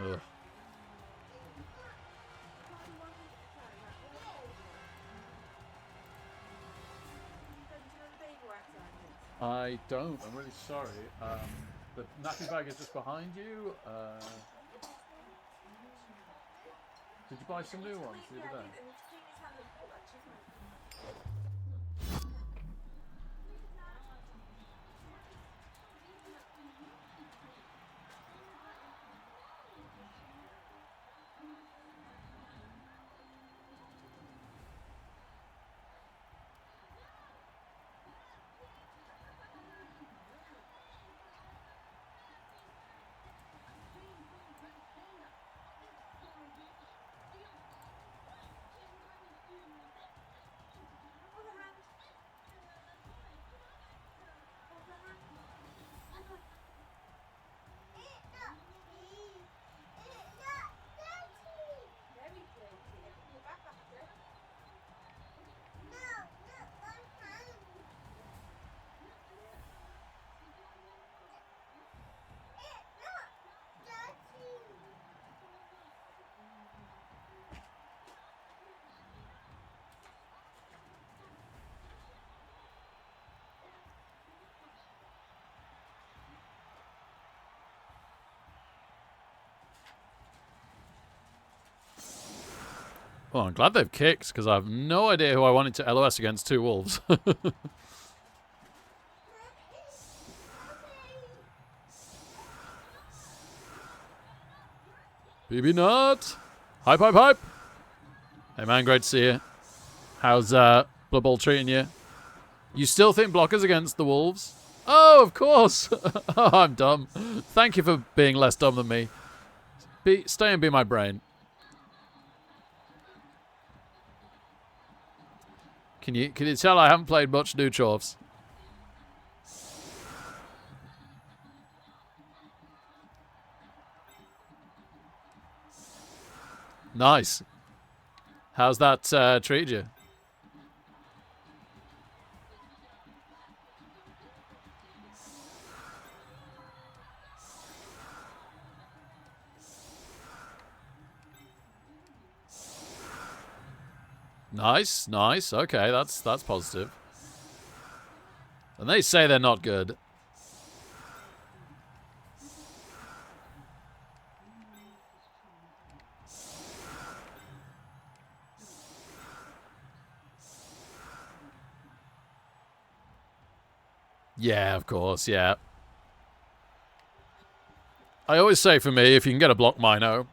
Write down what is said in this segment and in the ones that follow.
Ugh. I don't. I'm really sorry. The nappy bag is just behind you. Did you buy some new ones the other day? Well, I'm glad they've kicked, because I have no idea who I wanted to LOS against 2 wolves. BB Nut! Hype, hype, hype! Hey man, great to see you. How's Blood Bowl treating you? You still think blockers against the wolves? Oh, of course! Oh, I'm dumb. Thank you for being less dumb than me. Stay and be my brain. Can you tell I haven't played much new Chorfs? Nice. How's that treated you? Nice, nice. Okay, that's positive. And they say they're not good. Yeah, of course, yeah. I always say for me, if you can get a block Mino,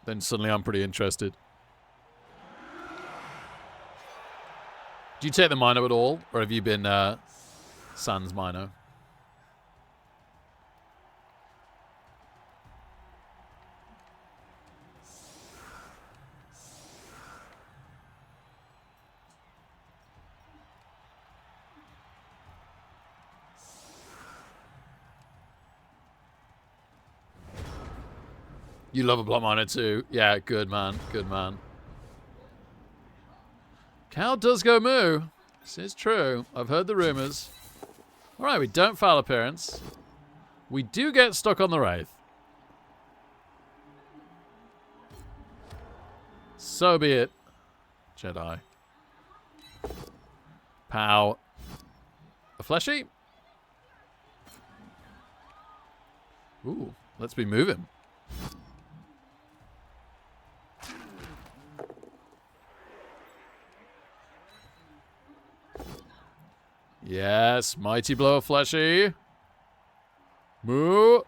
then suddenly I'm pretty interested. Do you take the Mino at all? Or have you been Sans Mino? You love a block Mino too. Yeah, good man. Good man. Cow does go moo. This is true. I've heard the rumors. Alright, we don't foul appearance. We do get stuck on the Wraith. So be it. Jedi. Pow. A fleshy? Ooh, let's be moving. Yes, mighty blow of fleshy. Moo.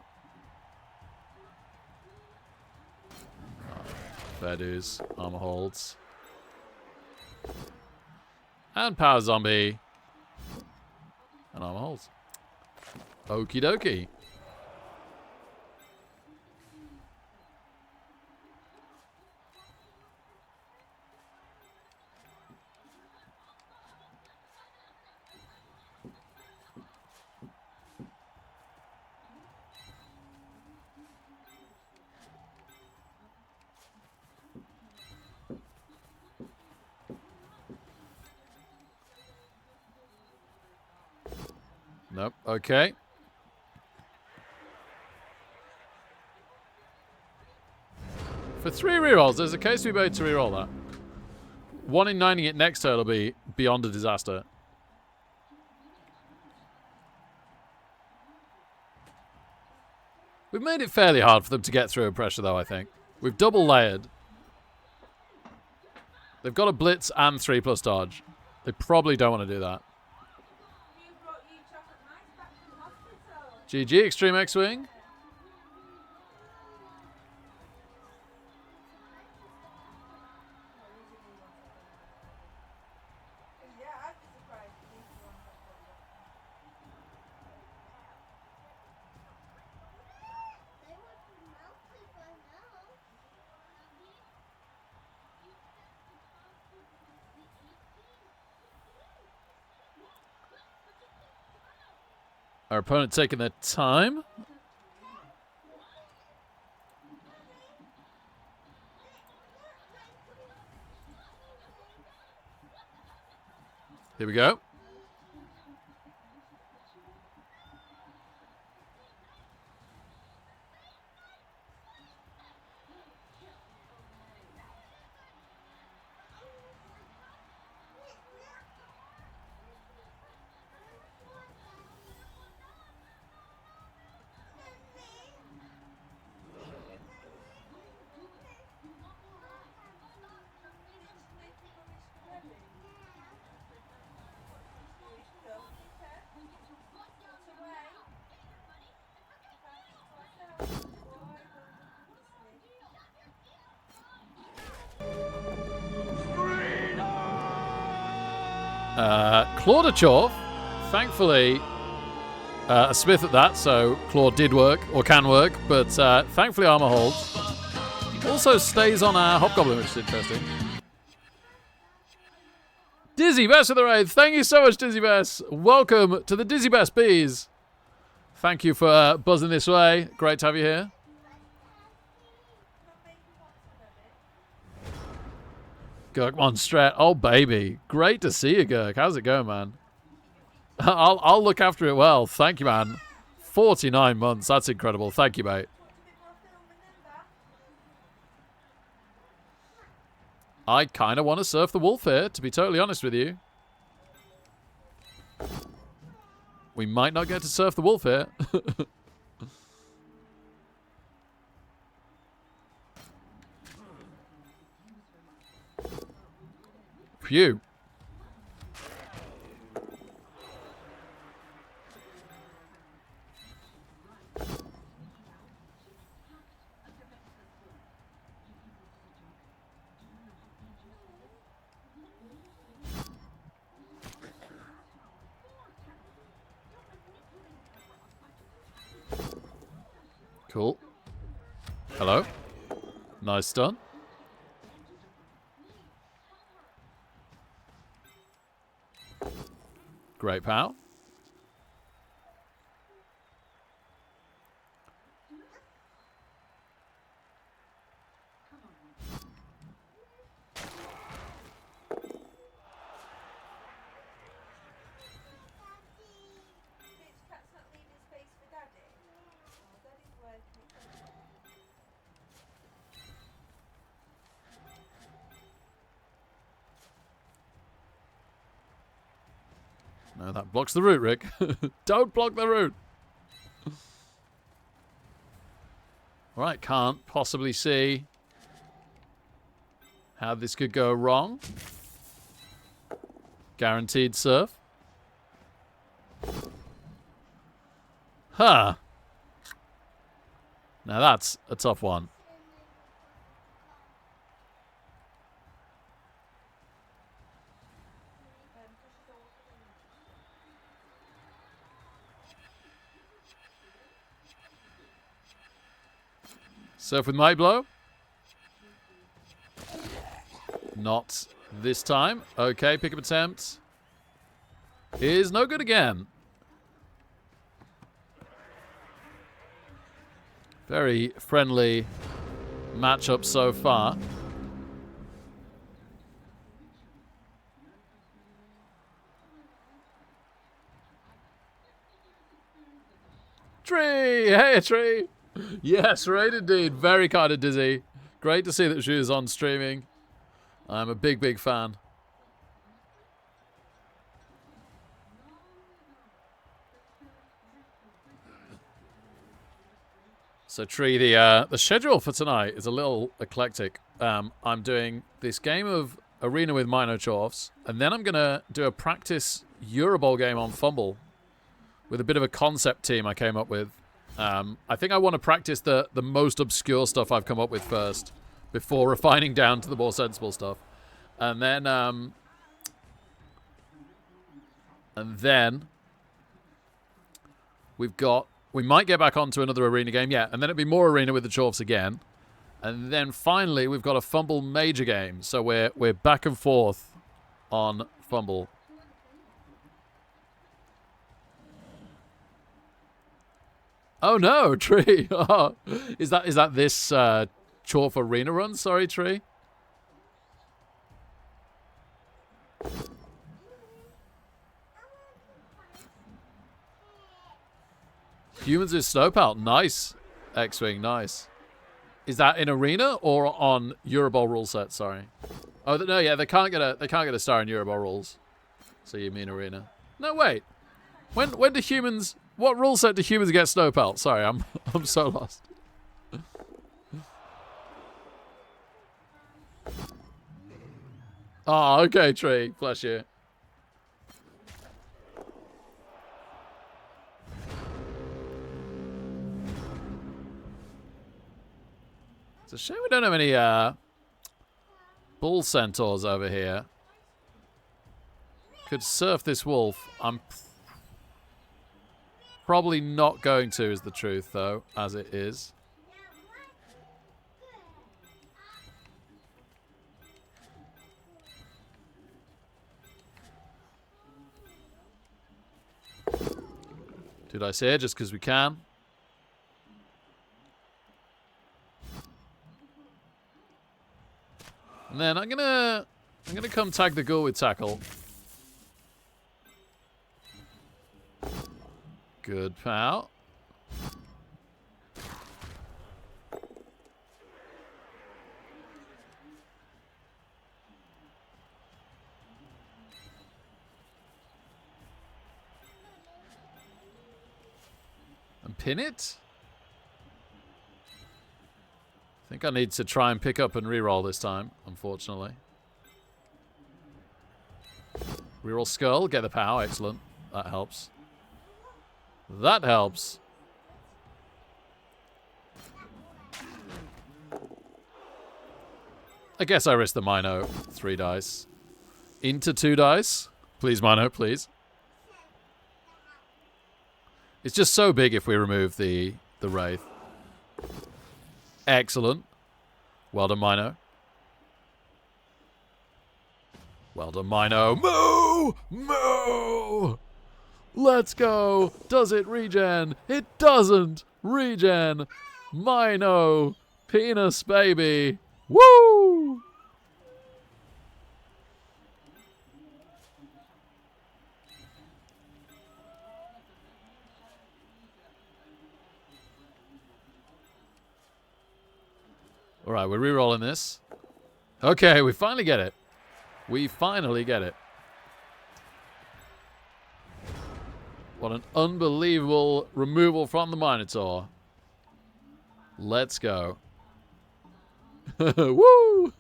Fair dues. Armor holds. And power zombie. And armor holds. Okie dokie. Nope. Okay. For 3 rerolls, there's a case to be made to reroll that. 1 in 9ing it next turn will be beyond a disaster. We've made it fairly hard for them to get through a pressure, though, I think. We've double layered. They've got a blitz and 3+ dodge. They probably don't want to do that. GG, Extreme X-Wing. Our opponent taking their time. Here we go. Claw to Chorf. Thankfully, a Smith at that, so Claw did work, or can work, but thankfully armor holds. Also stays on our Hobgoblin, which is interesting. Dizzy Bess with the raid. Thank you so much, Dizzy Bess. Welcome to the Dizzy Bess Bees. Thank you for buzzing this way. Great to have you here. Gurk Monstret. Oh, baby. Great to see you, Gurk. How's it going, man? I'll look after it well. Thank you, man. 49 months. That's incredible. Thank you, mate. I kind of want to surf the wolf here, to be totally honest with you. We might not get to surf the wolf here. Phew. Cool. Hello. Nice stun. Great pow. No, that blocks the route, Rick. Don't block the route. Right, can't possibly see how this could go wrong. Guaranteed surf. Huh. Now that's a tough one. Surf with Might Blow. Not this time. Okay, pickup attempt. Is no good again. Very friendly matchup so far. Tree! Hey, a tree! Yes, right indeed. Very kind of Dizzy. Great to see that she is on streaming. I'm a big, big fan. So, Tree, the schedule for tonight is a little eclectic. I'm doing this game of Arena with Mino Chorfs, and then I'm going to do a practice Eurobowl game on Fumble with a bit of a concept team I came up with. I think I want to practice the most obscure stuff I've come up with first before refining down to the more sensible stuff. And then we might get back onto another Arena game, yeah, and then it'll be more Arena with the Chorfs again. And then finally we've got a Fumble major game. So we're back and forth on Fumble. Oh no, Tree. Oh, is that this Chorf Arena run? Sorry, Tree. Humans with Snowpelt. Nice. X-Wing, nice. Is that in Arena or on Eurobowl rule set? Sorry. Oh no, yeah, they can't get a star in Eurobowl rules. So you mean Arena? No, wait. When do humans? What rule set do humans get Snowpelt? Sorry, I'm so lost. Oh, okay, Tree. Bless you. It's a shame we don't have any bull centaurs over here. Could surf this wolf. I'm probably not going to, is the truth, though, as it is. Did I say it just because we can? And then I'm gonna come tag the ghoul with tackle. Good, pal. And pin it? I think I need to try and pick up and reroll this time, unfortunately. Reroll skull, get the power, excellent. That helps. That helps. I guess I risk the Mino. 3 dice. Into 2 dice. Please, Mino, please. It's just so big if we remove the Wraith. Excellent. Well done, Mino. Well done, Mino. Moo! Moo! Let's go. Does it regen? It doesn't. Regen. Mino. Penis, baby. Woo! All right, we're re-rolling this. Okay, we finally get it. We finally get it. What an unbelievable removal from the Minotaur. Let's go. Woo!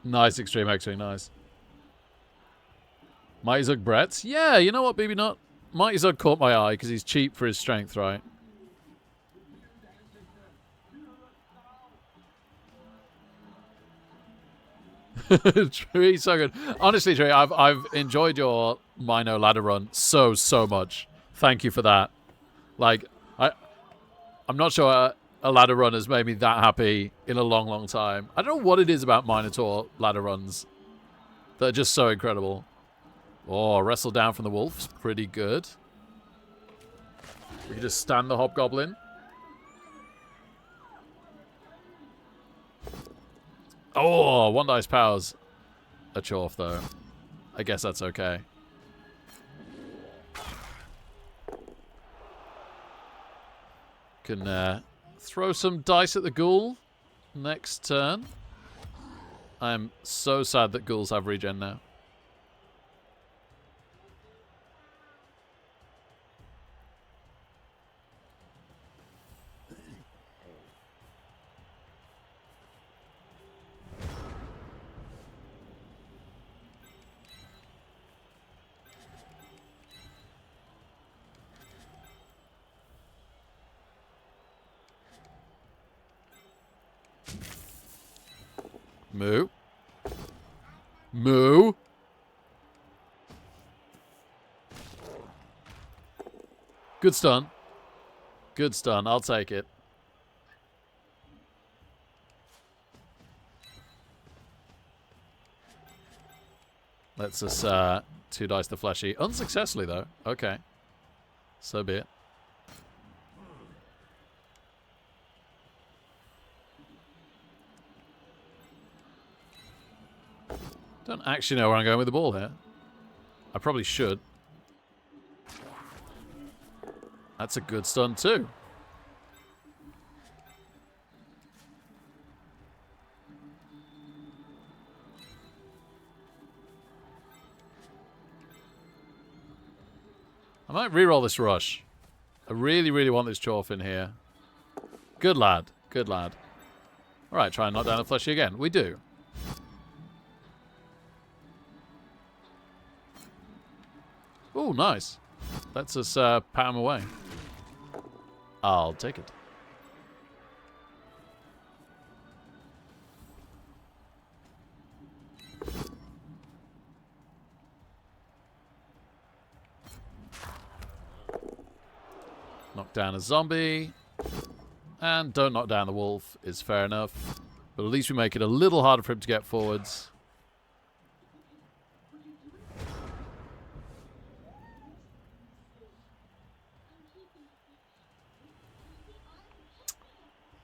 Nice Extreme X-Wing, nice. Mighty Zug Brett's? Yeah, you know what, maybe not. Mighty Zug caught my eye because he's cheap for his strength, right? Tree, so good. Honestly, Tree, I've enjoyed your Mino ladder run so much. Thank you for that. Like, I'm not sure a ladder run has made me that happy in a long time. I don't know what it is about Minotaur ladder runs that are just so incredible. Oh, wrestle down from the wolf's pretty good. We can just stand the hobgoblin. Oh, one dice powers a Chorf, though. I guess that's okay. Can throw some dice at the ghoul next turn. I'm so sad that ghouls have regen now. Moo. Moo. Good stun. Good stun. I'll take it. Lets us 2 dice the fleshy. Unsuccessfully, though. Okay. So be it. Don't actually know where I'm going with the ball here. I probably should. That's a good stun too. I might reroll this rush. I really, really want this Chorf in here. Good lad. Good lad. Alright, try and knock down the fleshy again. We do. Oh, nice. Lets us pat him away. I'll take it. Knock down a zombie. And don't knock down the wolf is fair enough. But at least we make it a little harder for him to get forwards.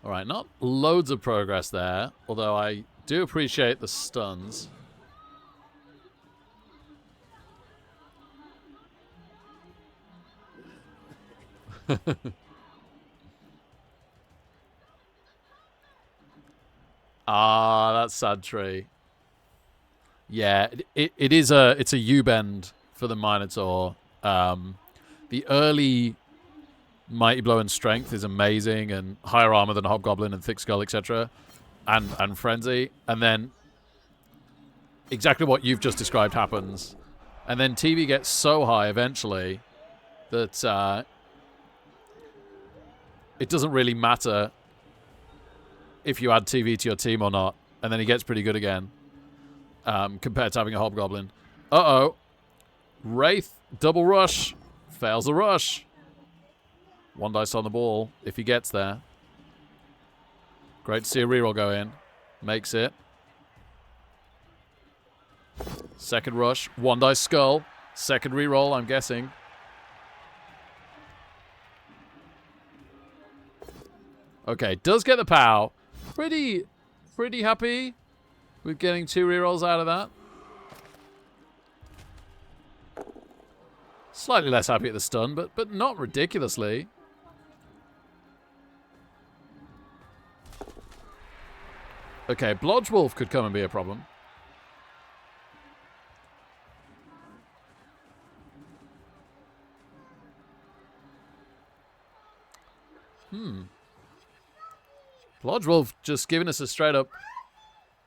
Alright, not loads of progress there, although I do appreciate the stuns. Ah, that's sad tree. Yeah, it's a U-bend for the Minotaur. The early Mighty Blow and Strength is amazing, and higher armor than Hobgoblin and Thick Skull, etc. And Frenzy. And then exactly what you've just described happens. And then TV gets so high eventually that it doesn't really matter if you add TV to your team or not. And then he gets pretty good again compared to having a Hobgoblin. Uh-oh. Wraith, double rush. Fails the rush. 1 dice on the ball if he gets there. Great to see a reroll go in. Makes it. Second rush. 1 dice skull. Second reroll, I'm guessing. Okay, does get the POW. Pretty happy with getting 2 rerolls out of that. Slightly less happy at the stun, but not ridiculously. Okay, Blodge Wolf could come and be a problem. Blodge Wolf just giving us a straight up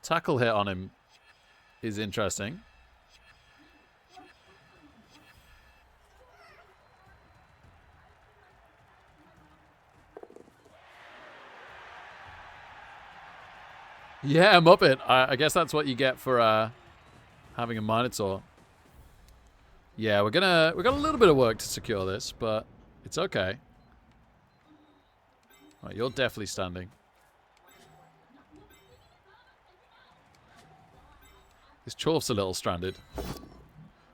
tackle hit on him is interesting. Yeah, Muppet. I guess that's what you get for having a Minotaur. Yeah, we got a little bit of work to secure this, but it's okay. Right, you're definitely standing. This Chorf's a little stranded.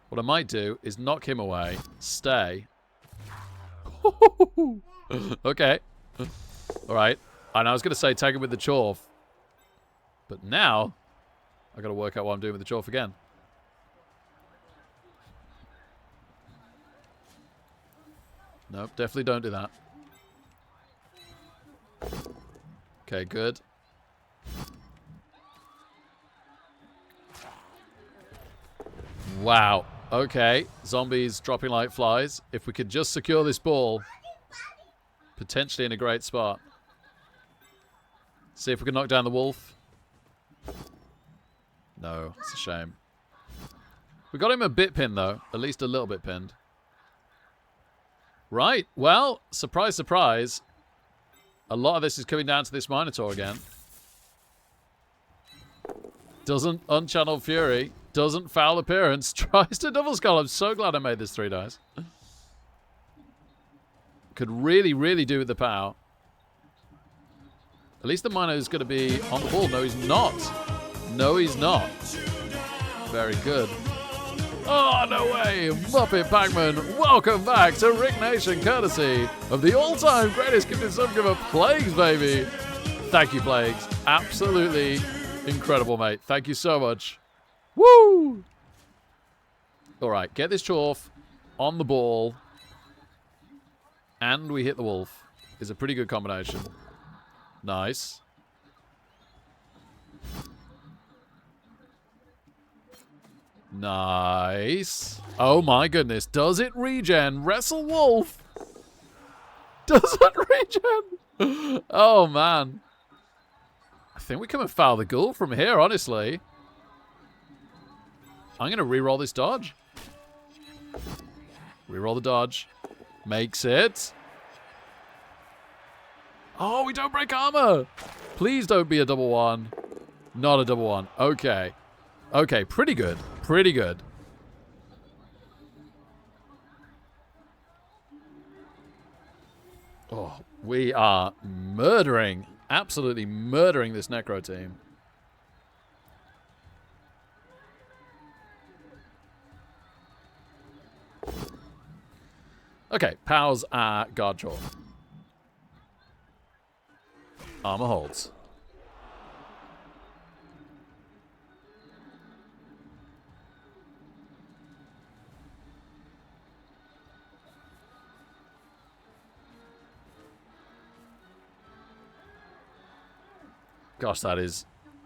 What I might do is knock him away, stay. Okay. All right. And I was going to say tag him with the Chorf. But now, I got to work out what I'm doing with the Chorf again. Nope, definitely don't do that. Okay, good. Wow. Okay, zombies dropping like flies. If we could just secure this ball, potentially in a great spot. See if we can knock down the wolf. No, it's a shame. We got him a bit pinned, though. At least a little bit pinned. Right, well, surprise, surprise. A lot of this is coming down to this Minotaur again. Doesn't unchannel Fury. Doesn't foul appearance. Tries to double skull. I'm so glad I made this 3 dice. Could really, really do with the power. At least the Mino is going to be on the ball. No, he's not. No, he's not. Very good. Oh, no way. Muppet Pac-Man, welcome back to Rick Nation, courtesy of the all-time greatest gifted subgiver, Plagues, baby. Thank you, Plagues. Absolutely incredible, mate. Thank you so much. Woo! All right, get this Chorf on the ball. And we hit the wolf. Is a pretty good combination. Nice. Nice. Oh my goodness. Does it regen? Wrestle wolf. Does it regen? Oh man. I think we come and foul the ghoul from here, honestly. I'm going to reroll this dodge. Reroll the dodge. Makes it. Oh, we don't break armor. Please don't be a double one. Not a double one. Okay. Okay, pretty good. Pretty good. Oh, we are murdering. Absolutely murdering this Necro team. Okay, powers are guard jaw. Armor holds. Gosh, that is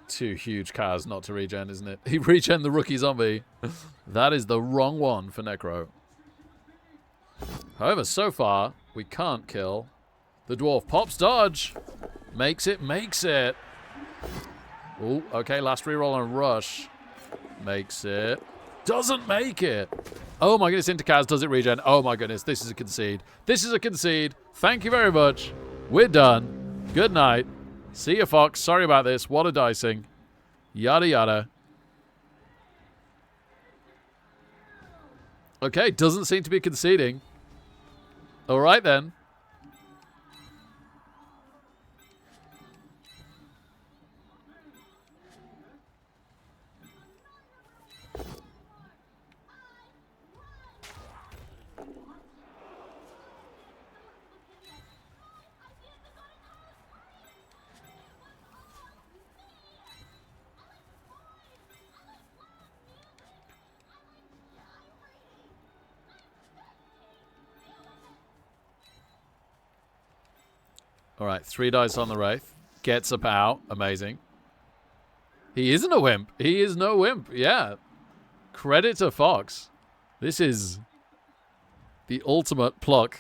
2 huge cars not to regen, isn't it? He regen the rookie zombie. That is the wrong one for Necro. However, so far, we can't kill the dwarf. Pops dodge. Makes it, makes it. Oh, okay, last reroll on rush. Makes it. Doesn't make it. Oh my goodness, Intercaz, does it regen? Oh my goodness, this is a concede. This is a concede. Thank you very much. We're done. Good night. See you, Fox. Sorry about this. What a dicing. Yada, yada. Okay, doesn't seem to be conceding. All right, then. All right, 3 dice on the Wraith. Gets a pow. Amazing. He isn't a wimp. He is no wimp. Yeah. Credit to Fox. This is the ultimate pluck.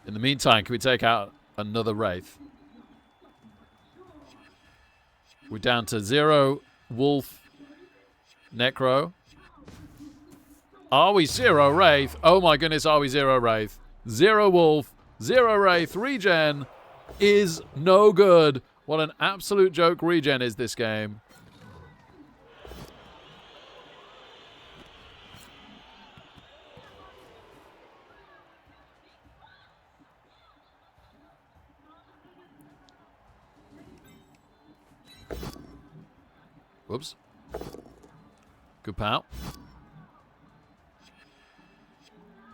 In the meantime, can we take out another Wraith? We're down to 0 Wolf. Necro. Are we 0 Wraith? Oh my goodness, are we 0 Wraith? 0 Wolf, 0 Wraith. Regen is no good. What an absolute joke regen is this game. Whoops. Good pow.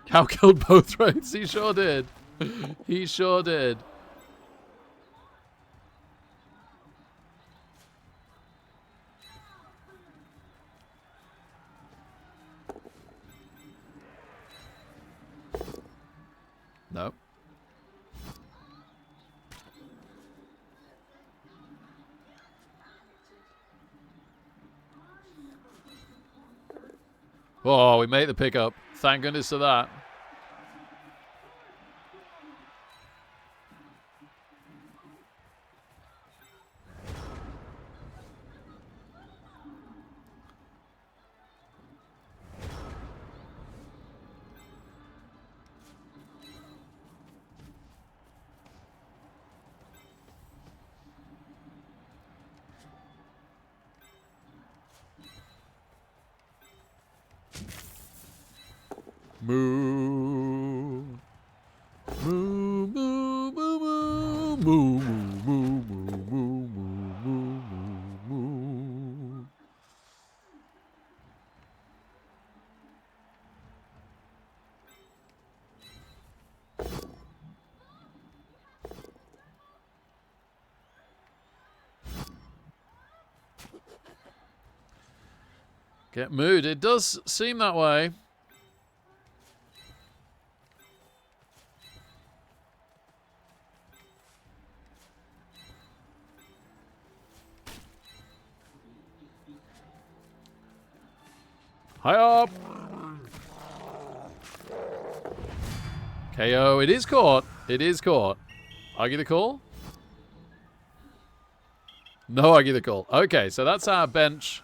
Cow killed both wraiths. He sure did. He sure did. No. Oh, we made the pickup. Thank goodness for that. Moo. Moo, moo, moo, moo, moo, moo, moo, moo, moo, moo, moo. Get mooed. It does seem that way. Hi up. KO. It is caught. It is caught. Argue the call? No argue the call. Okay, so that's our bench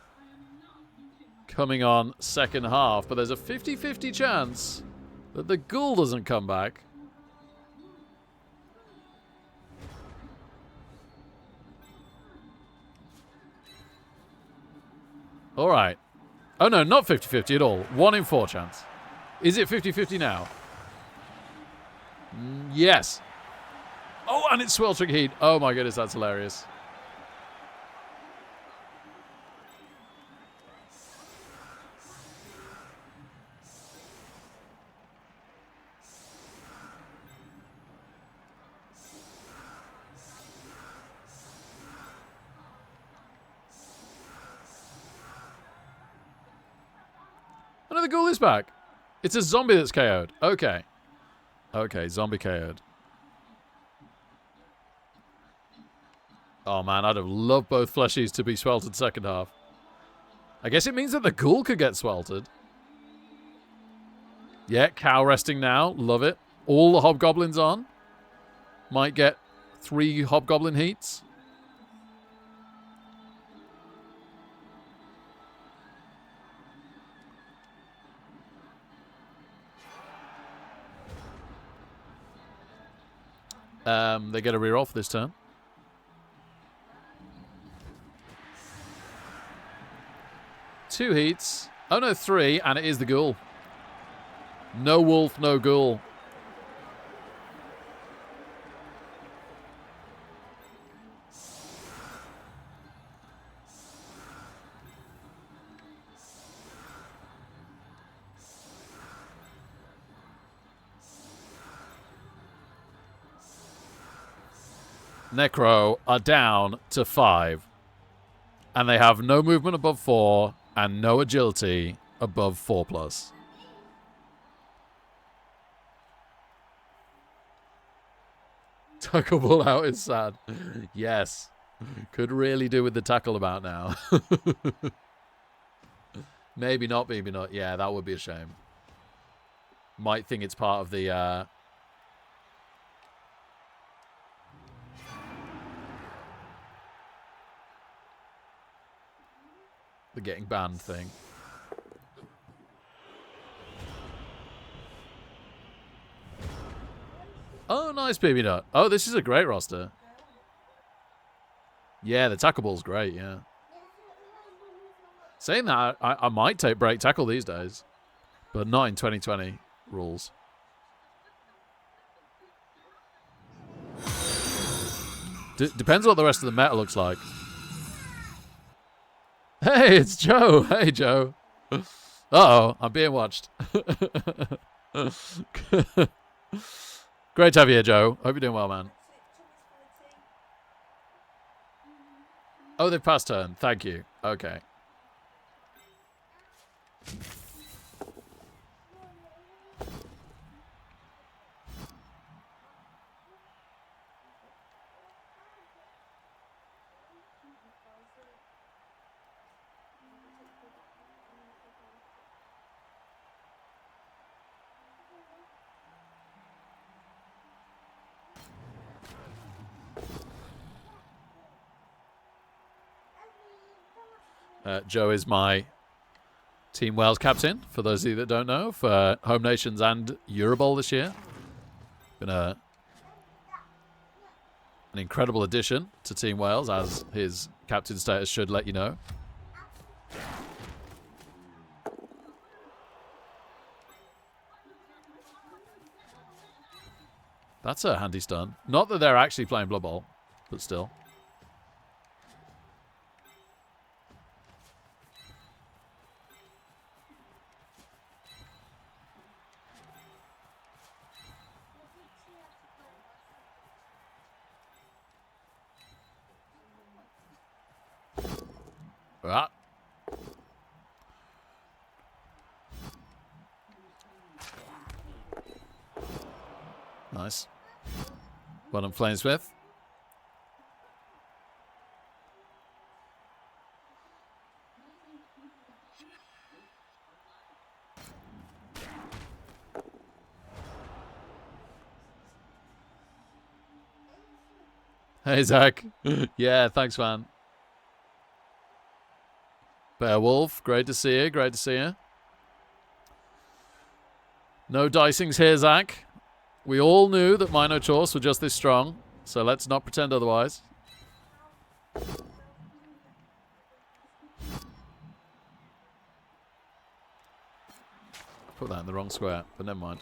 coming on second half. But there's a 50-50 chance that the ghoul doesn't come back. All right. Oh, no, not 50-50 at all. 1 in 4 chance. Is it 50-50 now? Yes. Oh, and it's sweltering heat. Oh, my goodness, that's hilarious. The ghoul is back. It's a zombie that's KO'd. Okay. Okay, zombie KO'd. Oh man, I'd have loved both fleshies to be sweltered second half. I guess it means that the ghoul could get sweltered. Yeah, cow resting now. Love it. All the hobgoblins on. Might get 3 hobgoblin heats. They get a rear off this turn. Two heats. Oh no, 3, and it is the ghoul. No wolf, no ghoul. Necro are down to 5. And they have no movement above 4 and no agility above 4+. Tackle ball out is sad. Yes. Could really do with the tackle about now. Maybe not, maybe not. Yeah, that would be a shame. Might think it's part of the... the getting banned thing. Oh, nice baby nut. Oh, this is a great roster. Yeah, the tackle ball's great, yeah. Saying that, I might take break tackle these days. But not in 2020 rules. Depends what the rest of the meta looks like. Hey, it's Joe. Hey, Joe. Uh-oh, I'm being watched. Great to have you here, Joe. Hope you're doing well, man. Oh, they've passed turn. Thank you. Okay. Joe is my Team Wales captain, for those of you that don't know, for Home Nations and Eurobowl this year. Been an incredible addition to Team Wales, as his captain status should let you know. That's a handy stun. Not that they're actually playing Blood Bowl, but still. Ah. Nice. Well done, Flamesmith. Hey, Zach. Yeah, thanks, man. Beowulf, great to see you. Great to see you. No dicings here, Zach. We all knew that Mino Chorfs were just this strong, so let's not pretend otherwise. Put that in the wrong square, but never mind.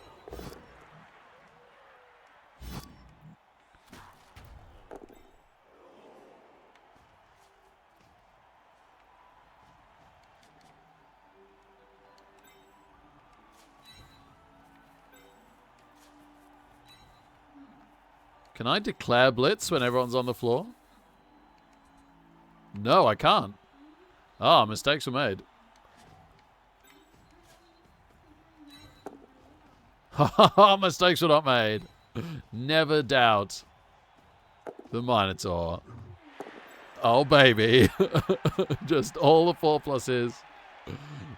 Can I declare blitz when everyone's on the floor? No, I can't. Ah, mistakes were made. Mistakes were not made. Never doubt the Minotaur. Oh, baby. Just all the 4+s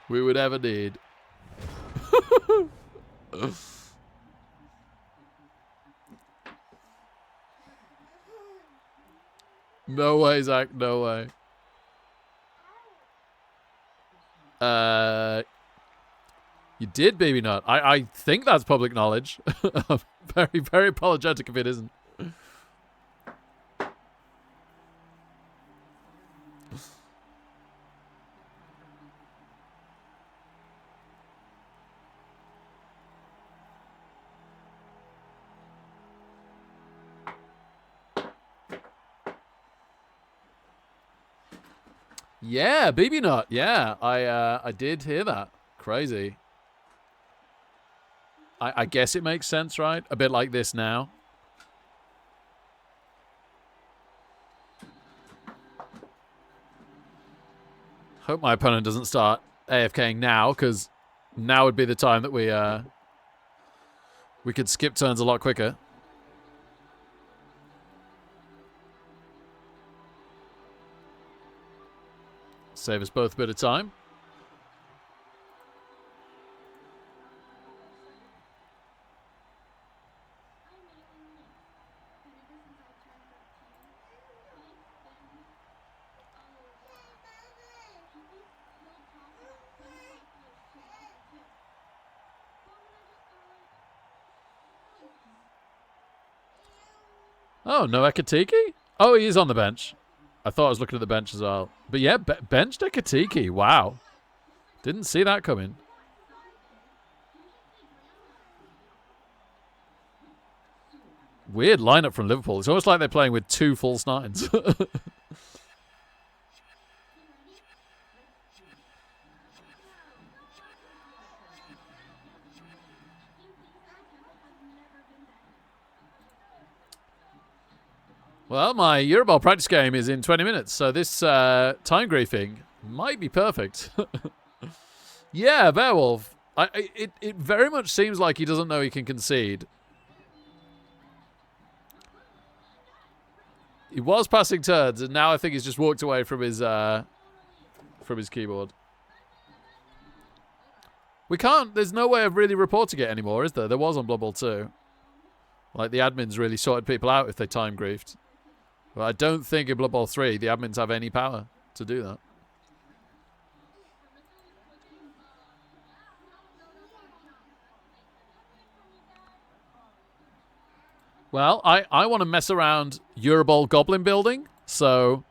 we would ever need. No way, Zach. No way. You did, baby nut. I think that's public knowledge. I'm very, very apologetic if it isn't. Yeah, baby nut. Yeah, I did hear that. Crazy. I guess it makes sense, right? A bit like this now. Hope my opponent doesn't start AFKing now, because now would be the time that we could skip turns a lot quicker. Save us both a bit of time. Oh, no Ekatiki? Oh, he is on the bench. I thought I was looking at the bench as well. But yeah, benched Ekatiki. Wow. Didn't see that coming. Weird lineup from Liverpool. It's almost like they're playing with 2 false nines. Well, my Euroball practice game is in 20 minutes, so this time griefing might be perfect. Yeah, Beowulf. It very much seems like he doesn't know he can concede. He was passing turns, and now I think he's just walked away from his keyboard. We can't. There's no way of really reporting it anymore, is there? There was on Blood Bowl 2. Like, the admins really sorted people out if they time griefed. But I don't think in Blood Bowl 3 the admins have any power to do that. Well, I want to mess around Euroball Goblin building, so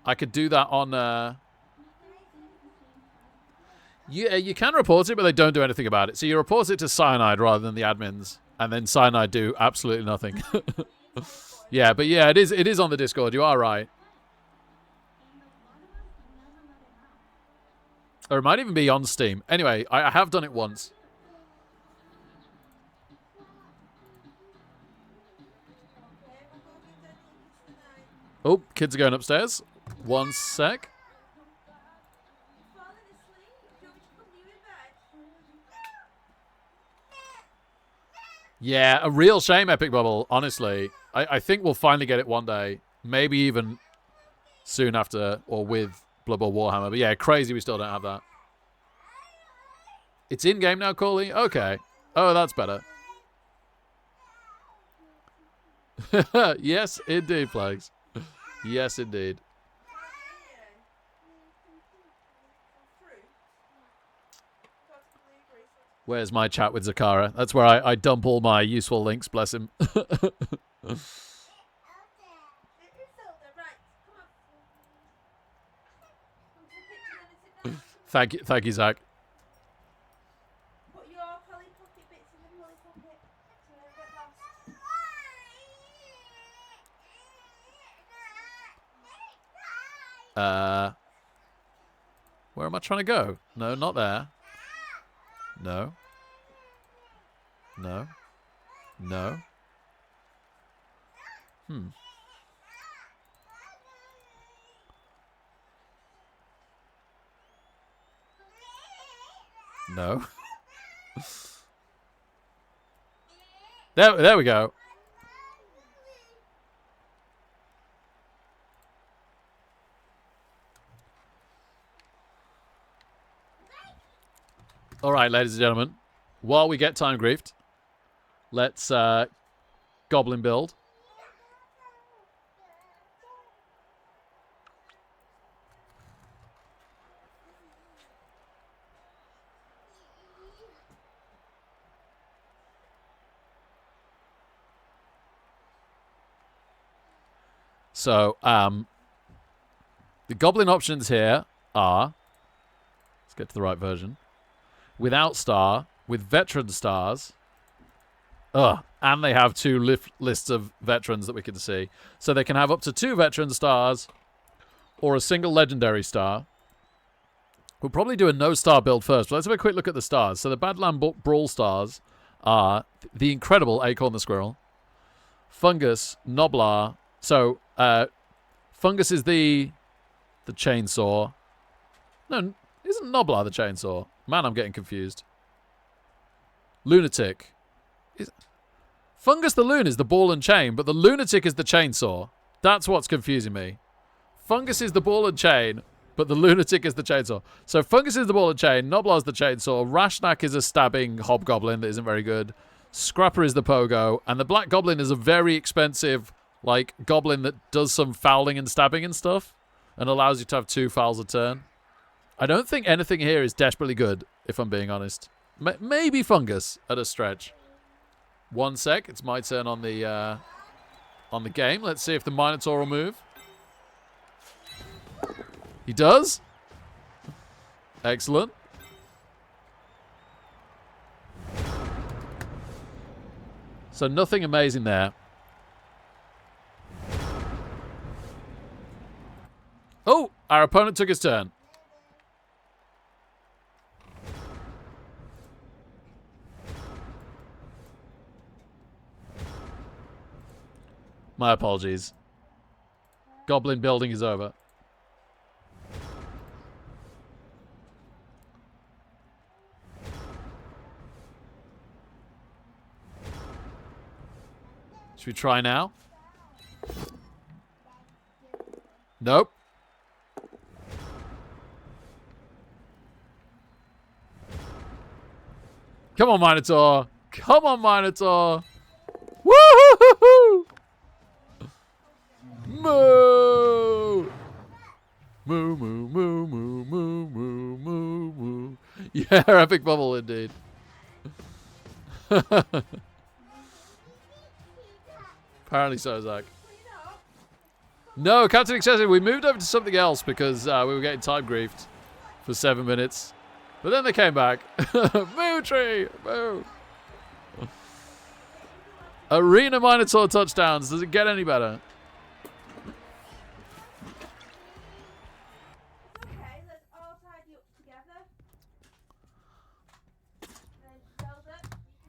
I could do that on... you can report it, but they don't do anything about it. So you report it to Cyanide rather than the admins, and then Cyanide do absolutely nothing. Yeah, but yeah, it is on the Discord. You are right. Or it might even be on Steam. Anyway, I have done it once. Oh, kids are going upstairs. One sec. Yeah, a real shame, Epic Bubble, honestly. I think we'll finally get it one day. Maybe even soon after or with Blood Bowl Warhammer. But yeah, crazy we still don't have that. It's in-game now, Corley? Okay. Oh, that's better. Yes, indeed, Plagues. Yes, indeed. Where's my chat with Zakara? That's where I dump all my useful links, bless him. Thank you, Zach. Where am I trying to go? No, not there. No. No. No. No. There we go. All right, ladies and gentlemen. While we get time griefed, let's goblin build. So, the goblin options here are, let's get to the right version, without star, with veteran stars, and they have two lists of veterans that we can see. So they can have up to 2 veteran stars or a single legendary star. We'll probably do a no-star build first, but let's have a quick look at the stars. So the Badland Brawl stars are the incredible Acorn the Squirrel, Fungus, Noblar. So, Fungus is the chainsaw. No, isn't Noblar the chainsaw? Man, I'm getting confused. Lunatic. Fungus the Loon is the ball and chain, but the Lunatic is the chainsaw. That's what's confusing me. Fungus is the ball and chain, but the Lunatic is the chainsaw. So Fungus is the ball and chain, Noblar's the chainsaw, Rashnak is a stabbing hobgoblin that isn't very good, Scrapper is the pogo, and the Black Goblin is a very expensive, like, goblin that does some fouling and stabbing and stuff, and allows you to have 2 fouls a turn. I don't think anything here is desperately good, if I'm being honest. Maybe Fungus at a stretch. One sec, it's my turn on the game. Let's see if the Minotaur will move. He does. Excellent. So nothing amazing there. Oh, our opponent took his turn. My apologies. Goblin building is over. Should we try now? Nope. Come on, Minotaur. Come on, Minotaur. Woo-hoo-hoo-hoo! Moo! Moo, moo, moo, moo, moo, moo, moo, moo. Yeah, epic bubble indeed. Apparently so, Zach. No, Captain Excessive, we moved over to something else because we were getting time griefed for 7 minutes. But then they came back. Moo tree! Moo! Arena Minotaur touchdowns. Does it get any better? Okay, let's all tidy up together. Then Zelda,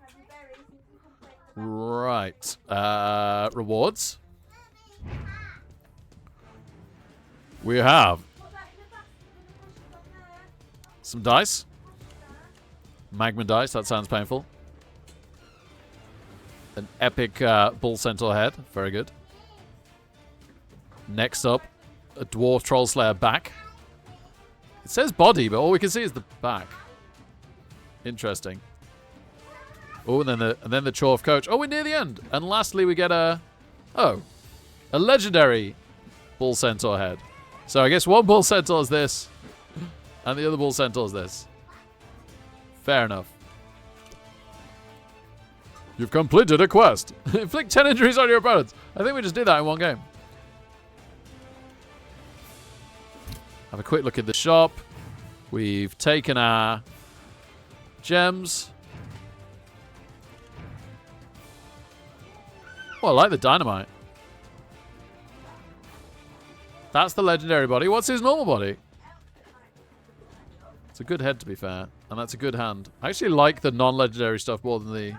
have your berries and you can play the Right. Rewards. We have Put that in the basket with the brushes on there. some dice. Magma dice. That sounds painful. An epic bull centaur head. Very good. Next up, a dwarf troll slayer back. It says body, but all we can see is the back. Interesting. Oh, and then the Chorf coach. Oh, we're near the end. And lastly, we get a legendary bull centaur head. So I guess one bull centaur is this, and the other bull centaur is this. Fair enough. You've completed a quest. Inflict 10 injuries on your opponents. I think we just did that in one game. Have a quick look at the shop. We've taken our gems. Oh, I like the dynamite. That's the legendary body. What's his normal body? It's a good head, to be fair. And that's a good hand. I actually like the non-legendary stuff more than the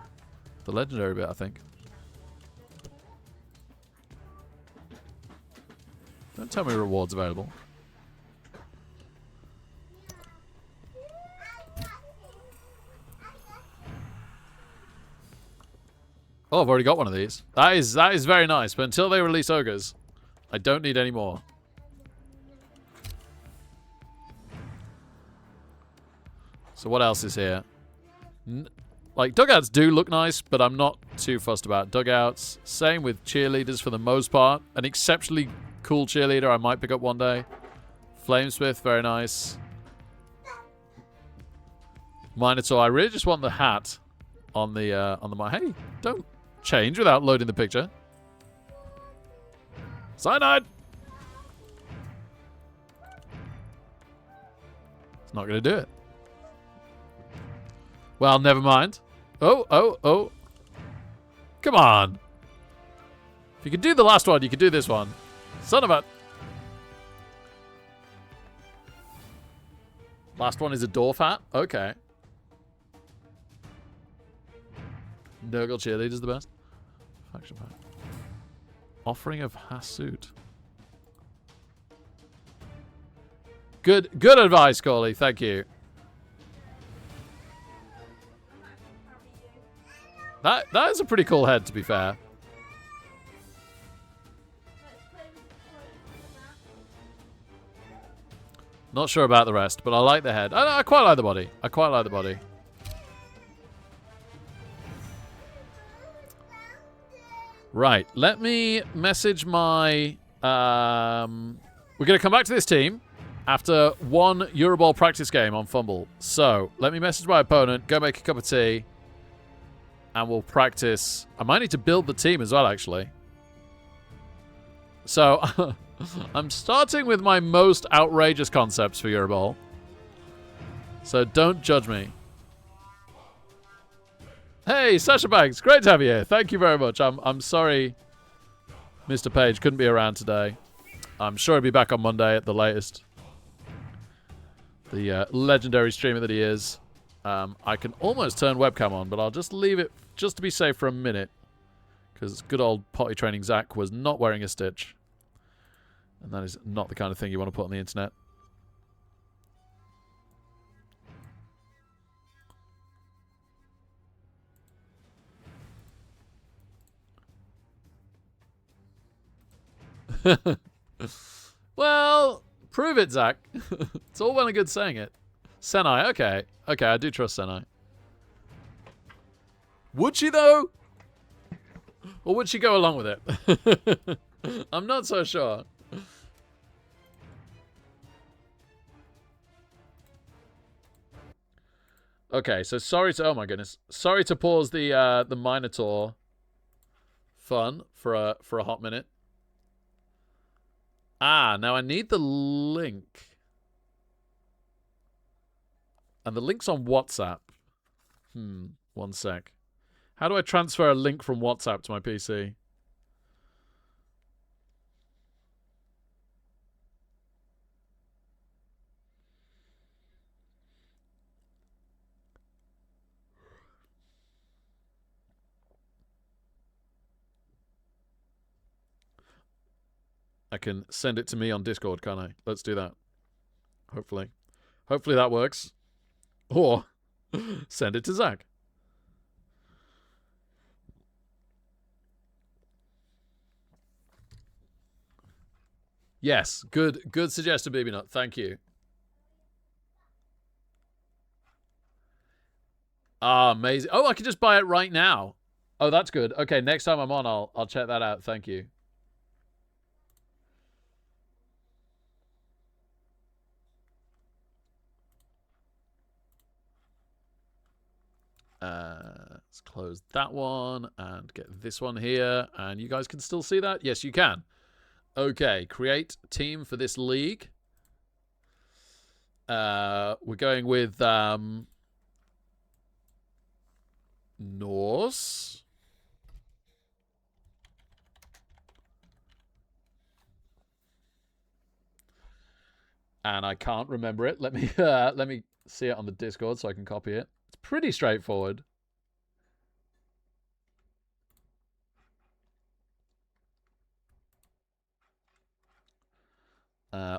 legendary bit, I think. Don't tell me rewards available. Oh, I've already got one of these. That is very nice. But until they release ogres, I don't need any more. So what else is here? Like, dugouts do look nice, but I'm not too fussed about dugouts. Same with cheerleaders for the most part. An exceptionally cool cheerleader I might pick up one day. Flamesmith, very nice. Minotaur, I really just want the hat on the hey, don't change without loading the picture. Cyanide! It's not going to do it. Well, never mind. Oh. Come on. If you could do the last one, you could do this one. Son of a... Last one is a dwarf hat? Okay. Nurgle cheerleader's the best. Faction pack. Offering of Hasut. Good advice, Corley. Thank you. That is a pretty cool head, to be fair. Not sure about the rest, but I like the head. I quite like the body. I quite like the body. Right, let me message my... we're going to come back to this team after one Euroball practice game on Fumble. So, let me message my opponent, go make a cup of tea, and we'll practice. I might need to build the team as well, actually. So, I'm starting with my most outrageous concepts for Euroball. So, don't judge me. Hey, Sasha Banks, great to have you here. Thank you very much. I'm sorry Mr. Page couldn't be around today. I'm sure he'll be back on Monday at the latest. The legendary streamer that he is. I can almost turn webcam on, but I'll just leave it just to be safe for a minute. Because good old potty training Zach was not wearing a stitch. And that is not the kind of thing you want to put on the internet. Well, prove it, Zach. It's all well and good saying it. Senai, okay. Okay, I do trust Senai. Would she, though? Or would she go along with it? I'm not so sure. Okay, so sorry to... Oh, my goodness. Sorry to pause the Minotaur fun for a hot minute. Ah, now I need the link. And the link's on WhatsApp. One sec. How do I transfer a link from WhatsApp to my PC? I can send it to me on Discord, can't I? Let's do that. Hopefully. Hopefully that works. Or send it to Zach. Yes, good suggestion, Baby Nut. Thank you. Ah, amazing. Oh, I can just buy it right now. Oh, that's good. Okay, next time I'm on, I'll check that out. Thank you. Let's close that one and get this one here. And you guys can still see that? Yes, you can. Okay, create team for this league. We're going with Norse. And I can't remember it. Let me see it on the Discord so I can copy it. It's pretty straightforward.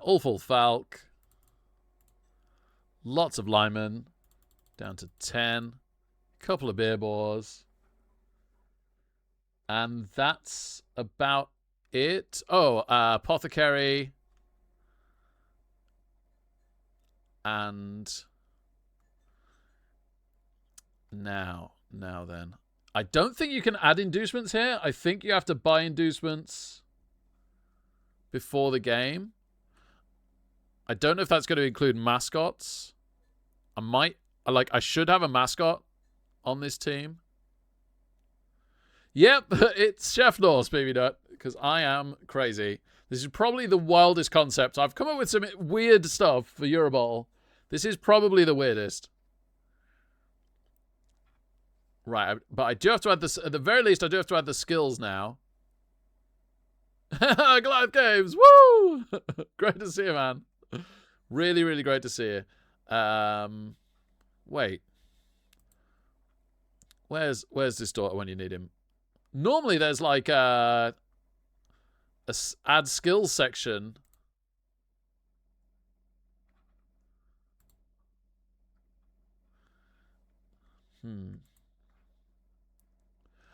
Awful Falk. Lots of linemen. Down to 10. Couple of beer bores. And that's about it. Oh, Apothecary. And now then. I don't think you can add inducements here. I think you have to buy inducements before the game. I don't know if that's going to include mascots. I should have a mascot on this team. Yep, it's Chef Norse, Baby Nut, because I am crazy. This is probably the wildest concept. I've come up with some weird stuff for Euroball. This is probably the weirdest. Right, but I do have to add this. At the very least, I do have to add the skills now. Goliath Games, woo! Great to see you, man. Really, really great to see you. Wait. Where's this daughter when you need him? Normally there's like a add skills section.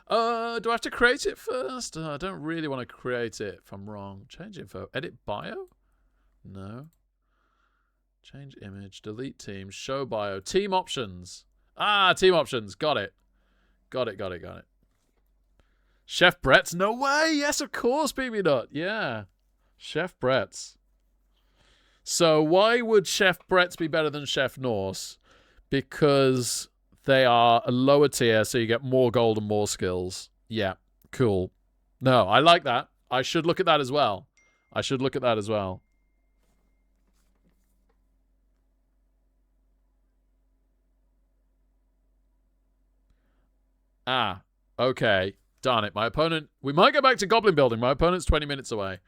Do I have to create it first? I don't really want to create it if I'm wrong. Change info. Edit bio? No. Change image. Delete team. Show bio. Team options. Ah, team options. Got it. Got it. Chef Brett's? No way. Yes, of course, Baby Nut. Yeah. Chef Brett's. So why would Chef Brett's be better than Chef Norse? Because they are a lower tier, so you get more gold and more skills. Yeah, cool. No, I like that. I should look at that as well. Ah, okay. Darn it. My opponent... We might go back to Goblin Building. My opponent's 20 minutes away.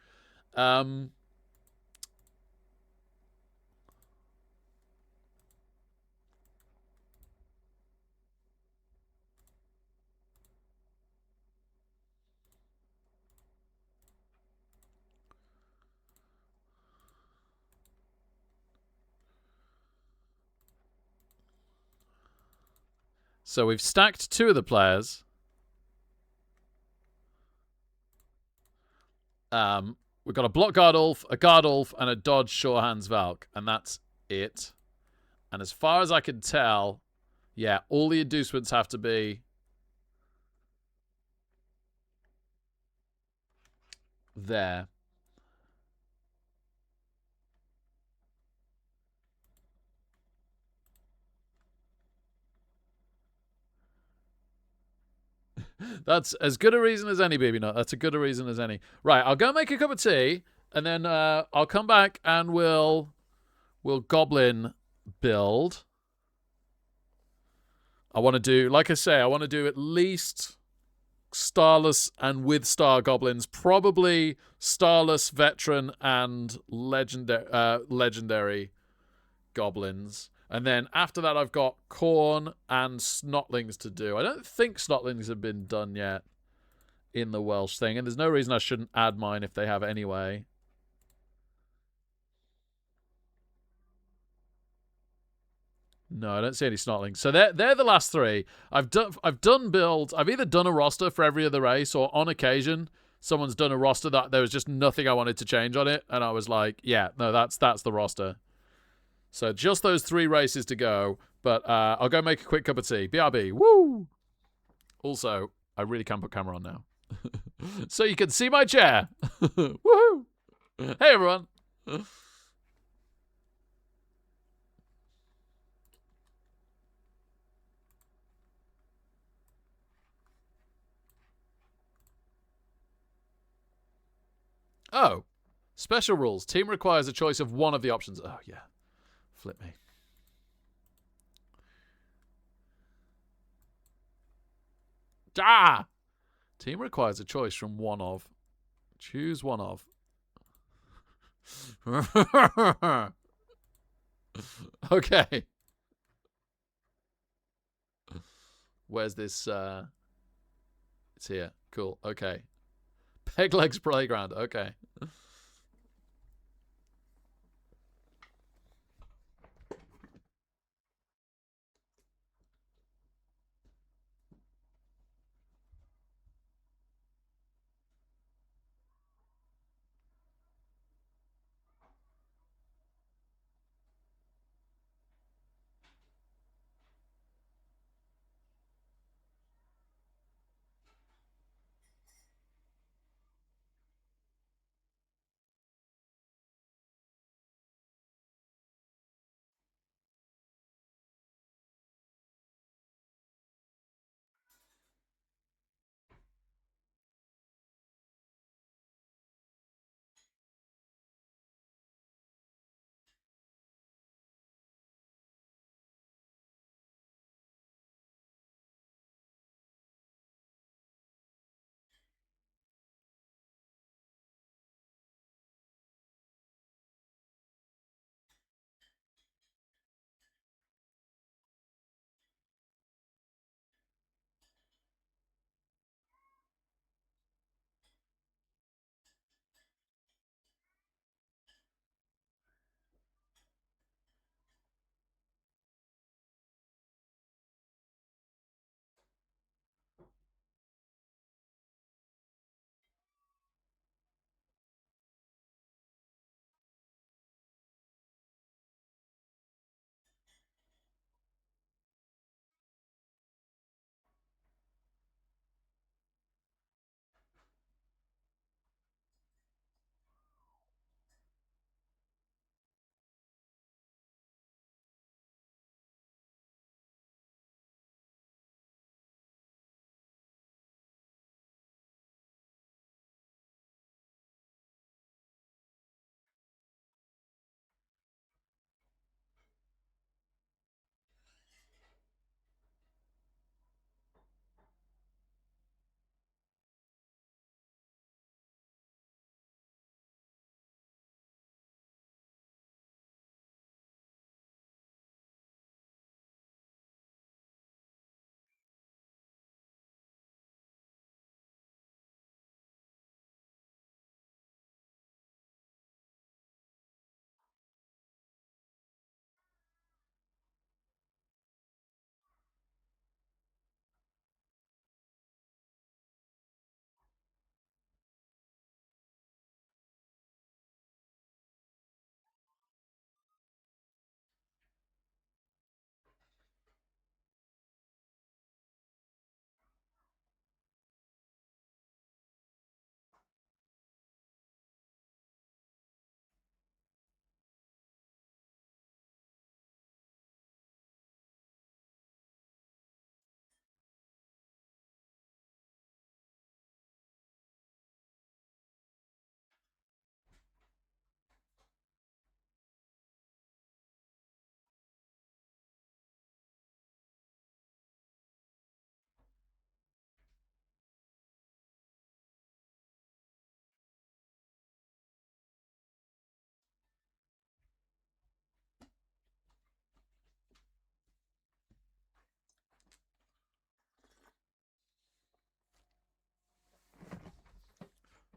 So we've stacked 2 of the players. We've got a block guard Ulf, a guard Ulf, and a dodge sure hands Valk, and that's it. And as far as I can tell, yeah, all the inducements have to be there. That's as good a reason as any, baby nut. That's as good a reason as any. Right, I'll go make a cup of tea, and then I'll come back and we'll goblin build. I want to do, like I say, I want to do at least starless and with star goblins, probably starless, veteran, and legendary goblins. And then after that, I've got corn and snotlings to do. I don't think snotlings have been done yet in the Welsh thing, and there's no reason I shouldn't add mine if they have anyway. No, I don't see any snotlings. So they're the last 3. I've done builds. I've either done a roster for every other race, or on occasion someone's done a roster that there was just nothing I wanted to change on it, and I was like, yeah, no, that's the roster. So just those 3 races to go, but I'll go make a quick cup of tea. BRB, woo! Also, I really can put camera on now. So you can see my chair. Woohoo! Hey, everyone. Oh, special rules. Team requires a choice of one of the options. Oh, yeah. Flip me. Ah! Team requires a choice from one of. Choose one of. Okay. Where's this? It's here. Cool. Okay. Peg Legs Playground. Okay.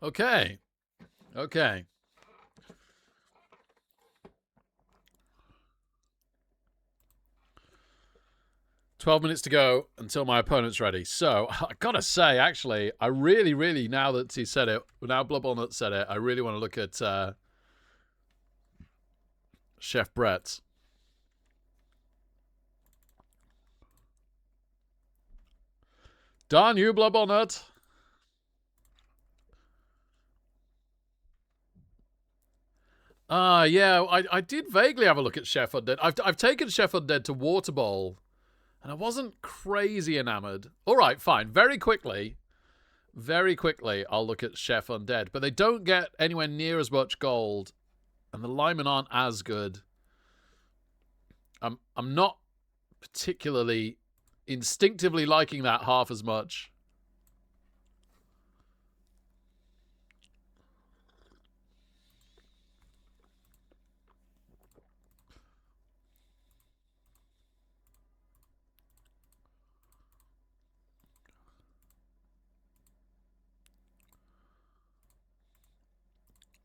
Okay. Okay. "12 minutes to go until my opponent's ready." So, I gotta say, actually, I really, really, now that he said it, now Bloodborne said it, I really want to look at Chef Brett's. Darn you, Bloodborne. Yeah, I did vaguely have a look at Chef Undead. I've taken Chef Undead to Water Bowl, and I wasn't crazy enamored. All right, fine. Very quickly, I'll look at Chef Undead. But they don't get anywhere near as much gold, and the linemen aren't as good. I'm not particularly instinctively liking that half as much.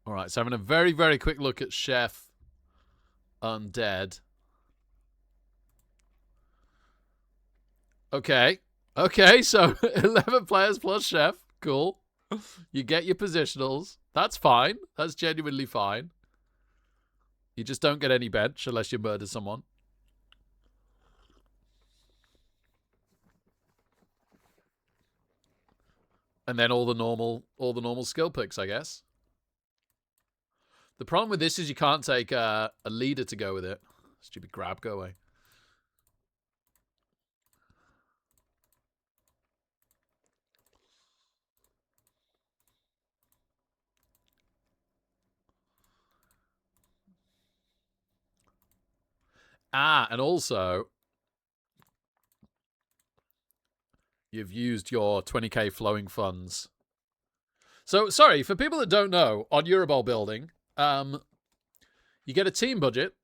All right, so having a very, very quick look at Chef Undead. Okay. Okay, so 11 players plus Chef. Cool. You get your positionals. That's fine. That's genuinely fine. You just don't get any bench unless you murder someone. And then all the normal skill picks, I guess. The problem with this is you can't take a leader to go with it. Stupid grab, go away. And also, you've used your 20k flowing funds. So, sorry, for people that don't know, on Eurobowl building, you get a team budget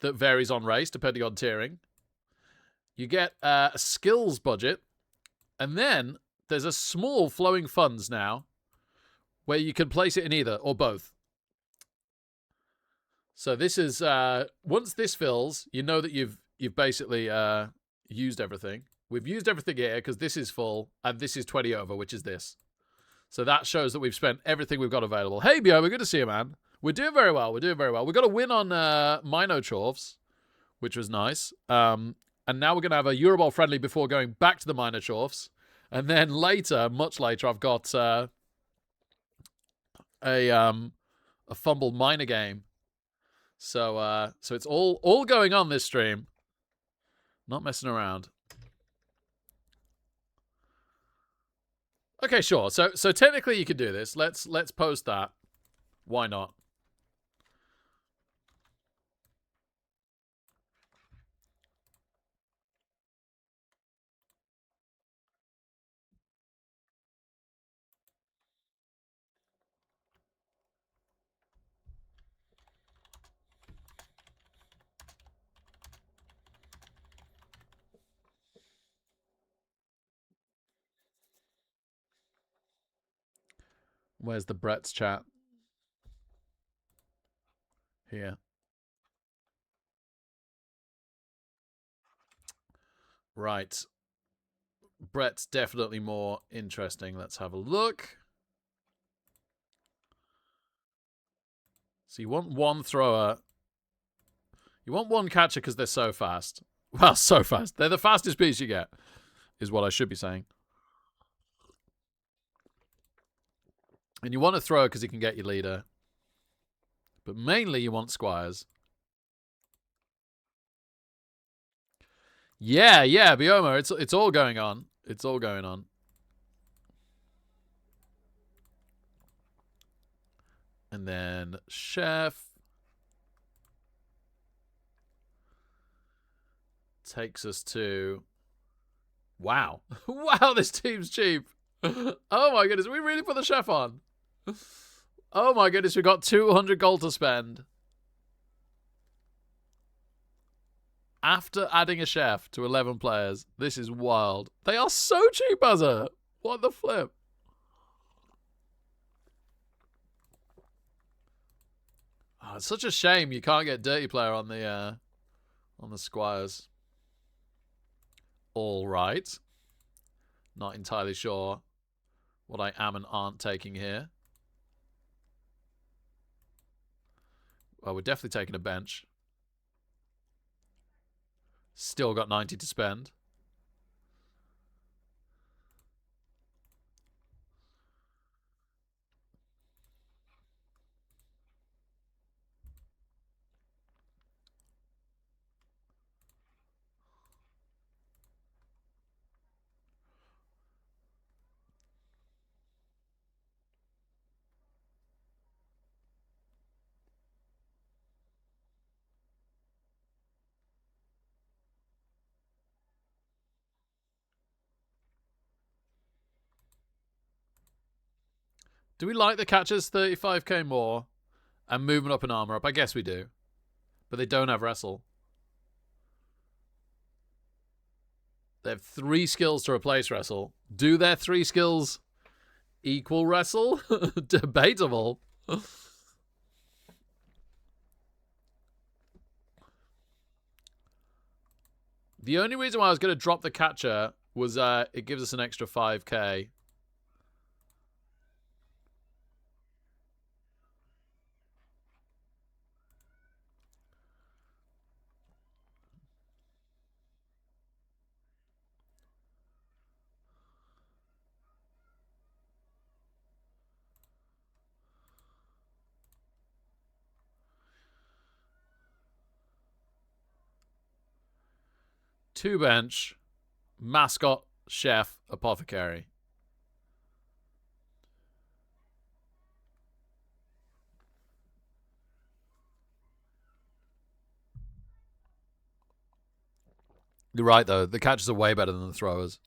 that varies on race, depending on tiering. You get a skills budget, and then there's a small flowing funds now, where you can place it in either or both. So this is once this fills, you know that you've basically used everything. We've used everything here because this is full, and this is 20 over, which is this. So that shows that we've spent everything we've got available. Hey, Bio, we're good to see you, man. We're doing very well. We're doing very well. We got a win on Mino Chorfs, which was nice. And now we're going to have a Eurobowl friendly before going back to the Mino Chorfs. And then later, much later, I've got a fumbled minor game. So it's all going on this stream. Not messing around. Okay, sure. So technically you could do this. Let's post that. Why not? Where's the Brett's chat? Here. Right. Brett's definitely more interesting. Let's have a look. So you want one thrower. You want one catcher because they're so fast. Well, so fast. They're the fastest piece you get, is what I should be saying. And you want a thrower because he can get your leader. But mainly you want squires. Yeah, Bioma, it's all going on. It's all going on. And then Chef takes us to... Wow. Wow, this team's cheap. Oh my goodness, we really put the Chef on. Oh my goodness, we got 200 gold to spend. After adding a Chef to 11 players. This is wild. They are so cheap, Buzzer. What the flip? It's such a shame you can't get dirty player on the squires. All right. Not entirely sure what I am and aren't taking here. Well, we're definitely taking a bench. Still got 90 to spend. Do we like the catchers 35k more and movement up and armor up? I guess we do. But they don't have wrestle. They have 3 skills to replace wrestle. Do their 3 skills equal wrestle? Debatable. The only reason why I was going to drop the catcher was it gives us an extra 5k. Two bench, mascot, chef, apothecary. You're right, though. The catchers are way better than the throwers.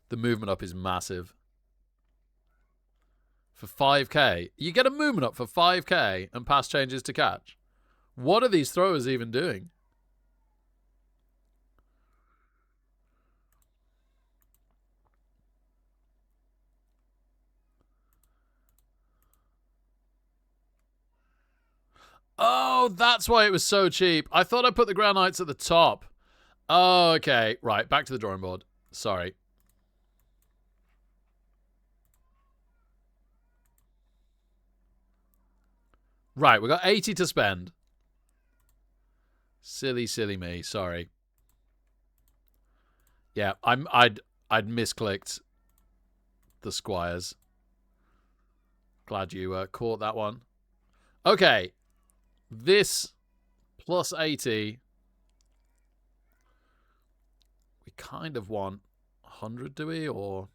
The movement up is massive. For 5k. You get a movement up for 5k and pass changes to catch. What are these throwers even doing? Oh, that's why it was so cheap. I thought I put the Ground Knights at the top. Oh, okay. Right, back to the drawing board. Sorry. Right, we got 80 to spend. Silly, silly me. Sorry. Yeah, I'd misclicked the squires. Glad you caught that one. Okay. This plus 80. We kind of want 100, do we? Or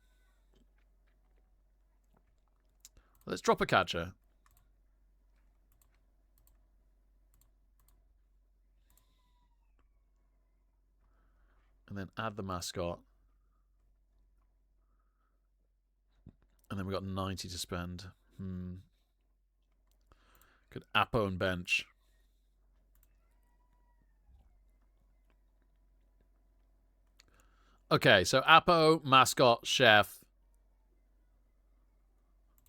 let's drop a catcher. And then add the mascot. And then we got 90 to spend. Could Apo and bench. Okay, so Apo, mascot, chef.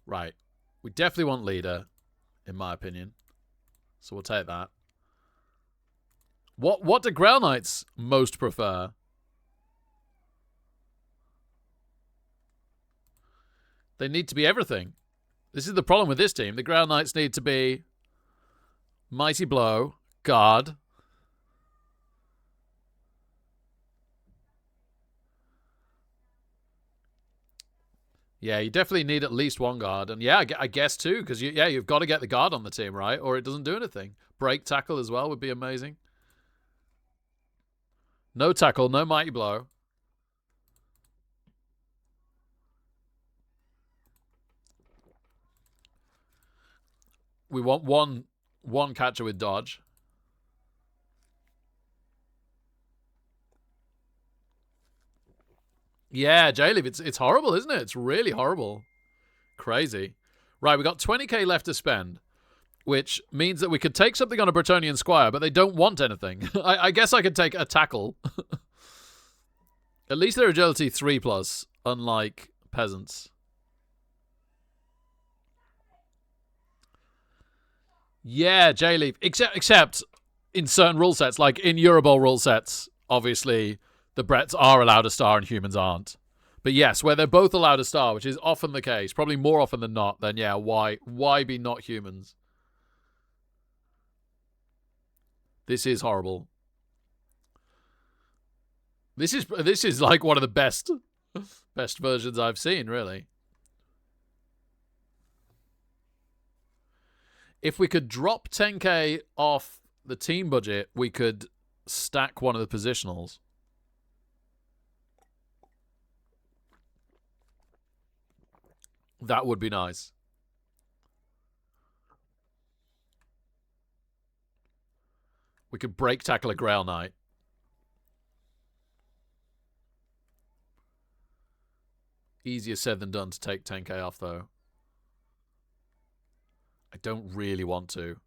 Right. We definitely want leader, in my opinion. So we'll take that. What do Ground Knights most prefer? They need to be everything. This is the problem with this team. The Ground Knights need to be Mighty Blow, Guard. Yeah, you definitely need at least one guard. And yeah, I guess two, because you've got to get the guard on the team, right? Or it doesn't do anything. Break tackle as well would be amazing. No tackle, no mighty blow. We want one catcher with dodge. Yeah, J-Leave, it's horrible, isn't it? It's really horrible. Crazy. Right, we got 20k left to spend, which means that we could take something on a Bretonnian Squire, but they don't want anything. I guess I could take a tackle. At least they're agility 3+, unlike peasants. Yeah, J-Leaf. Except in certain rule sets, like in Eurobowl rule sets, obviously the Bretts are allowed a star and humans aren't. But yes, where they're both allowed a star, which is often the case, probably more often than not, then yeah, why be not humans? This is horrible. This is like one of the best versions I've seen, really. If we could drop 10k off the team budget, we could stack one of the positionals. That would be nice. We could break tackle a Grail Knight. Easier said than done to take 10k off, though. I don't really want to.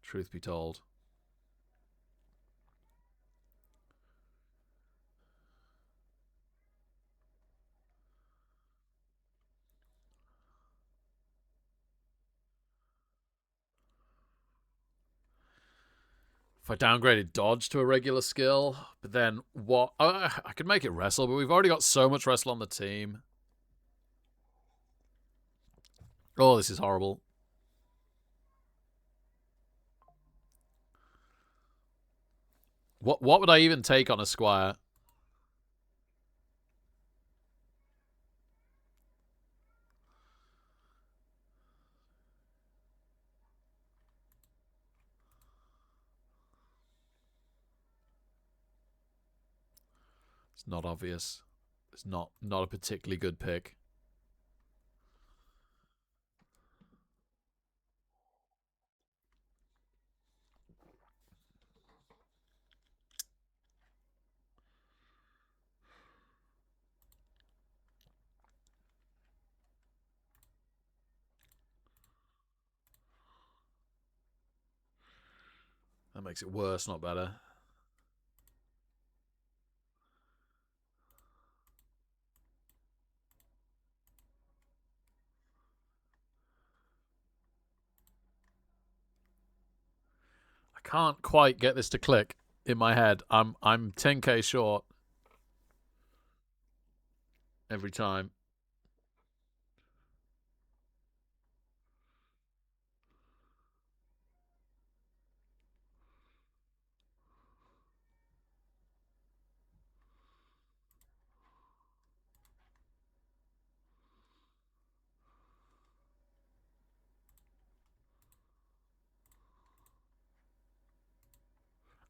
Truth be told. If I downgraded dodge to a regular skill, but then what? I could make it wrestle, but we've already got so much wrestle on the team. Oh, this is horrible. What would I even take on a squire? It's not obvious. It's not a particularly good pick. That makes it worse, not better. I can't quite get this to click in my head. I'm 10k short every time.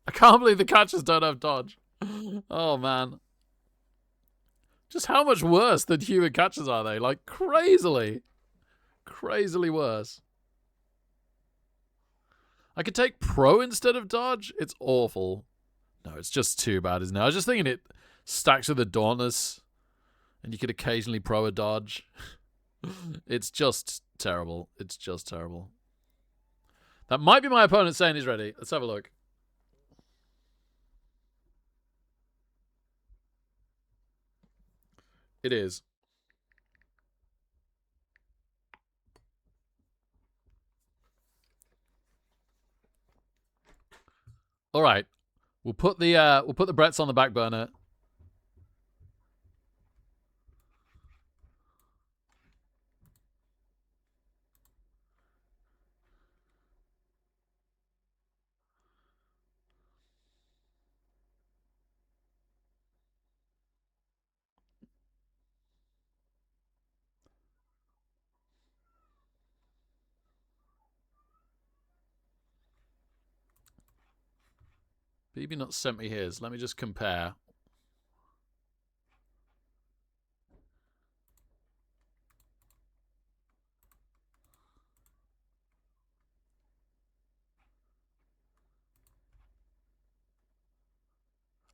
I can't believe the catchers don't have dodge. Oh, man. Just how much worse than human catchers are they? Like, crazily worse. I could take pro instead of dodge? It's awful. No, it's just too bad, isn't it? I was just thinking it stacks with the Dauntless, and you could occasionally pro a dodge. It's just terrible. It's just terrible. That might be my opponent saying he's ready. Let's have a look. It is. All right. We'll put the Bretts on the back burner. BB not sent me his. Let me just compare.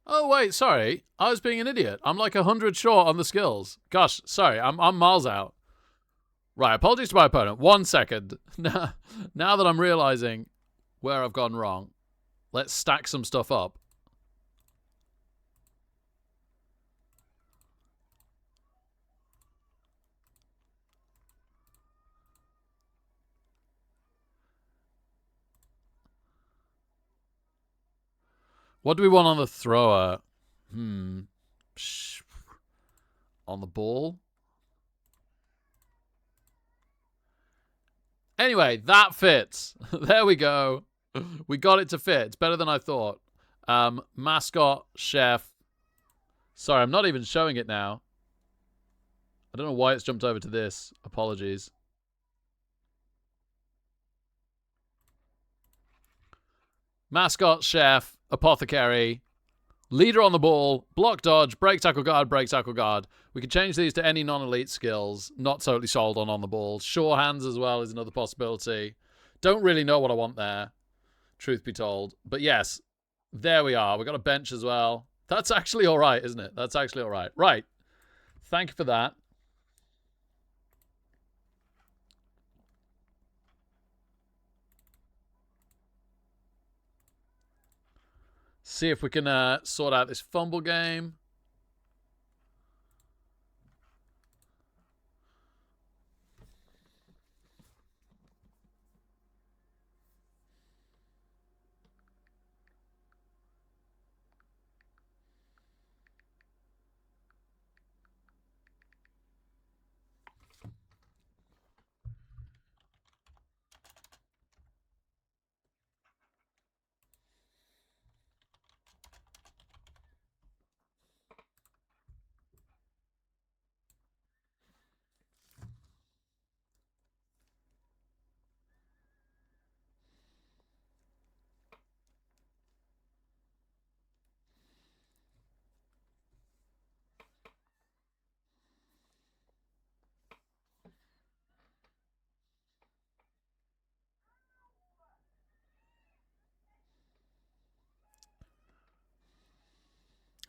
Oh wait, sorry. I was being an idiot. I'm like 100 short on the skills. Gosh, sorry. I'm miles out. Right, apologies to my opponent. 1 second. Now that I'm realizing where I've gone wrong, let's stack some stuff up. What do we want on the thrower? On the ball? Anyway, that fits. There we go. We got it to fit. It's better than I thought. Mascot, chef. Sorry, I'm not even showing it now. I don't know why it's jumped over to this. Apologies. Mascot, chef, apothecary, leader on the ball, block dodge, break tackle guard, break tackle guard. We could change these to any non-elite skills. Not totally sold on the ball. Sure hands as well is another possibility. Don't really know what I want there, truth be told. But yes, there we are. We got a bench as well. That's actually all right, isn't it? That's actually all right. Right. Thank you for that. See if we can sort out this fumble game.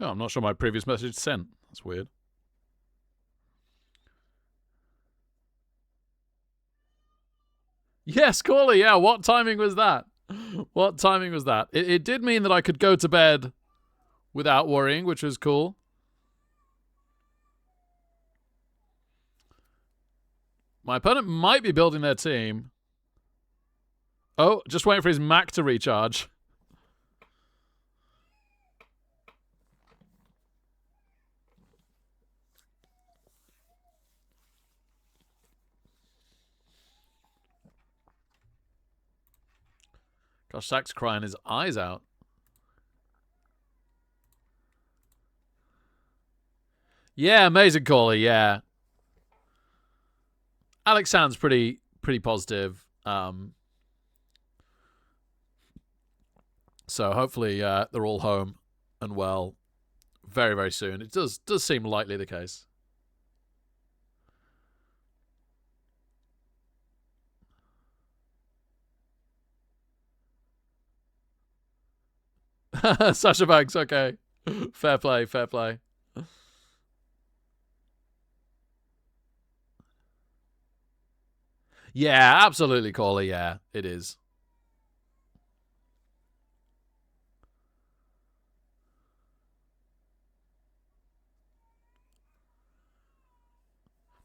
Oh, I'm not sure my previous message sent. That's weird. Yes, Corley, yeah. What timing was that? What timing was that? It did mean that I could go to bed without worrying, which was cool. My opponent might be building their team. Oh, just waiting for his Mac to recharge. Gosh, Zach's crying his eyes out. Yeah, amazing caller, yeah. Alex sounds pretty positive. So hopefully they're all home and well very, very soon. It does seem likely the case. Sasha Banks, okay. Fair play, fair play. Yeah, absolutely, Caller. Yeah, it is.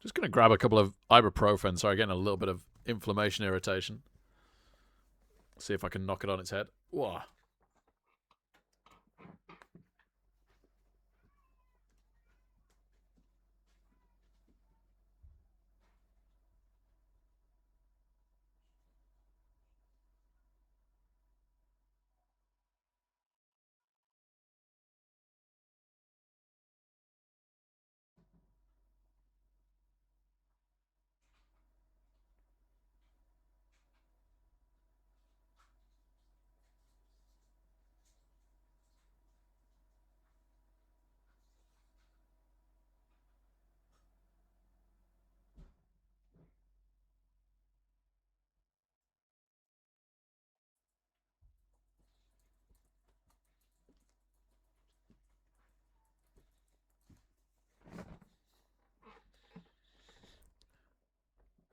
Just going to grab a couple of ibuprofen. Sorry, getting a little bit of inflammation irritation. See if I can knock it on its head. Whoa.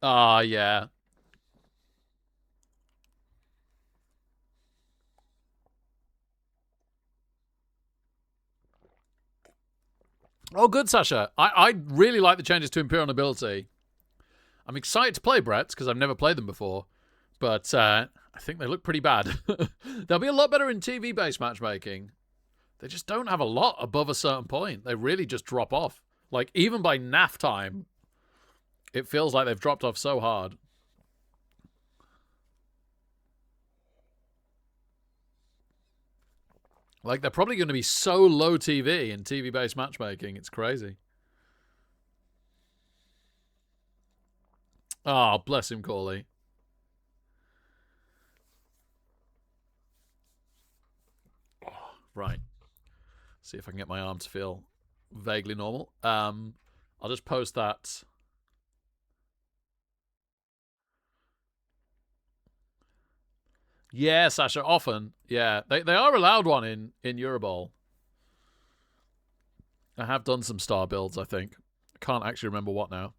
Ah, yeah. Oh, good, Sasha. I really like the changes to Imperial Nobility. I'm excited to play Brett's because I've never played them before, but I think they look pretty bad. They'll be a lot better in TV-based matchmaking. They just don't have a lot above a certain point. They really just drop off. Like, even by NAF time, it feels like they've dropped off so hard. Like, they're probably going to be so low TV in TV-based matchmaking. It's crazy. Oh, bless him, Corley. Right. See if I can get my arm to feel vaguely normal. I'll just post that. Yeah, Sasha, often. Yeah, they are allowed one in Eurobowl. I have done some star builds, I think. I can't actually remember what now.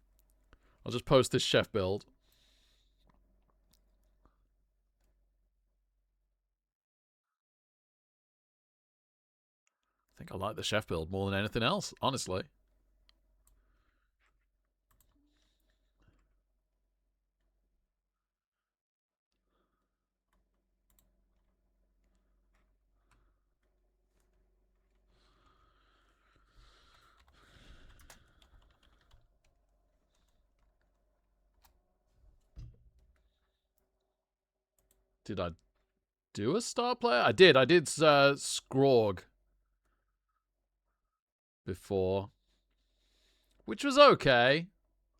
I'll just post this chef build. I think I like the chef build more than anything else, honestly. Did I do a star player? I did. I did Scrog before, which was okay,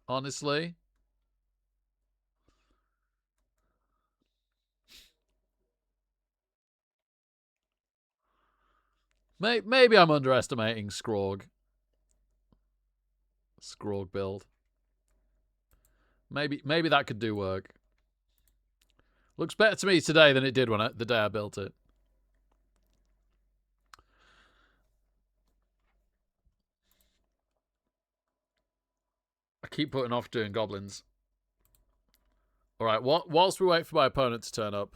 honestly. Maybe I'm underestimating Scrog. Scrog build. Maybe that could do work. Looks better to me today than it did when the day I built it. I keep putting off doing goblins. All right, whilst we wait for my opponent to turn up,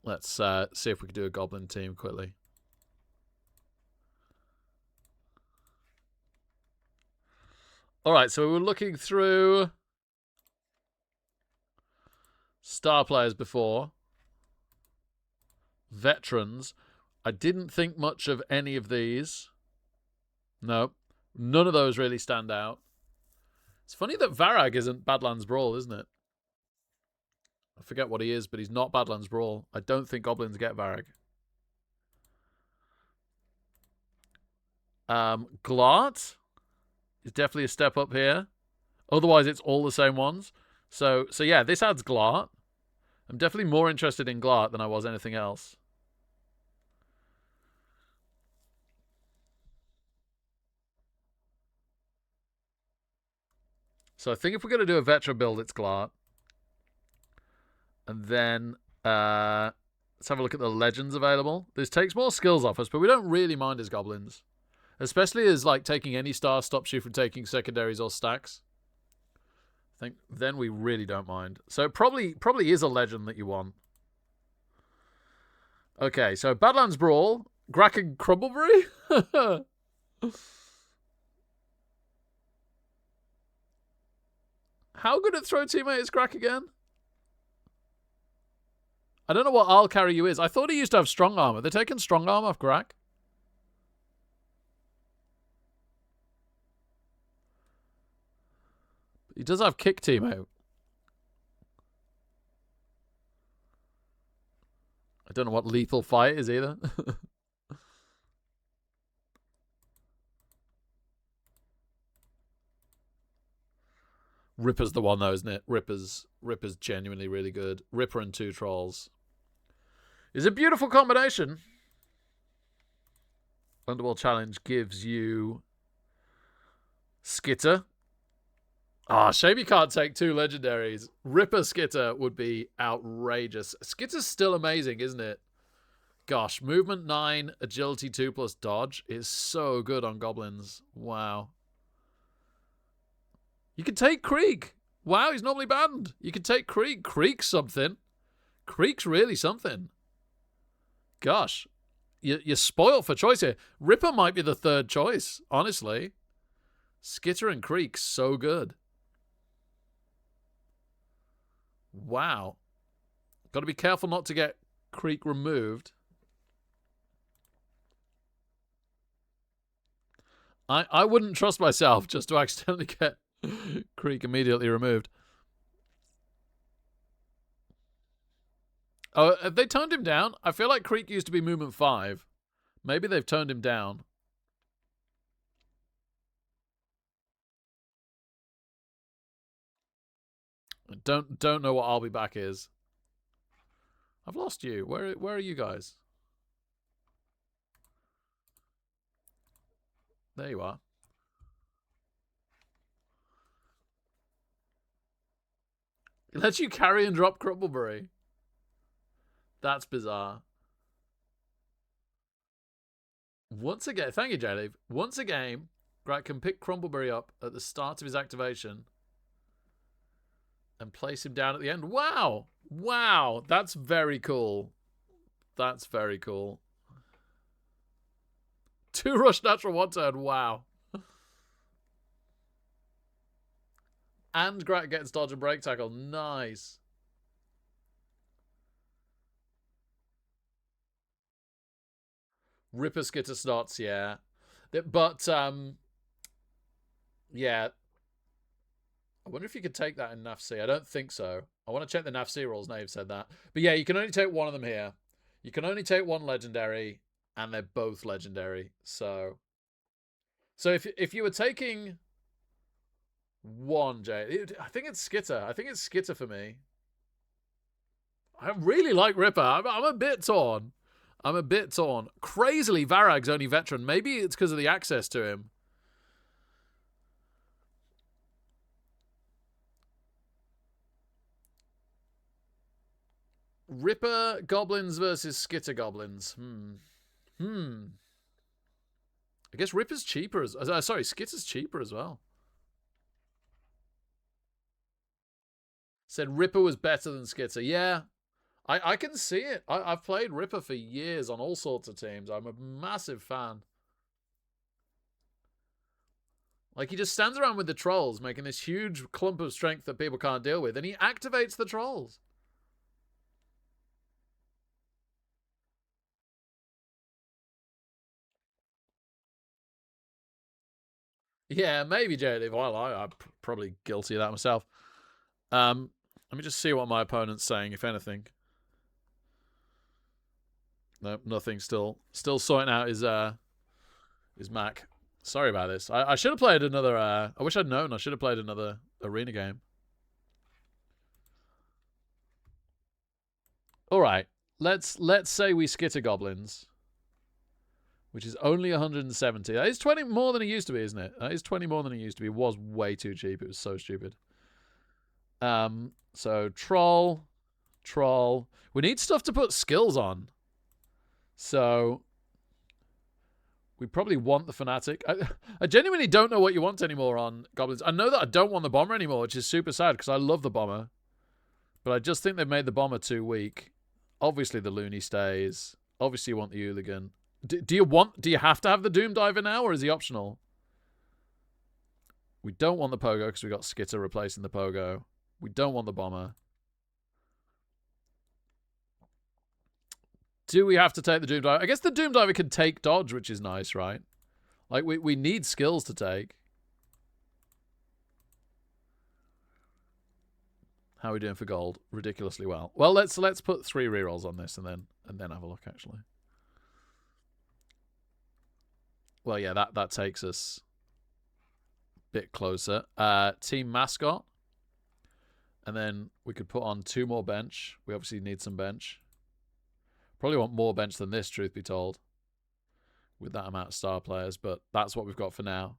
let's see if we can do a goblin team quickly. All right, so we were looking through star players before. Veterans. I didn't think much of any of these. No, none of those really stand out. It's funny that Varag isn't Badlands Brawl, isn't it? I forget what he is, but he's not Badlands Brawl. I don't think goblins get Varag. Glart is definitely a step up here. Otherwise, it's all the same ones. So yeah, this adds Glart. I'm definitely more interested in Glart than I was anything else. So I think if we're going to do a Vetra build, it's Glart. And then let's have a look at the legends available. This takes more skills off us, but we don't really mind his goblins. Especially as, like, taking any star stops you from taking secondaries or stacks. I think then we really don't mind. So it probably is a legend that you want. Okay, so Badlands Brawl, Grack and Crumbleberry? How good at throw teammate is Grack again? I don't know what I'll carry you is. I thought he used to have strong armor. They're taking strong armor off Grack. He does have kick teammate. I don't know what lethal fight is either. Ripper's the one though, isn't it? Ripper's genuinely really good. Ripper and 2 trolls is a beautiful combination. Underworld Challenge gives you Skitter. Ah, shame you can't take 2 legendaries. Ripper Skitter would be outrageous. Skitter's still amazing, isn't it? Gosh, movement 9, agility 2 plus dodge is so good on goblins. Wow. You can take Krieg. Wow, he's normally banned. You can take Krieg. Krieg's something. Krieg's really something. Gosh, you're spoiled for choice here. Ripper might be the 3rd choice, honestly. Skitter and Krieg, so good. Wow. Got to be careful not to get Creek removed. I wouldn't trust myself just to accidentally get Creek immediately removed. Oh, have they toned him down? I feel like Creek used to be movement 5. Maybe they've toned him down. Don't know what I'll be back is. I've lost you. Where are you guys? There you are. It lets you carry and drop Crumbleberry. That's bizarre. Once again, thank you, J-Leave. Once again, Grat can pick Crumbleberry up at the start of his activation and place him down at the end. Wow! Wow! That's very cool. That's very cool. 2 rush natural 1 turn. Wow. And Grat gets dodge and break tackle. Nice. Ripper Skitter Snots, yeah. But, yeah. I wonder if you could take that in NAF-C. I don't think so. I want to check the NAF-C rules now you've said that. But yeah, you can only take one of them here. You can only take one legendary, and they're both legendary. So if you were taking one, Jay, I think it's Skitter. I think it's Skitter for me. I really like Ripper. I'm a bit torn. I'm a bit torn. Crazily, Varag's only veteran. Maybe it's because of the access to him. Ripper Goblins versus Skitter Goblins. I guess Ripper's cheaper as... sorry, Skitter's cheaper as well. Said Ripper was better than Skitter. Yeah, I can see it. I've played Ripper for years on all sorts of teams. I'm a massive fan. Like, he just stands around with the trolls, making this huge clump of strength that people can't deal with, and he activates the trolls. Yeah, maybe JD. Well, I'm probably guilty of that myself. Let me just see what my opponent's saying, if anything. Nope, nothing. Still sorting out his Mac. Sorry about this. I should have played another. I wish I'd known. I should have played another arena game. All right, let's say we Skitter Goblins, which is only 170. That is 20 more than it used to be, isn't it? That is 20 more than it used to be. It was way too cheap. It was so stupid. So troll. We need stuff to put skills on. So we probably want the Fanatic. I genuinely don't know what you want anymore on Goblins. I know that I don't want the Bomber anymore, which is super sad because I love the Bomber. But I just think they've made the Bomber too weak. Obviously the Looney stays. Obviously you want the Hooligan. Do you have to have the Doom Diver now, or is he optional? We don't want the Pogo because we got Skitter replacing the Pogo. We don't want the Bomber. Do we have to take the Doom Diver? I guess the Doom Diver can take dodge, which is nice, right? Like, we need skills to take. How are we doing for gold? Ridiculously well. Well, let's put 3 rerolls on this and then have a look, actually. Well, yeah, that takes us a bit closer. Team mascot. And then we could put on 2 more bench. We obviously need some bench. Probably want more bench than this, truth be told, with that amount of star players, but that's what we've got for now.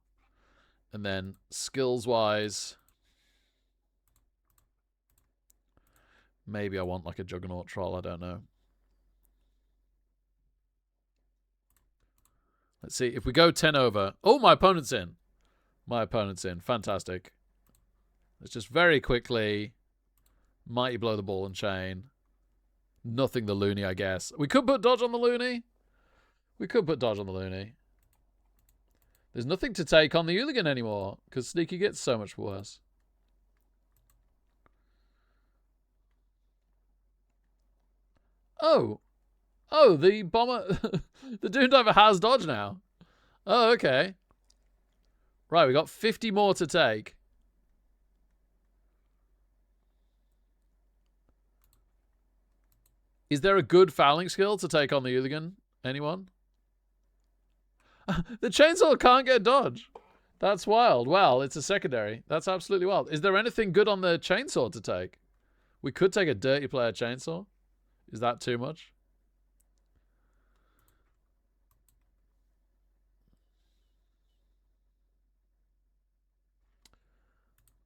And then skills-wise, maybe I want like a Juggernaut Troll, I don't know. Let's see, if we go 10 over... Oh, my opponent's in. My opponent's in. Fantastic. Let's just very quickly... Mighty Blow the Ball and Chain. Nothing the Looney, I guess. We could put dodge on the Looney. There's nothing to take on the Hooligan anymore, because Sneaky gets so much worse. Oh, Oh, the bomber... the Doom Diver has dodge now. Oh, okay. Right, we got 50 more to take. Is there a good fouling skill to take on the hooligan? Anyone? The chainsaw can't get dodge. That's wild. Well, it's a secondary. That's absolutely wild. Is there anything good on the chainsaw to take? We could take a dirty player chainsaw. Is that too much?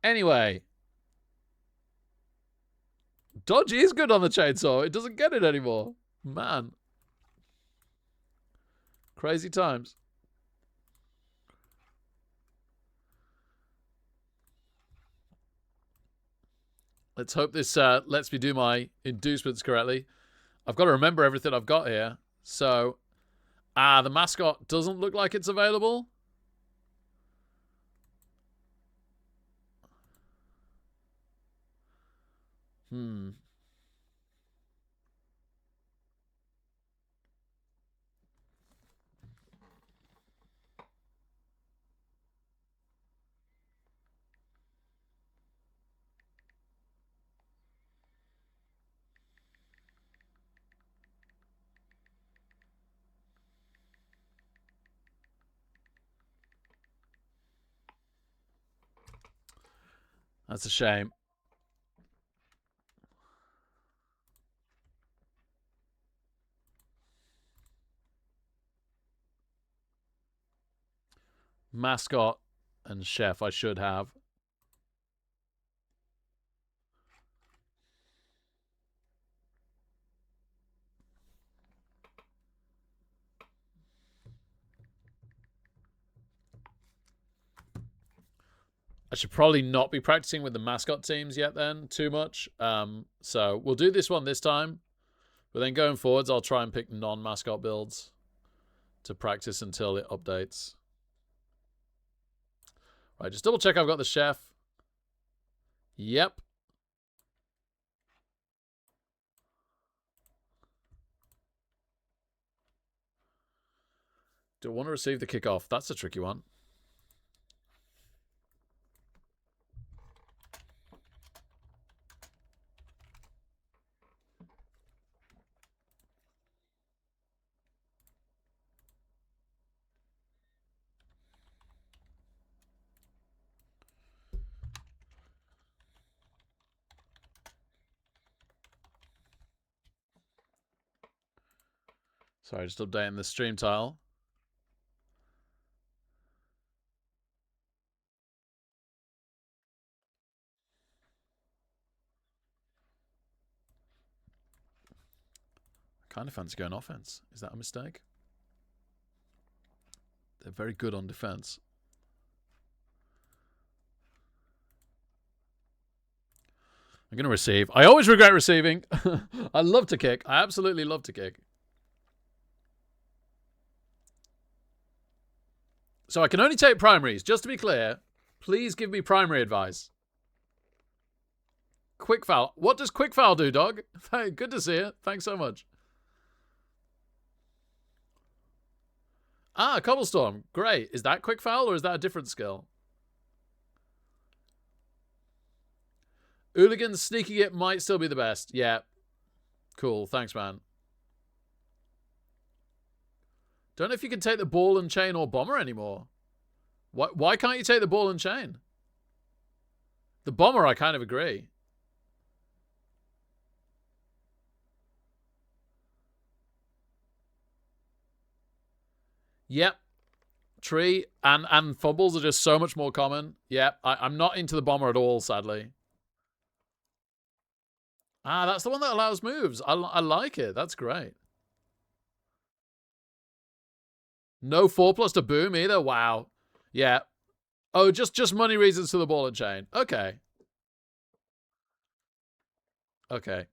Anyway. Dodge is good on the chainsaw. It doesn't get it anymore. Man. Crazy times. Let's hope this lets me do my inducements correctly. I've got to remember everything I've got here. So, the mascot doesn't look like it's available. That's a shame. Mascot and chef I should have. I should probably not be practicing with the mascot teams yet then too much. So we'll do this one this time. But then going forwards, I'll try and pick non-mascot builds to practice until it updates. Right, just double check I've got the chef. Yep. Do I want to receive the kickoff? That's a tricky one. Sorry, just updating the stream tile. I kind of fancy going offense. Is that a mistake? They're very good on defense. I'm going to receive. I always regret receiving. I love to kick. I absolutely love to kick. So I can only take primaries. Just to be clear, please give me primary advice. Quick foul. What does quick foul do, dog? Good to see you. Thanks so much. Ah, Cobblestorm. Great. Is that quick foul or is that a different skill? Hooligans sneaking it might still be the best. Yeah. Cool. Thanks, man. Don't know if you can take the ball and chain or bomber anymore. Why can't you take the ball and chain? The bomber, I kind of agree. Yep. Tree and fumbles are just so much more common. Yep. I'm not into the bomber at all, sadly. Ah, that's the one that allows moves. I like it. That's great. No 4+ to boom either. Wow. Yeah. Oh, just money reasons to the ball and chain. Okay. Okay.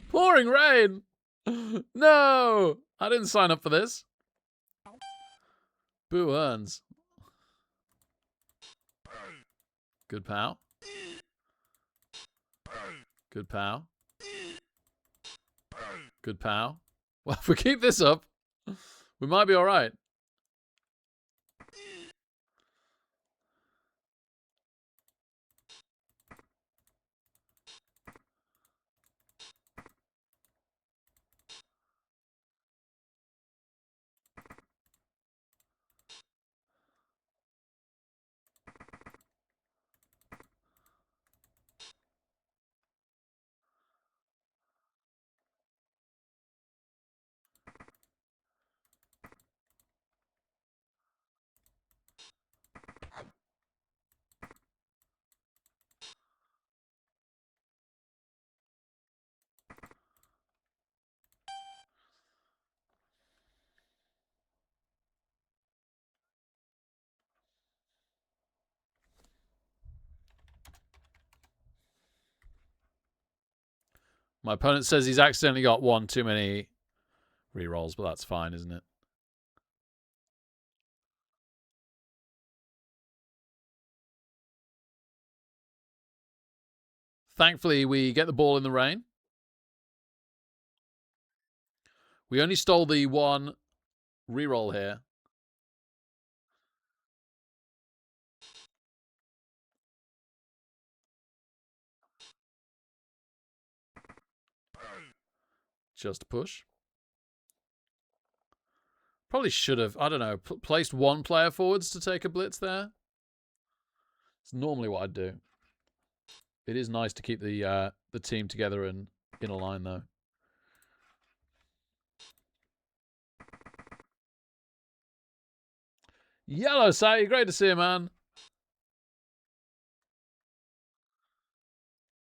Pouring rain! No! I didn't sign up for this. Boo earns. Good pal. Good pal. Good pal. Well, if we keep this up, we might be alright. My opponent says he's accidentally got one too many rerolls, but that's fine, isn't it? Thankfully, we get the ball in the rain. We only stole the one reroll here. Just push. Probably should have, I don't know, placed one player forwards to take a blitz there. It's normally what I'd do. It is nice to keep the team together and in a line, though. Yellow, Say, great to see you, man.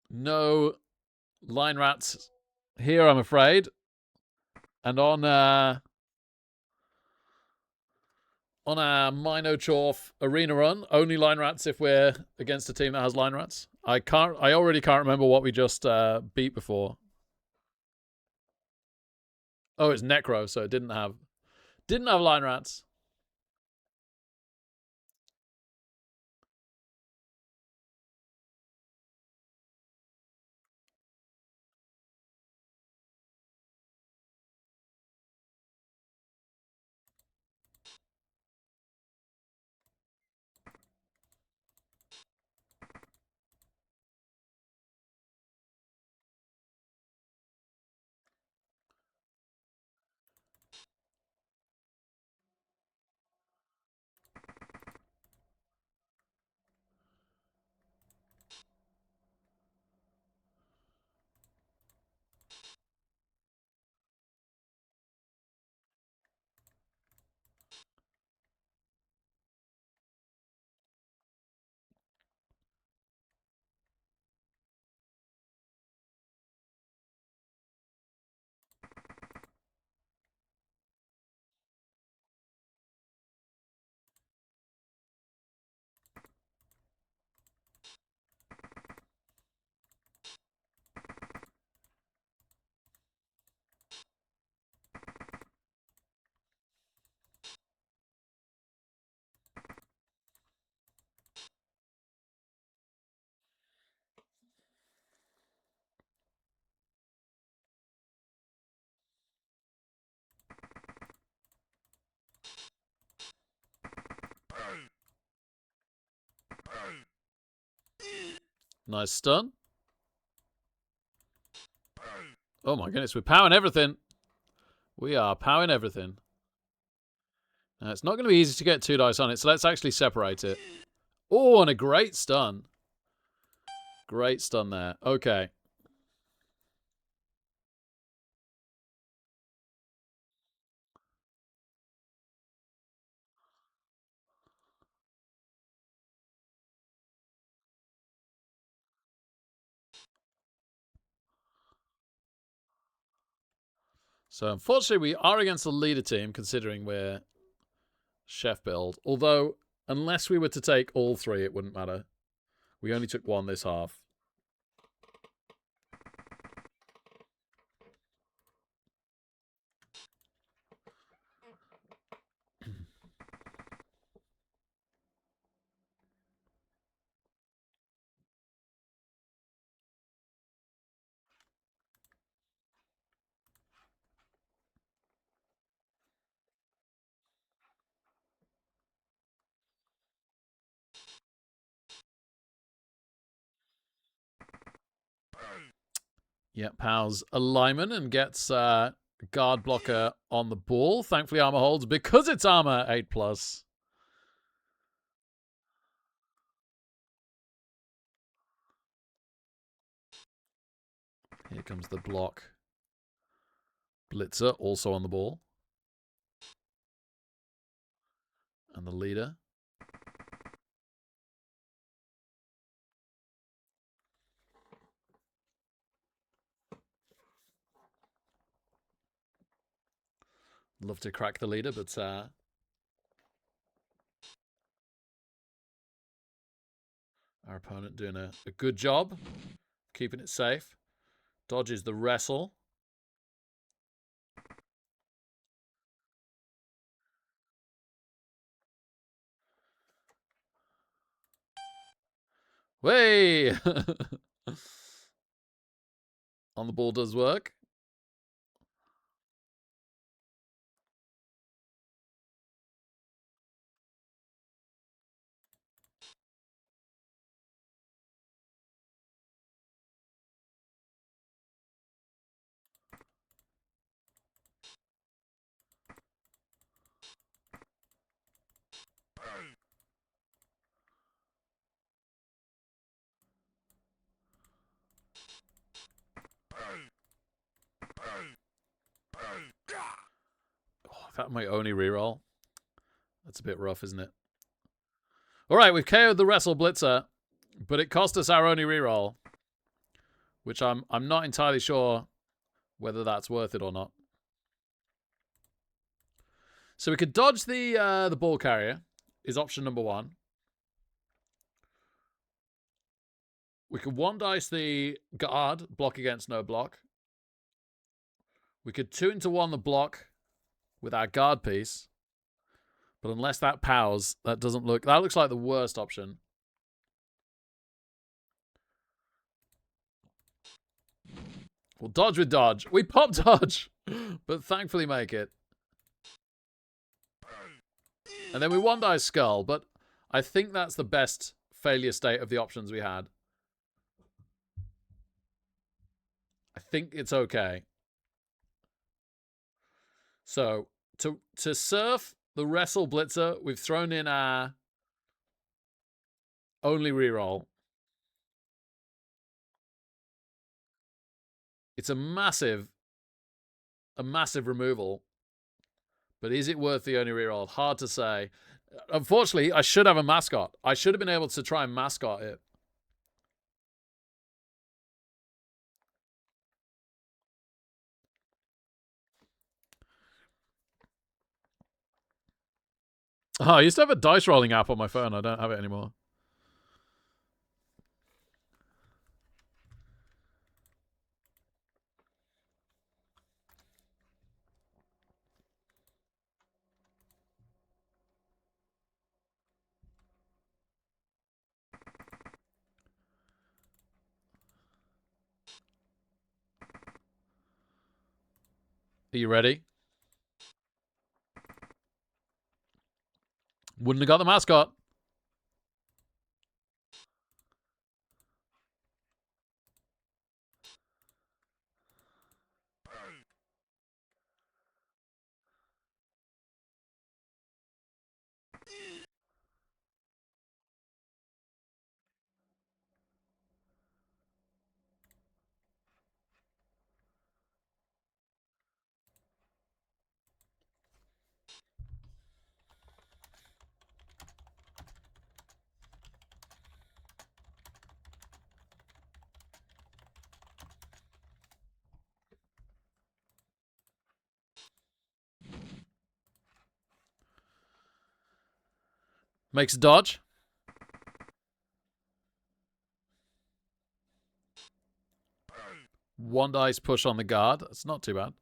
No line rats here, I'm afraid. And on our Mino Chorf arena run, only line rats if we're against a team that has line rats. I already can't remember what we just beat before. Oh, it's Necro, so it didn't have line rats. Nice stun. Oh my goodness, we're powering everything. We are powering everything. Now, it's not going to be easy to get 2 dice on it, so let's actually separate it. Oh, and a great stun. Great stun there. Okay. So unfortunately, we are against the leader team, considering we're chef build. Although Unless we were to take all 3, it wouldn't matter. We only took 1 this half. Yeah, Pow's a lineman and gets guard blocker on the ball. Thankfully, armor holds because it's armor 8+. Here comes the block. Blitzer also on the ball. And the leader. Love to crack the leader, but our opponent doing a good job keeping it safe. Dodges the wrestle. Way! On the ball does work. Oh, that might only reroll. That's a bit rough, isn't it? All right, we've KO'd the wrestle blitzer, but it cost us our only reroll, which I'm not entirely sure whether that's worth it or not. So we could dodge the ball carrier, is option number 1. We could 1-dice the guard, block against no block. We could 2-into-1 the block with our guard piece. But unless that powers, that looks like the worst option. We'll dodge with dodge. We pop dodge, but thankfully make it. And then we 1-dice skull, but I think that's the best failure state of the options we had. I think it's okay. So, to surf the wrestle blitzer, we've thrown in our only reroll. It's a massive removal. But is it worth the only reroll? Hard to say. Unfortunately, I should have a mascot. I should have been able to try and mascot it. Oh, I used to have a dice rolling app on my phone. I don't have it anymore. Are you ready? Wouldn't have got the mascot. Makes a dodge. One dice push on the guard. That's not too bad.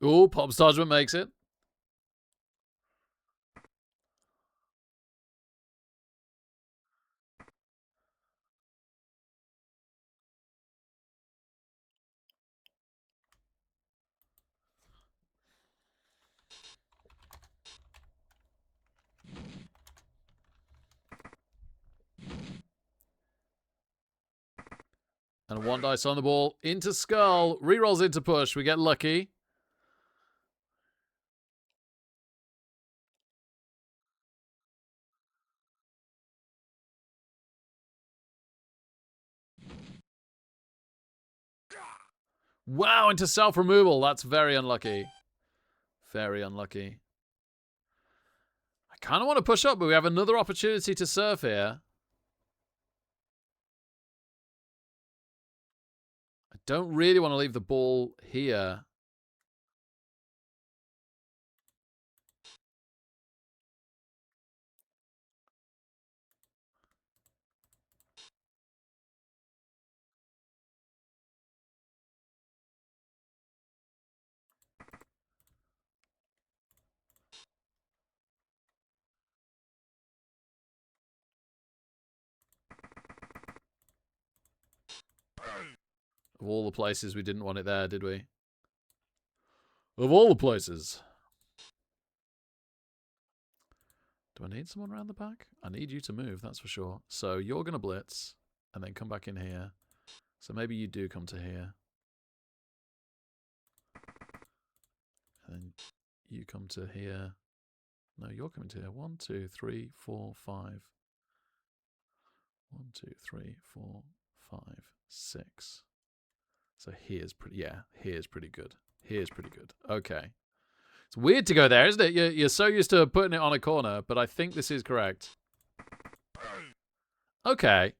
Ooh, Pop's dodgement makes it. And one dice on the ball. Into skull. Rerolls into push. We get lucky. Wow, into self-removal. That's very unlucky. Very unlucky. I kind of want to push up, but we have another opportunity to surf here. I don't really want to leave the ball here. Of all the places, we didn't want it there, did we? Of all the places. Do I need someone around the back? I need you to move, that's for sure. So you're going to blitz and then come back in here. So maybe you do come to here. And then you come to here. No, you're coming to here. 1, 2, 3, 4, 5. 1, 2, 3, 4, 5, 6. So here's pretty, yeah, here's pretty good. Here's pretty good. Okay. It's weird to go there, isn't it? You're so used to putting it on a corner, but I think this is correct. Okay.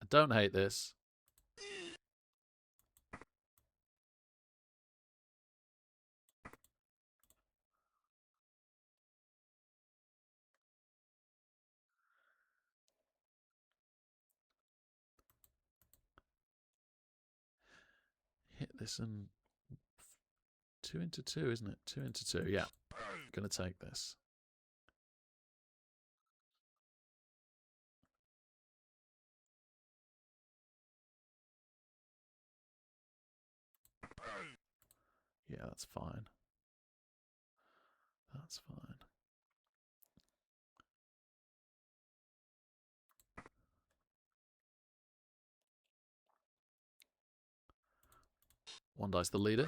I don't hate this. Hit this and 2 into 2, isn't it? 2 into 2, yeah. Gonna take this. Yeah, that's fine. That's fine. One dice the leader.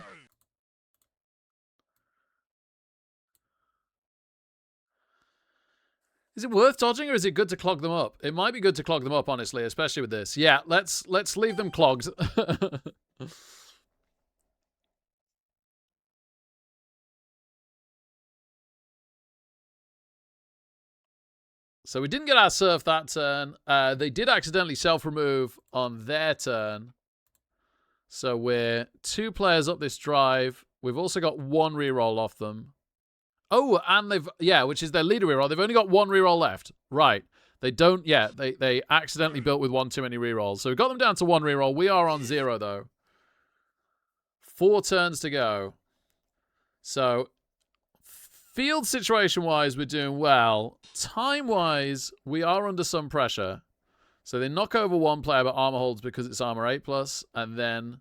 Is it worth dodging or is it good to clog them up? It might be good to clog them up, honestly, especially with this. Yeah, let's leave them clogged. So we didn't get our surf that turn. They did accidentally self-remove on their turn. So we're 2 players up this drive. We've also got 1 reroll off them. Oh, and they've, yeah, which is their leader reroll. They've only got 1 reroll left. Right. They don't, yeah, they accidentally built with 1 too many rerolls. So we got them down to 1 reroll. We are on 0, though. 4 turns to go. So field situation-wise, we're doing well. Time-wise, we are under some pressure. So they knock over 1 player, but armor holds because it's armor 8+. And then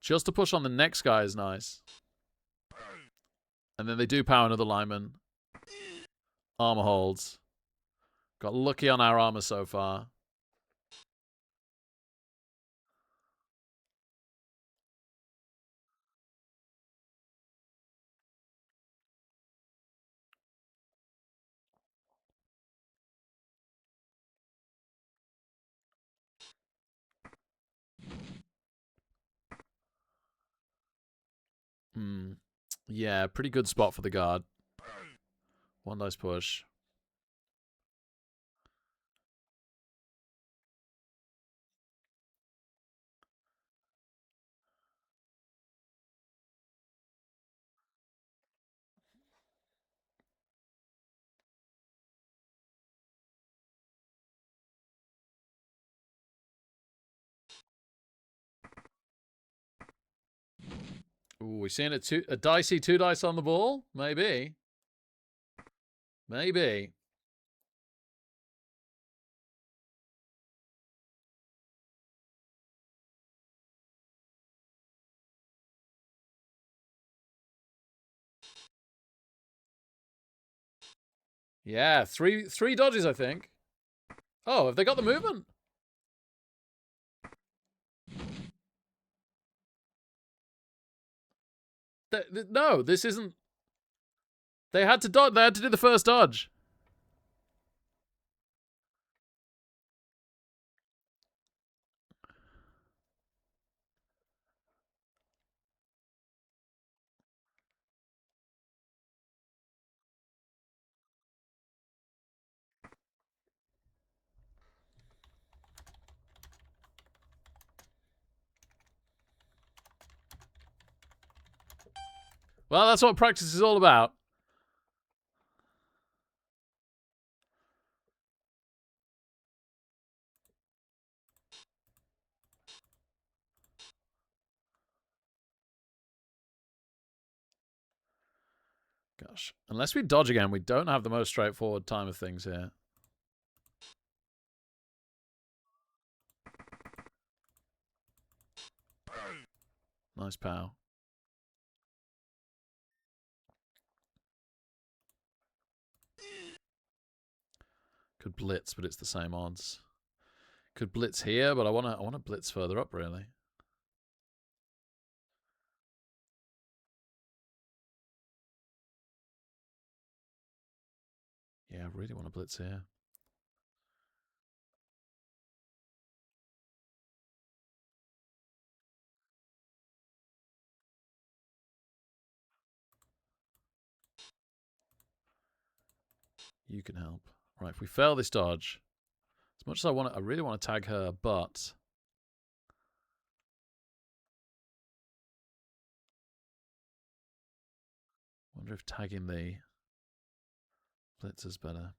just to push on the next guy is nice. And then they do power another lineman. Armor holds. Got lucky on our armor so far. Hmm. Yeah, pretty good spot for the guard. One dice push. Ooh, we seeing a dicey 2 dice on the ball? Maybe. Maybe. Yeah, three dodges, I think. Oh, have they got the movement? No, this isn't. They had to dodge. They had to do the first dodge. Well, that's what practice is all about. Gosh. Unless we dodge again, we don't have the most straightforward time of things here. Nice pow. Could blitz, but it's the same odds. Could blitz here, but I wanna blitz further up, really. Yeah, I really want to blitz here. You can help. Right, if we fail this dodge, as much as I really want to tag her, but I wonder if tagging the blitz is better.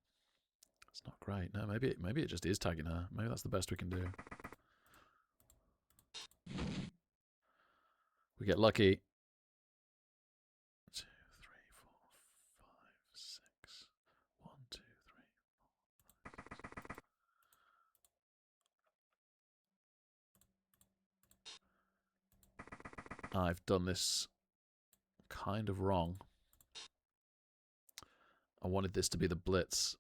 It's not great. No, maybe it just is tagging her. Maybe that's the best we can do. We get lucky. 2, 3, 4, 5, 6. 1, 2, 3. I've done this kind of wrong. I wanted this to be the blitz.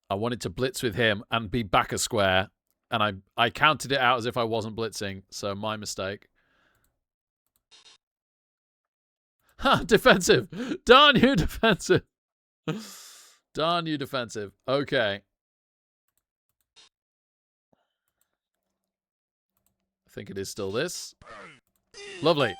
I wanted to blitz with him and be back a square, and I counted it out as if I wasn't blitzing, so my mistake. Ha! Defensive! Darn you, defensive! Darn you, defensive. Okay. I think it is still this. Lovely.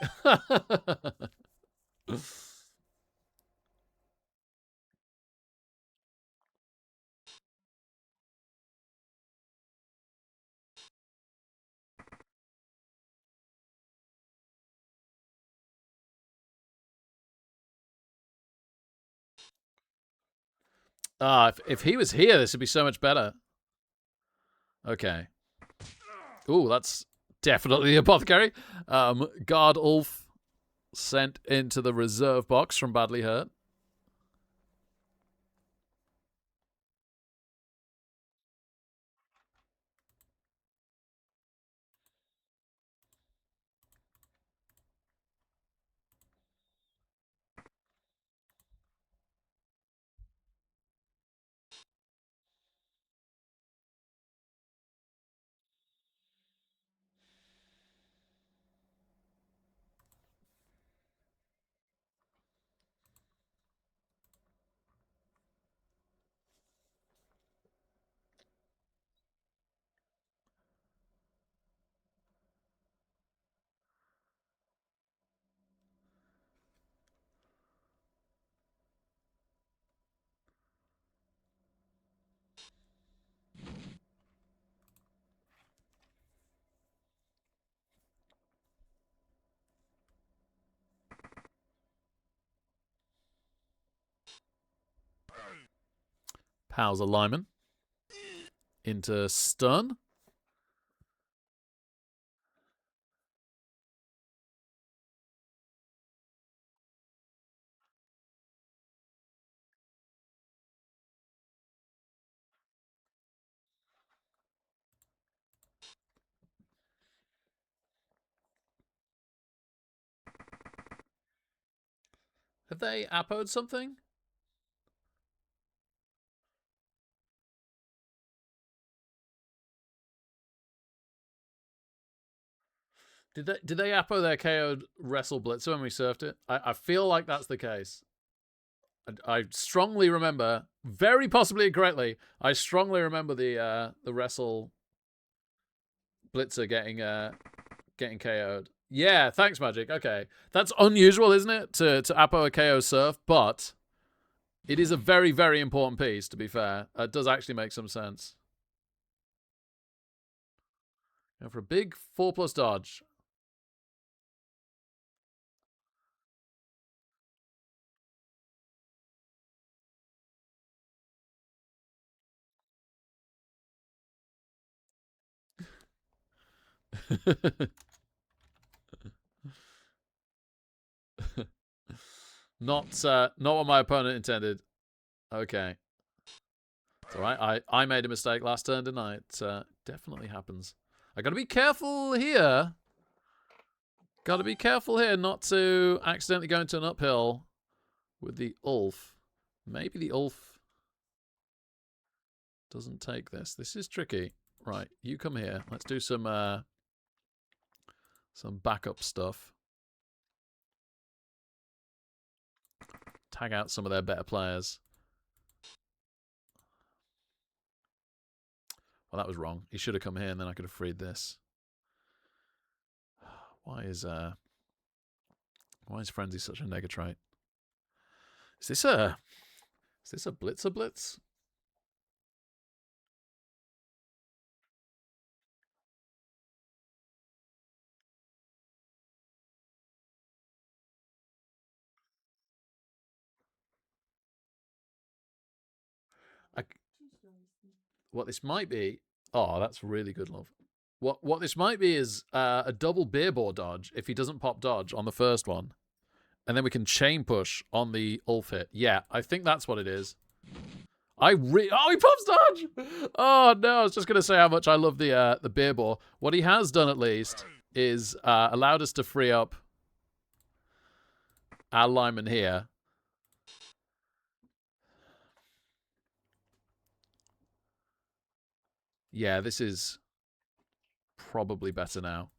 If he was here, this would be so much better. Okay. Ooh, that's definitely the apothecary. Guard Ulf sent into the reserve box from badly hurt. How's a Lyman? Into stun. Have they appoed something? Did they appo their KO'd Wrestle Blitzer when we surfed it? I feel like that's the case. I strongly remember, very possibly incorrectly, I strongly remember the Wrestle Blitzer getting KO'd. Yeah, thanks, Magic. Okay. That's unusual, isn't it? To appo a KO surf, but it is a very, very important piece, to be fair. It does actually make some sense. Go for a big 4+ dodge. Not what my opponent intended. Okay. It's alright. I made a mistake last turn, didn't I? It definitely happens. I gotta be careful here. Gotta be careful here not to accidentally go into an uphill with the Ulf. Maybe the Ulf doesn't take this. This is tricky. Right, you come here. Let's do some backup stuff. Tag out some of their better players. Well, that was wrong. He should have come here and then I could have freed this. Why is Frenzy such a negatrait? Is this a Blitzer Blitz? What this might be... Oh, that's really good, love. What this might be is a double beer ball dodge if he doesn't pop dodge on the first one. And then we can chain push on the Ulf hit. Yeah, I think that's what it is. Oh, he pops dodge! Oh, no, I was just going to say how much I love the beer ball. What he has done, at least, is allowed us to free up our lineman here. Yeah, this is probably better now.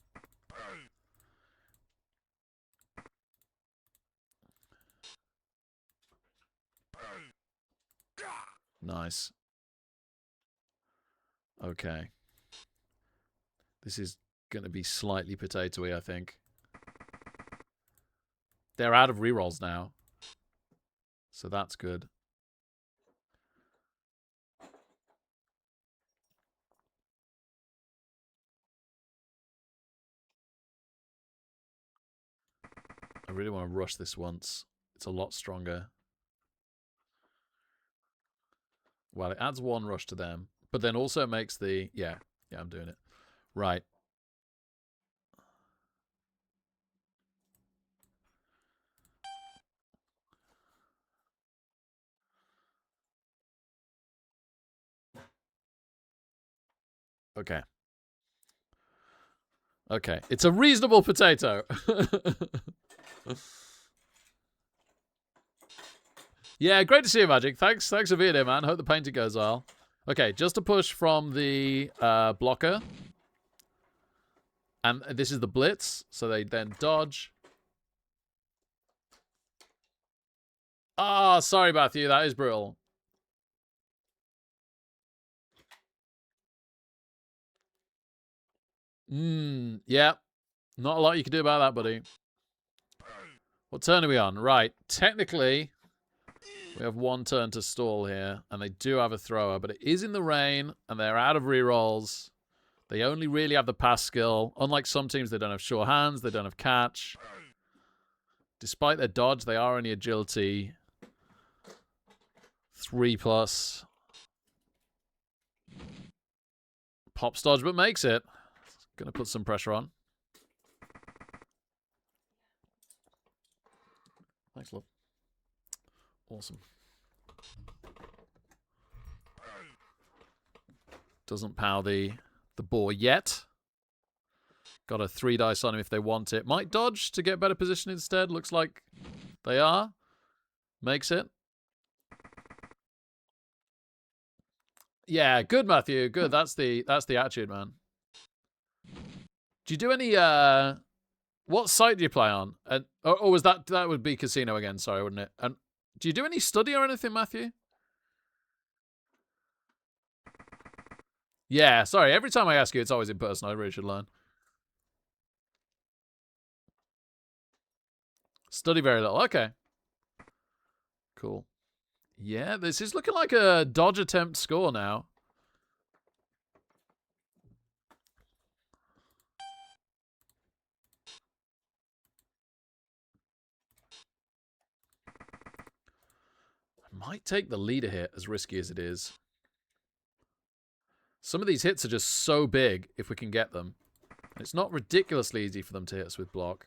Nice. Okay. This is going to be slightly potatoey, I think. They're out of rerolls now. So that's good. I really want to rush this once. It's a lot stronger. Well, it adds 1 rush to them. But then also makes the... Yeah, I'm doing it. Right. Okay. Okay. It's a reasonable potato. Yeah, great to see you, Magic. Thanks for being here, man. Hope the painting goes well. Okay, just a push from the blocker. And this is the blitz, so they then dodge. Ah, oh, sorry, Matthew. That is brutal. Yeah. Not a lot you can do about that, buddy. What turn are we on? Right. Technically, we have 1 turn to stall here, and they do have a thrower, but it is in the rain, and they're out of rerolls. They only really have the pass skill. Unlike some teams, they don't have sure hands, they don't have catch. Despite their dodge, they are only agility 3+. Pops dodge, but makes it. Gonna put some pressure on. Thanks, love. Awesome. Doesn't power the boar yet. Got a 3 dice on him if they want it. Might dodge to get better position instead. Looks like they are. Makes it. Yeah, good, Matthew. Good. That's the attitude, man. Do you do any what site do you play on? And or was that would be casino again, sorry, wouldn't it? And do you do any study or anything, Matthew? Yeah, sorry. Every time I ask you, it's always in person. I really should learn. Study very little. Okay. Cool. Yeah, this is looking like a dodge attempt score now. I might take the leader hit, as risky as it is. Some of these hits are just so big if we can get them. It's not ridiculously easy for them to hit us with block.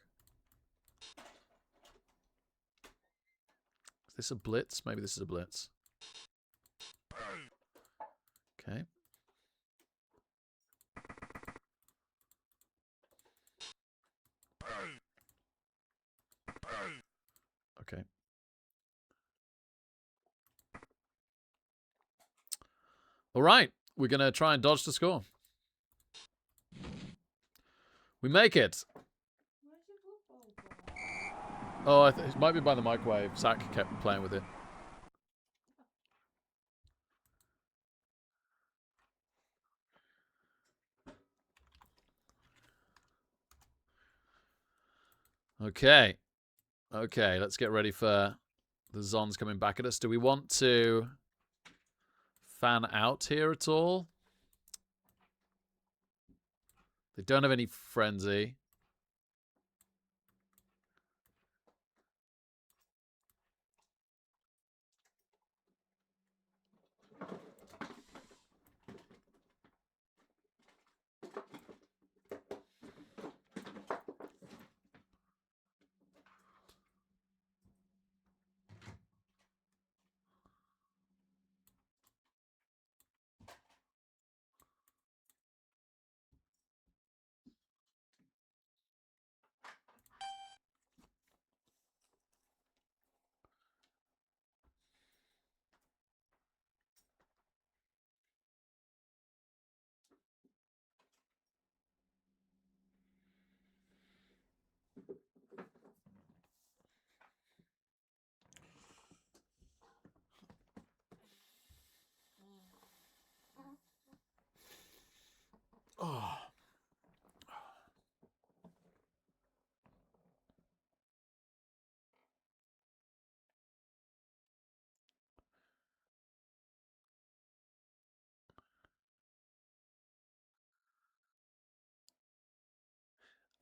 Is this a blitz? Maybe this is a blitz. Okay. Okay. All right. We're going to try and dodge to score. We make it. Oh, it might be by the microwave. Zach kept playing with it. Okay. Okay, let's get ready for the Zons coming back at us. Do we want to fan out here at all? They don't have any frenzy. Oh.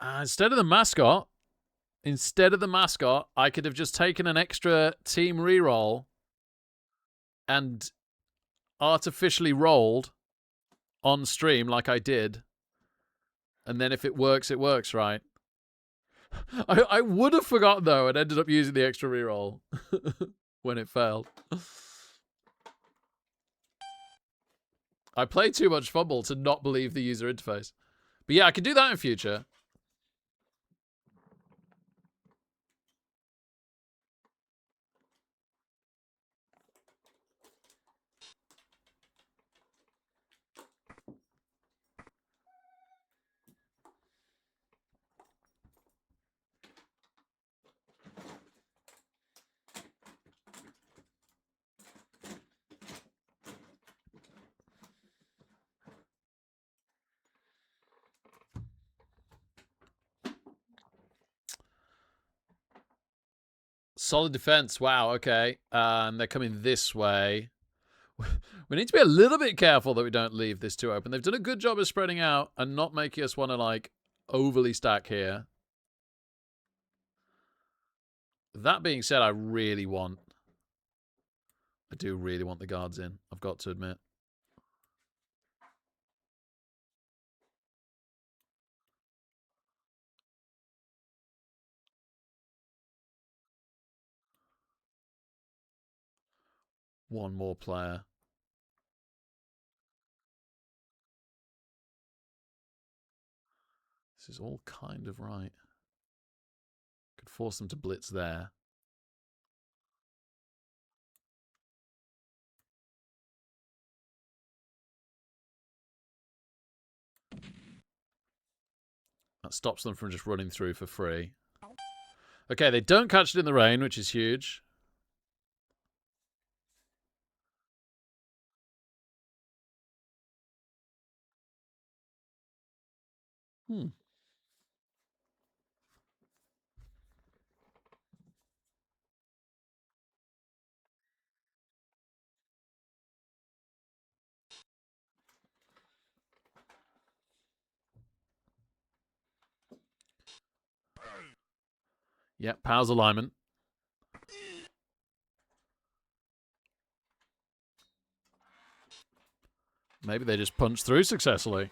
Instead of the mascot, I could have just taken an extra team reroll and artificially rolled on stream like I did. And then if it works, right? I would have forgotten, though, and ended up using the extra reroll when it failed. I play too much Fumble to not believe the user interface. But yeah, I can do that in future. Solid defense. Wow, okay. And they're coming this way. We need to be a little bit careful that we don't leave this too open. They've done a good job of spreading out and not making us want to, like, overly stack here. That being said, I do really want the guards in. I've got to admit. one more player. This is all kind of right. Could force them to blitz there. That stops them from just running through for free. Okay, they don't catch it in the rain, which is huge. Yep, Powell's alignment. Maybe they just punch through successfully.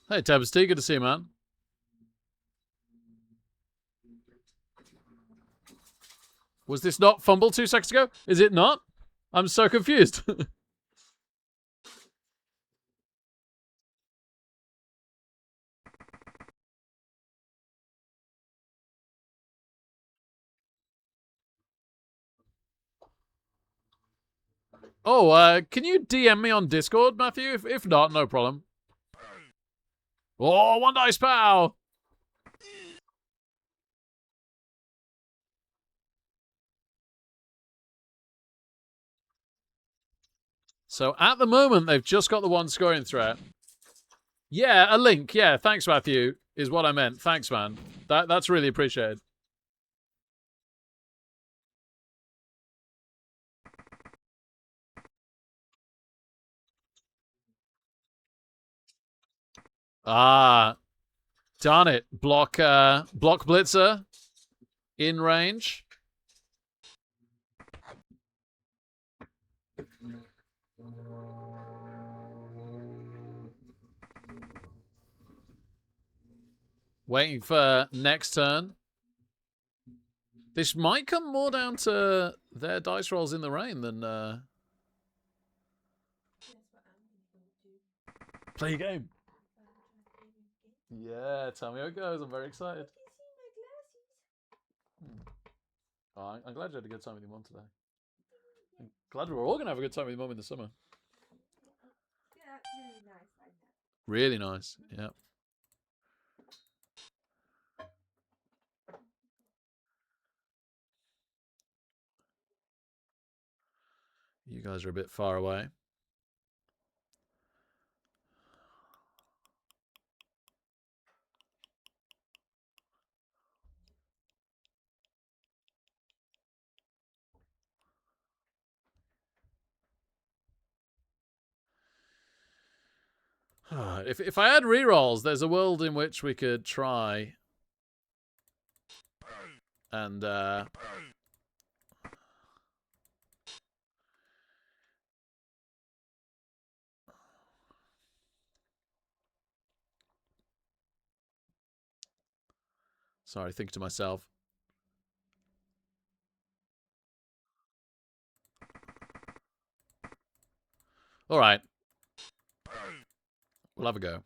Hey, Tabasty, good to see you, man. Was this not fumble 2 seconds ago? Is it not? I'm so confused. Oh, can you DM me on Discord, Matthew? If not, no problem. Oh, 1 dice pow! So at the moment, they've just got the 1 scoring threat. Yeah, a link. Yeah, thanks, Matthew, is what I meant. Thanks, man. That's really appreciated. Ah, darn it. Block blitzer in range. Waiting for next turn. This might come more down to their dice rolls in the rain than play a game. Yeah, tell me how it goes. I'm very excited. Oh, I'm glad you had a good time with your mum today. I'm glad we're all going to have a good time with your mum in the summer. Yeah, really nice, I know. Really nice, yeah. You guys are a bit far away. If I had rerolls, there's a world in which we could try and sorry, think to myself. All right. We'll have a go.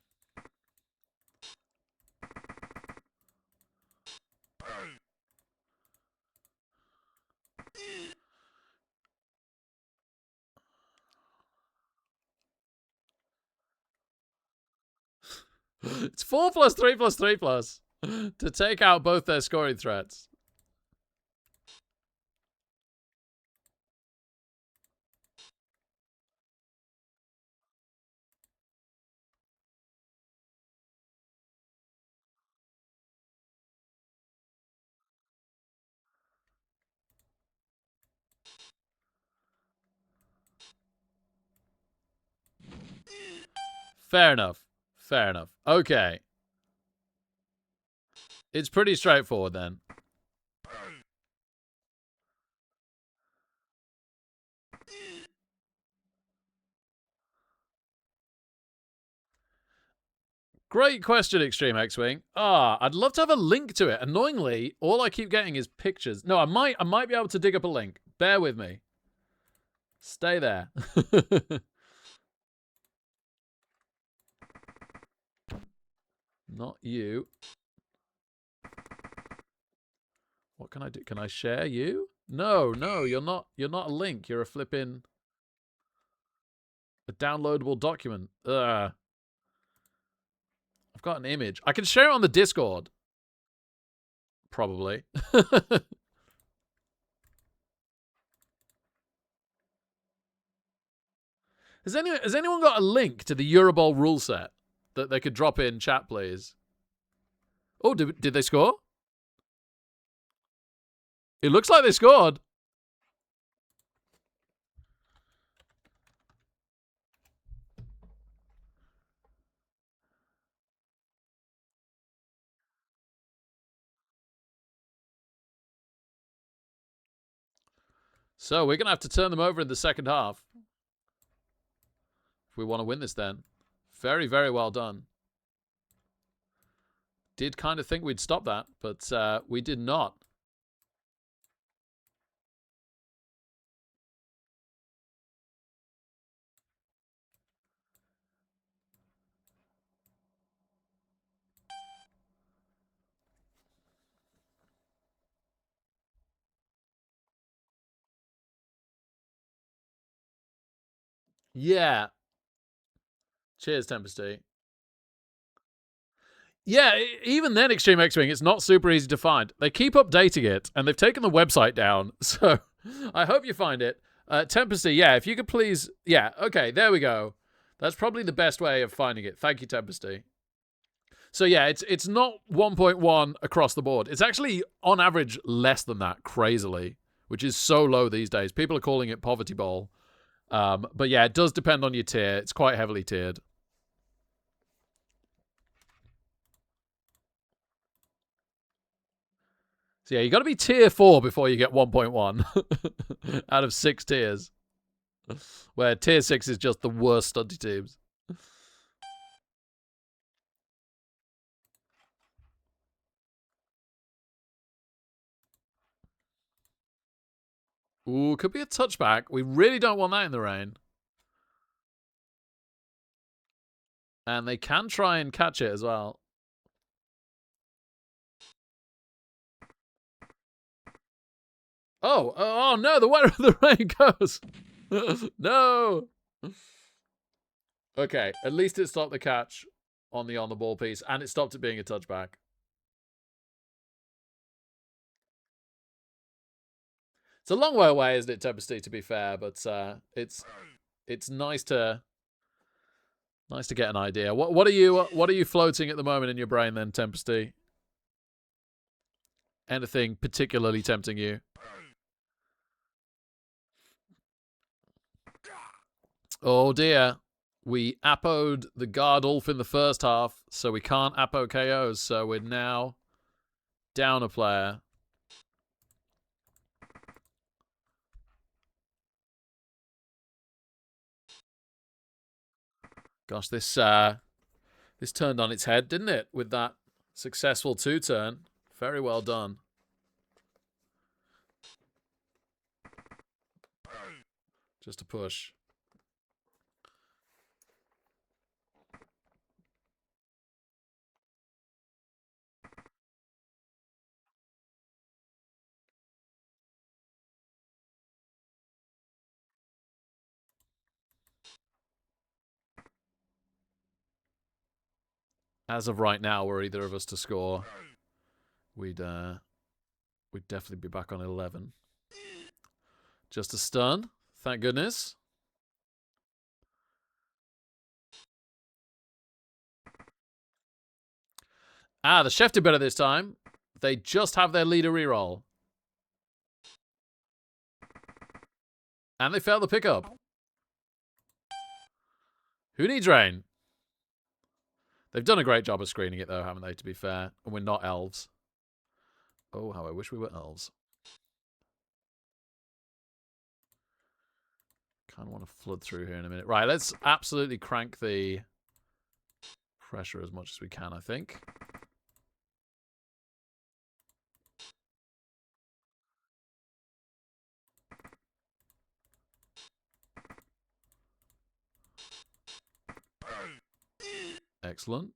It's 4 plus 3 plus 3 plus to take out both their scoring threats. Fair enough. Fair enough. Okay. It's pretty straightforward then. Great question, Extreme X-Wing. I'd love to have a link to it. Annoyingly, all I keep getting is pictures. No, I might be able to dig up a link. Bear with me. Stay there. Not you. What can I do? Can I share you? No, you're not a link. You're a flipping a downloadable document. I've got an image. I can share it on the Discord. Probably. Has anyone got a link to the Eurobowl rule set that they could drop in chat, please? Oh, did they score? It looks like they scored. So we're going to have to turn them over in the second half. If we want to win this then. Very, very well done. Did kind of think we'd stop that, but we did not. Yeah. Cheers, Tempesty. Yeah, even then, Extreme X-Wing, it's not super easy to find. They keep updating it, and they've taken the website down, so I hope you find it. Tempesty, yeah, if you could please... Yeah, okay, there we go. That's probably the best way of finding it. Thank you, Tempesty. So yeah, it's not 1.1 across the board. It's actually, on average, less than that, crazily, which is so low these days. People are calling it Poverty Bowl. But yeah, it does depend on your tier. It's quite heavily tiered. So yeah, you got to be tier 4 before you get 1.1 out of 6 tiers. Where tier 6 is just the worst study teams. Ooh, could be a touchback. We really don't want that in the rain. And they can try and catch it as well. Oh no, the way the rain goes. No. Okay, at least it stopped the catch on the ball piece, and it stopped it being a touchback. It's a long way away, isn't it, Tempesty, to be fair, but it's nice to get an idea. What are you floating at the moment in your brain then, Tempesty? Anything particularly tempting you? Oh dear. We appoed the guard Ulf in the first half, so we can't appo KOs, so we're now down a player. Gosh, this turned on its head, didn't it? With that successful 2-turn. Very well done. Just a push. As of right now, were either of us to score, we'd definitely be back on 11. Just a stun, thank goodness. Ah, the chef did better this time. They just have their leader reroll. And they failed the pickup. Who needs rain? They've done a great job of screening it, though, haven't they, to be fair? And we're not elves. Oh, how I wish we were elves. Kind of want to flood through here in a minute. Right, let's absolutely crank the pressure as much as we can, I think. Excellent.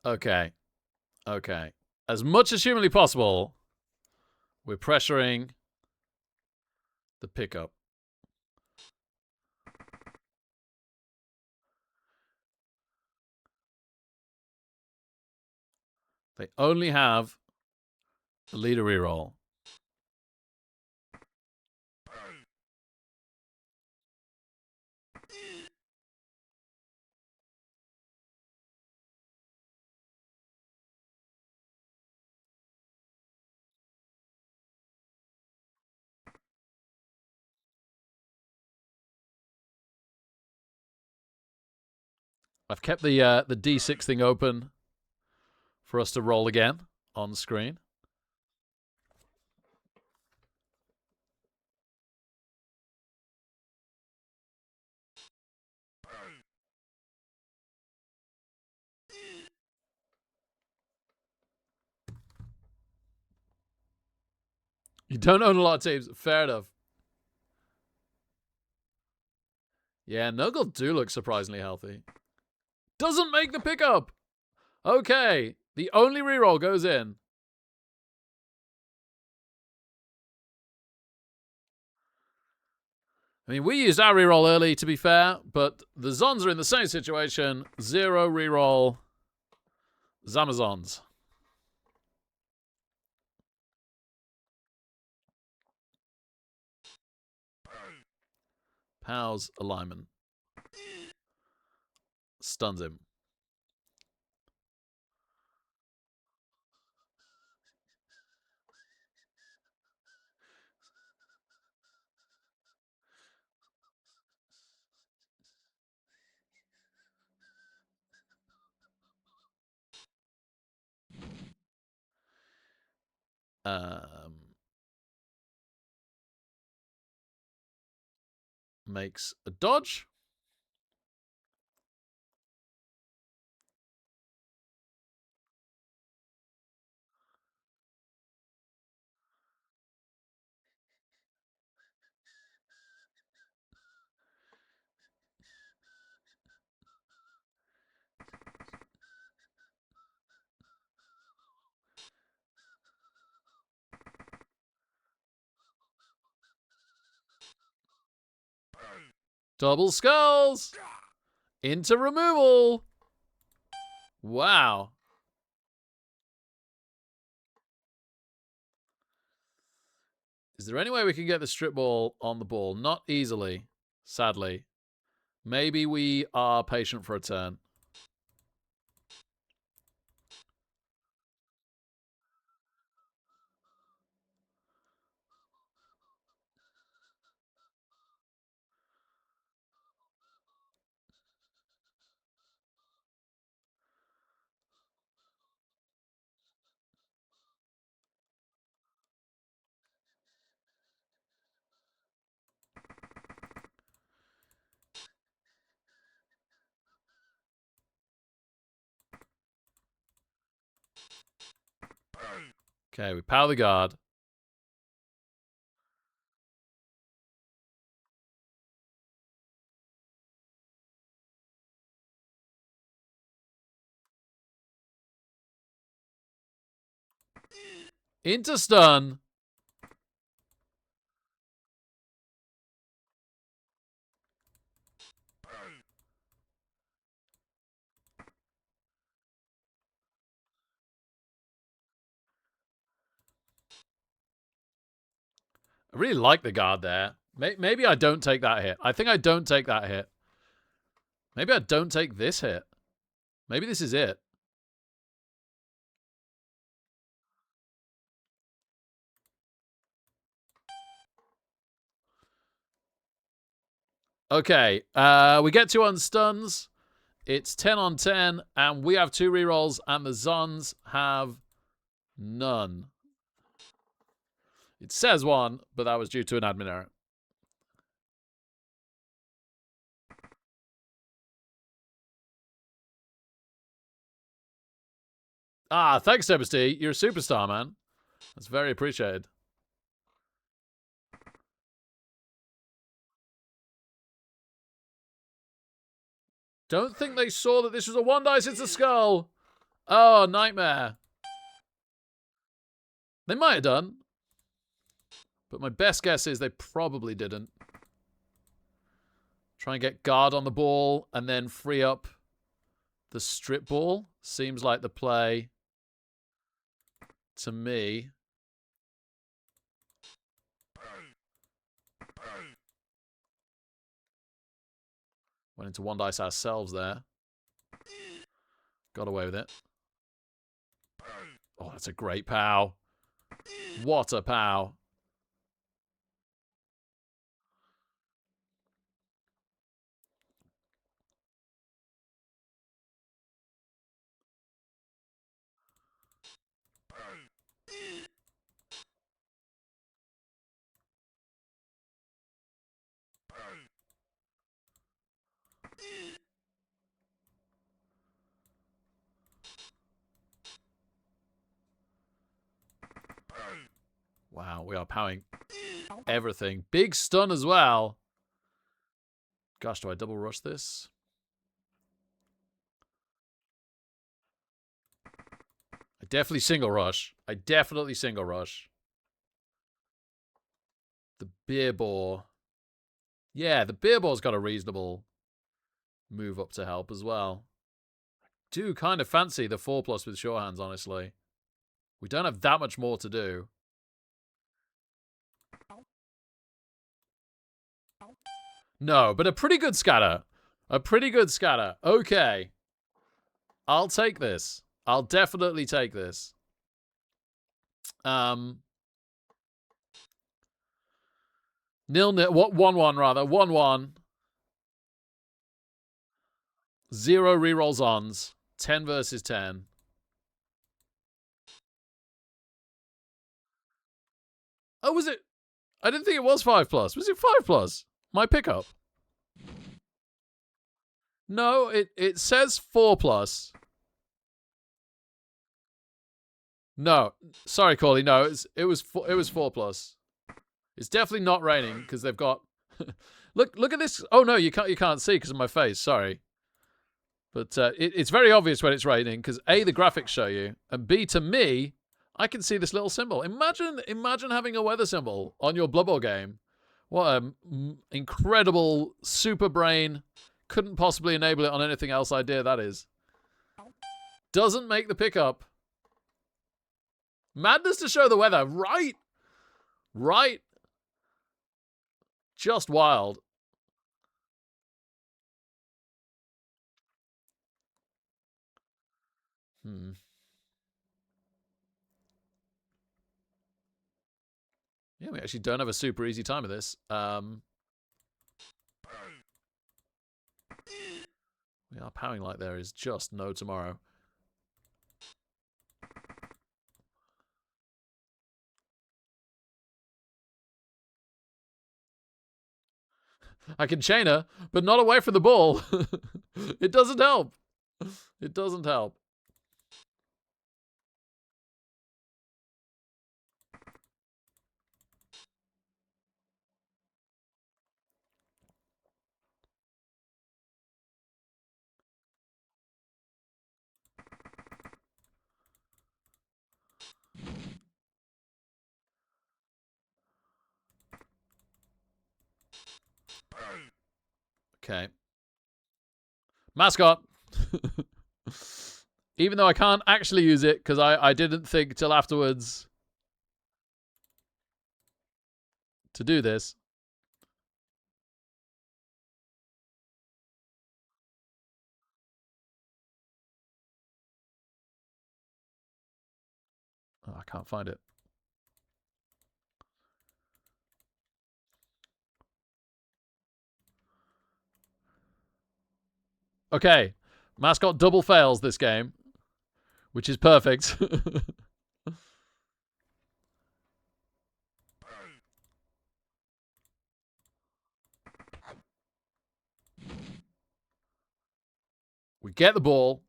Okay. Okay. As much as humanly possible, we're pressuring the pickup. They only have the leader reroll. I've kept the D6 thing open for us to roll again on screen. You don't own a lot of teams. Fair enough. Yeah, Nurgle do look surprisingly healthy. Doesn't make the pickup. Okay. The only reroll goes in. I mean, we used our reroll early, to be fair, but the Zons are in the same situation. 0 reroll. Zamazons. Pow's alignment. Stuns him. Makes a dodge. Double skulls. Into removal. Wow. Is there any way we can get the strip ball on the ball? Not easily, sadly. Maybe we are patient for a turn. Okay, we power the guard. Into stun. I really like the guard there. Maybe I don't take that hit. I think I don't take that hit. Maybe I don't take this hit. Maybe this is it. Okay, we get 2 on stuns. It's 10 on 10, and we have 2 rerolls, and the Zons have none. It says 1, but that was due to an admin error. Ah, thanks, Sebasty. You're a superstar, man. That's very appreciated. Don't think they saw that this was a 1 dice, it's a skull. Oh, nightmare. They might have done. But my best guess is they probably didn't. Try and get guard on the ball and then free up the strip ball. Seems like the play to me. Went into 1 dice ourselves there. Got away with it. Oh, that's a great pow. What a pow. Wow, we are powering everything. Big stun as well. Gosh, do I double rush this? I definitely single rush. I definitely single rush. The beer bore. Yeah, the beer bore's got a reasonable move up to help as well. Do kind of fancy the 4+ with sure hands, honestly. We don't have that much more to do. No, but a pretty good scatter. A pretty good scatter. Okay. I'll take this. I'll definitely take this. 0-0. What 1-1 rather. 1-1. 0 rerolls ons. 10 versus 10. Oh, was it? I didn't think it was 5+. Was it 5+? My pickup. No, it says 4+. No, sorry, Corley. No, it was 4+. It's definitely not raining because they've got. look at this. Oh no, you can't see because of my face. Sorry, but it's very obvious when it's raining because A, the graphics show you, and B, to me, I can see this little symbol. Imagine having a weather symbol on your Blood Bowl game. What an incredible super brain. Couldn't possibly enable it on anything else idea that is. Doesn't make the pickup. Madness to show the weather. Right. Right. Just wild. Yeah, we actually don't have a super easy time of this. We are powering like there is just no tomorrow. I can chain her, but not away from the ball. It doesn't help. It doesn't help. Okay. Mascot. Even though I can't actually use it because I didn't think till afterwards to do this. Oh, I can't find it. Okay. Mascot double fails this game, which is perfect. We get the ball.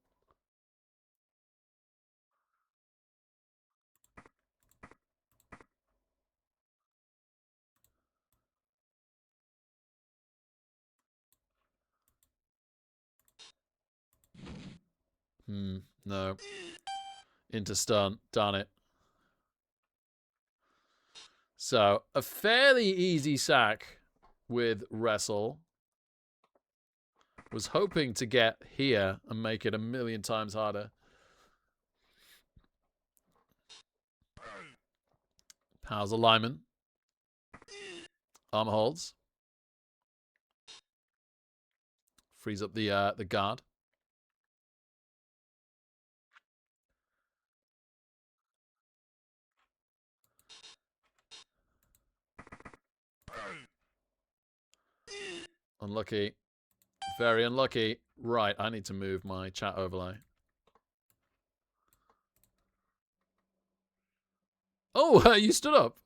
No. Into stun. Darn it. So, a fairly easy sack with wrestle. Was hoping to get here and make it a million times harder. Powers alignment. Armor holds. Frees up the guard. Unlucky. Very unlucky. Right, I need to move my chat overlay. Oh, you stood up.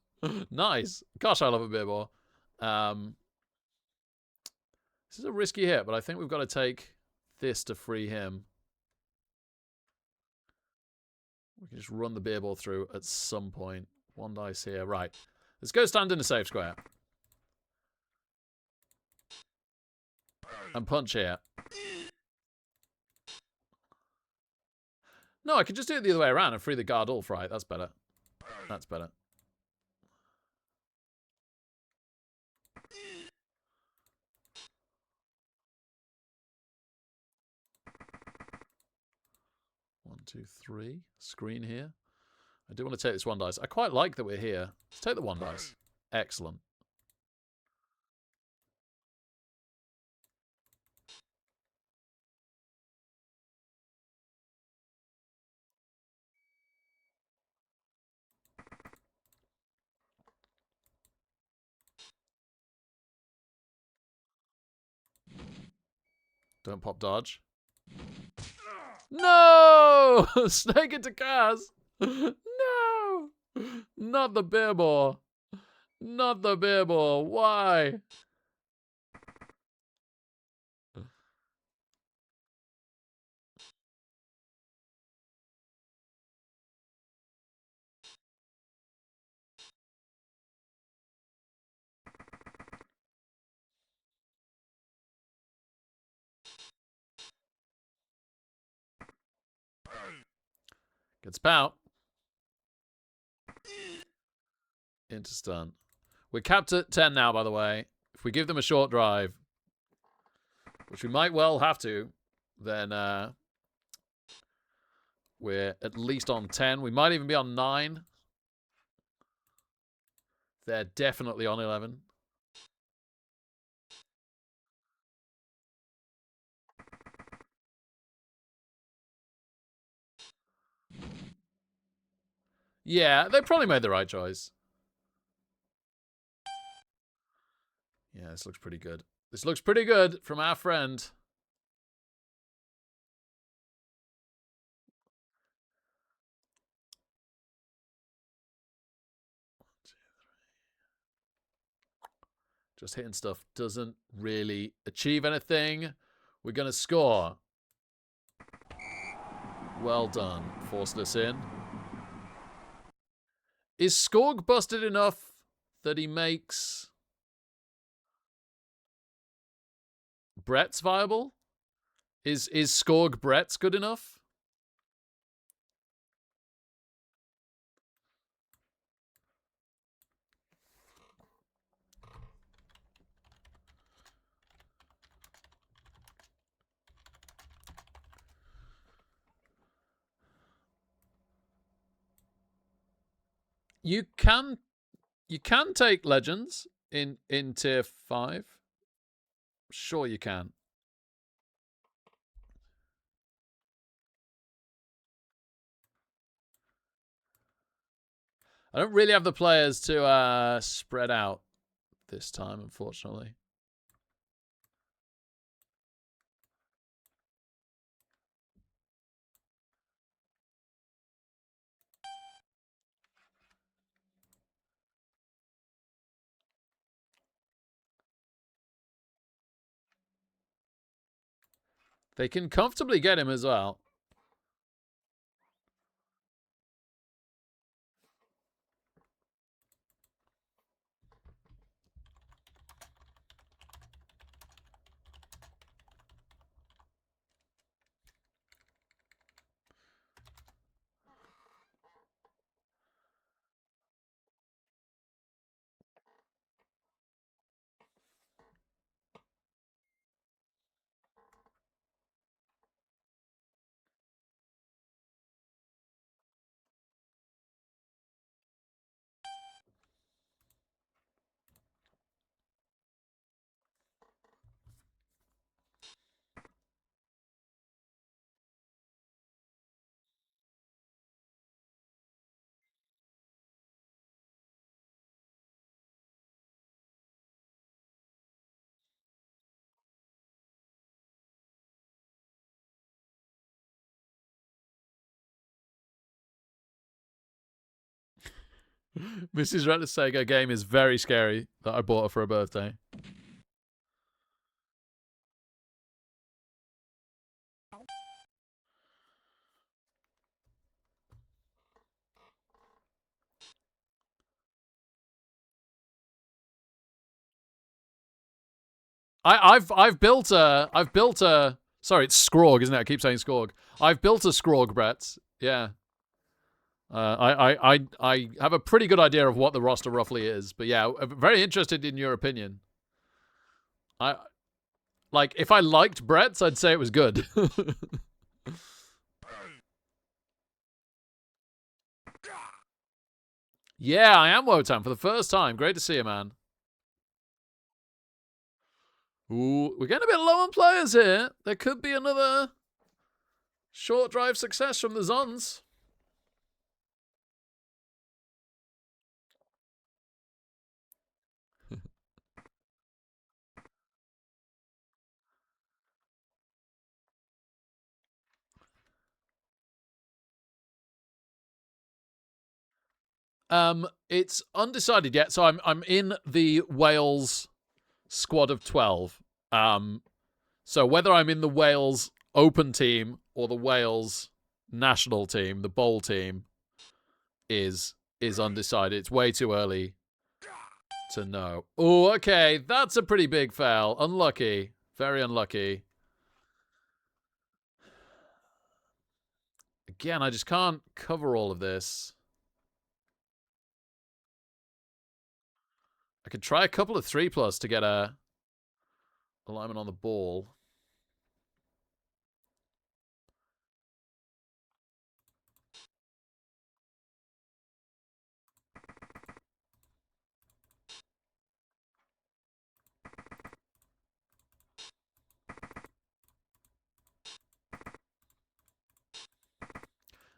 Nice. Gosh, I love a beer ball. This is a risky hit, but I think we've got to take this to free him. We can just run the beer ball through at some point. One dice here. Right. Let's go stand in a safe square. And punch here. No, I could just do it the other way around and free the guard all right. That's better. That's better. One, two, three. Screen here. I do want to take this one dice. I quite like that we're here. Let's take the one dice. Excellent. Don't pop dodge. No! Snake into Kaz! No! Not the beer ball. Not the beer ball. Why? Gets pout. Into stun. We're capped at 10 now, by the way. If we give them a short drive, which we might well have to, then we're at least on 10. We might even be on 9. They're definitely on 11. Yeah, they probably made the right choice. Yeah, this looks pretty good. This looks pretty good from our friend. Just hitting stuff doesn't really achieve anything. We're going to score. Well done. Forced us in. Is Skorg busted enough that he makes Brett's viable? Is Skorg Brett's good enough? You can take legends in tier 5. Sure you can. I don't really have the players to spread out this time, unfortunately. They can comfortably get him as well. Mrs. Retisega game is very scary that I bought her for her birthday. I've built a sorry, it's Scrog, isn't it? I keep saying Scorg. I've built a Scrog, Brett. Yeah. I have a pretty good idea of what the roster roughly is, but yeah, I'm very interested in your opinion. Like if I liked Brett's, I'd say it was good. Yeah, I am Wotan for the first time. Great to see you, man. Ooh, we're getting a bit low on players here. There could be another short drive success from the Zons. It's undecided yet, so I'm in the Wales squad of 12. So whether I'm in the Wales Open team or the Wales national team, the bowl team, is undecided. It's way too early to know. Oh, okay, that's a pretty big foul. Unlucky, very unlucky. Again, I just can't cover all of this. I could try a couple of 3+ to get a alignment on the ball.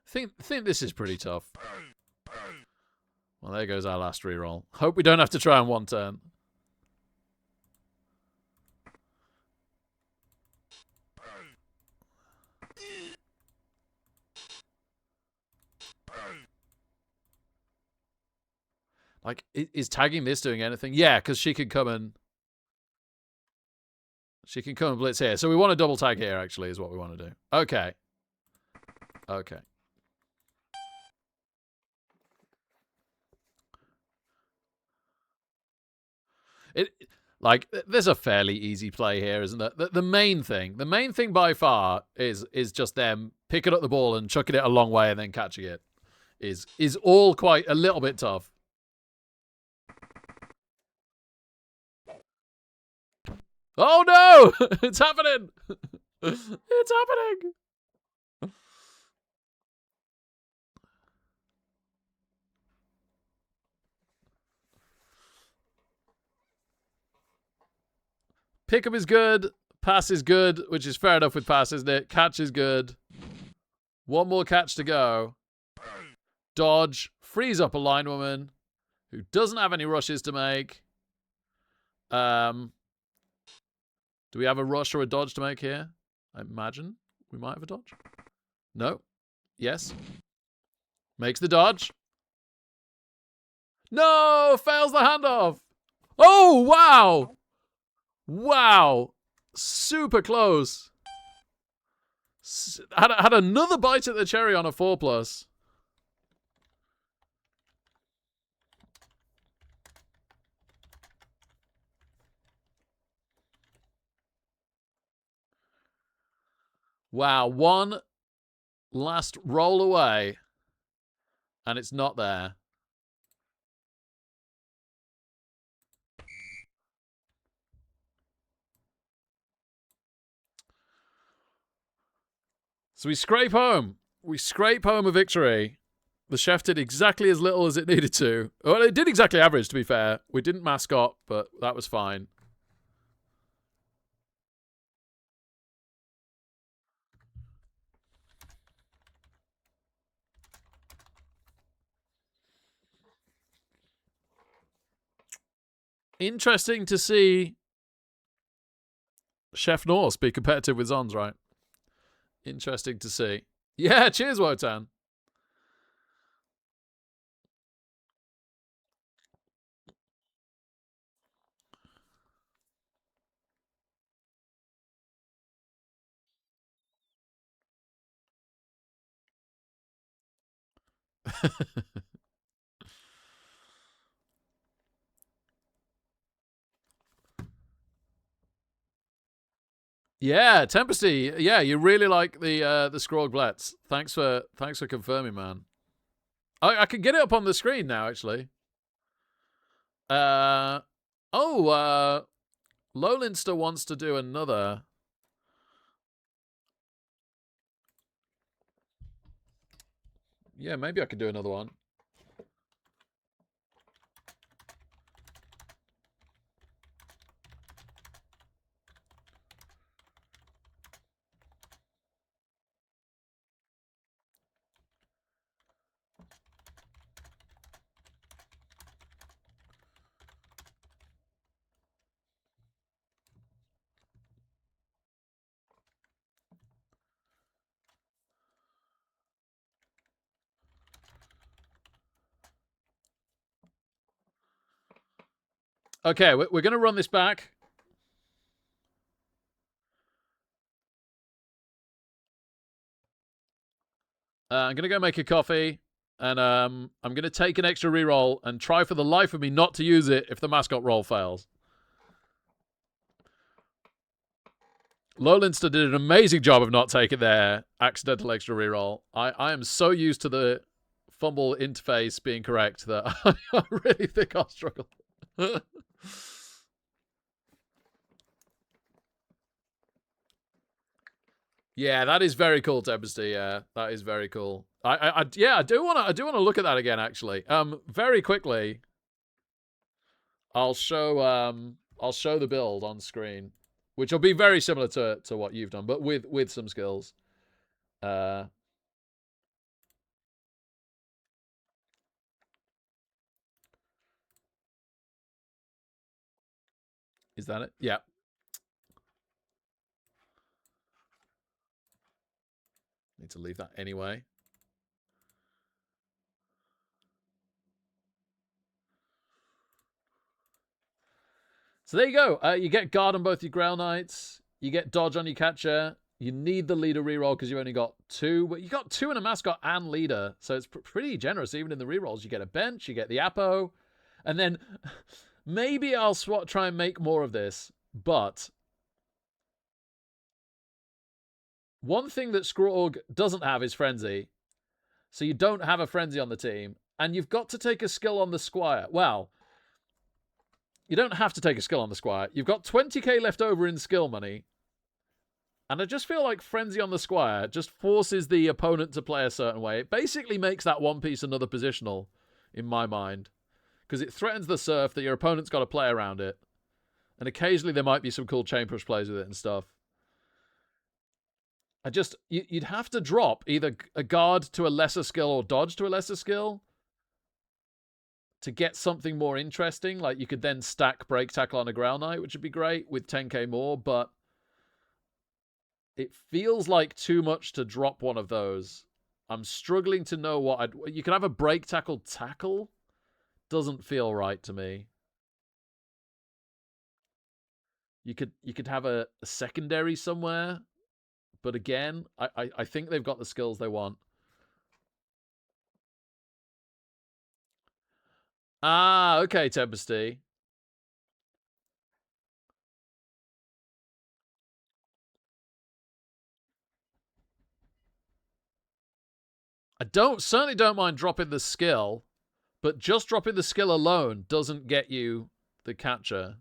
I think this is pretty tough. Well, there goes our last reroll. Hope we don't have to try on one turn. Like, is tagging this doing anything? Yeah, because she can come and blitz here. So we want to double tag here, actually, is what we want to do. Okay. Okay. There's a fairly easy play here, isn't there? The main thing by far is just them picking up the ball and chucking it a long way and then catching it. Is all quite a little bit tough. Oh no! It's happening! It's happening! Pick up is good. Pass is good, which is fair enough with pass, isn't it? Catch is good. One more catch to go. Dodge. Frees up a linewoman who doesn't have any rushes to make. Do we have a rush or a dodge to make here? I imagine we might have a dodge. No. Yes. Makes the dodge. No! Fails the handoff. Oh, wow! Wow. Super close. Had another bite at the cherry on a 4+. Wow, one last roll away, and it's not there. So we scrape home. We scrape home a victory. The chef did exactly as little as it needed to. Well, it did exactly average, to be fair. We didn't mascot, but that was fine. Interesting to see Chef Norse be competitive with Zons, right? Interesting to see. Yeah, cheers, Wotan. Yeah, Tempesty. Yeah, you really like the Scrog Blitz. Thanks for confirming, man. I can get it up on the screen now, actually. Lowlinster wants to do another. Yeah, maybe I could do another one. Okay, we're going to run this back. I'm going to go make a coffee. And I'm going to take an extra reroll and try for the life of me not to use it if the mascot roll fails. Lowlinster did an amazing job of not taking their accidental extra reroll. I am so used to the fumble interface being correct that I really think I'll struggle. Yeah, that is very cool, Tempesty. Yeah, that is very cool. I do want to look at that again, actually. Very quickly, I'll show the build on screen, which will be very similar to what you've done, but with some skills. Is that it? Yeah. Need to leave that anyway. So there you go. You get guard on both your Grail Knights. You get dodge on your catcher. You need the leader reroll because you only got 2. But you got 2 in a mascot and leader. So it's pretty generous even in the rerolls. You get a bench. You get the Apo. And then maybe I'll try and make more of this. But one thing that Skrorg doesn't have is Frenzy. So you don't have a Frenzy on the team. And you've got to take a skill on the Squire. Well, you don't have to take a skill on the Squire. You've got 20k left over in skill money. And I just feel like Frenzy on the Squire just forces the opponent to play a certain way. It basically makes that one piece another positional, in my mind. Because it threatens the surf that your opponent's got to play around it. And occasionally there might be some cool chain push plays with it and stuff. You'd have to drop either a guard to a lesser skill or dodge to a lesser skill to get something more interesting. Like you could then stack break tackle on a ground knight, which would be great with 10k more, but it feels like too much to drop one of those. I'm struggling to know what I'd... You could have a break tackle tackle. Doesn't feel right to me. You could have a secondary somewhere. But again, I think they've got the skills they want. Ah, okay, Tempesty. I certainly don't mind dropping the skill, but just dropping the skill alone doesn't get you the catcher.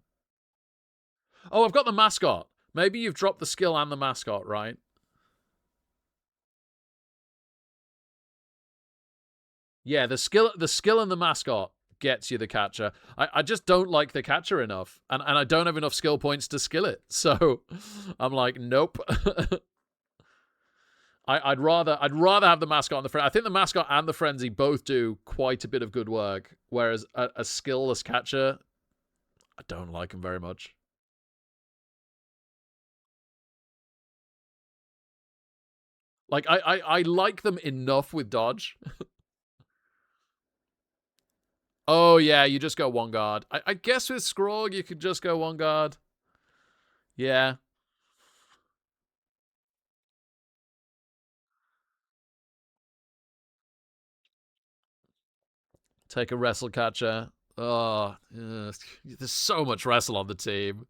Oh, I've got the mascot. Maybe you've dropped the skill and the mascot, right? Yeah, the skill and the mascot gets you the catcher. I just don't like the catcher enough, and I don't have enough skill points to skill it. So I'm like, nope. I'd rather have the mascot and the frenzy. I think the mascot and the frenzy both do quite a bit of good work, whereas a skillless catcher, I don't like him very much. Like I like them enough with dodge. Oh yeah, you just go one guard. I guess with Skrog you could just go one guard. Yeah. Take a wrestle catcher. Oh, there's so much wrestle on the team.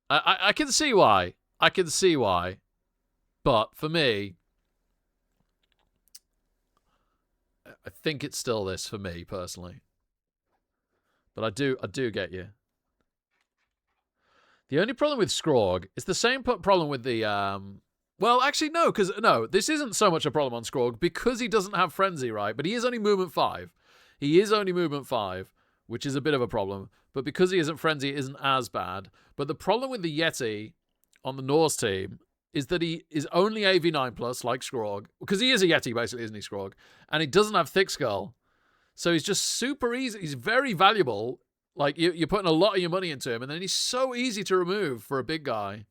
I can see why. I can see why. But for me, I think it's still this for me personally. But I do get you. The only problem with Skrog is the same problem with the well, actually no, because no, this isn't so much a problem on Skrog because he doesn't have frenzy, right? But he is only movement 5. He is only movement 5, which is a bit of a problem. But because he isn't frenzy, it isn't as bad. But the problem with the Yeti on the Norse team is that he is only AV9 plus, like Skrog, because he is a Yeti basically, isn't he, Skrog? And he doesn't have thick skull, so he's just super easy. He's very valuable. Like you're putting a lot of your money into him, and then he's so easy to remove for a big guy.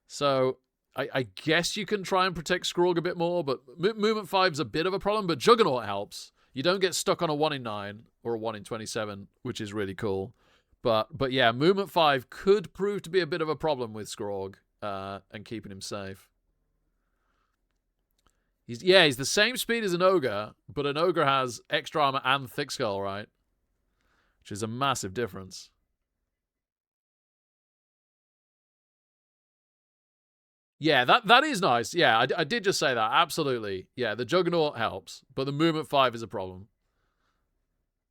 So I guess you can try and protect Skrog a bit more, but movement 5 is a bit of a problem. But Juggernaut helps. You don't get stuck on a 1 in 9 or a 1 in 27, which is really cool. But yeah, movement 5 could prove to be a bit of a problem with Skrog and keeping him safe. He's the same speed as an ogre, but an ogre has extra armor and thick skull, right? Which is a massive difference. Yeah, that is nice. Yeah, I did just say that. Absolutely. Yeah, the Juggernaut helps, but the movement 5 is a problem.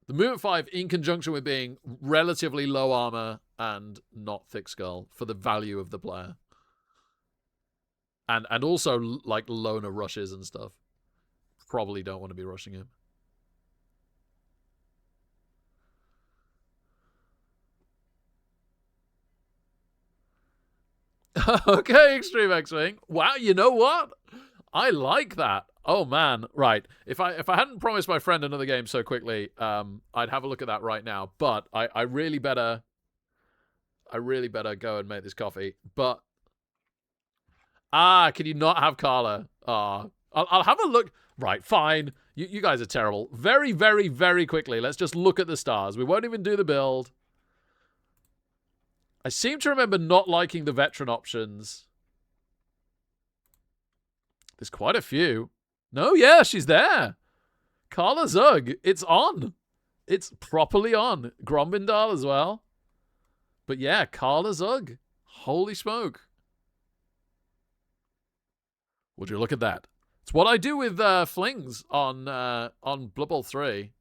The movement 5 in conjunction with being relatively low armor and not thick skull for the value of the player. And also like loner rushes and stuff. Probably don't want to be rushing him. Okay, Extreme X-Wing. Wow, you know what? I like that. Oh man, right. If I hadn't promised my friend another game so quickly, I'd have a look at that right now. But I really better go and make this coffee. But can you not have Carla? I'll have a look. Right, fine. You guys are terrible. Very, very, very quickly. Let's just look at the stars. We won't even do the build. I seem to remember not liking the veteran options. There's quite a few. No, yeah, she's there. Carla Zug. It's on. It's properly on. Grombindal as well. But yeah, Carla Zug. Holy smoke. Would you look at that? It's what I do with flings on Blood Bowl 3.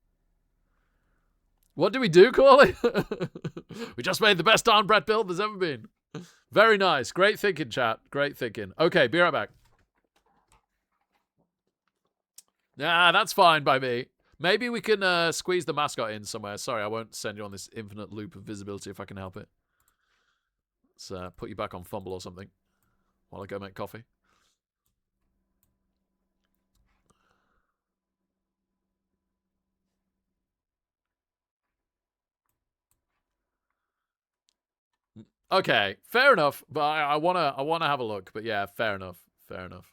What do we do, Corley? We just made the best Arn Brett build there's ever been. Very nice. Great thinking, chat. Great thinking. Okay, be right back. Nah, that's fine by me. Maybe we can squeeze the mascot in somewhere. Sorry, I won't send you on this infinite loop of visibility if I can help it. Let's put you back on Fumble or something while I go make coffee. Okay, fair enough. But I wanna have a look. But yeah, fair enough. Fair enough.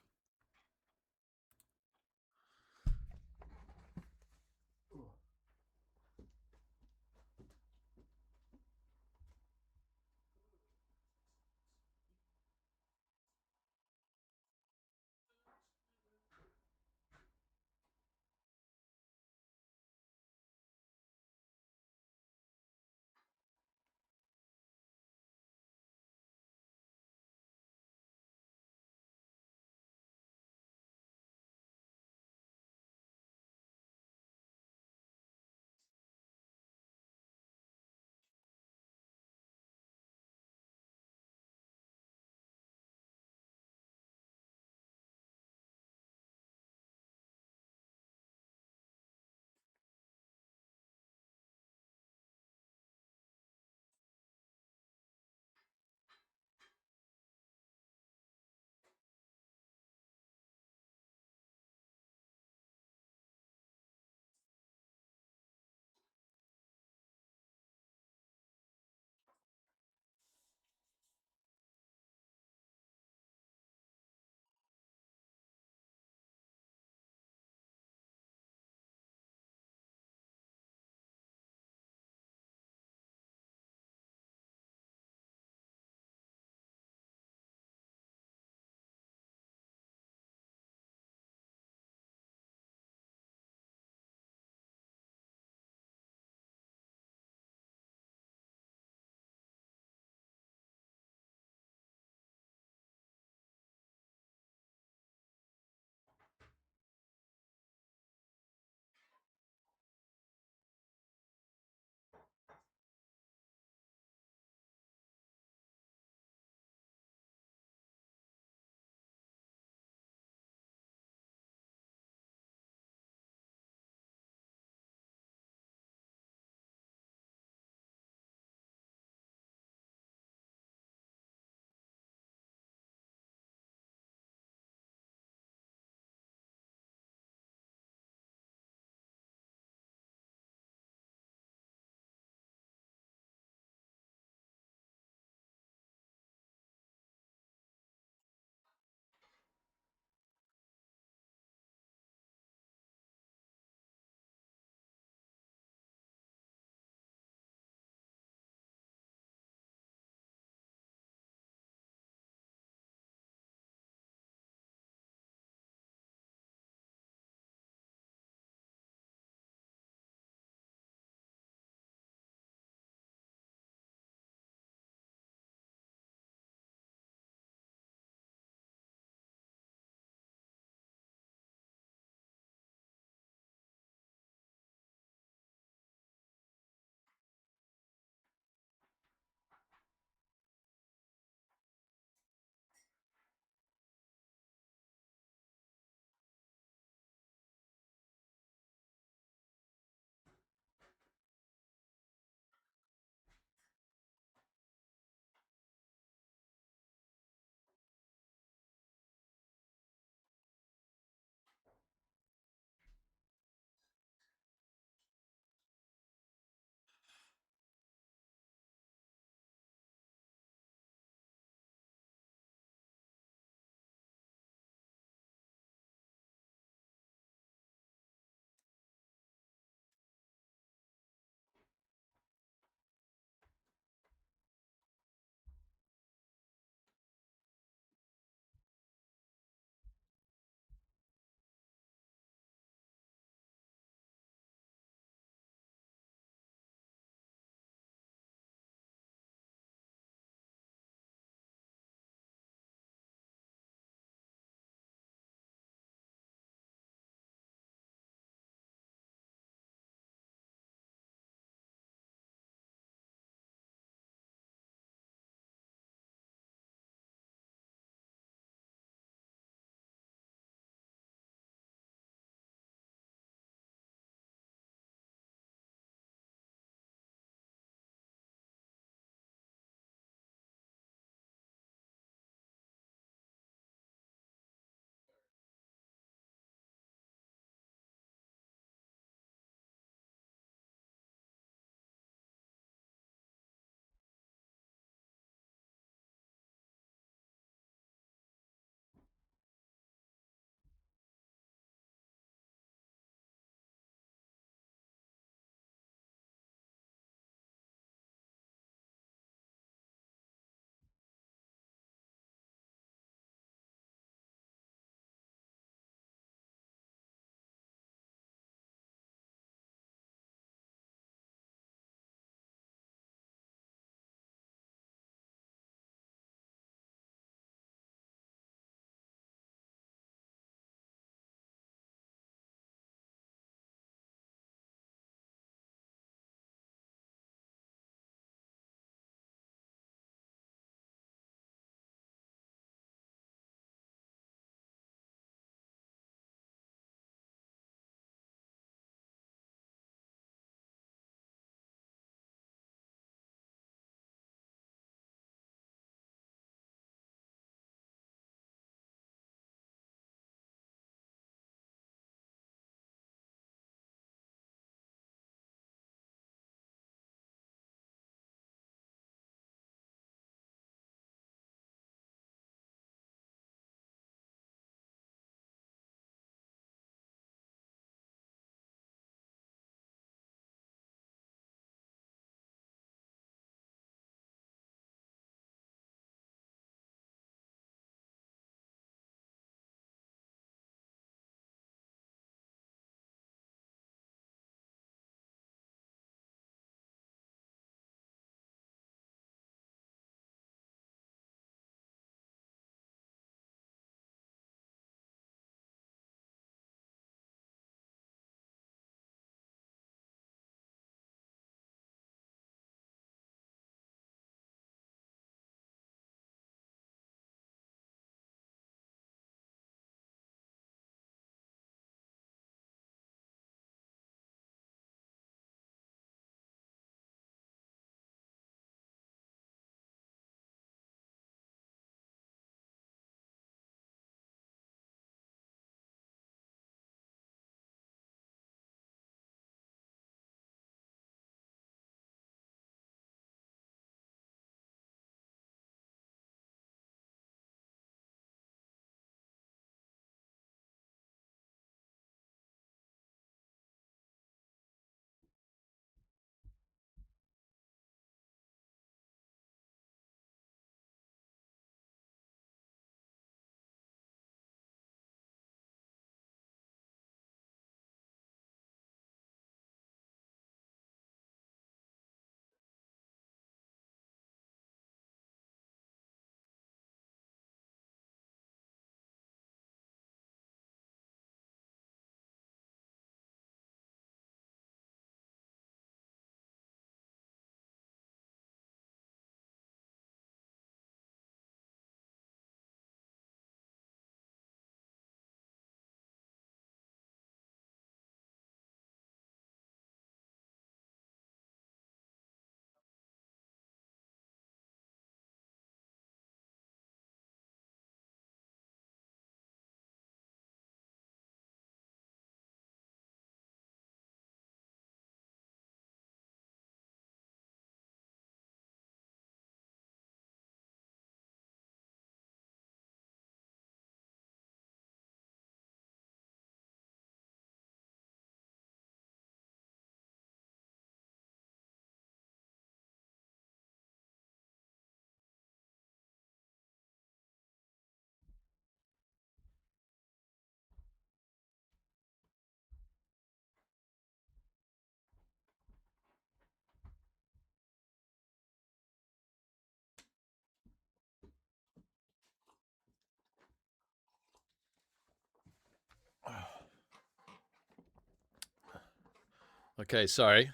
Okay, sorry.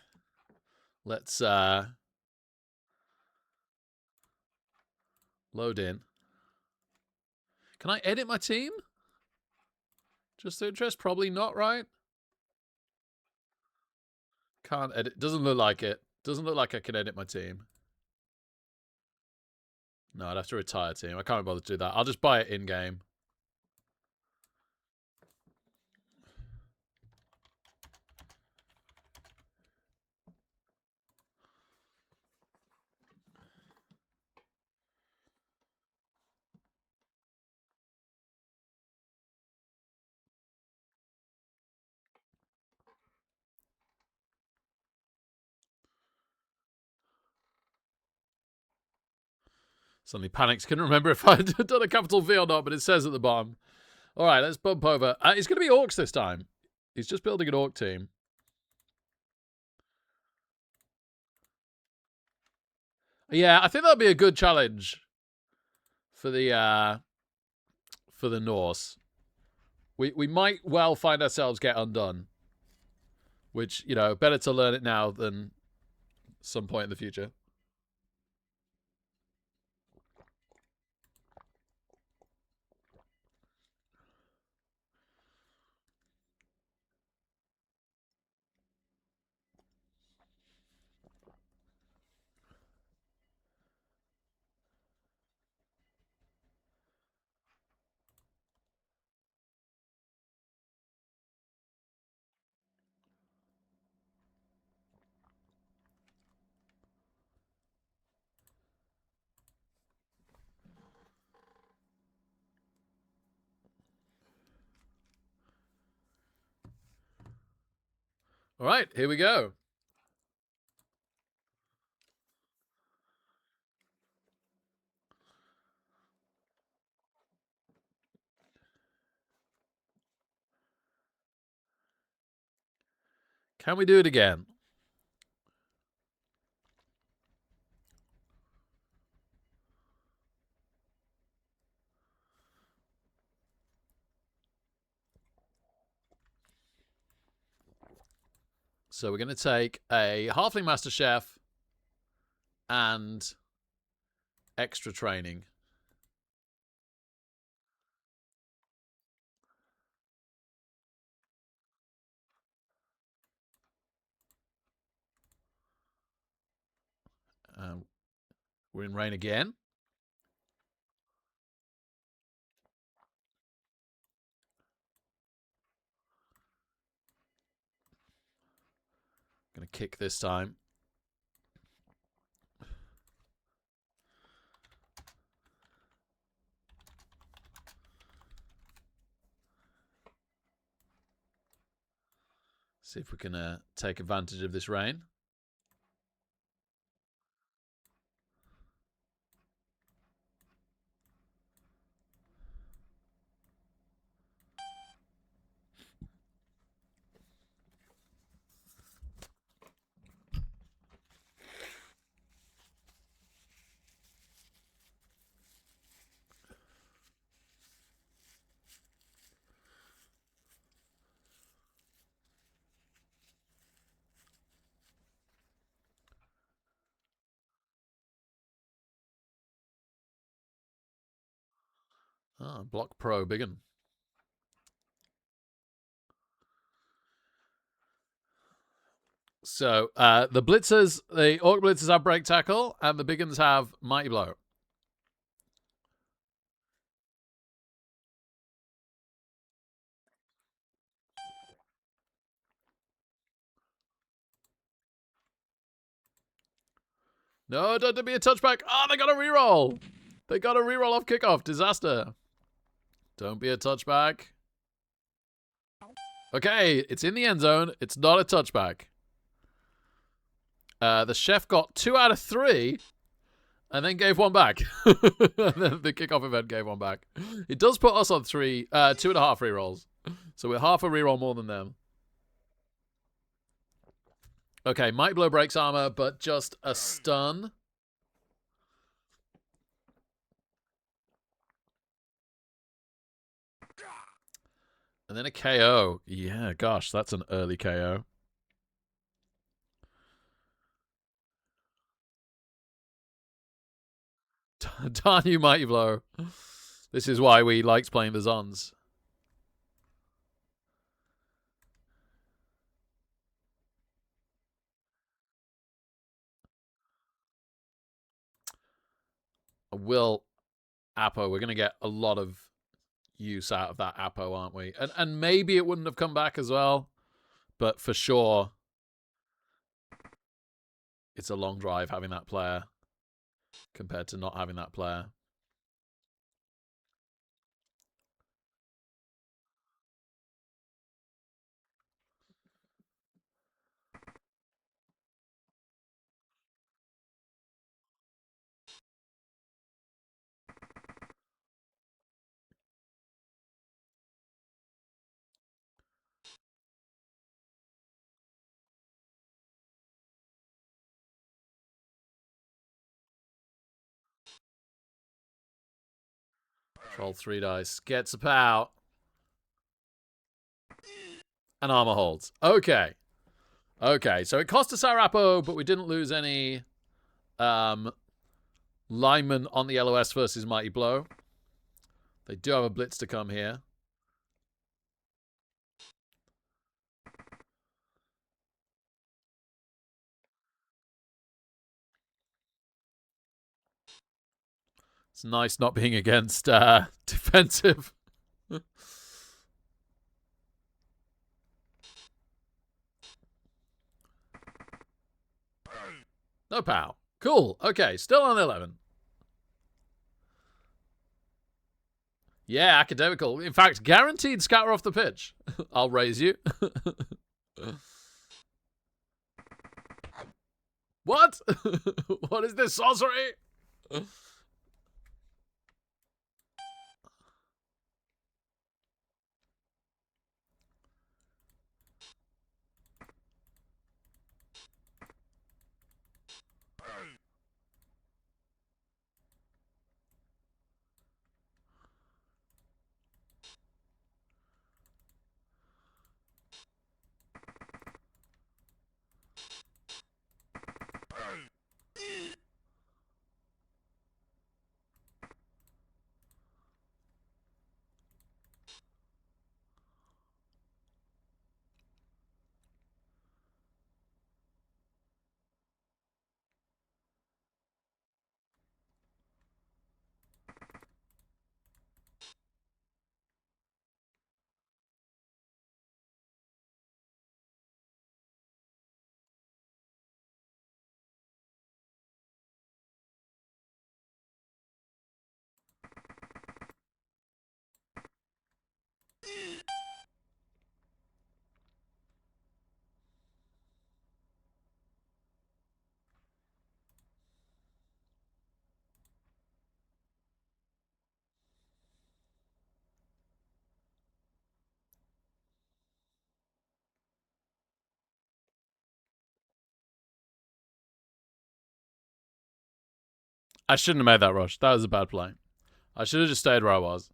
Let's load in. Can I edit my team? Just to interest? Probably not, right? Can't edit. Doesn't look like it. Doesn't look like I can edit my team. No, I'd have to retire team. I can't bother to do that. I'll just buy it in-game. Suddenly panics. Couldn't remember if I'd done a capital V or not, but it says at the bottom. All right, let's bump over. It's going to be orcs this time. He's just building an orc team. Yeah, I think that'll be a good challenge for the Norse. We might well find ourselves get undone, which, you know, better to learn it now than some point in the future. All right, here we go. Can we do it again? So we're going to take a Halfling Master Chef and extra training. We're in rain again. Gonna kick this time. See if we can take advantage of this rain. Ah, block pro, big un. So the blitzers, the orc blitzers have break tackle, and the big uns have mighty blow. No, don't be a touchback. Oh, they got a reroll. They got a reroll off kickoff. Disaster. Don't be a touchback. Okay, it's in the end zone. It's not a touchback. The chef got 2 out of 3 and then gave one back. And then the kickoff event gave one back. It does put us on 2.5 rerolls. So we're half a reroll more than them. Okay, Might Blow breaks armor, but just a stun. And then a KO. Yeah, gosh, that's an early KO. Darn you, Mighty Blow. This is why we liked playing the Zons. Will Apo, we're going to get a lot of use out of that Apo, aren't we? And maybe it wouldn't have come back as well, but for sure, it's a long drive having that player compared to not having that player. Roll 3 dice. Gets a pow. And armor holds. Okay. Okay, so it cost us our Apo, but we didn't lose any linemen on the LOS versus Mighty Blow. They do have a blitz to come here. It's nice not being against defensive. No pow. Cool. Okay, still on 11. Yeah, academical. In fact, guaranteed scatter off the pitch. I'll raise you. What? What is this sorcery? I shouldn't have made that rush. That was a bad play. I should have just stayed where I was.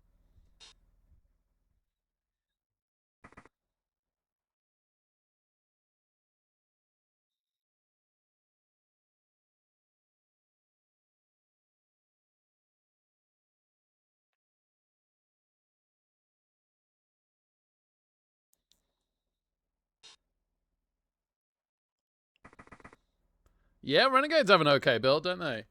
Yeah, Renegades have an okay build, don't they?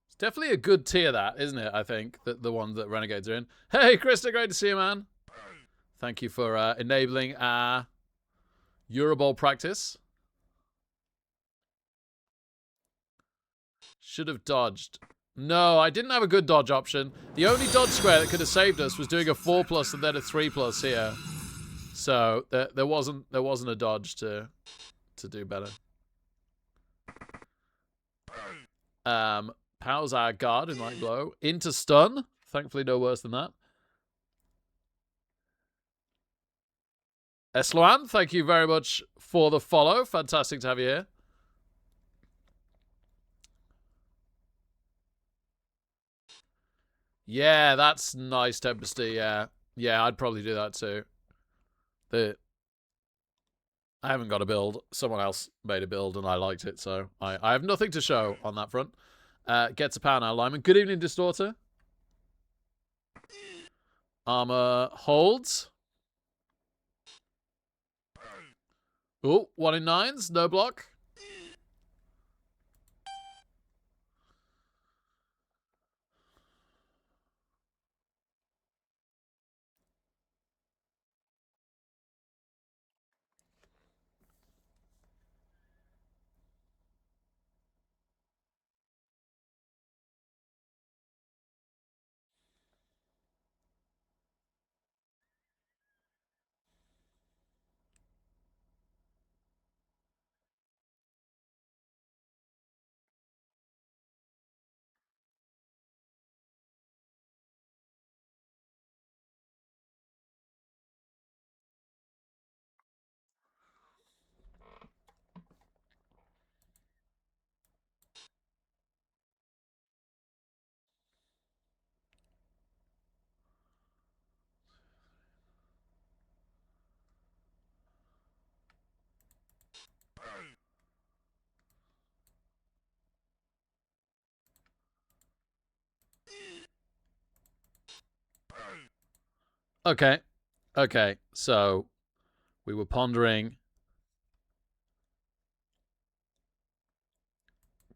It's definitely a good tier, that, isn't it? I think, the one that Renegades are in. Hey, Krista, great to see you, man. Thank you for enabling our Euroball practice. Should have dodged. No, I didn't have a good dodge option. The only dodge square that could have saved us was doing a 4+ and then a 3+ here. So there wasn't a dodge to do better. Powers our guard in Light Blow. Into stun. Thankfully no worse than that. Esloan, thank you very much for the follow. Fantastic to have you here. Yeah, that's nice, Tempesty. Yeah, I'd probably do that too. I haven't got a build. Someone else made a build and I liked it, so I have nothing to show on that front. Gets a power now, Lyman. Good evening, Distorter. Armor holds. Oh, 1 in 9s, no block. Okay. Okay, so we were pondering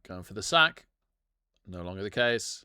going for the sack. No longer the case.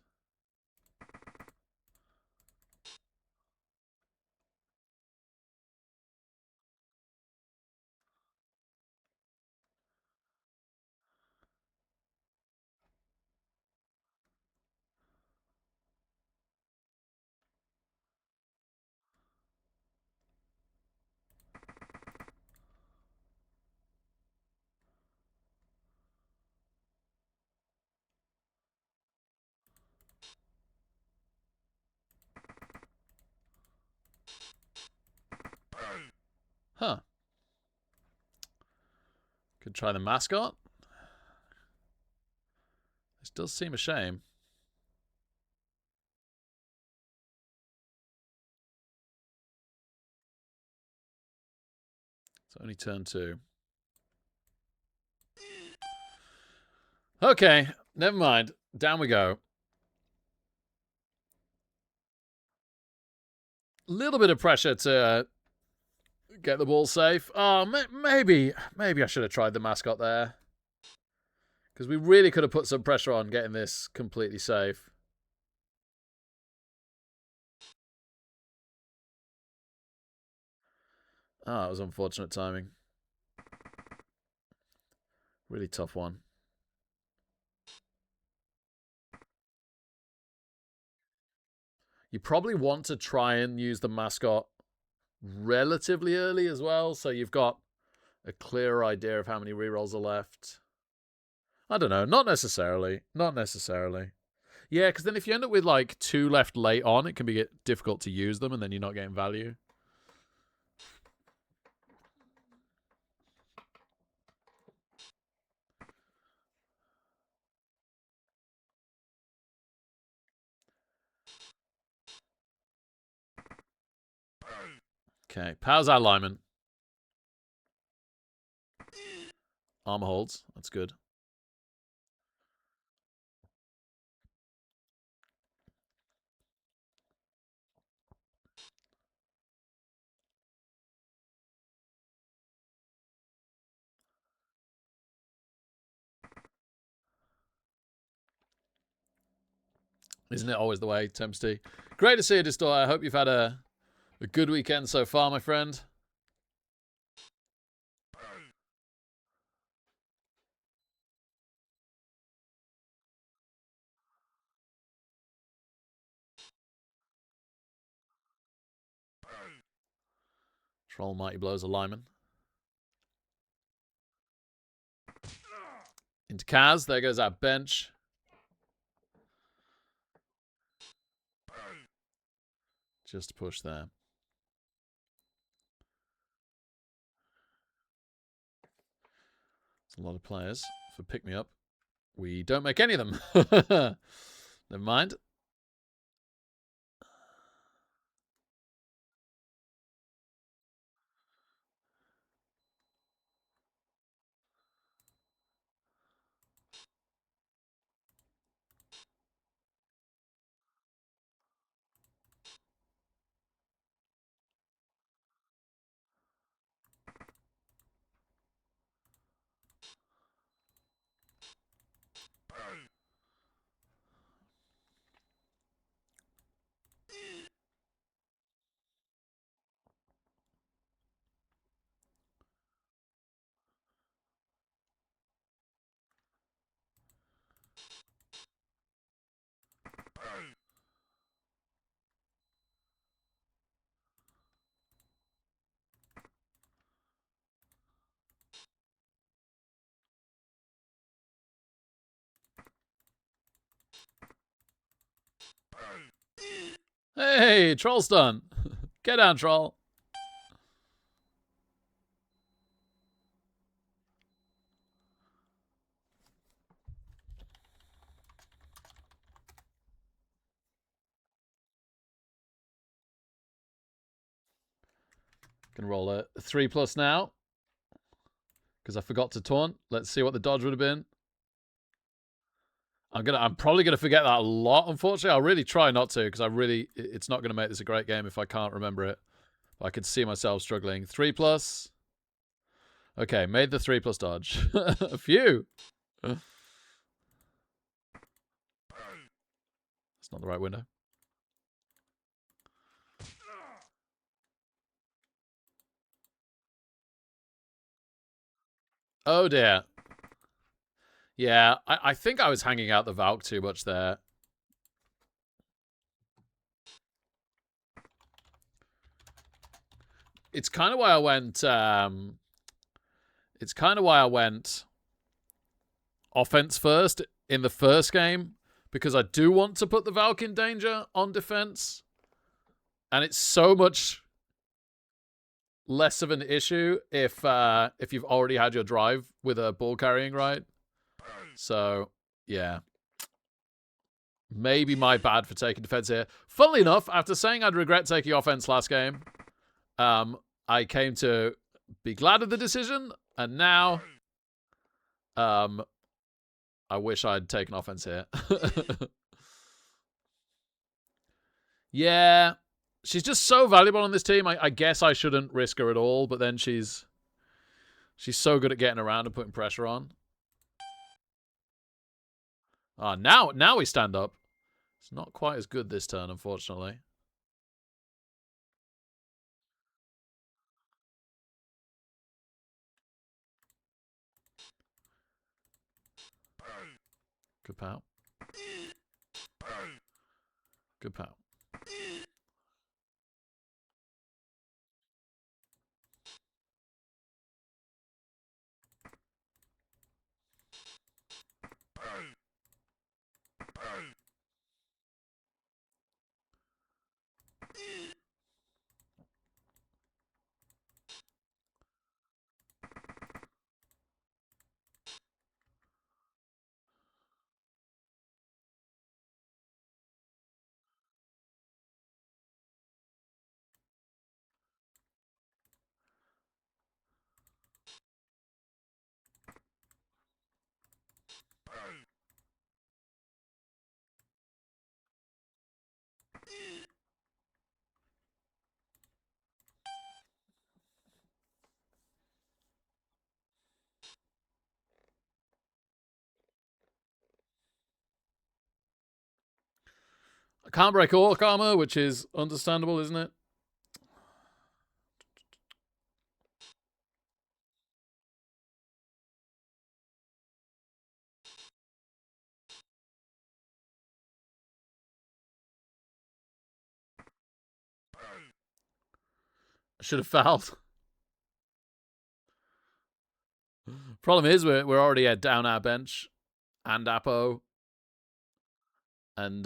Huh. Could try the mascot. This does seem a shame. It's only turn 2. Okay, never mind. Down we go. Little bit of pressure to get the ball safe. Oh, maybe I should have tried the mascot there. Because we really could have put some pressure on getting this completely safe. Oh, it was unfortunate timing. Really tough one. You probably want to try and use the mascot relatively early as well, so you've got a clearer idea of how many rerolls are left. I don't know. Not necessarily. Not necessarily. Yeah, because then if you end up with like 2 left late on, it can be difficult to use them, and then you're not getting value. Okay, powers our lineman. Armor holds. That's good. Isn't it always the way, Tempesty? Great to see you, Destroyer. I hope you've had a good weekend so far, my friend. Troll Mighty Blows a lineman. Into Kaz. There goes our bench. Just push there. It's a lot of players for pick me up. We don't make any of them. Never mind. Hey, troll's done. Get down, troll. Gonna roll a 3+ now. Because I forgot to taunt. Let's see what the dodge would have been. I'm probably gonna forget that a lot, unfortunately. I'll really try not to, because it's not gonna make this a great game if I can't remember it. I could see myself struggling. 3+. Okay, made the 3+ dodge. A few. That's not the right window. Oh dear. Yeah, I think I was hanging out the Valk too much there. It's kind of why I went. It's kind of why I went offense first in the first game, because I do want to put the Valk in danger on defense, and it's so much less of an issue if you've already had your drive with a ball carrying, right? So yeah, maybe my bad for taking defense here. Funnily enough, after saying I'd regret taking offense last game, I came to be glad of the decision, and now I wish I'd taken offense here. Yeah, she's just so valuable on this team. I guess I shouldn't risk her at all, but then she's so good at getting around and putting pressure on. Now we stand up. It's not quite as good this turn, unfortunately. Good pow. Good pow. I can't break Orc armor, which is understandable, isn't it? I should have fouled. Problem is, we're already down our bench and Apo, and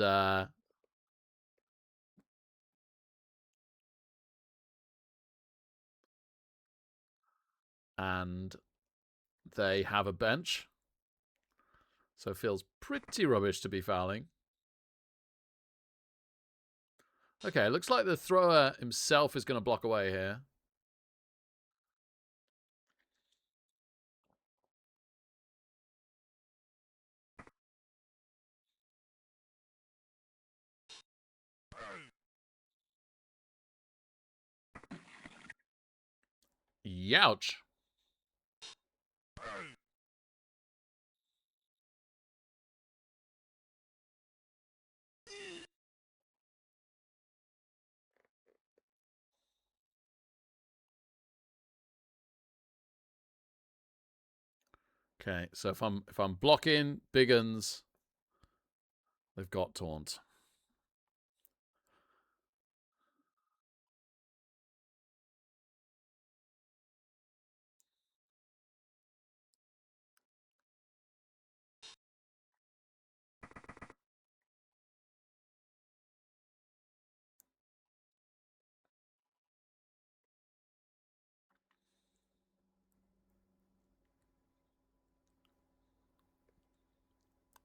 they have a bench, so it feels pretty rubbish to be fouling. Okay, looks like the thrower himself is going to block away here. Youch. Okay, so if I'm blocking big uns, they've got taunt.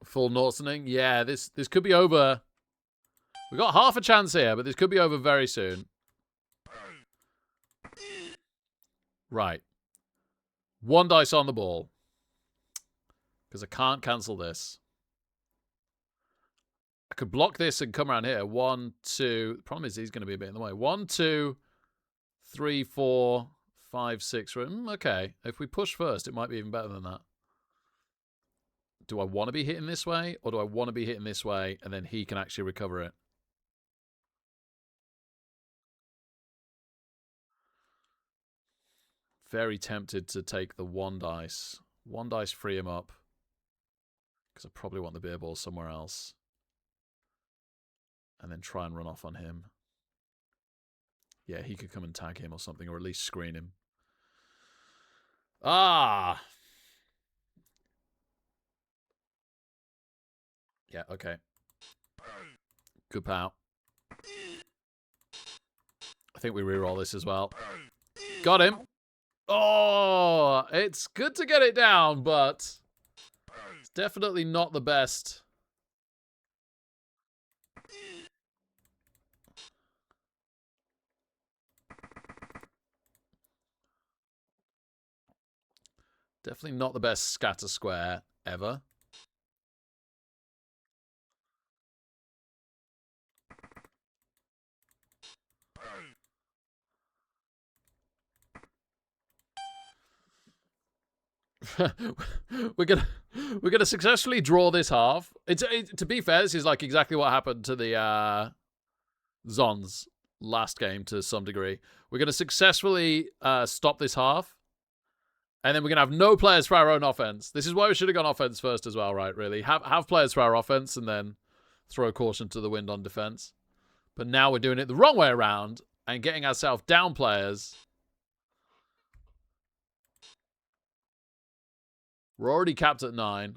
Full Norsening. Yeah, this could be over. We got half a chance here, but this could be over very soon. Right. 1 dice on the ball. Because I can't cancel this. I could block this and come around here. 1, 2. The problem is he's going to be a bit in the way. 1, 2, 3, 4, 5, 6. Okay. If we push first, it might be even better than that. Do I want to be hitting this way? Or do I want to be hitting this way and then he can actually recover it? Very tempted to take the 1 dice. 1 dice, free him up. Because I probably want the beer ball somewhere else. And then try and run off on him. Yeah, he could come and tag him or something, or at least screen him. Ah! Yeah, okay. Good pow. I think we reroll this as well. Got him. Oh, it's good to get it down, but it's definitely not the best. Definitely not the best scatter square ever. we're gonna successfully draw this half. To be fair, this is like exactly what happened to the Zons last game to some degree. We're gonna successfully stop this half, and then we're gonna have no players for our own offense. This is why we should have gone offense first as well, right? Really, have players for our offense, and then throw caution to the wind on defense. But now we're doing it the wrong way around and getting ourselves down players. We're already capped at 9.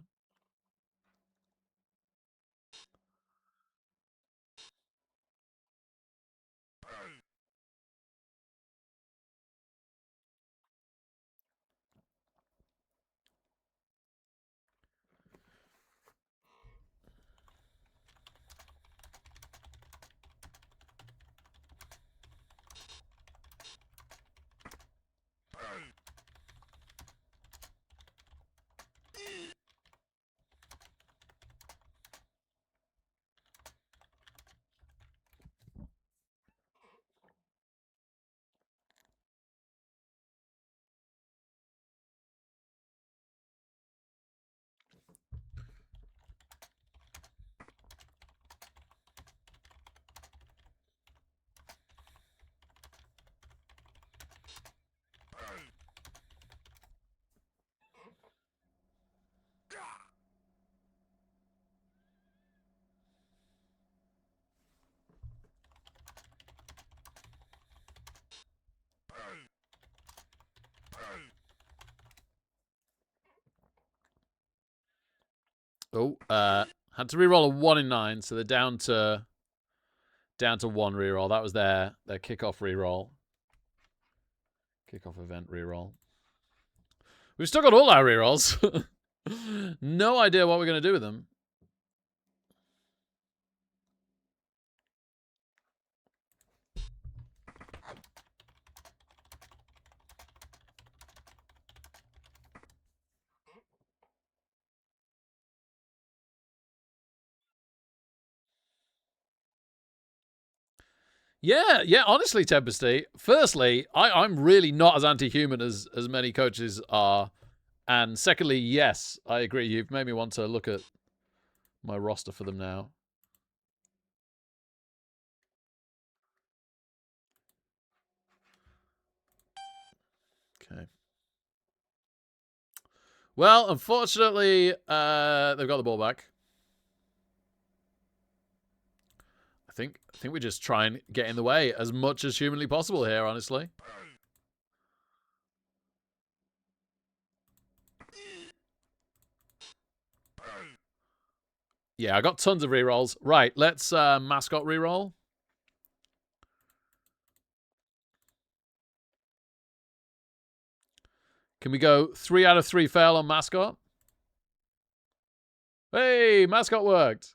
Oh, had to reroll a 1 in 9, so they're down to 1 reroll. That was their kickoff reroll. Kickoff event reroll. We've still got all our rerolls. No idea what we're going to do with them. Yeah, honestly, Tempesty. Firstly, I'm really not as anti-human as many coaches are. And secondly, yes, I agree. You've made me want to look at my roster for them now. Okay. Well, unfortunately, they've got the ball back. I think we just try and get in the way as much as humanly possible here, honestly. Yeah, I got tons of rerolls. Right, let's mascot reroll. Can we go 3 out of 3 fail on mascot? Hey, mascot worked.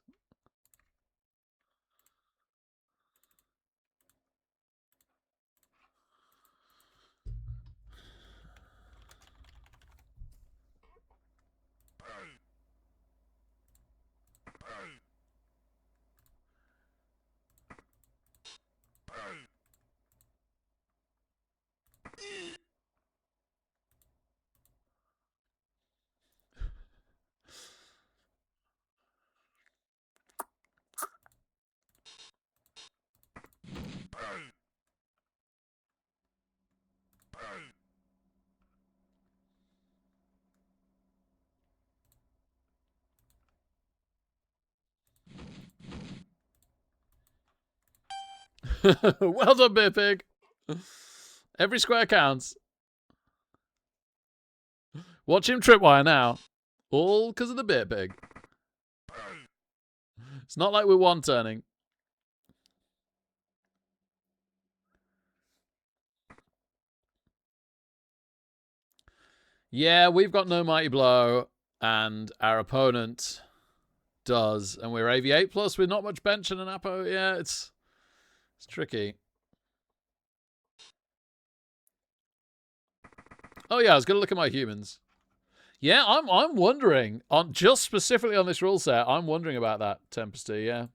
Well done, Beer Pig. Every square counts. Watch him tripwire now. All because of the Beer Pig. It's not like we're one-turning. Yeah, we've got no Mighty Blow, and our opponent does, and we're AV8 plus with not much bench and an Apo. Yeah, it's tricky. Oh yeah, I was gonna look at my humans. Yeah, I'm wondering on just specifically on this rule set. I'm wondering about that Tempesty. Yeah.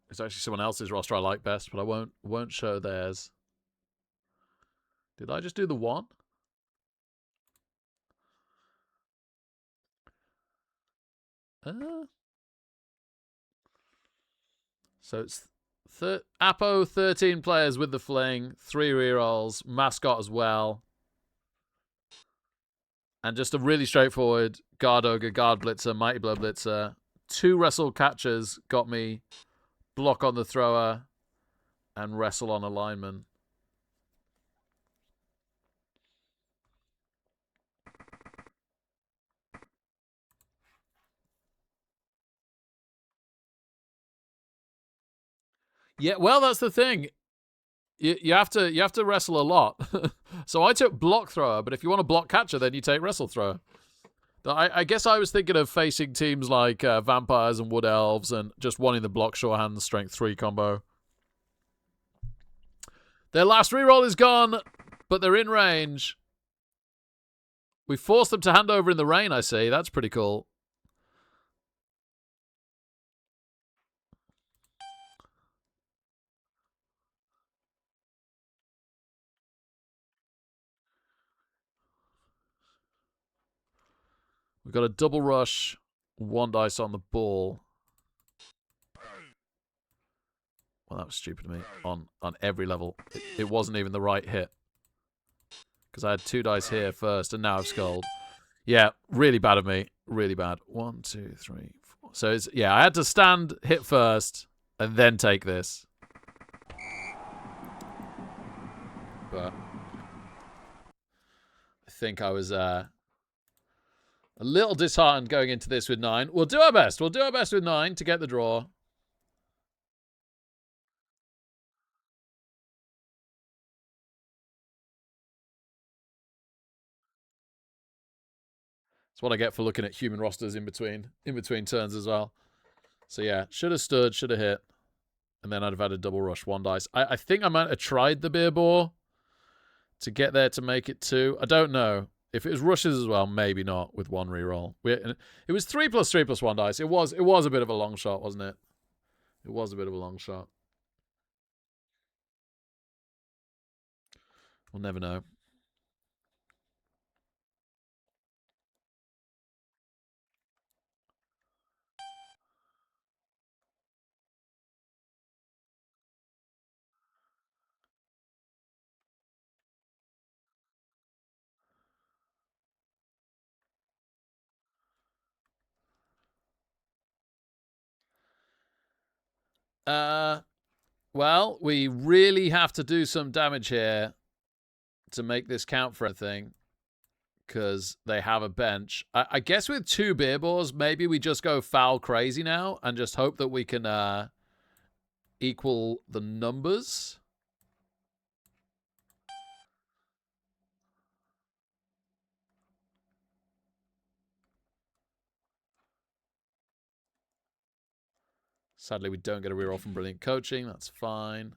It's actually someone else's roster I like best, but I won't show theirs. Did I just do the one? So it's Apo 13 players with the fling, 3 rerolls, mascot as well, and just a really straightforward guard ogre, guard blitzer, mighty blow blitzer. 2 wrestle catchers got me block on the thrower and wrestle on a lineman. Yeah, well, that's the thing. You have to wrestle a lot. So I took block thrower, but if you want to block catcher, then you take wrestle thrower. I guess I was thinking of facing teams like vampires and wood elves and just wanting the block shorthand strength 3 combo. Their last reroll is gone, but they're in range. We forced them to hand over in the rain, I see. That's pretty cool. We've got a double rush, 1 dice on the ball. Well, that was stupid of me on every level. It wasn't even the right hit. Because I had 2 dice here first, and now I've skulled. Yeah, really bad of me. Really bad. 1, 2, 3, 4. So, it's, yeah, I had to stand, hit first, and then take this. But I think I was a little disheartened going into this with 9. We'll do our best. We'll do our best with 9 to get the draw. That's what I get for looking at human rosters in between turns as well. So yeah, should have stood, should have hit. And then I'd have had a double rush, 1 dice. I think I might have tried the beer bore to get there to make it 2. I don't know. If it was rushes as well, maybe not with 1 reroll. It was 3 plus 3 plus 1 dice. It was a bit of a long shot, wasn't it? It was a bit of a long shot. We'll never know. Well, we really have to do some damage here to make this count for anything. Because they have a bench. I guess with 2 beer boars, maybe we just go foul crazy now and just hope that we can equal the numbers. Sadly, we don't get a reroll from brilliant coaching. That's fine.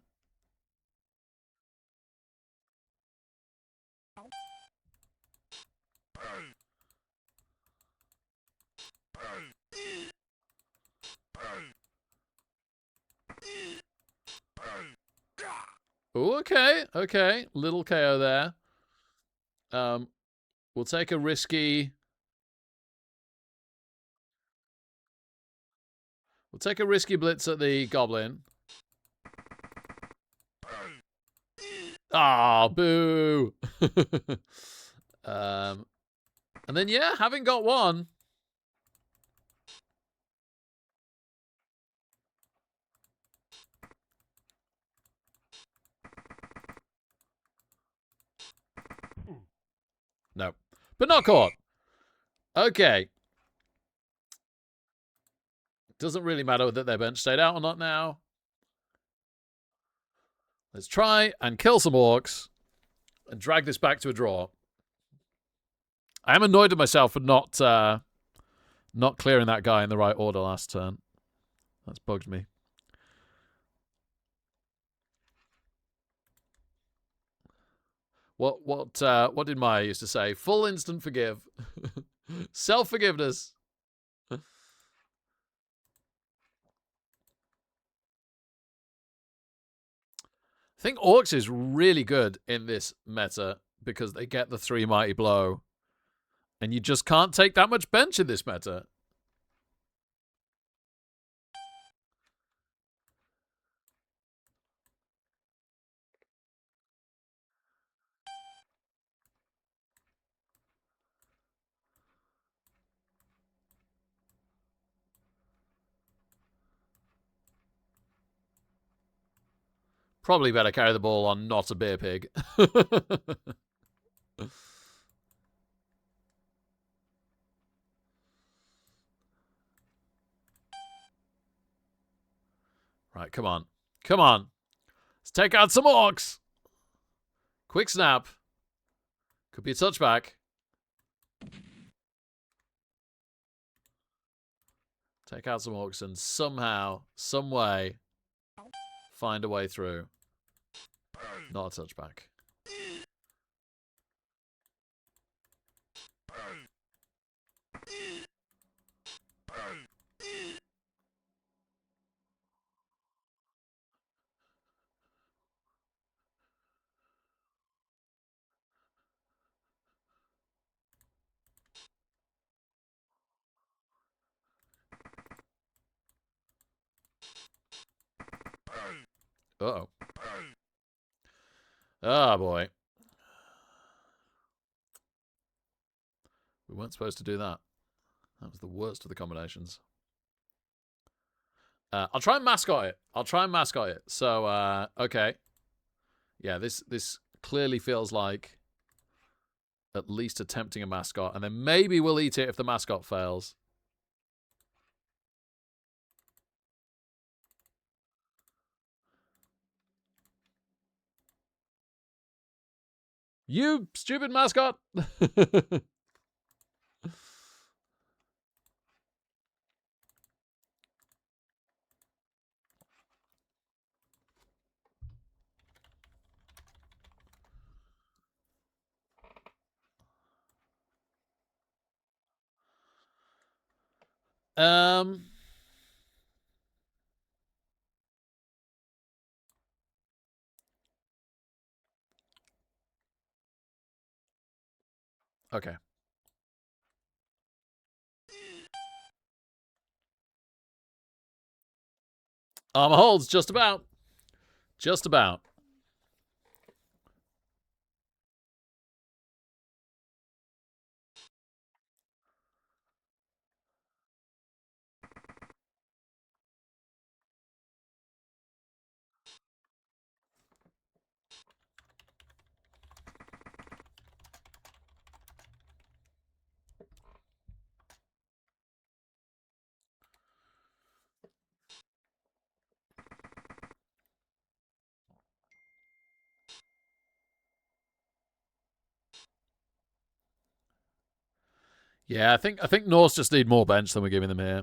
Ooh, okay, okay. Little KO there. We'll take a risky... We'll take a risky blitz at the goblin. Ah, boo. And then, yeah, having got one... No. But not caught. Okay. Doesn't really matter that their bench stayed out or not now. Let's try and kill some orcs and drag this back to a draw. I am annoyed at myself for not clearing that guy in the right order last turn. That's bugged me. What did Maya used to say? Full instant forgive. Self-forgiveness. I think Orcs is really good in this meta because they get the 3 mighty blow. And you just can't take that much bench in this meta. Probably better carry the ball on not a beer pig. Right, come on. Come on. Let's take out some orcs. Quick snap. Could be a touchback. Take out some orcs and somehow, some way, find a way through. Not a touchback. Uh-oh. Oh, boy. We weren't supposed to do that. That was the worst of the combinations. I'll try and mascot it. I'll try and mascot it. So, okay. Yeah, this clearly feels like at least attempting a mascot. And then maybe we'll eat it if the mascot fails. You stupid mascot! Okay. Armor holds, just about. Just about. Yeah, I think Norse just need more bench than we're giving them here.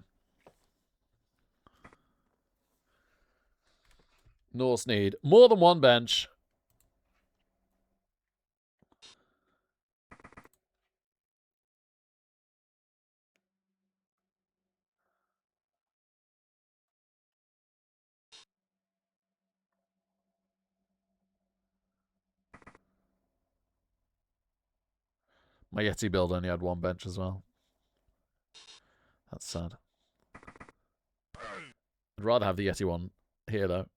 Norse need more than one bench. My Yeti build only had one bench as well. That's sad. I'd rather have the Yeti one here, though.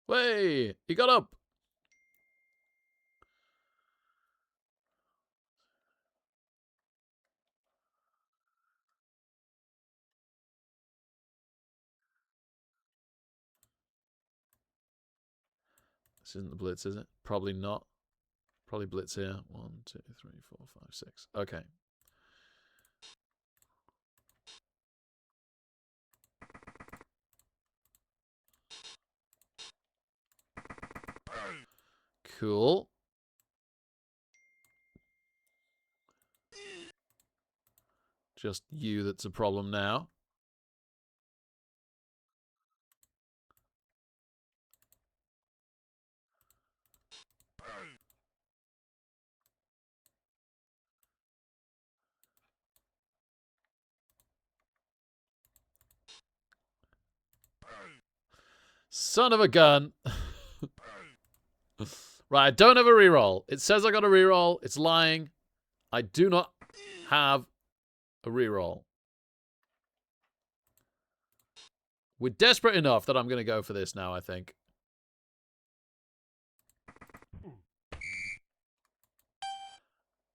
Way! He got up! This isn't the blitz, is it? Probably not. Probably blitz here. 1, 2, 3, 4, 5, 6. Okay. Cool. Just you that's a problem now. Son of a gun. Right, I don't have a reroll. It says I got a reroll. It's lying. I do not have a reroll. We're desperate enough that I'm going to go for this now, I think.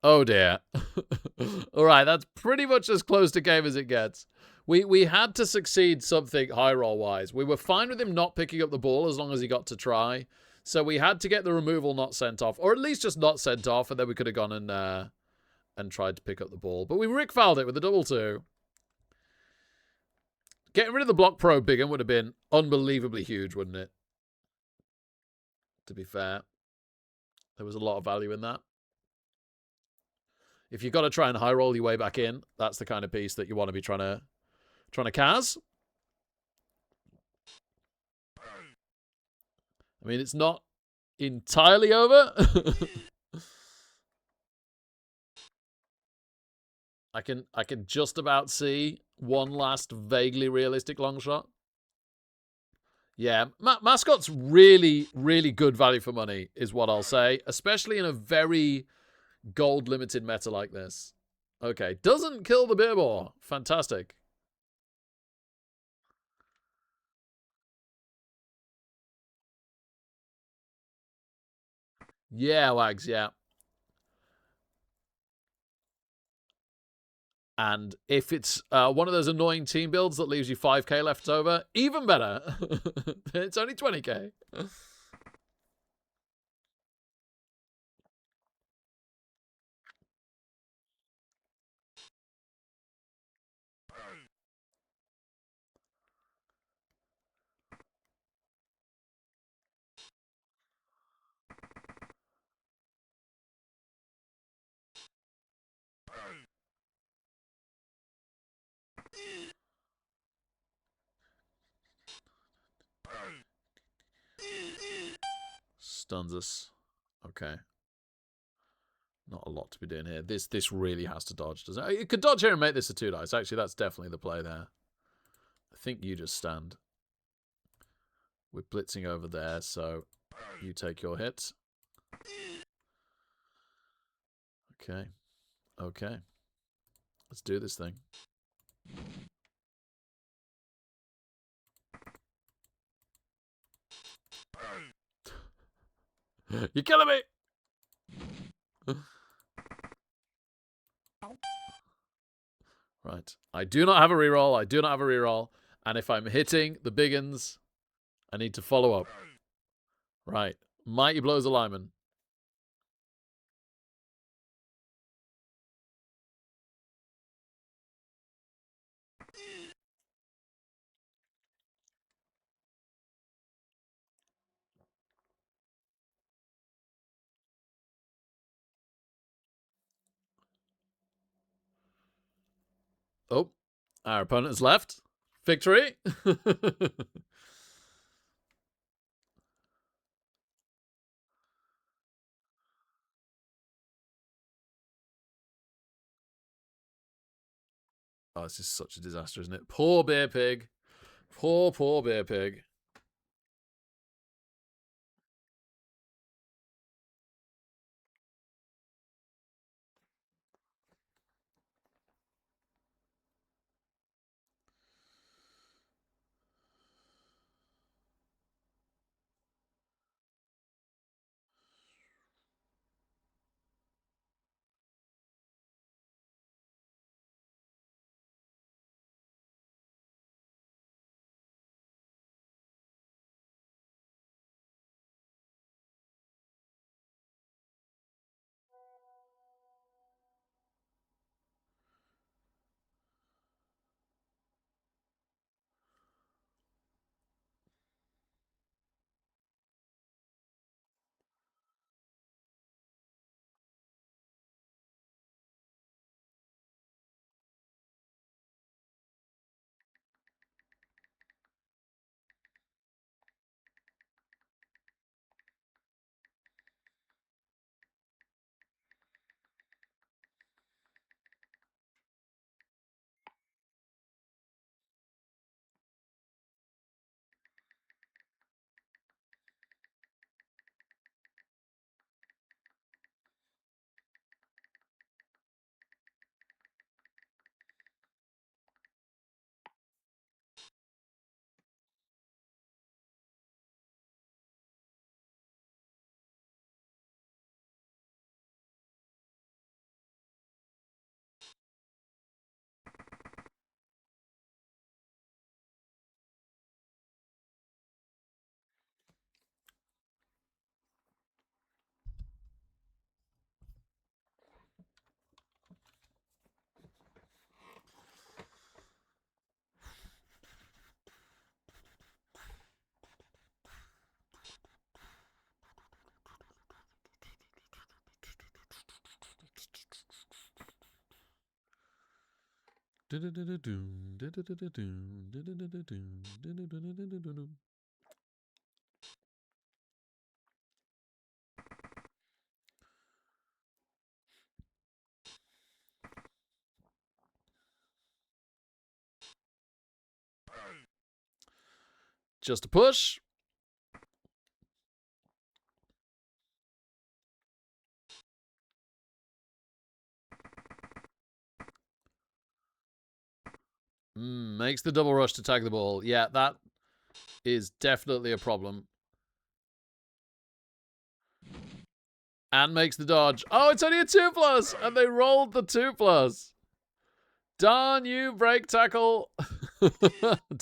Oh, dear. All right, that's pretty much as close to game as it gets. We had to succeed something high roll-wise. We were fine with him not picking up the ball as long as he got to try. So we had to get the removal not sent off, or at least just not sent off, and then we could have gone and tried to pick up the ball. But we Rick fouled it with a 2-2. Getting rid of the block probe big would have been unbelievably huge, wouldn't it? To be fair. There was a lot of value in that. If you've got to try and high roll your way back in, that's the kind of piece that you want to be trying to Kaz. I mean, it's not entirely over. I can just about see one last vaguely realistic long shot. Yeah, Mascot's really, really good value for money, is what I'll say, especially in a very gold limited meta like this. Okay, doesn't kill the beer boar. Fantastic. Yeah, Wags, yeah. And if it's one of those annoying team builds that leaves you 5k left over, even better. It's only 20k. Stuns us. Okay. Not a lot to be doing here. This really has to dodge, doesn't it? It could dodge here and make this a 2 dice. Actually, that's definitely the play there. I think you just stand. We're blitzing over there, so you take your hit. Okay. Okay. Let's do this thing. You're killing me! Right. I do not have a reroll. I do not have a reroll. And if I'm hitting the big uns, I need to follow up. Right. Mighty Blows alignment. Oh, our opponent has left. Victory. Oh, this is such a disaster, isn't it? Poor beer pig. Poor, poor beer pig. Just a push. Makes the double rush to tag the ball. Yeah, that is definitely a problem. And makes the dodge. Oh, it's only a 2+, and they rolled the 2+. Darn you, break tackle.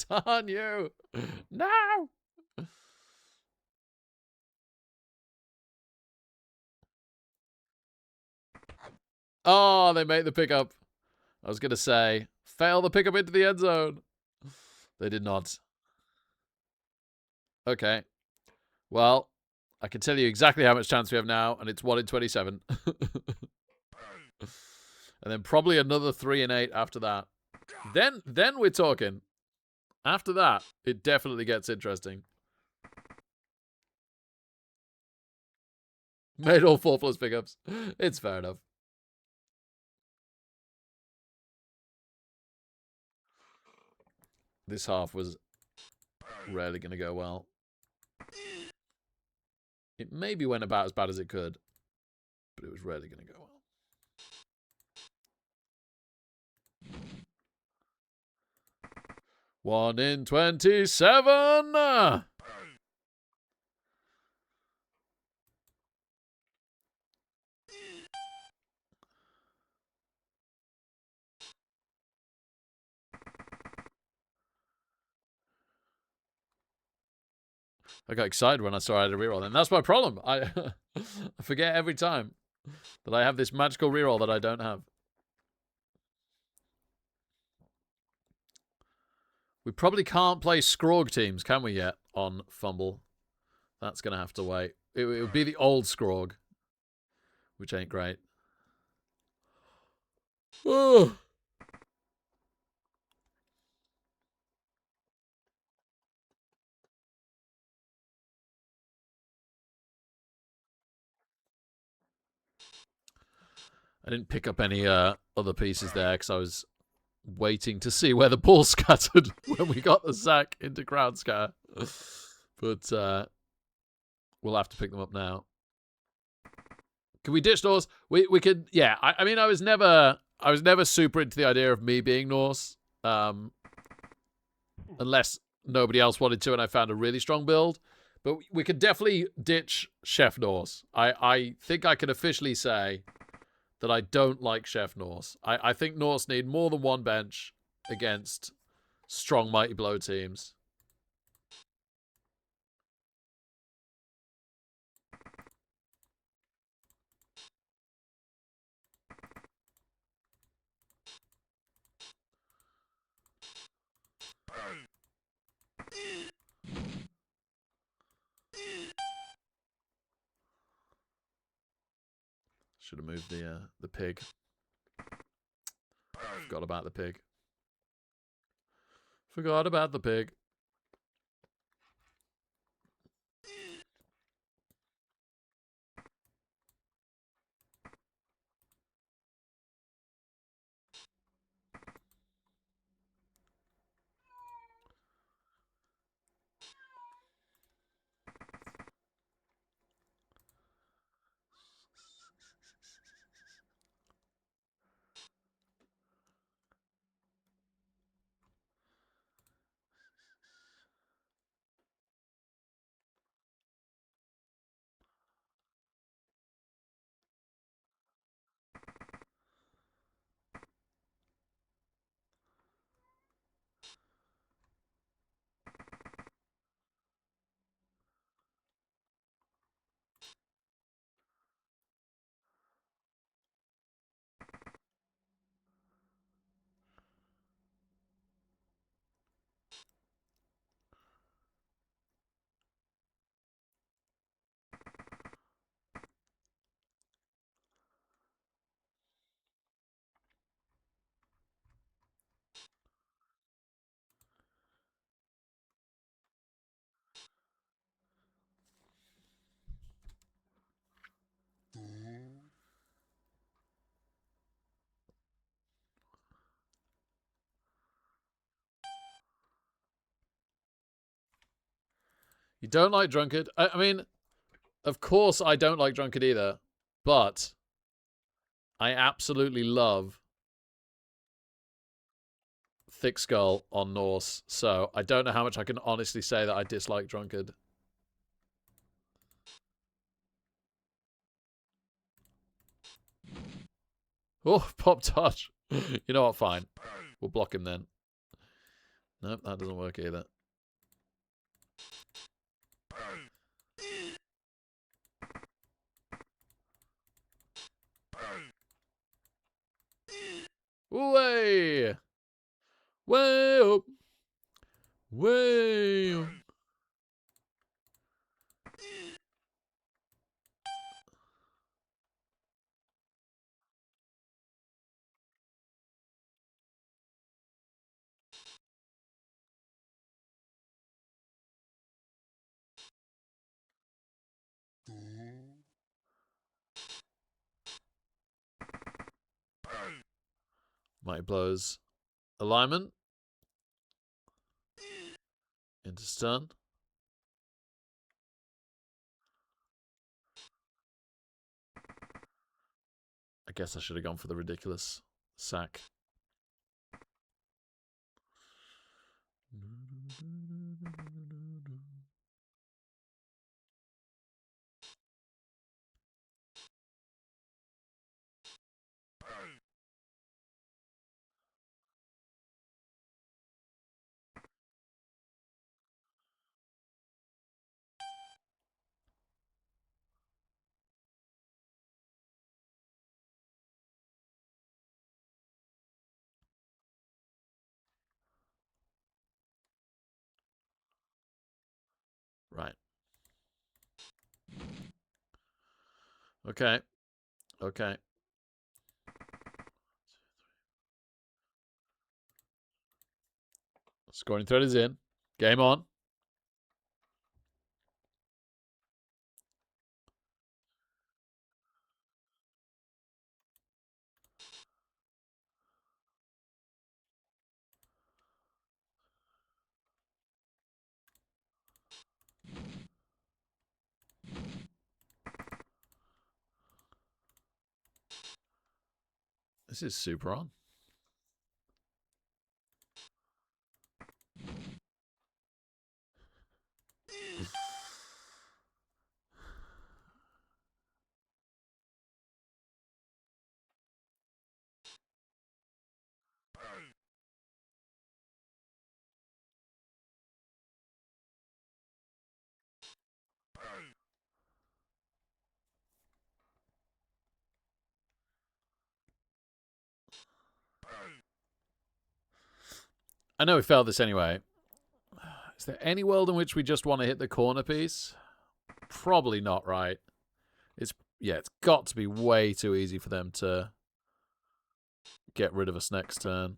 Darn you. No. Oh, they make the pickup. I was going to say, fail the pickup into the end zone. They did not. Okay. Well, I can tell you exactly how much chance we have now, and it's 1 in 27. And then probably another 3 in 8 after that. Then we're talking. After that, it definitely gets interesting. Made all 4+ pickups. It's fair enough. This half was rarely going to go well. It maybe went about as bad as it could, but it was rarely going to go well. One in 27. I got excited when I saw I had a reroll. And that's my problem. I forget every time that I have this magical reroll that I don't have. We probably can't play Scrog teams, can we, yet, on Fumble? That's going to have to wait. It would be the old Scrog, which ain't great. Oh. I didn't pick up any other pieces there because I was waiting to see where the ball scattered when we got the sack into crowd scatter. But we'll have to pick them up now. Can we ditch Norse? We could, yeah. I mean, I was never super into the idea of me being Norse, unless nobody else wanted to, and I found a really strong build. But we could definitely ditch Chef Norse. I think I can officially say that I don't like Chef Norse. I think Norse need more than one bench against strong Mighty Blow teams. Should have moved the pig. Forgot about the pig. Forgot about the pig. You don't like Drunkard? I mean, of course I don't like Drunkard either, but I absolutely love Thick Skull on Norse, so I don't know how much I can honestly say that I dislike Drunkard. Oh, Pop Touch. You know what, fine. We'll block him then. Nope, that doesn't work either. Way! Way up! Way up! Mighty Blows. Alignment. Into stun. I guess I should have gone for the ridiculous sack. Okay. Okay. Scoring thread is in. Game on. This is super on. I know we failed this anyway. Is there any world in which we just want to hit the corner piece? Probably not, right? It's got to be way too easy for them to get rid of us next turn.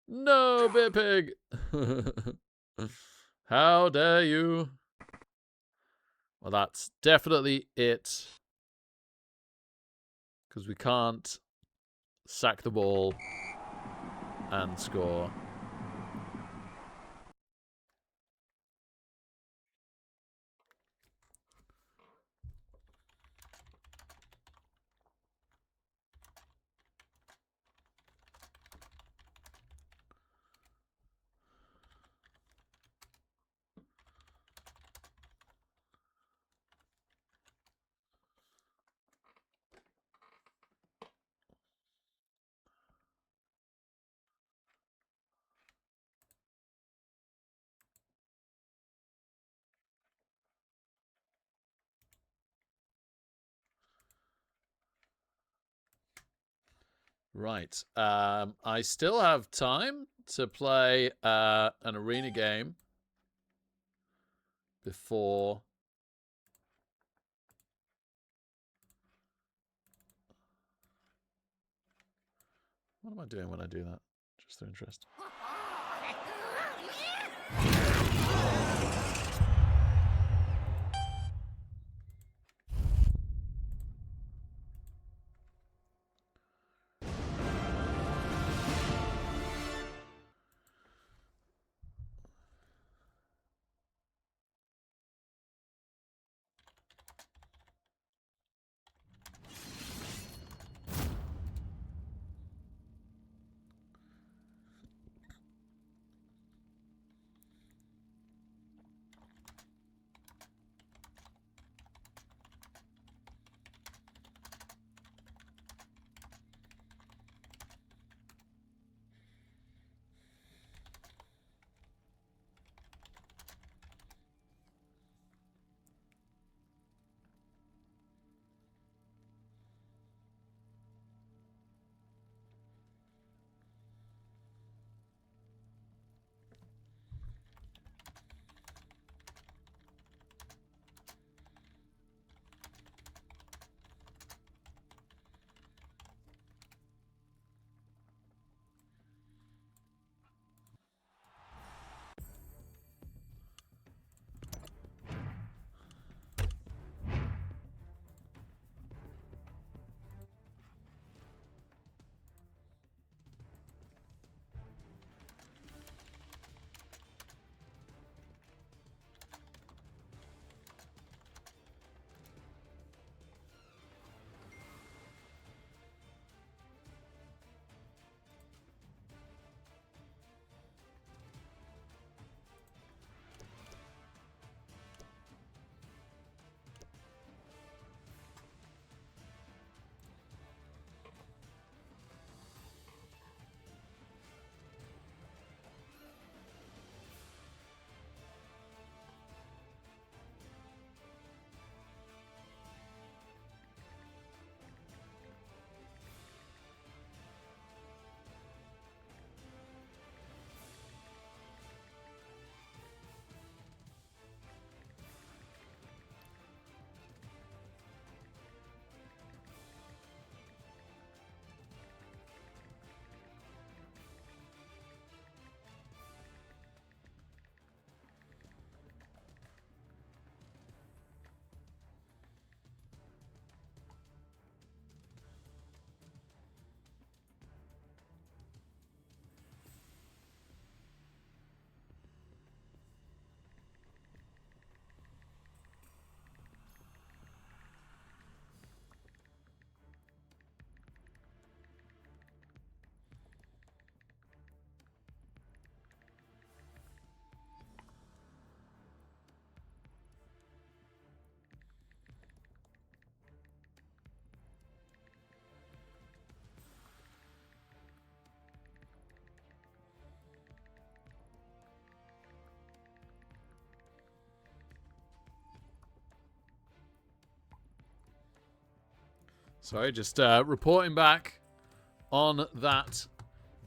No, Bit Pig! How dare you? Well, that's definitely it. Because we can't sack the ball and score. Right. I still have time to play an arena game before. What am I doing when I do that? Just for interest. Sorry, just reporting back on that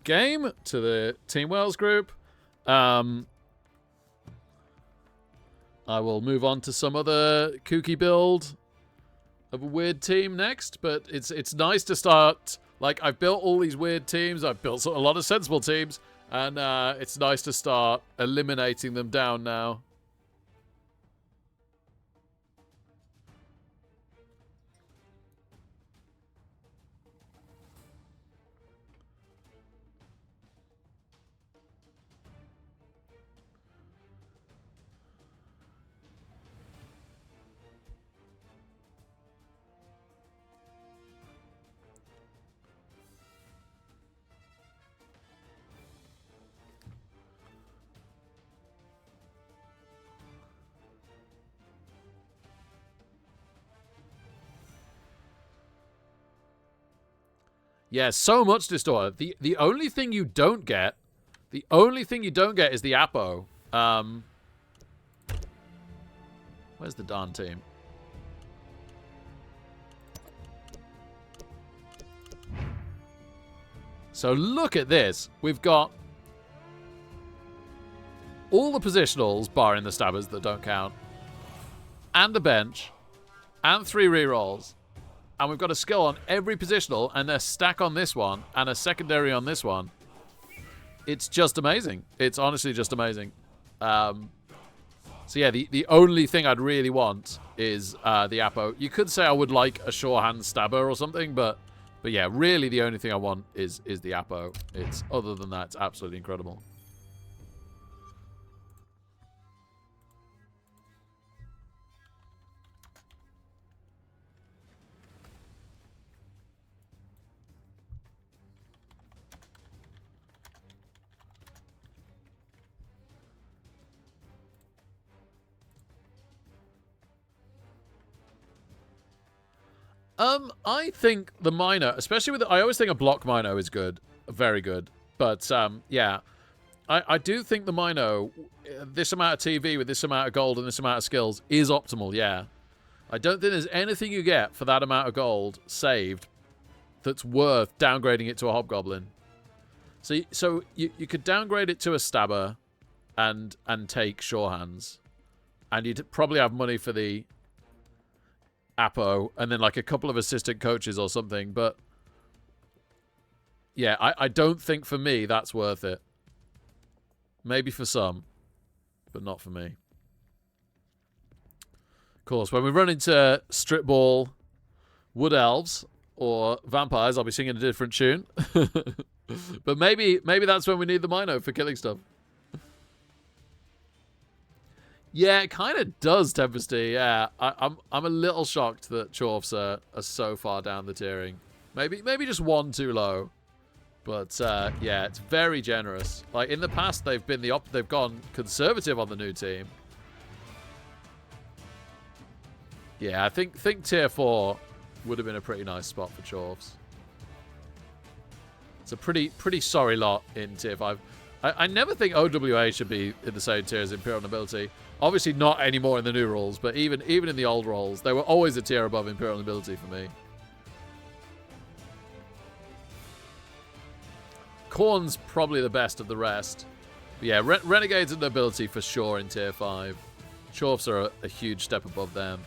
game to the Team Wales group. I will move on to some other kooky build of a weird team next, but it's nice to start. Like, I've built all these weird teams. I've built a lot of sensible teams, and it's nice to start eliminating them down now. Yeah, so much Distorter. The only thing you don't get, is the Apo. Where's the darn team? So look at this. We've got all the positionals, barring the stabbers that don't count, and a bench, and 3 rerolls. And we've got a skill on every positional, and a stack on this one, and a secondary on this one. It's just amazing. It's honestly just amazing. So yeah, the only thing I'd really want is the Apo. You could say I would like a sure hand stabber or something, but yeah, really the only thing I want is the Apo. It's, other than that, it's absolutely incredible. I think the Mino, especially with I always think a block Mino is good, very good. But yeah, I do think the Mino, this amount of TV with this amount of gold and this amount of skills is optimal. Yeah, I don't think there's anything you get for that amount of gold saved that's worth downgrading it to a Hobgoblin. So you could downgrade it to a stabber, and take sure hands, and you'd probably have money for the Apo, and then like a couple of assistant coaches or something. But yeah, I don't think for me that's worth it. Maybe for some, but not for me. Of course, when we run into strip ball, wood elves, or vampires, I'll be singing a different tune. But maybe that's when we need the Mino for killing stuff. Yeah, it kind of does, Tempesty. Yeah, I'm a little shocked that Chorfs are so far down the tiering. Maybe just one too low. But yeah, it's very generous. Like in the past, they've been they've gone conservative on the new team. Yeah, I think tier 4 would have been a pretty nice spot for Chorfs. It's a pretty sorry lot in tier 5. I never think OWA should be in the same tier as Imperial Nobility. Obviously not anymore in the new rules, but even in the old roles, they were always a tier above Imperial Nobility for me. Khorne's probably the best of the rest. But yeah, Renegades and Nobility for sure in tier 5. Chorfs are a huge step above them.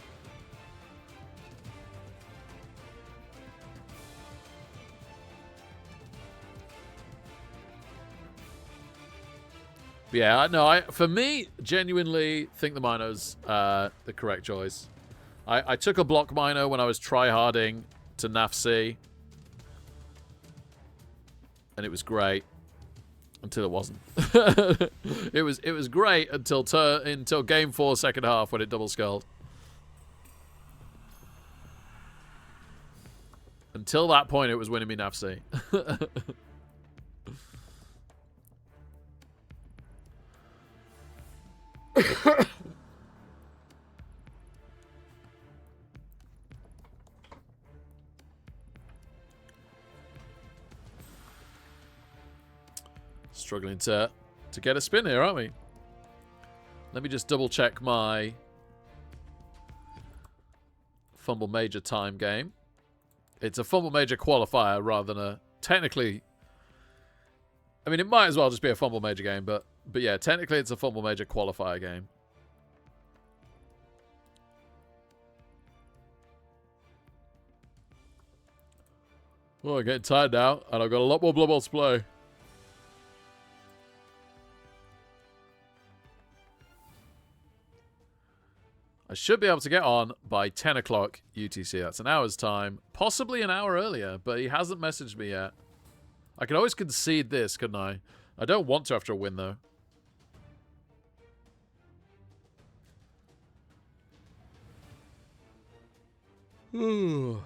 Yeah, no, for me, genuinely think the Mino's the correct choice. I took a block Mino when I was tryharding to NAF-C, and it was great until it wasn't. it was great until game 4 second half when it double skulled. Until that point, it was winning me NAF-C. Struggling to get a spin here, aren't we? Let me just double check my Fumble Major time game. It's a Fumble Major qualifier rather than a... Technically... I mean, it might as well just be a Fumble Major game, but yeah, technically it's a Fumble Major qualifier game. Oh, I'm getting tired now, and I've got a lot more Blood Bowl to play. I should be able to get on by 10 o'clock UTC. That's an hour's time. Possibly an hour earlier, but he hasn't messaged me yet. I can always concede this, couldn't I? I don't want to after a win, though. Ooh.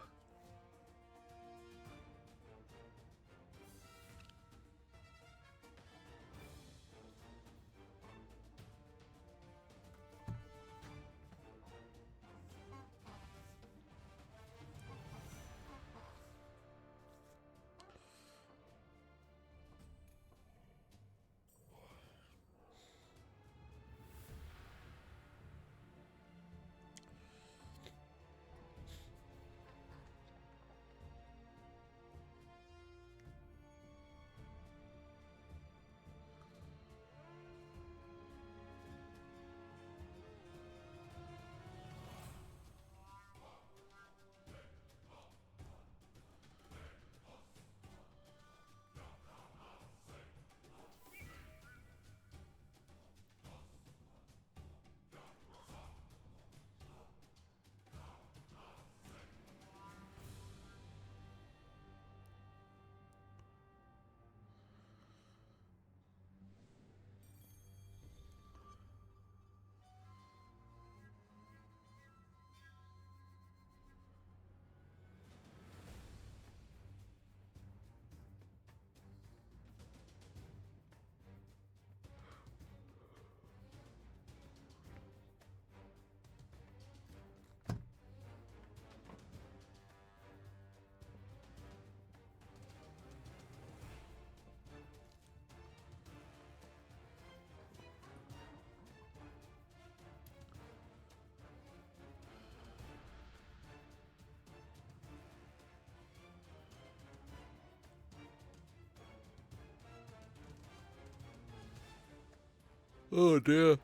Oh, dear.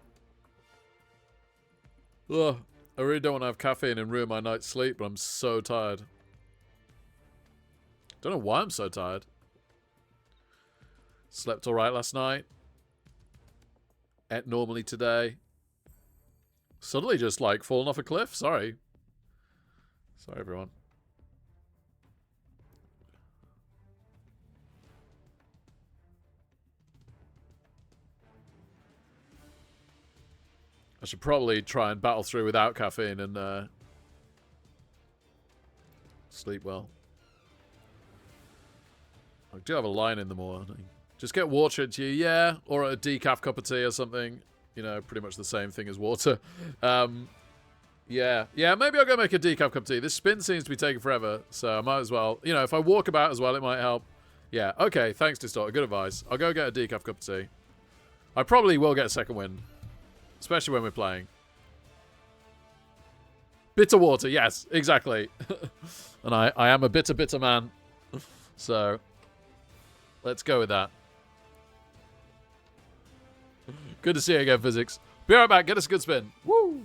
Ugh. I really don't want to have caffeine and ruin my night's sleep, but I'm so tired. Don't know why I'm so tired. Slept alright last night. Ate normally today. Suddenly just, like, fallen off a cliff. Sorry. Sorry, everyone. I should probably try and battle through without caffeine and sleep well. I do have a line in the morning. Just get water into you, yeah, or a decaf cup of tea or something. You know, pretty much the same thing as water. Yeah, maybe I'll go make a decaf cup of tea. This spin seems to be taking forever, so I might as well. You know, if I walk about as well, it might help. Yeah, okay, thanks, Distorted. Good advice. I'll go get a decaf cup of tea. I probably will get a second wind. Especially when we're playing. Bitter water, yes, exactly. And I am a bitter man. So, let's go with that. Good to see you again, Physics. Be right back, get us a good spin. Woo!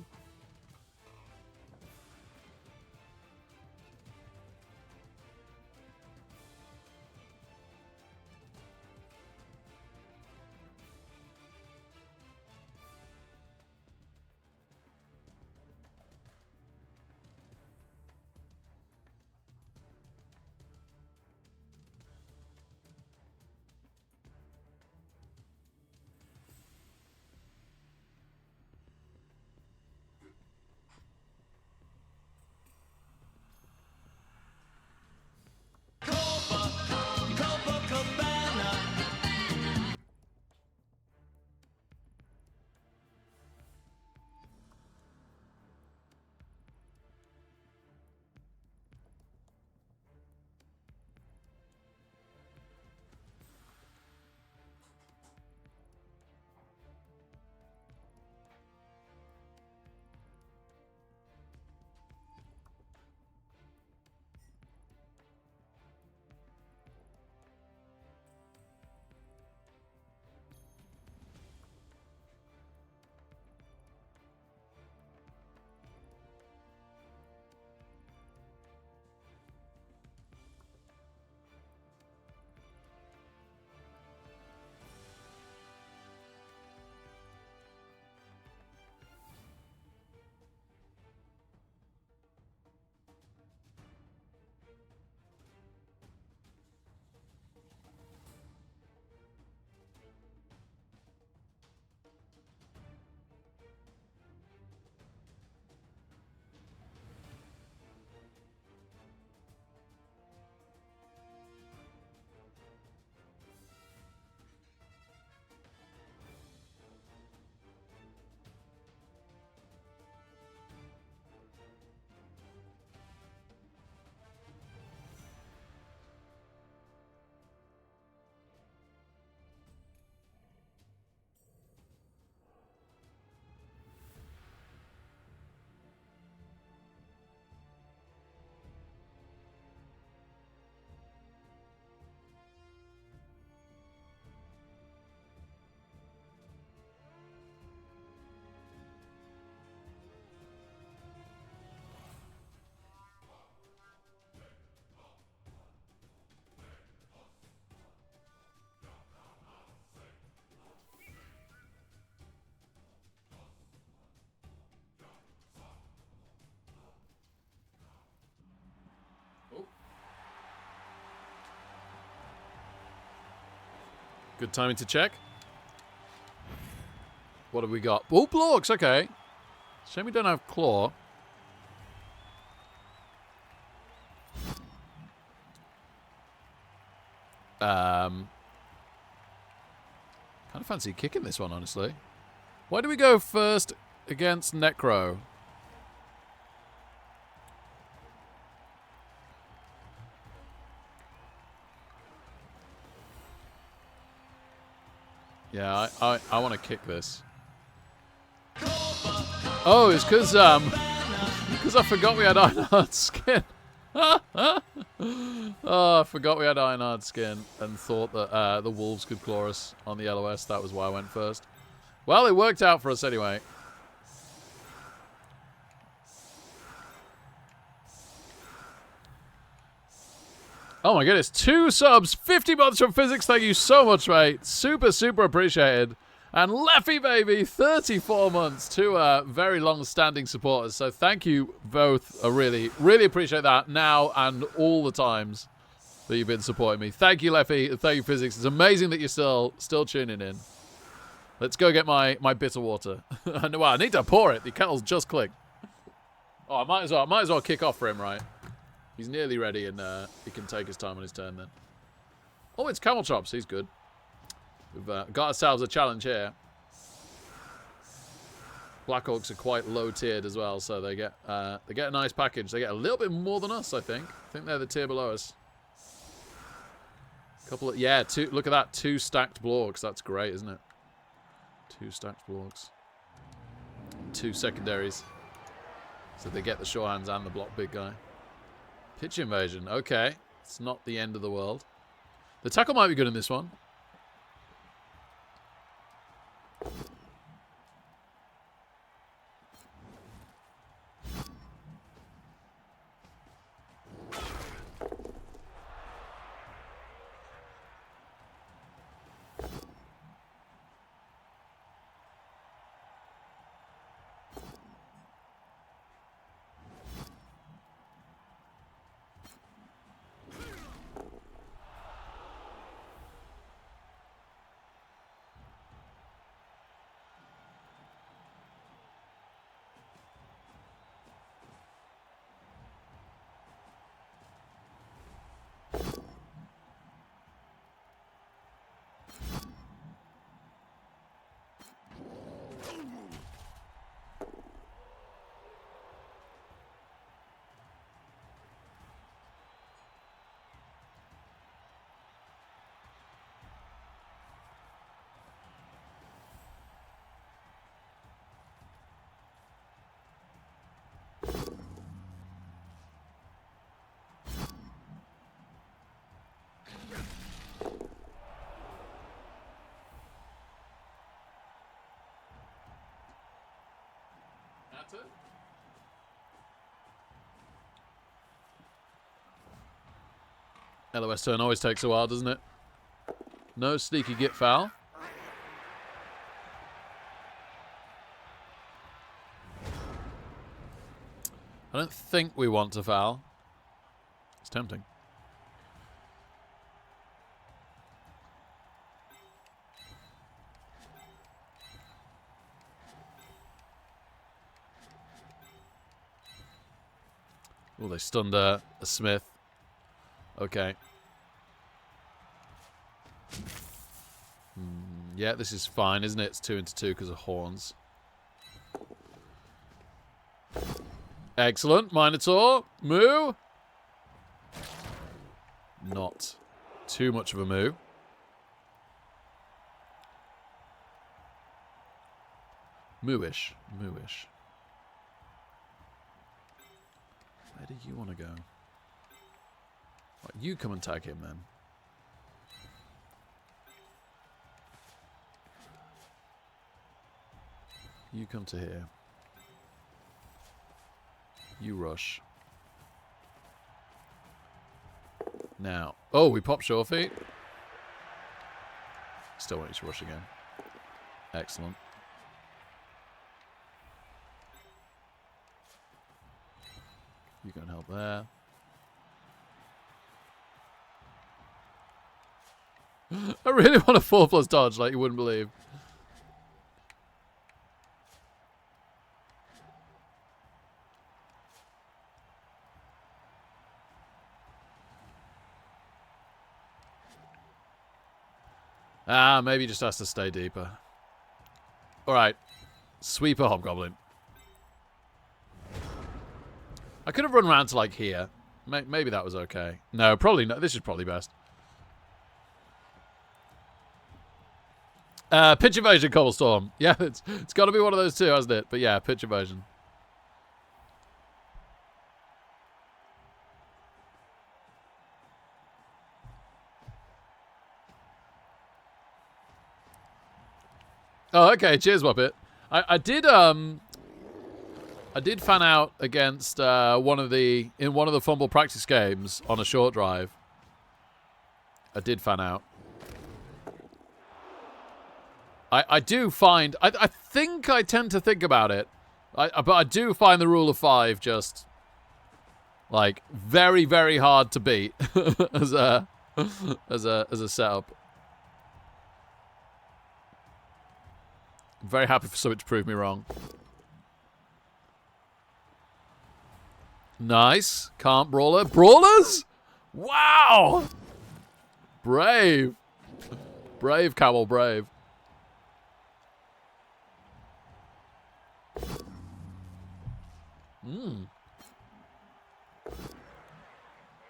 Good timing to check. What have we got? Oh, Blorks, okay. Shame we don't have Claw. Kind of fancy kicking this one, honestly. Why do we go first against Necro? Yeah, I want to kick this. Oh, it's because I forgot we had Ironheart skin. Oh, I forgot we had Ironheart skin and thought that the Wolves could claw us on the LOS. That was why I went first. Well, it worked out for us anyway. Oh my goodness, 2 subs, 50 months from Physics. Thank you so much, mate. Super, super appreciated. And Leffy, baby, 34 months. 2 very long-standing supporters. So thank you both. I really, really appreciate that now and all the times that you've been supporting me. Thank you, Leffy. And thank you, Physics. It's amazing that you're still tuning in. Let's go get my bitter water. Well, I need to pour it. The kettle's just clicked. Oh, I might as well kick off for him, right? He's nearly ready, and he can take his time on his turn then. Oh, it's Camel Chops. He's good. We've got ourselves a challenge here. Blackhawks are quite low-tiered as well, so they get a nice package. They get a little bit more than us, I think. I think they're the tier below us. Couple of look at that, 2 stacked Blorks. That's great, isn't it? 2 stacked Blorks. 2 secondaries. So they get the sure hands and the block big guy. Pitch invasion. Okay. It's not the end of the world. The tackle might be good in this one. That's it. LOS turn always takes a while, doesn't it? No sneaky git foul. I don't think we want to foul. It's tempting. Oh, they stunned a Smith. Okay. Yeah, this is fine, isn't it? It's 2 into 2 because of horns. Excellent. Minotaur. Moo. Not too much of a moo. Mooish. Mooish. Where do you want to go? Right, you come and tag him then. You come to here. You rush. Now. Oh, we pop sure feet. Still want you to rush again. Excellent. You can help there. I really want a 4+ dodge like you wouldn't believe. Ah, maybe he just has to stay deeper. Alright. Sweeper Hobgoblin. I could have run around to, like, here. Maybe that was okay. No, probably not. This is probably best. Pitch Invasion, Cobblestorm. Yeah, it's got to be one of those two, hasn't it? But yeah, Pitch Invasion. Oh, okay. Cheers, Muppet. I did fan out against one of the Fumble practice games on a short drive. I did fan out. I do find I think I tend to think about it, but I do find the rule of 5 just like very, very hard to beat as a setup. I'm very happy for something to prove me wrong. Nice. Can't brawler. Brawlers? Wow. Brave. Brave, Camel, brave.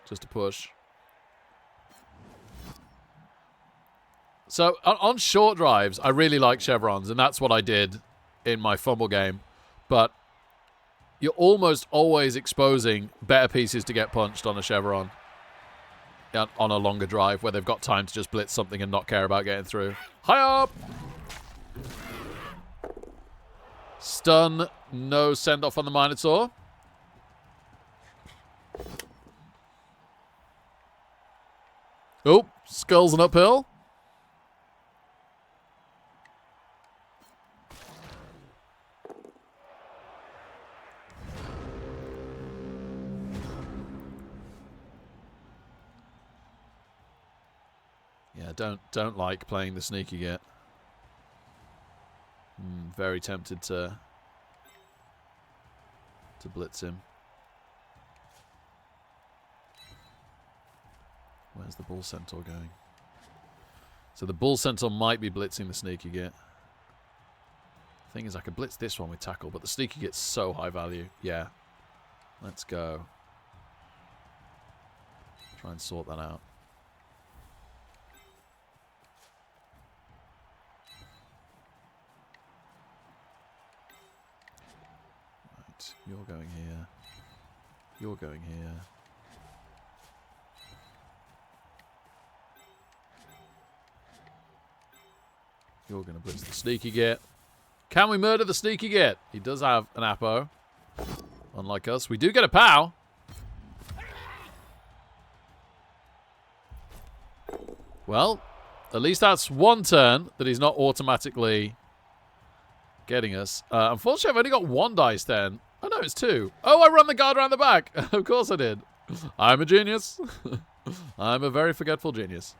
Just a push. So, on short drives, I really like chevrons, and that's what I did in my Fumble game. But you're almost always exposing better pieces to get punched on a chevron. On a longer drive, where they've got time to just blitz something and not care about getting through. High up! Stun, no send-off on the Minotaur. Oh, skulls and uphill. Yeah, don't like playing the sneaky git. Very tempted to blitz him. Where's the Bull Centaur going? So the Bull Centaur might be blitzing the sneaky git. Thing is, I could blitz this one with tackle, but the sneaky git's so high value. Yeah. Let's go. Try and sort that out. Right. You're going here. You're going here. You're going to blitz the sneaky git. Can we murder the sneaky git? He does have an Apo. Unlike us. We do get a POW. Well, at least that's one turn that he's not automatically getting us. Unfortunately, I've only got one dice then. Oh, no, it's 2. Oh, I run the guard around the back. Of course I did. I'm a genius. I'm a very forgetful genius.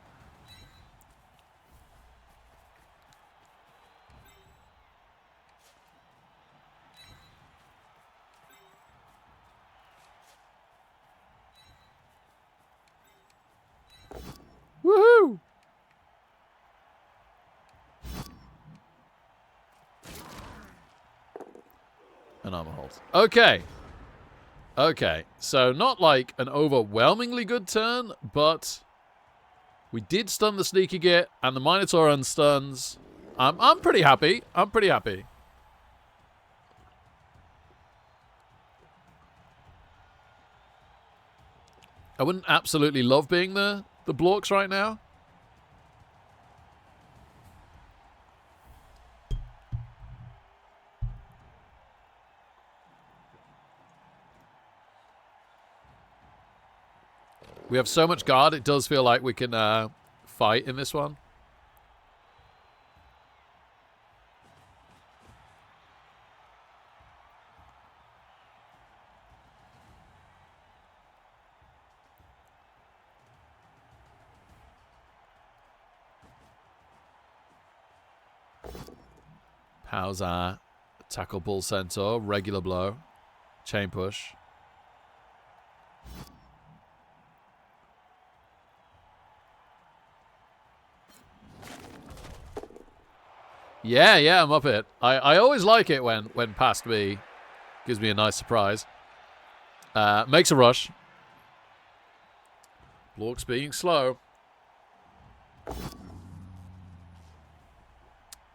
Woohoo! An armor hold. Okay. Okay. So not like an overwhelmingly good turn, but we did stun the sneaky git, and the Minotaur unstuns. I'm pretty happy. I'm pretty happy. I wouldn't absolutely love being the Blorks right now. We have so much guard, it does feel like we can fight in this one. How's our tackle bull centaur? Regular blow. Chain push. Yeah, I'm up it. I always like it when past me gives me a nice surprise. Makes a rush. Blork's being slow.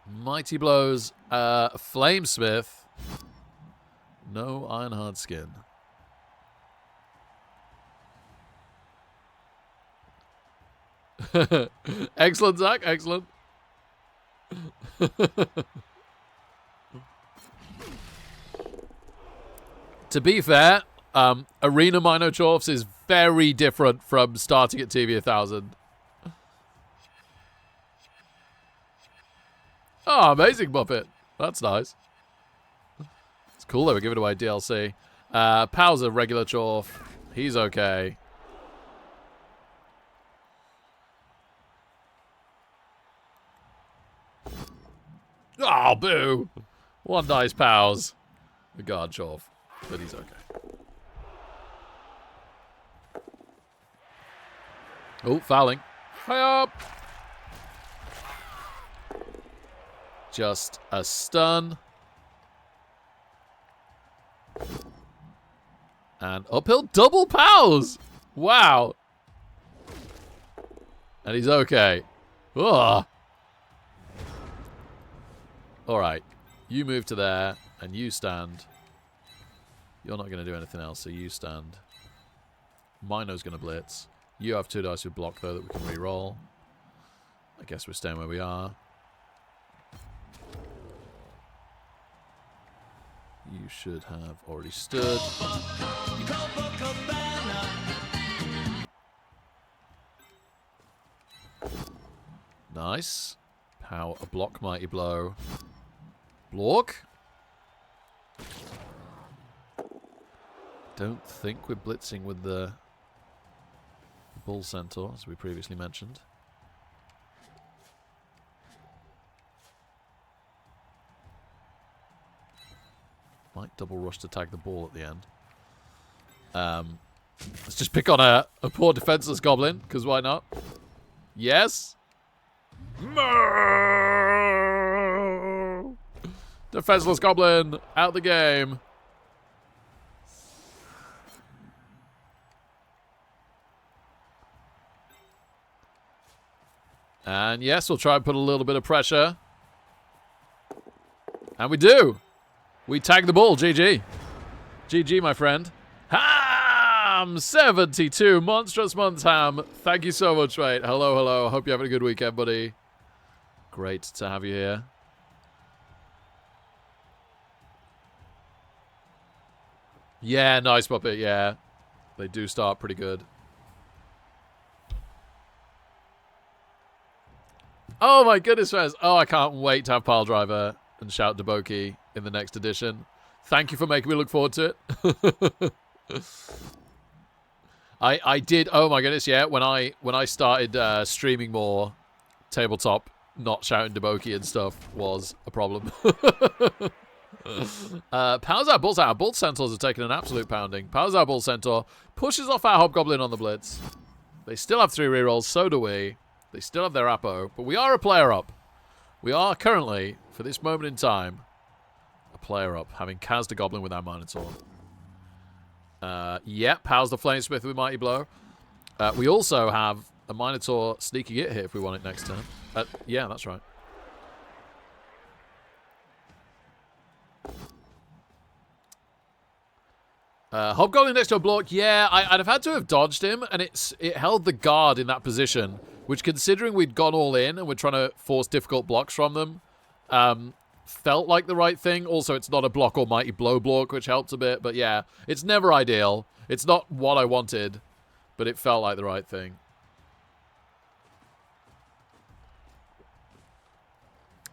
Mighty blows. Flamesmith. No iron hard skin. Excellent, Zach. Excellent. To be fair, Arena Mino Chorfs is very different from starting at TV 1000. Oh, amazing Muppet. That's nice. It's cool that we're giving away DLC. Pow's a regular Chorf. He's okay. Oh, boo. One nice Pow's. The guard Chorf. But he's okay. Oh, fouling. High up. Just a stun. And uphill double Pow's. Wow. And he's okay. Ugh. Alright. You move to there, and you stand. You're not going to do anything else, so you stand. Mino's going to blitz. You have 2 dice with block, though, that we can re-roll. I guess we're staying where we are. You should have already stood. Nice. Pow, a block mighty blow. Blork? Don't think we're blitzing with the bull centaur, as we previously mentioned. Might double rush to tag the ball at the end. Let's just pick on a poor defenseless goblin, because why not? Yes? Defenseless goblin, out the game. And yes, we'll try and put a little bit of pressure. And we do. We tag the ball. GG. GG, my friend. Ham 72. Monstrous Months Ham. Thank you so much, mate. Hello, hello. Hope you're having a good weekend, buddy. Great to have you here. Yeah, nice Muppet. Yeah. They do start pretty good. Oh my goodness, Fez. Oh, I can't wait to have Pile Driver and Shout Deboki in the next edition. Thank you for making me look forward to it. I did. Oh my goodness, yeah. When I started streaming more, tabletop, not shouting Deboki and stuff was a problem. Powers our Bulls out. Our Bull Centaurs have taken an absolute pounding. Powers our Bull Centaur. Pushes off our Hobgoblin on the Blitz. They still have 3 rerolls, so do we. They still have their Apo, but we are a player up. We are currently, for this moment in time, a player up, having cast a Goblin with our Minotaur. Yeah, Powers the Flamesmith with Mighty Blow. We also have a Minotaur sneaking it here if we want it next turn. Yeah, that's right. Hobgoblin next to a block. Yeah, I'd have had to have dodged him, and it held the guard in that position, which, considering we'd gone all in and we're trying to force difficult blocks from them, felt like the right thing. Also, it's not a block or mighty blow block, which helps a bit. But yeah, it's never ideal. It's not what I wanted, but it felt like the right thing.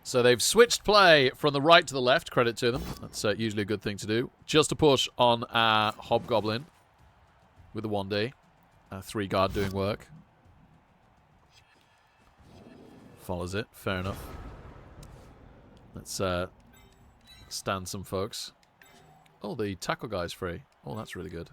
So they've switched play from the right to the left. Credit to them. That's usually a good thing to do. Just a push on our Hobgoblin with the 1D. 3 guard doing work. Follows it. Fair enough. Let's stand some folks. Oh, the tackle guy's free. Oh, that's really good.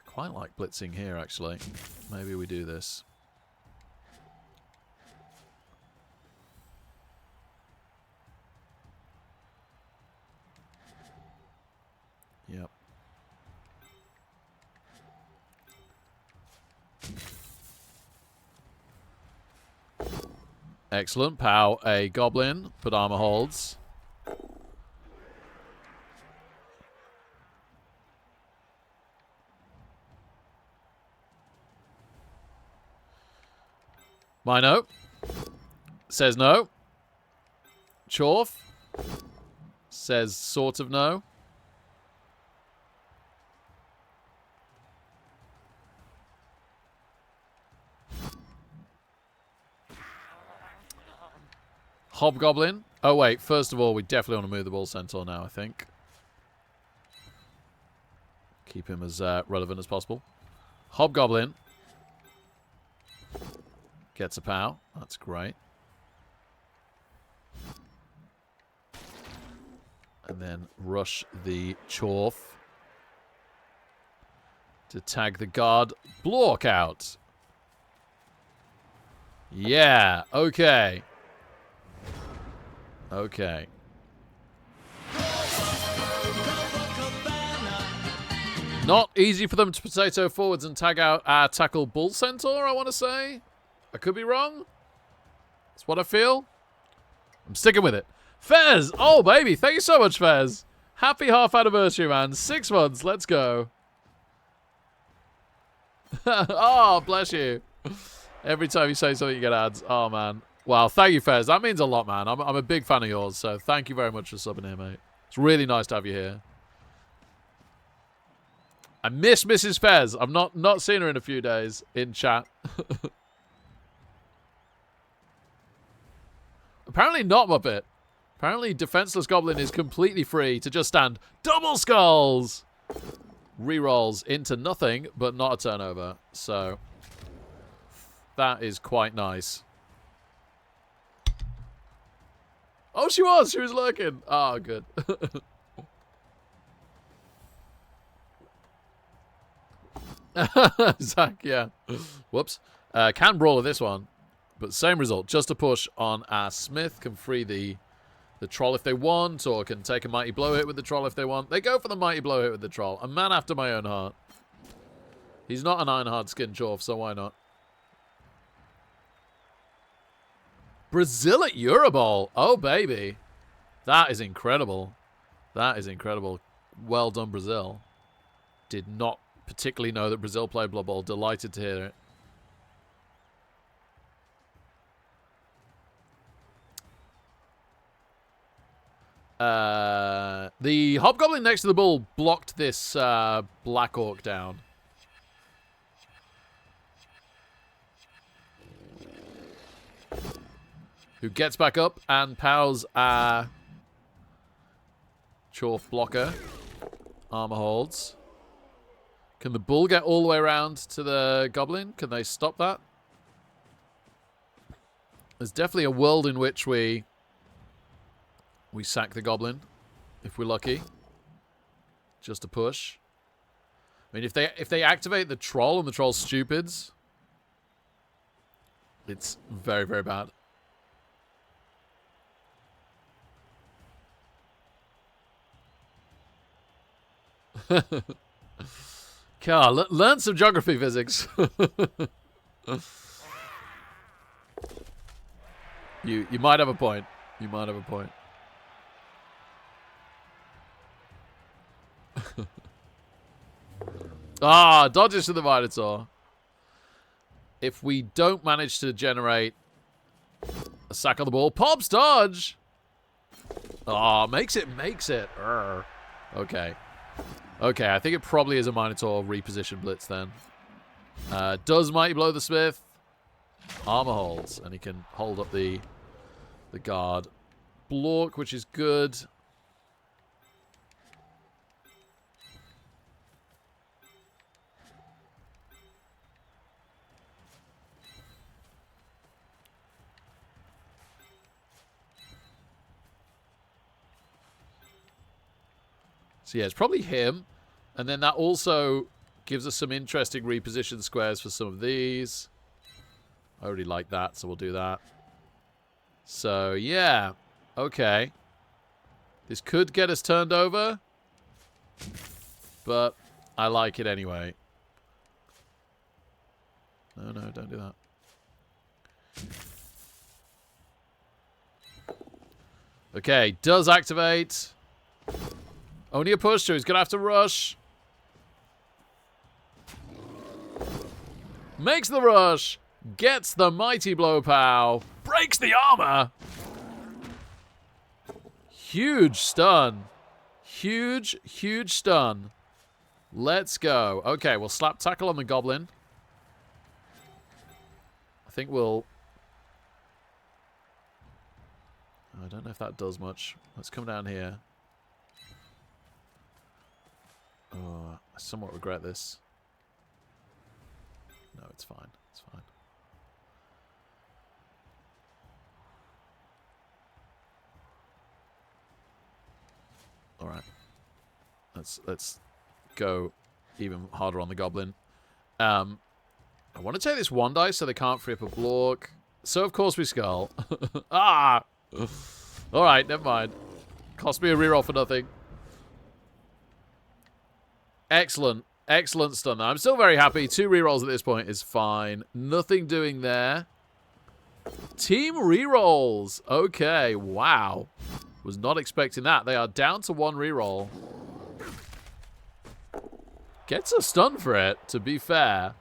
Quite like blitzing here, actually. Maybe we do this. Yep. Excellent. Pow a goblin. Put armor holds. Mino says no. Chorf says sort of no. Hobgoblin. Oh, wait. First of all, we definitely want to move the Bull Centaur now, I think. Keep him as relevant as possible. Hobgoblin. Gets a pow. That's great. And then rush the Chorf to tag the guard block out. Yeah. Okay. Okay. Not easy for them to potato forwards and tag out our tackle Bull Centaur, I want to say. I could be wrong. That's what I feel. I'm sticking with it. Fez! Oh, baby. Thank you so much, Fez. Happy half anniversary, man. 6 months. Let's go. Oh, bless you. Every time you say something, you get ads. Oh, man. Wow, thank you, Fez. That means a lot, man. I'm a big fan of yours, so thank you very much for subbing here, mate. It's really nice to have you here. I miss Mrs. Fez. I'm not seeing her in a few days in chat. Apparently not, Muppet. Apparently Defenseless Goblin is completely free to just stand double skulls. Rerolls into nothing, but not a turnover. So, that is quite nice. Oh, she was lurking. Oh, good. Zach, yeah. Whoops. Can brawler this one. But same result. Just a push on our Smith. Can free the troll if they want, or can take a mighty blow hit with the troll if they want. They go for the mighty blow hit with the troll. A man after my own heart. He's not an Ironhard skin Chorf, so why not? Brazil at Eurobowl. Oh, baby. That is incredible. That is incredible. Well done, Brazil. Did not particularly know that Brazil played Blood Bowl. Delighted to hear it. The Hobgoblin next to the bull blocked this Black Orc down. Who gets back up and pows our Chorf blocker. Armor holds. Can the bull get all the way around to the goblin? Can they stop that? There's definitely a world in which we sack the goblin, if we're lucky. Just a push. I mean, if they activate the troll and the troll's stupids, it's very, very bad. Carl, learn some geography physics. You might have a point. You might have a point. Dodges to the Minotaur. If we don't manage to generate a sack on the ball, pops dodge. Makes it. Urgh. Okay. Okay, I think it probably is a Minotaur reposition blitz then. Does Mighty Blow the Smith. Armor holds, and he can hold up the the guard block, which is good. So yeah, it's probably him. And then that also gives us some interesting reposition squares for some of these. I already like that, so we'll do that. So, yeah. Okay. This could get us turned over. But I like it anyway. No, don't do that. Okay, does activate. Only a push, so he's going to have to rush. Makes the rush. Gets the mighty blow pow. Breaks the armor. Huge stun. Huge, huge stun. Let's go. Okay, we'll slap tackle on the goblin. I think we'll... I don't know if that does much. Let's come down here. Oh, I somewhat regret this. No, it's fine. It's fine. All right. Let's go even harder on the goblin. I want to take this one dice so they can't free up a block. So of course we skull. Ah! All right, never mind. Cost me a reroll for nothing. Excellent. Excellent stun. I'm still very happy. 2 rerolls at this point is fine. Nothing doing there. Team rerolls. Okay, wow. Was not expecting that. They are down to 1 reroll. Gets a stun for it, to be fair.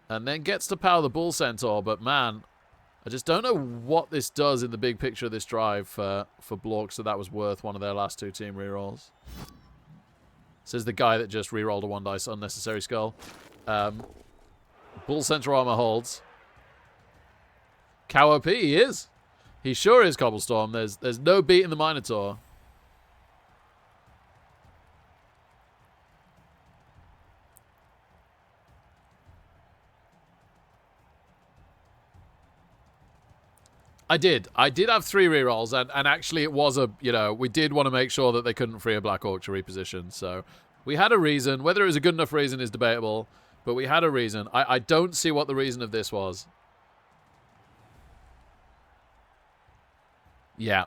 And then gets to power the Bull Centaur. But man, I just don't know what this does in the big picture of this drive for Blork, so that was worth one of their last 2 team rerolls. Says the guy that just rerolled a 1 dice unnecessary skull. Bull Centaur armor holds. Cow OP, he is. He sure is, Cobblestorm. There's no beat in the Minotaur. I did have 3 rerolls, and actually it was a, we did want to make sure that they couldn't free a Black Orc to reposition, so we had a reason. Whether it was a good enough reason is debatable, but we had a reason. I don't see what the reason of this was. Yeah.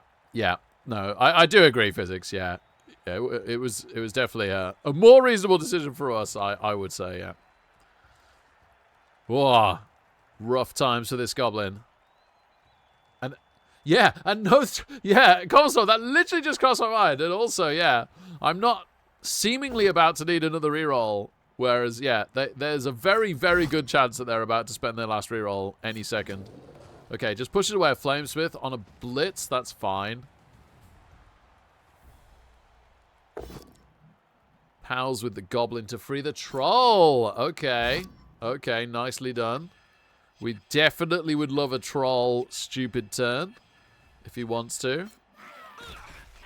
No, I do agree, physics, yeah. It was definitely a more reasonable decision for us, I would say, yeah. Whoa. Rough times for this goblin. Yeah, and no... yeah, Cobblestone, that literally just crossed my mind. And also, yeah, I'm not seemingly about to need another reroll. Whereas, yeah, there's a very, very good chance that they're about to spend their last reroll any second. Okay, just push it away. Flamesmith on a blitz. That's fine. Pals with the goblin to free the troll. Okay. Okay, nicely done. We definitely would love a troll stupid turn. If he wants to.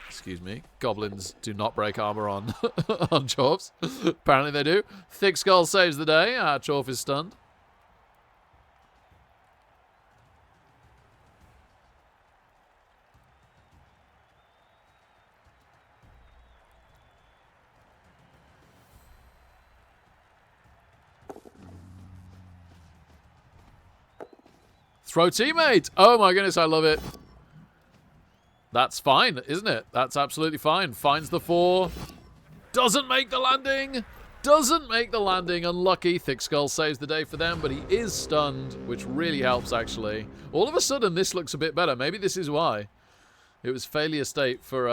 Excuse me. Goblins do not break armor on on Chorfs. Apparently they do. Thick Skull saves the day. Chorf is stunned. Throw teammate. Oh my goodness, I love it. That's fine, isn't it? That's absolutely fine. Finds the 4. Doesn't make the landing. Doesn't make the landing. Unlucky. Thick Skull saves the day for them, but he is stunned, which really helps, actually. All of a sudden, this looks a bit better. Maybe this is why. It was failure state for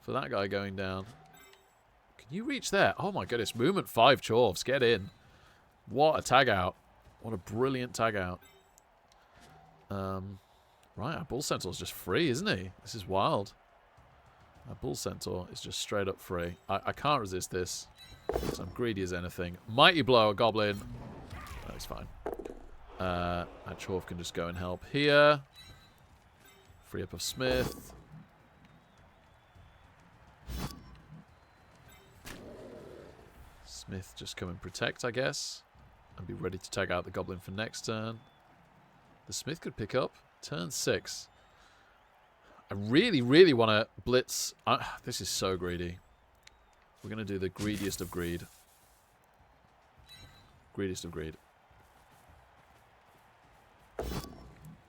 that guy going down. Can you reach there? Oh my goodness. Movement 5 Chorfs. Get in. What a tag out. What a brilliant tag out. Right, our Bull Centaur's just free, isn't he? This is wild. Our Bull Centaur is just straight up free. I can't resist this. So I'm greedy as anything. Mighty Blow, a Goblin. Oh, he's fine. And Chorf can just go and help here. Free up of Smith. Smith just come and protect, I guess. And be ready to take out the Goblin for next turn. The Smith could pick up. Turn 6. I really, really want to blitz. This is so greedy. We're going to do the greediest of greed. Greediest of greed.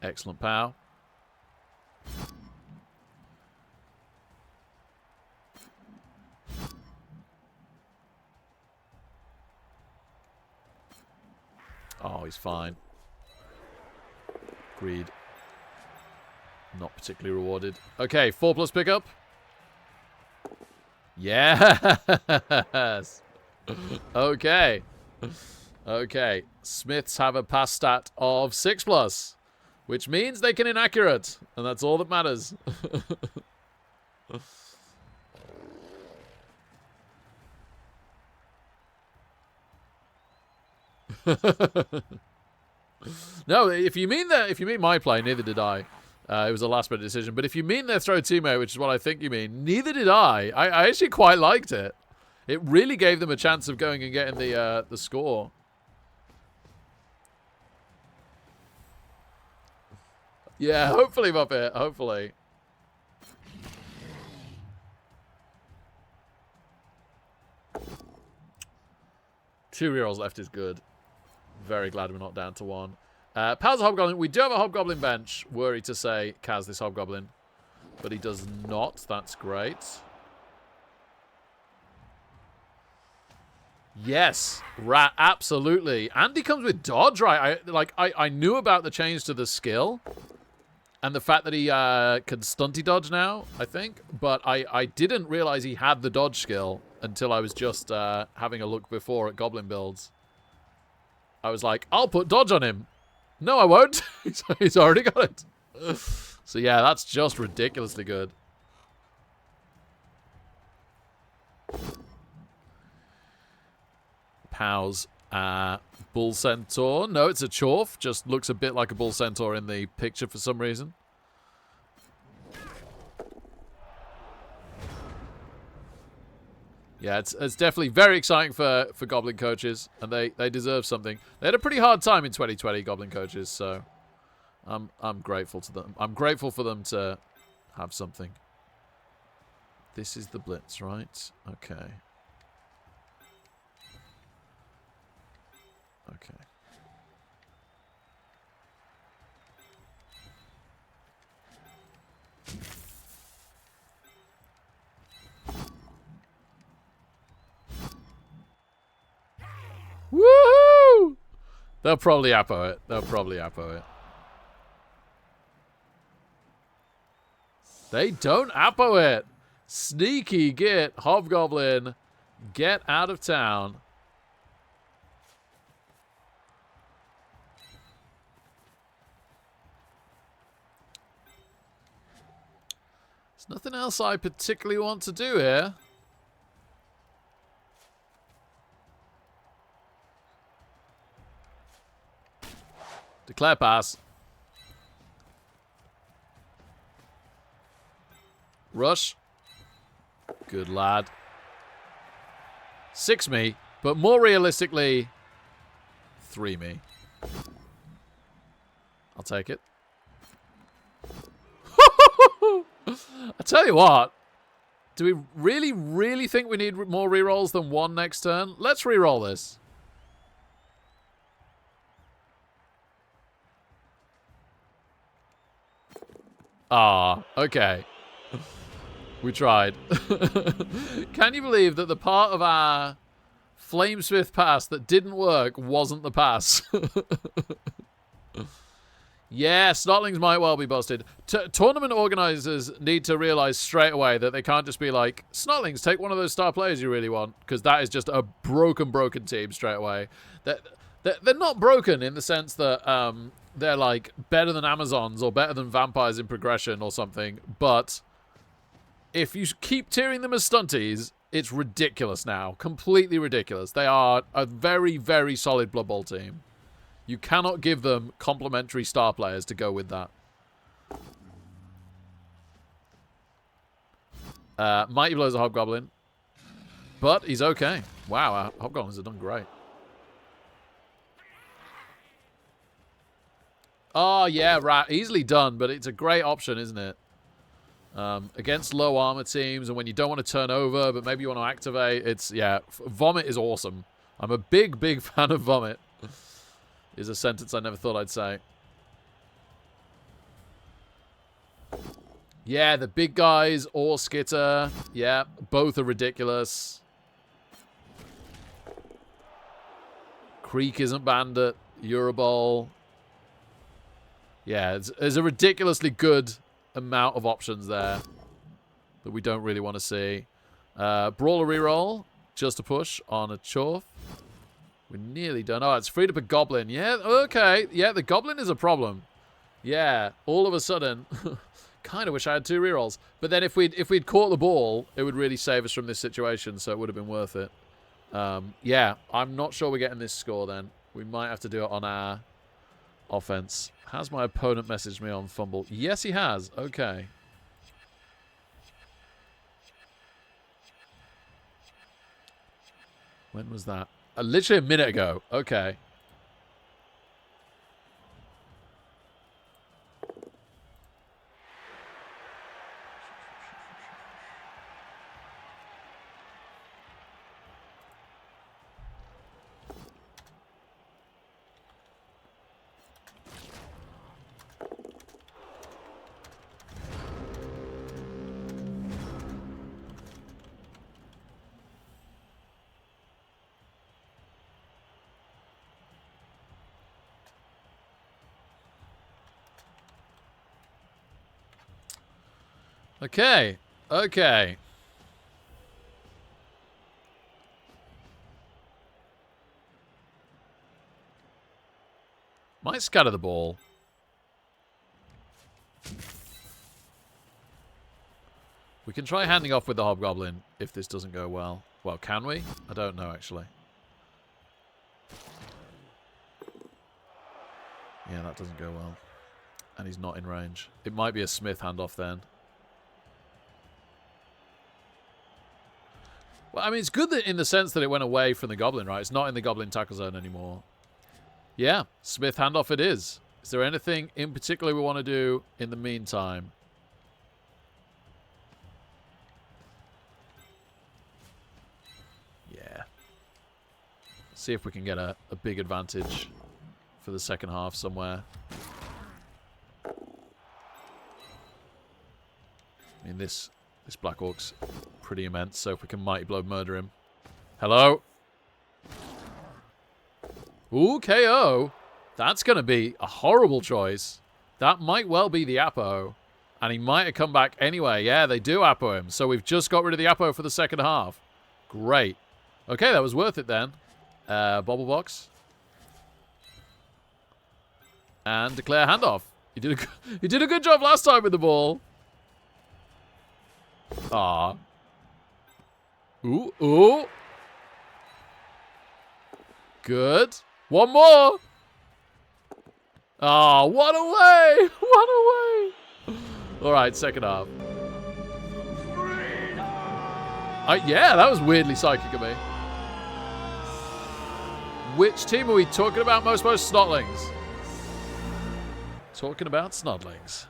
Excellent pow. Oh, he's fine. Greed. Not particularly rewarded. Okay, 4+ pickup. Yes! Okay. Okay. Smiths have a pass stat of 6+, which means they can inaccurate. And that's all that matters. No, if you mean my play, neither did I. It was a last-minute decision. But if you mean their throw teammate, which is what I think you mean, neither did I. I actually quite liked it. It really gave them a chance of going and getting the score. Yeah, hopefully, Muppet. Hopefully. Two rerolls left is good. Very glad we're not down to 1. Powers a Hobgoblin. We do have a Hobgoblin bench. Worried to say Kaz this Hobgoblin. But he does not. That's great. Yes. Absolutely. And he comes with dodge, right? I knew about the change to the skill. And the fact that he can stunty dodge now, I think. But I didn't realize he had the dodge skill until I was just having a look before at Goblin builds. I was like, I'll put dodge on him. No, I won't. He's already got it. So, yeah, that's just ridiculously good. Pow's Bull Centaur. No, it's a Chorf. Just looks a bit like a Bull Centaur in the picture for some reason. Yeah, it's definitely very exciting for Goblin coaches, and they deserve something. They had a pretty hard time in 2020, Goblin coaches, so I'm grateful to them. I'm grateful for them to have something. This is the blitz, right? Okay. Okay. Woohoo! They'll probably appo it. They'll probably appo it. They don't appo it. Sneaky git. Hobgoblin. Get out of town. There's nothing else I particularly want to do here. Declare pass. Rush. Good lad. 6 me, but more realistically, 3 me. I'll take it. I tell you what. Do we really, really think we need more rerolls than 1 next turn? Let's reroll this. Ah, okay. We tried. Can you believe that the part of our Flamesmith pass that didn't work wasn't the pass? Yeah, Snotlings might well be busted. Tournament organizers need to realize straight away that they can't just be like, Snotlings, take one of those star players you really want, because that is just a broken team straight away. They're not broken in the sense that they're like better than Amazons or better than vampires in progression or something, but if you keep tiering them as stunties, it's ridiculous now. Completely ridiculous. They are a very, very solid Blood Bowl team. You cannot give them complementary star players to go with that. Mighty Blows a Hobgoblin. But he's okay. Wow, our Hobgoblins have done great. Oh, yeah, right. Easily done, but it's a great option, isn't it? Against low armor teams, and when you don't want to turn over, but maybe you want to activate, it's, yeah, Vomit is awesome. I'm a big, big fan of Vomit. Is a sentence I never thought I'd say. Yeah, the big guys or Skitter. Yeah, both are ridiculous. Creek isn't Bandit. Euroball. Yeah, there's a ridiculously good amount of options there that we don't really want to see. Brawler reroll. Just a push on a Chorf. We're nearly done. Oh, it's freed up a Goblin. Yeah, okay. Yeah, the Goblin is a problem. Yeah, all of a sudden... kind of wish I had 2 rerolls. But then if we'd caught the ball, it would really save us from this situation, so it would have been worth it. Yeah, I'm not sure we're getting this score then. We might have to do it on our offense. Has my opponent messaged me on Fumble? Yes, he has. Okay. When was that? Literally a minute ago. Okay. Okay. Okay. Might scatter the ball. We can try handing off with the Hobgoblin if this doesn't go well. Well, can we? I don't know, actually. Yeah, that doesn't go well. And he's not in range. It might be a Smith handoff then. Well, I mean, it's good that in the sense that it went away from the Goblin, right? It's not in the Goblin tackle zone anymore. Yeah, Smith handoff it is. Is there anything in particular we want to do in the meantime? Yeah. See if we can get a big advantage for the second half somewhere. I mean, this Black Orc's pretty immense, so if we can Mighty Blow murder him. Hello? Ooh, KO. That's going to be a horrible choice. That might well be the Apo. And he might have come back anyway. Yeah, they do Apo him. So we've just got rid of the Apo for the second half. Great. Okay, that was worth it then. Bobble box. And declare handoff. You did a good job last time with the ball. Ah. Ooh, ooh. Good. One more. Ah, one away. One away. All right, second half. Yeah, that was weirdly psychic of me. Which team are we talking about most Snotlings? Talking about Snotlings.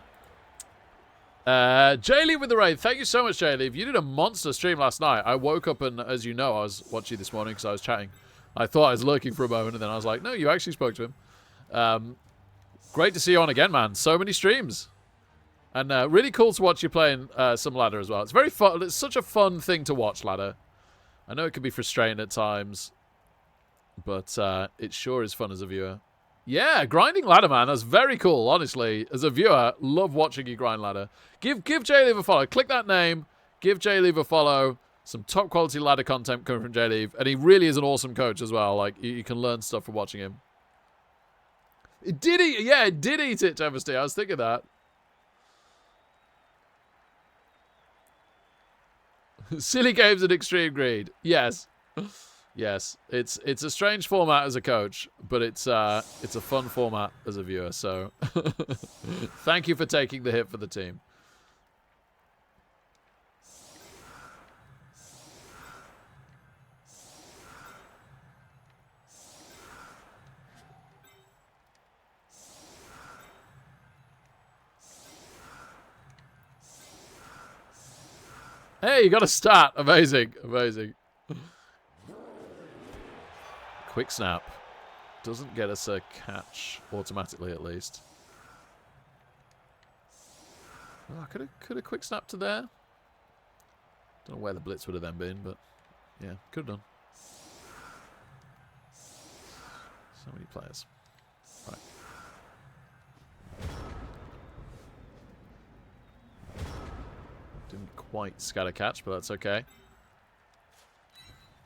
Jaylee with the raid. Thank you so much, Jaylee. You did a monster stream last night. I woke up and, as you know, I was watching this morning because I was chatting. I thought I was lurking for a moment, and then I was like, no, you actually spoke to him. Great to see you on again, man. So many streams. And really cool to watch you playing some ladder as well. It's very fun. It's such a fun thing to watch, ladder. I know it can be frustrating at times, but it sure is fun as a viewer. Yeah, grinding ladder, man. That's very cool, honestly. As a viewer, love watching you grind ladder. Give Jayleave a follow. Click that name. Give Jayleave a follow. Some top quality ladder content coming from Jayleave. And he really is an awesome coach as well. Like, you can learn stuff from watching him. It did eat, yeah, it did eat it, Tempesty. I was thinking that. Silly games and extreme greed. Yes. Yes, it's a strange format as a coach, but it's a fun format as a viewer. So, thank you for taking the hit for the team. Hey, you got a stat. Amazing. Amazing. Quick snap. Doesn't get us a catch automatically, at least. Oh, could have quick snap to there. Don't know where the blitz would have then been, but yeah, could have done. So many players. Right. Didn't quite scatter catch, but that's okay.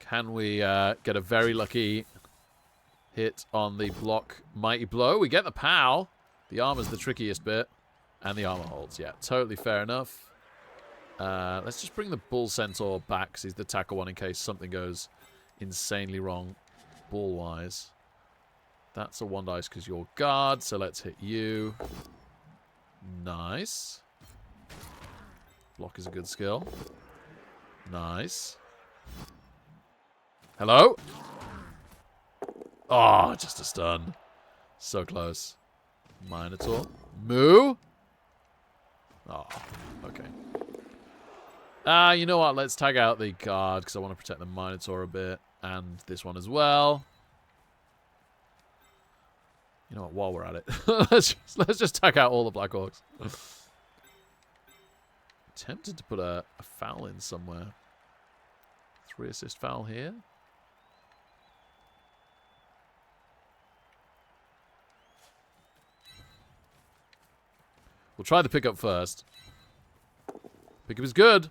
Can we get a very lucky hit on the block mighty blow? We get the POW. The armor's the trickiest bit. And the armor holds. Yeah, totally fair enough. Let's just bring the bull centaur back because he's the tackle one in case something goes insanely wrong ball-wise. That's a 1 dice because you're guard, so let's hit you. Nice. Block is a good skill. Nice. Hello? Oh, just a stun. So close. Minotaur. Moo? Oh, okay. You know what? Let's tag out the guard because I want to protect the Minotaur a bit. And this one as well. You know what? While we're at it, let's just tag out all the Black Orcs. Tempted to put a foul in somewhere. 3 assist foul here. We'll try the pickup first. Pickup is good.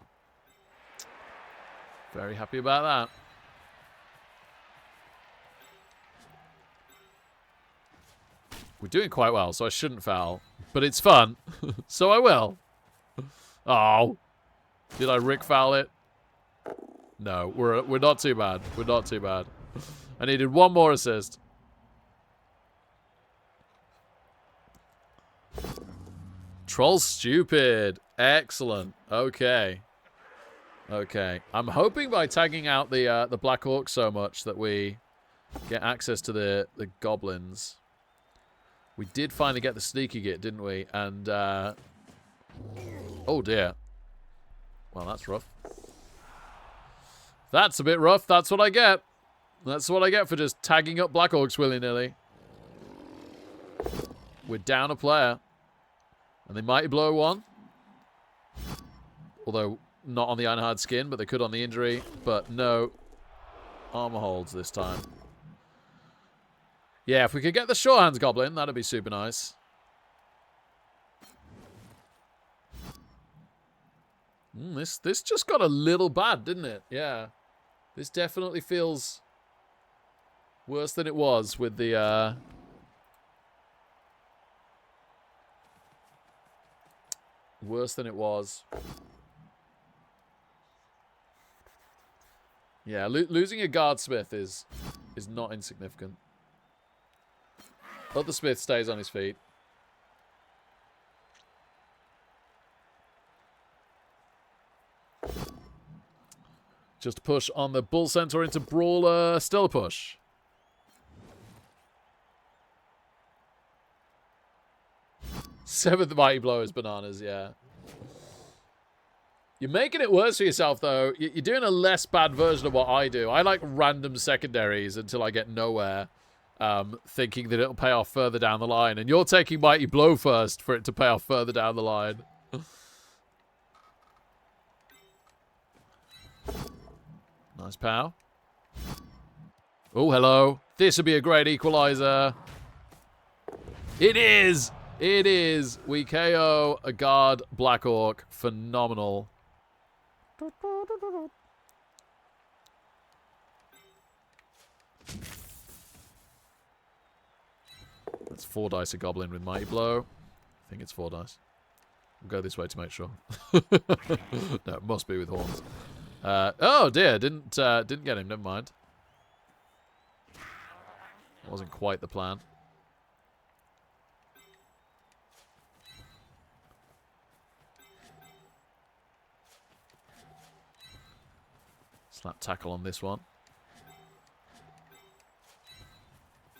Very happy about that. We're doing quite well, so I shouldn't foul. But it's fun, so I will. Oh. Did I Rick foul it? No, we're not too bad. We're not too bad. I needed 1 more assist. Troll's stupid. Excellent. Okay. Okay. I'm hoping by tagging out the Black Orc so much that we get access to the goblins. We did finally get the sneaky git, didn't we? And oh dear. Well, that's rough. That's a bit rough. That's what I get. That's what I get for just tagging up Black Orcs willy-nilly. We're down a player. And they might blow 1. Although, not on the Ironhide skin, but they could on the injury. But no. Armor holds this time. Yeah, if we could get the Sure Hands Goblin, that'd be super nice. This just got a little bad, didn't it? Yeah. This definitely feels worse than it was with the... Worse than it was. Yeah, losing a guardsmith is not insignificant. But the smith stays on his feet. Just push on the bull centaur into brawler. Still a push. Seventh mighty blow is bananas, yeah. You're making it worse for yourself, though. You're doing a less bad version of what I do. I like random secondaries until I get nowhere, thinking that it'll pay off further down the line. And you're taking mighty blow first for it to pay off further down the line. Nice pow. Oh, hello. This would be a great equalizer. It is! It is. We KO a guard Black Orc. Phenomenal. That's 4 dice a goblin with mighty blow. I think it's 4 dice. We'll go this way to make sure. No, it must be with horns. Oh dear, didn't get him. Never mind. Wasn't quite the plan. Slap tackle on this one.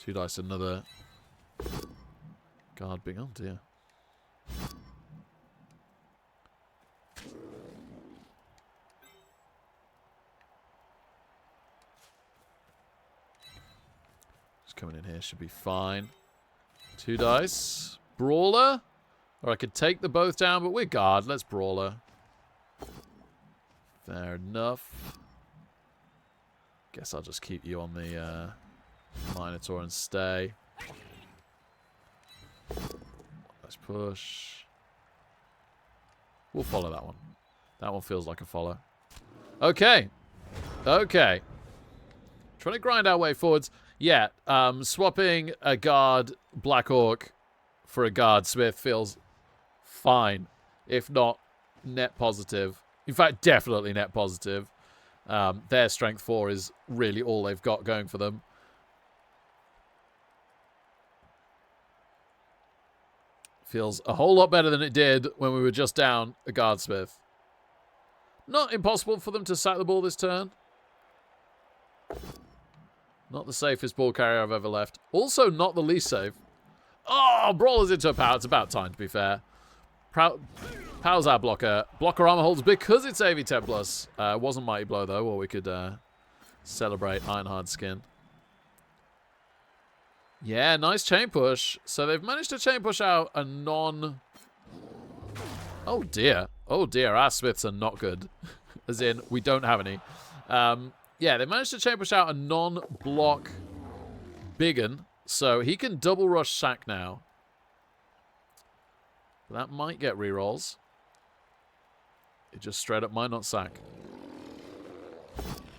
2 dice, another guard big. Oh dear. in here should be fine. 2 dice. Brawler. Or I could take the both down, but we're guard. Let's Brawler. Fair enough. Guess I'll just keep you on the Minotaur and stay. Let's push. We'll follow that one. That one feels like a follow. Okay. Okay. Trying to grind our way forwards. Yeah, swapping a guard Black Orc for a guard Smith feels fine, if not net positive. In fact, definitely net positive. Their strength 4 is really all they've got going for them. Feels a whole lot better than it did when we were just down a guardsmith. Not impossible for them to sack the ball this turn. Not the safest ball carrier I've ever left. Also not the least safe. Oh, Brawler's into a power. It's about time, to be fair. Power's our blocker. Blocker armor holds because it's AV 10 plus. Wasn't Mighty Blow, though, or we could celebrate Ironhard skin. Yeah, nice chain push. So they've managed to chain push out a non... Oh, dear. Oh, dear. Our Smiths are not good. As in, we don't have any. Yeah, they managed to chain push out a non-block Biggin. So he can double rush sack now. That might get rerolls. It just straight up might not sack.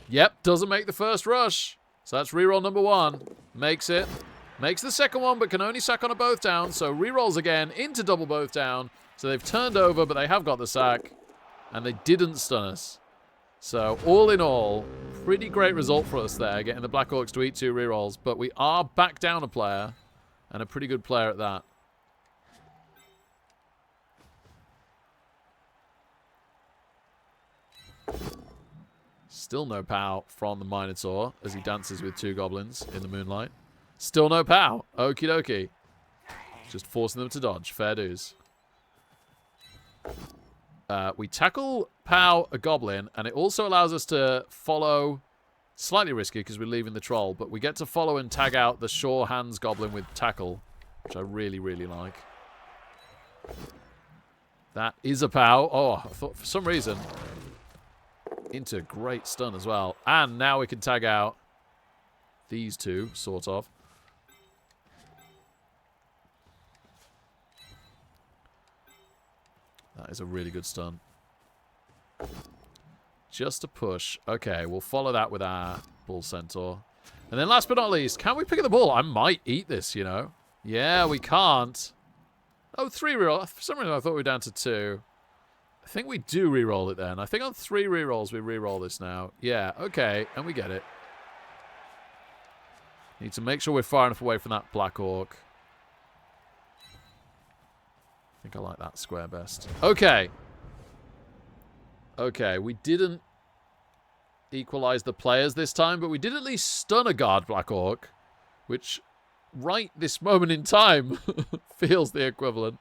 Yep, doesn't make the first rush. So that's reroll number 1. Makes it. Makes the second one, but can only sack on a both down. So rerolls again into double both down. So they've turned over, but they have got the sack. And they didn't stun us. So all in all, pretty great result for us there, getting the Black Orcs to eat 2 rerolls. But we are back down a player, and a pretty good player at that. Still no pow from the Minotaur as he dances with 2 goblins in the moonlight. Still no pow. Okie dokie. Just forcing them to dodge. Fair dues. We tackle pow a goblin, and it also allows us to follow... Slightly risky because we're leaving the troll, but we get to follow and tag out the sure hands goblin with tackle, which I really, really like. That is a pow. Oh, I thought for some reason... Into great stun as well. And now we can tag out these 2, sort of. That is a really good stun. Just a push. Okay, we'll follow that with our Bull Centaur. And then last but not least, can we pick up the ball? I might eat this, you know. Yeah, we can't. Oh, 3 reroll. For some reason I thought we were down to 2. I think we do re-roll it then. I think on 3 re-rolls we re-roll this now. Yeah, okay, and we get it. Need to make sure we're far enough away from that Black Orc. I think I like that square best. Okay. Okay, we didn't equalize the players this time, but we did at least stun a guard Black Orc, which right this moment in time feels the equivalent.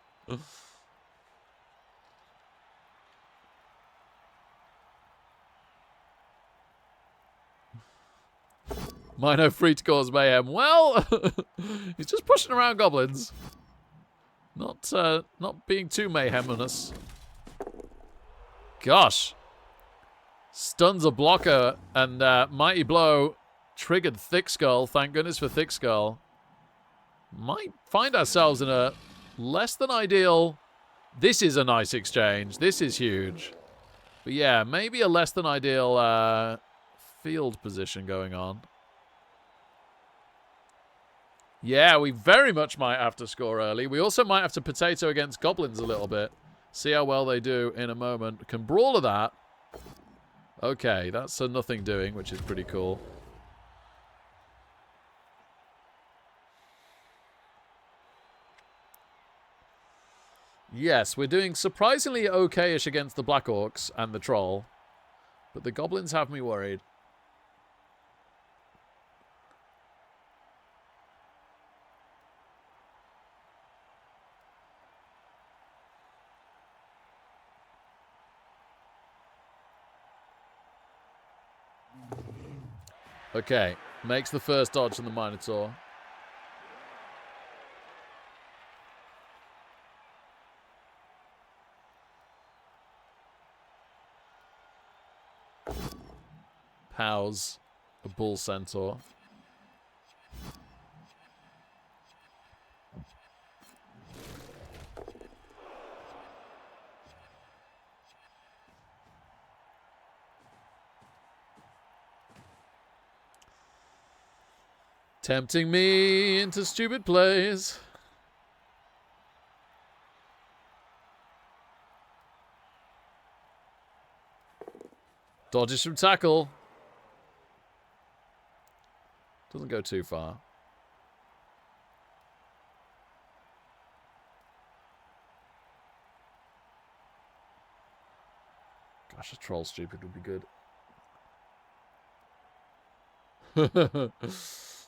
Mino free to cause mayhem. Well, he's just pushing around goblins. Not being too mayhem on us. Gosh. Stuns a blocker and Mighty Blow triggered Thick Skull. Thank goodness for Thick Skull. Might find ourselves in a less than ideal... This is a nice exchange. This is huge. But yeah, maybe a less than ideal field position going on. Yeah, we very much might have to score early. We also might have to potato against goblins a little bit. See how well they do in a moment. Can Brawler that. Okay, that's a nothing doing, which is pretty cool. Yes, we're doing surprisingly okay-ish against the Black Orcs and the Troll. But the goblins have me worried. Okay, makes the first dodge on the Minotaur. Pow's a bull centaur. Tempting me into stupid plays. Dodges from tackle. Doesn't go too far. Gosh, a troll stupid would be good.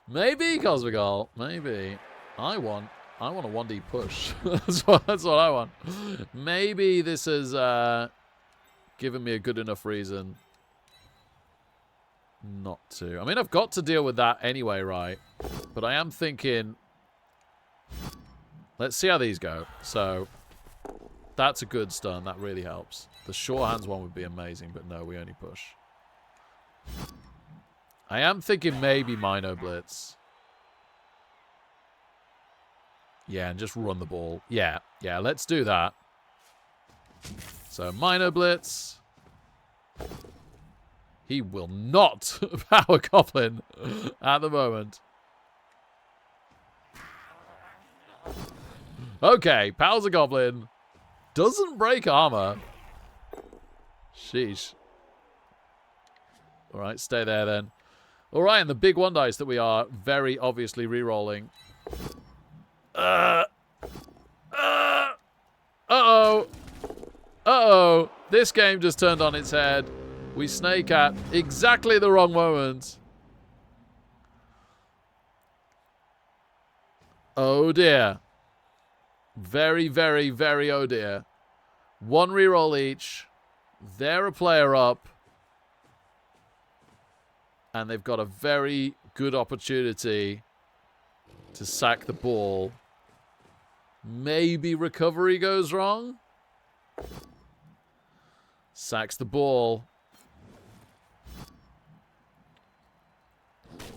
Maybe Cosmic Ult. Maybe. I want a 1D push. that's what I want. Maybe this has given me a good enough reason not to. I mean, I've got to deal with that anyway, right? But I am thinking, let's see how these go. So, that's a good stun. That really helps. The short hands one would be amazing, but no, we only push. I am thinking maybe Mino Blitz. Yeah, and just run the ball. Yeah, let's do that. So, Mino Blitz. He will not power Goblin at the moment. Okay, powers a Goblin. Doesn't break armor. Sheesh. Alright, stay there then. Alright, and the big one dice that we are very obviously re-rolling. Uh-oh. Uh-oh. This game just turned on its head. We snake at exactly the wrong moment. Oh dear. Very, very, very oh dear. One reroll each. They're a player up. And they've got a very good opportunity to sack the ball. Maybe recovery goes wrong. Sacks the ball.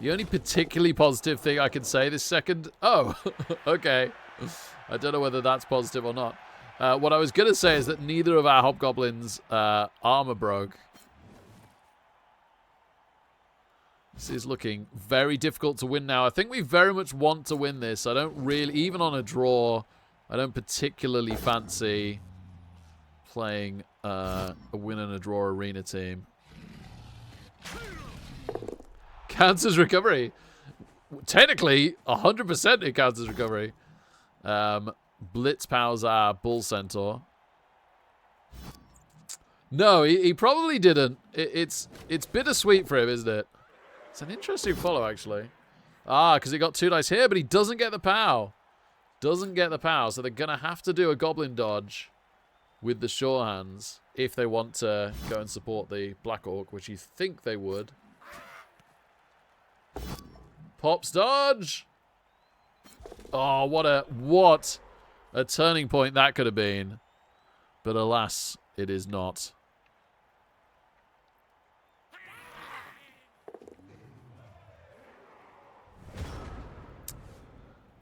The only particularly positive thing I can say this second... Oh, okay. I don't know whether that's positive or not. What I was going to say is that neither of our hobgoblins' armor broke. This is looking very difficult to win now. I think we very much want to win this. I don't really... Even on a draw, I don't particularly fancy playing a win and a draw arena team. Counts as recovery. Technically, 100% it counts as recovery. Blitz powers our bull centaur. No, he probably didn't. It's bittersweet for him, isn't it? It's an interesting follow, actually. Ah, because he got 2 dice here, but he doesn't get the pow. Doesn't get the pow, so they're going to have to do a goblin dodge with the sure hands if they want to go and support the Black Orc, which you think they would. Pops dodge. Oh, what a turning point that could have been. But alas, it is not.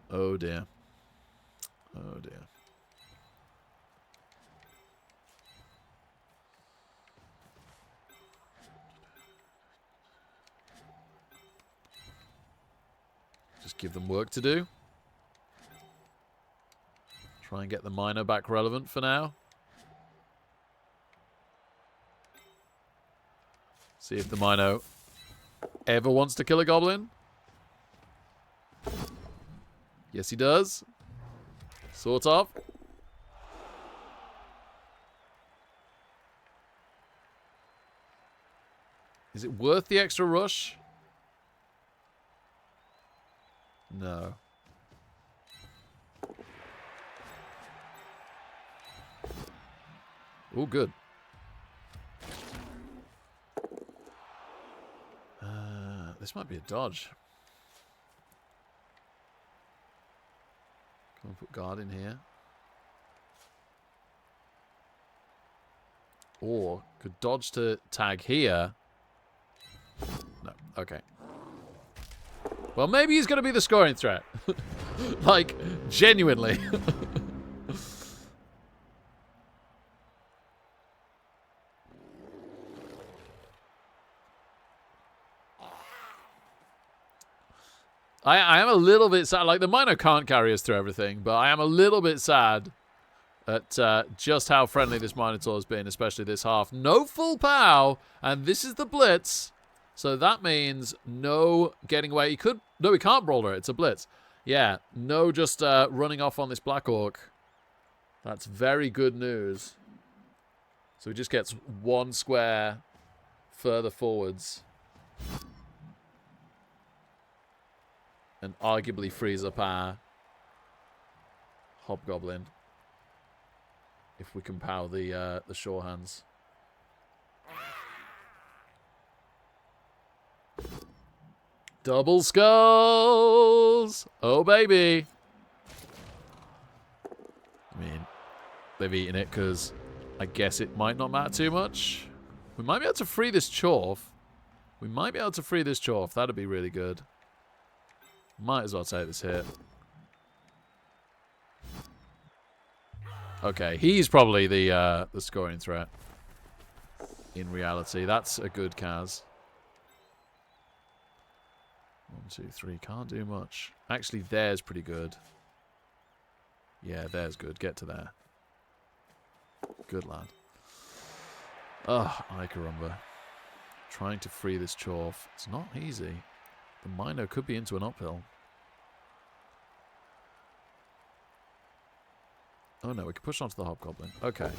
Oh dear. Oh dear. Just give them work to do. Try and get the Mino back relevant for now. See if the Mino ever wants to kill a goblin. Yes, he does. Sort of. Is it worth the extra rush? No. Oh, good. This might be a dodge. Come on, put guard in here. Or could dodge to tag here. No. Okay. Well, maybe he's going to be the scoring threat. Like, genuinely. I am a little bit sad. Like, the Mino can't carry us through everything, but I am a little bit sad at just how friendly this Minotaur has been, especially this half. No full POW, and this is the Blitz. So that means no getting away. He could... No, he can't brawler it. It's a Blitz. Yeah, no just running off on this Black Orc. That's very good news. So he just gets one square further forwards. And arguably frees up our Hobgoblin. If we can power the Shore Hands. Double skulls! Oh, baby! I mean, they've eaten it because I guess it might not matter too much. We might be able to free this Chorf. We might be able to free this Chorf. That'd be really good. Might as well take this hit. Okay, he's probably the scoring threat. In reality, that's a good Kaz. 1, 2, 3. Can't do much. Actually, there's pretty good. Yeah, there's good. Get to there. Good lad. Ugh, Icarumba. Trying to free this Chorf. It's not easy. The Mino could be into an uphill. Oh no, we can push onto the Hobgoblin. Okay.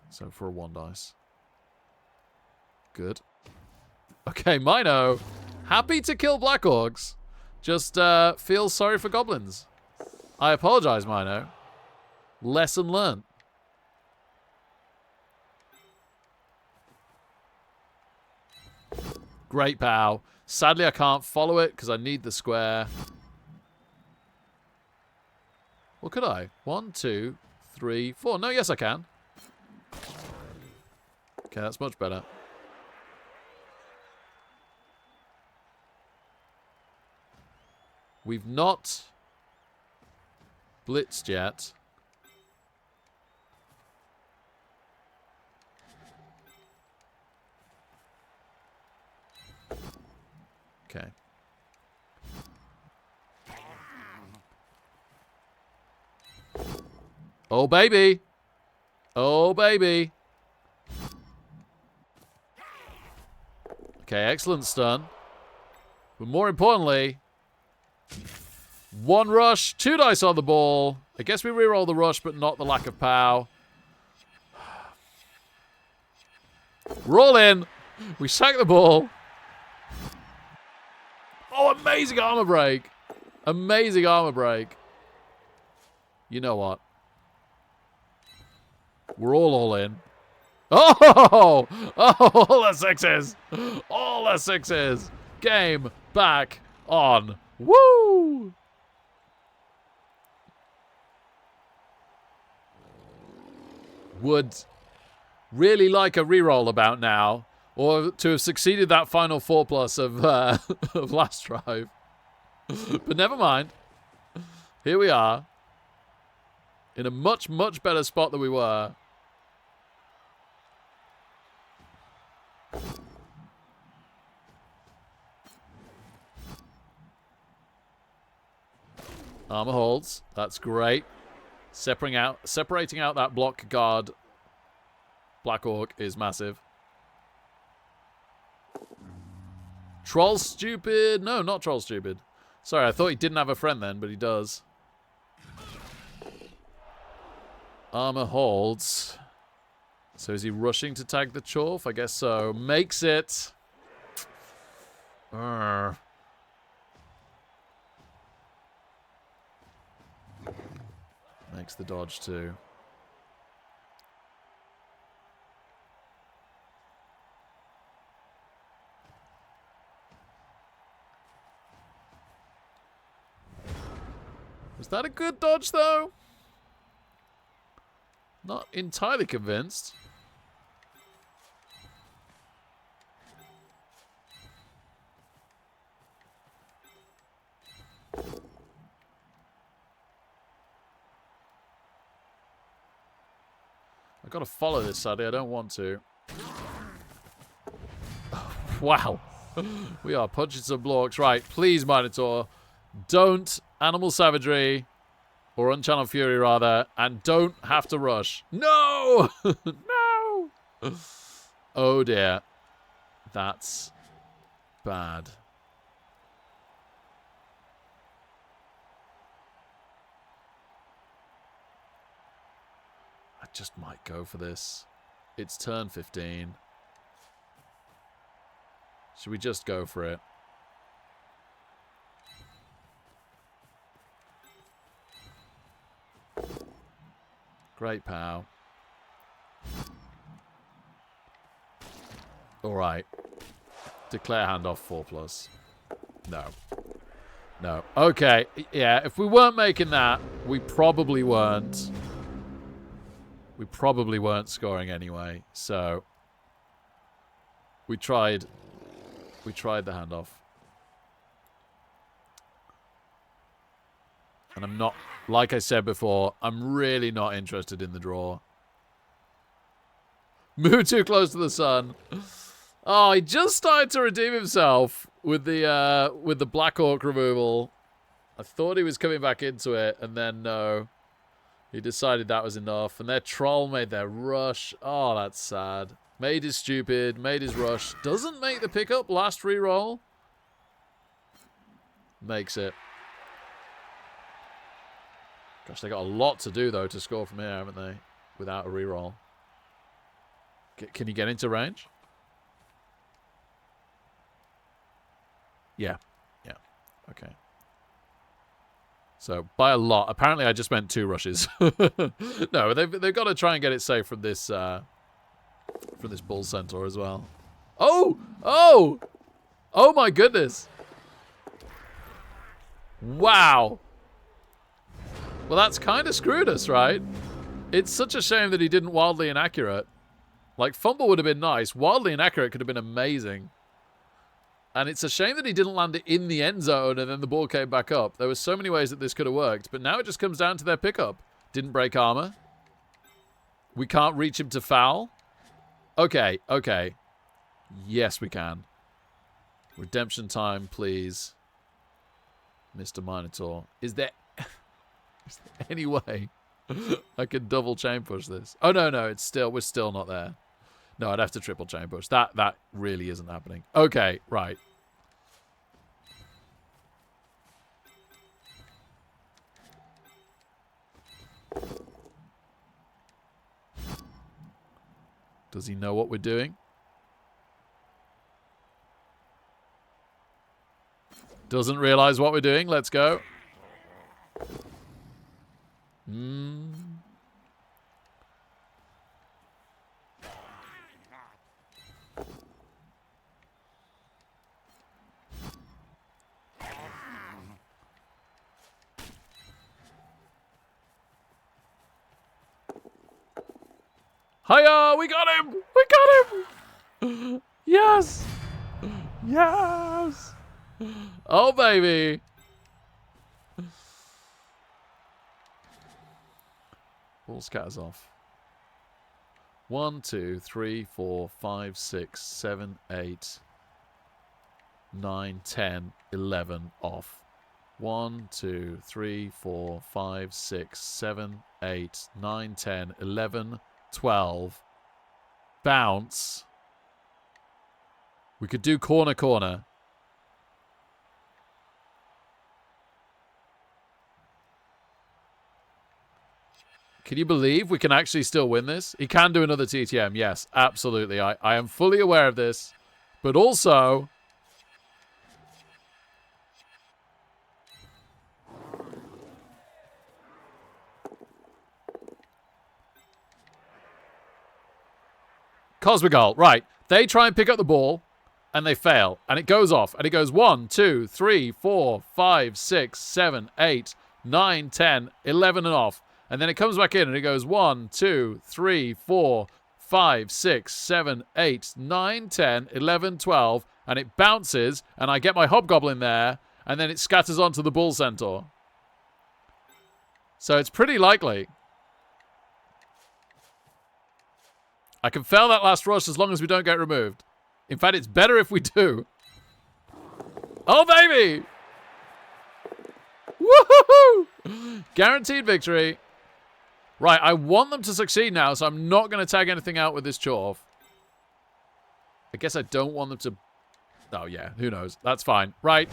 So for a 1 dice. Good. Okay, Mino. Happy to kill Black Orcs. Just feel sorry for goblins. I apologize, Mino. Lesson learned. Great POW. Sadly, I can't follow it because I need the square. What could I? 1, 2, 3, 4. No, yes, I can. Okay, that's much better. We've not blitzed yet. Okay. Oh, baby. Oh, baby. Okay, excellent stun. But more importantly, 1 rush, 2 dice on the ball. I guess we reroll the rush, but not the lack of POW. We're all in. We sack the ball. Oh, amazing armor break. Amazing armor break. You know what? We're all in. Oh! Oh, all the 6s. All the 6s. Game back on. Woo! Would really like a reroll about now, or to have succeeded that final 4+ of last drive. But never mind. Here we are. In a much, much better spot than we were. Armor holds. That's great. Separating out that block guard Black Orc is massive. Troll stupid. No, not troll stupid. Sorry, I thought he didn't have a friend then, but he does. Armor holds. So is he rushing to tag the Chorf? I guess so. Makes it. Makes the dodge too. Was that a good dodge though? Not entirely convinced. got to follow this, sadly. I don't want to. Wow. We are punching some blocks. Right, please, Minotaur. Don't animal savagery. Or unchanneled fury, rather. And don't have to rush. No! No! Oh, dear. That's bad. I just might go for this. It's turn 15. Should we just go for it? Great pow. Alright. Declare handoff 4+. No. No. Okay. Yeah, if we weren't making that, we probably weren't. We probably weren't scoring anyway. So we tried the handoff. And I'm not, like I said before, I'm really not interested in the draw. Move too close to the sun. Oh, he just started to redeem himself with the Black Orc removal. I thought he was coming back into it, and then no. He decided that was enough, and their troll made their rush. Oh, that's sad. Made his stupid, made his rush. Doesn't make the pickup last reroll. Makes it. Gosh, they got a lot to do, though, to score from here, haven't they? Without a reroll. Can you get into range? Yeah. Yeah. Okay. So, by a lot. Apparently, I just meant 2 rushes. No, they've got to try and get it safe from this bull centaur as well. Oh! Oh! Oh, my goodness. Wow. Well, that's kind of screwed us, right? It's such a shame that he didn't wildly inaccurate. Like, fumble would have been nice. Wildly inaccurate could have been amazing. And it's a shame that he didn't land it in the end zone and then the ball came back up. There were so many ways that this could have worked. But now it just comes down to their pickup. Didn't break armor. We can't reach him to foul. Okay, okay. Yes, we can. Redemption time, please. Mr. Minotaur. Is there any way I could double chain push this? Oh, no, no. We're still not there. No, I'd have to triple chain push. That really isn't happening. Okay, right. Does he know what we're doing? Doesn't realize what we're doing. Let's go. Hiya! We got him! We got him! Yes! Yes! Oh, baby! Ball scatters off. 1, 2, 3, 4, 5, 6, 7, 8, 9, 10, 11 off. 1, 2, 3, 4, 5, 6, 7, 8, 9, 10, 11, 12. Bounce. We could do corner, corner. Can you believe we can actually still win this? He can do another TTM. Yes, absolutely. I am fully aware of this. But also... Cosmic Goal. Right. They try and pick up the ball, and they fail. And it goes off. And it goes 1, 2, 3, 4, 5, 6, 7, 8, 9, 10, 11 and off. And then it comes back in and it goes 1, 2, 3, 4, 5, 6, 7, 8, 9, 10, 11, 12. And it bounces. And I get my Hobgoblin there. And then it scatters onto the Bull Centaur. So it's pretty likely. I can fail that last rush as long as we don't get removed. In fact, it's better if we do. Oh, baby! Woohoo! Guaranteed victory. Right, I want them to succeed now, so I'm not going to tag anything out with this Chorf. I guess I don't want them to... Oh, yeah, who knows? That's fine. Right.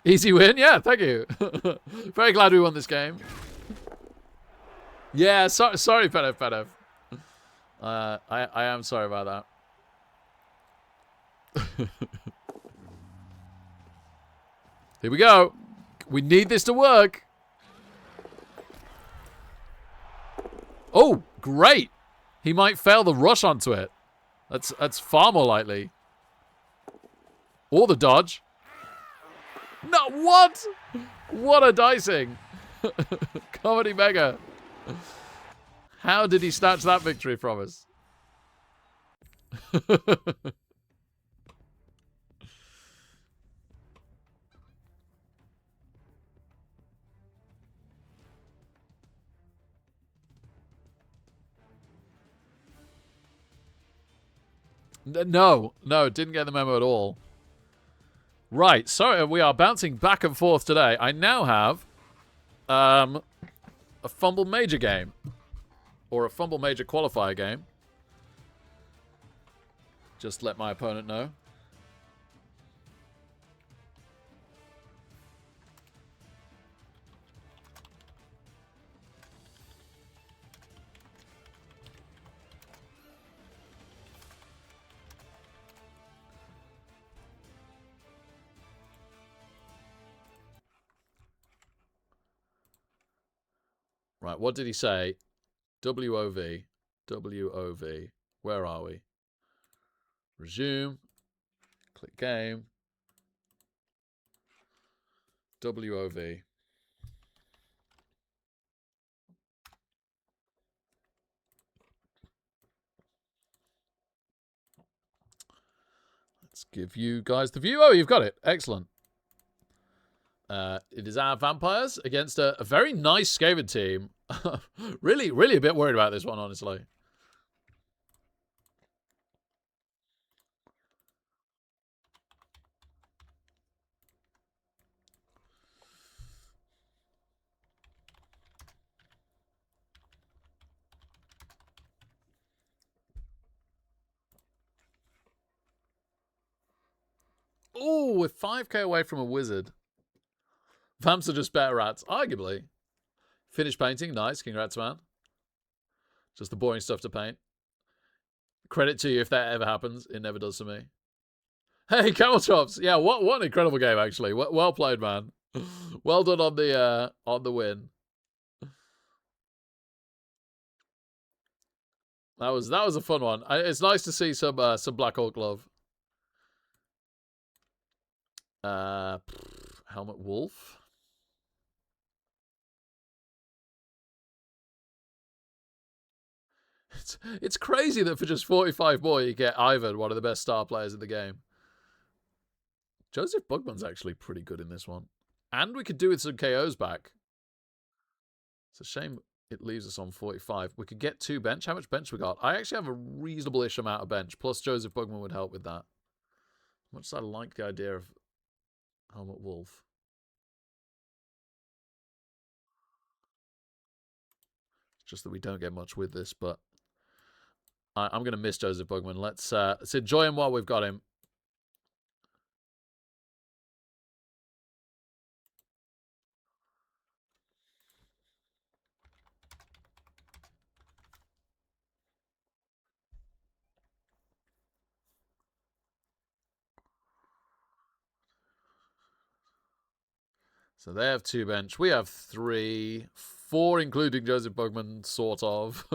Easy win? Yeah, thank you. Very glad we won this game. Yeah, sorry, Pedev. I am sorry about that. Here we go. We need this to work. Oh, great. He might fail the rush onto it. That's far more likely. Or the dodge. No, what? What a dicing. Comedy mega. How did he snatch that victory from us? No, didn't get the memo at all. Right, so we are bouncing back and forth today. I now have a Fumble Major game. Or a Fumble Major qualifier game. Just let my opponent know. Right, what did he say? WOV. WOV. Where are we? Resume. Click game. WOV. Let's give you guys the view. Oh, you've got it. Excellent. It is our vampires against a very nice Skaven team. really a bit worried about this one, honestly. Oh, we're 5k away from a wizard. Vamps are just better rats, arguably. Finished painting, nice, congrats, man. Just the boring stuff to paint. Credit to you if that ever happens. It never does to me. Hey, Chorfs. Yeah, what an incredible game, actually. Well played, man. Well done on the win. That was a fun one. It's nice to see some Black Hawk love. Helmet Wolf. It's crazy that for just 45 more you get Ivan, one of the best star players in the game. Joseph Bugman's actually pretty good in this one. And we could do with some KOs back. It's a shame it leaves us on 45. We could get 2 bench. How much bench we got? I actually have a reasonable-ish amount of bench. Plus Joseph Bugman would help with that. Much as I like the idea of Helmet Wolf. It's just that we don't get much with this, but I'm going to miss Joseph Bugman. Let's enjoy him while we've got him. So they have 2 bench. We have 3. 4 including Joseph Bugman, sort of.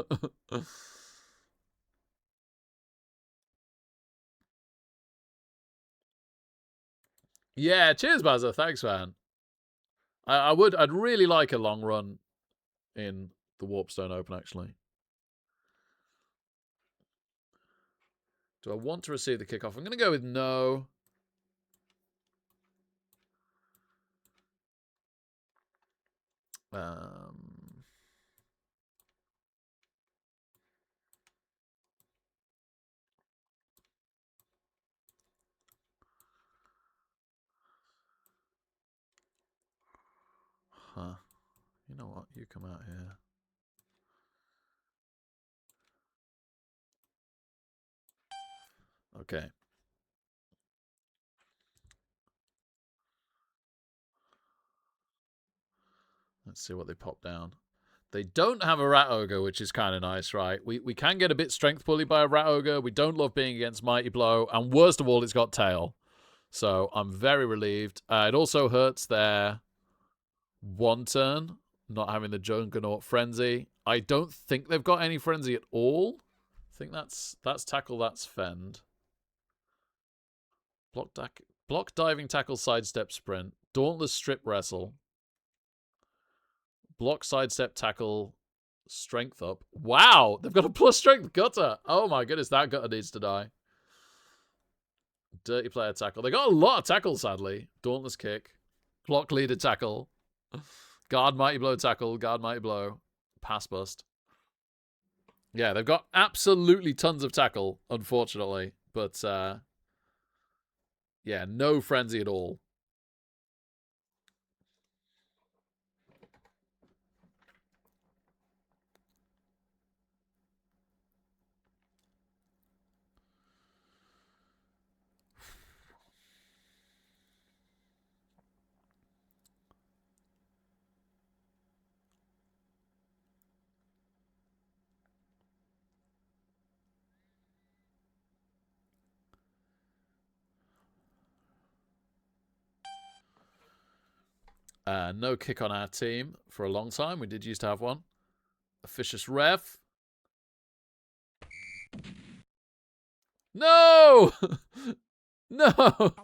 Yeah, cheers, Bazza. Thanks, man. I'd really like a long run in the Warpstone Open, actually. Do I want to receive the kickoff? I'm going to go with no. Huh. You know what? You come out here. Okay. Let's see what they pop down. They don't have a Rat Ogre, which is kind of nice, right? We can get a bit strength bullied by a Rat Ogre. We don't love being against Mighty Blow. And worst of all, it's got Tail. So I'm very relieved. It also hurts their one turn, not having the Juggernaut Frenzy. I don't think they've got any Frenzy at all. I think that's Tackle, that's Fend. Block, Diving, Tackle, Sidestep, Sprint. Dauntless, Strip, Wrestle. Block, Sidestep, Tackle, Strength up. Wow, they've got a plus Strength Gutter. Oh my goodness, that Gutter needs to die. Dirty Player Tackle. They got a lot of tackles, sadly. Dauntless Kick. Block, Leader, Tackle. Guard, Mighty Blow, Tackle. Guard, Mighty Blow. Pass Bust. Yeah, they've got absolutely tons of tackle, unfortunately. But, yeah, no Frenzy at all. No kick on our team for a long time. We did used to have one. Officious Ref. No! No!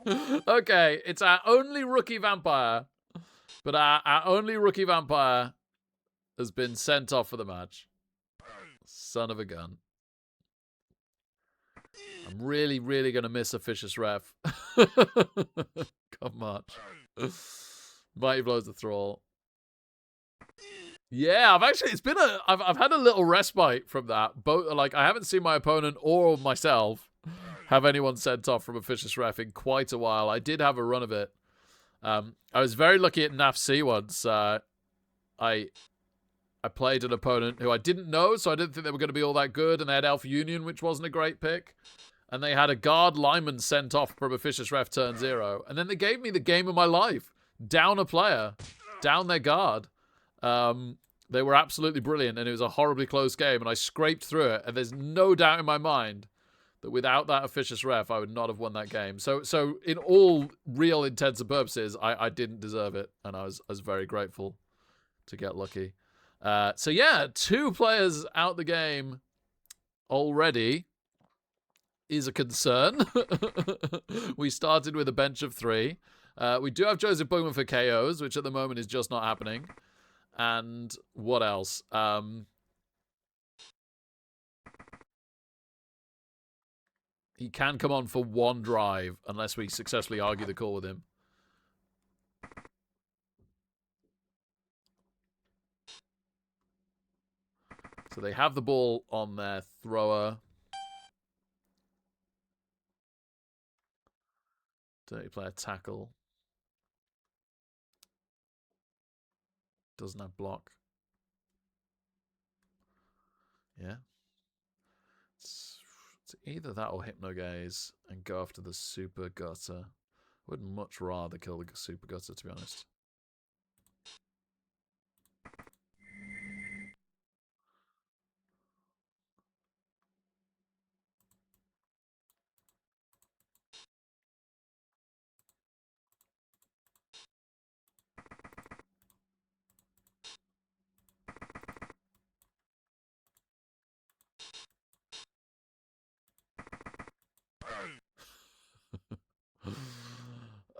Okay, it's our only rookie vampire. But our only rookie vampire has been sent off for the match. Son of a gun. I'm really, really going to miss Officious Ref. Come on. Mighty Blows the Thrall. Yeah, I've had a little respite from that. Both, like, I haven't seen my opponent or myself have anyone sent off from Officious Ref in quite a while. I did have a run of it. I was very lucky at NAF C once. I played an opponent who I didn't know, so I didn't think they were going to be all that good, and they had Alpha Union, which wasn't a great pick. And they had a guard lineman sent off from Officious Ref turn 0. And then they gave me the game of my life. Down a player. Down their guard. They were absolutely brilliant, and it was a horribly close game, and I scraped through it, and there's no doubt in my mind that without that Officious Ref, I would not have won that game. So in all real intents and purposes, I didn't deserve it, and I was very grateful to get lucky. So yeah, 2 players out the game already is a concern. We started with a bench of 3. We do have Joseph Bowman for KOs, which at the moment is just not happening. And what else? He can come on for 1 drive unless we successfully argue the call with him. So they have the ball on their thrower. Dirty Player Tackle. Doesn't have block. Yeah. It's either that or Hypnogaze and go after the Super Gutter. I would much rather kill the Super Gutter, to be honest.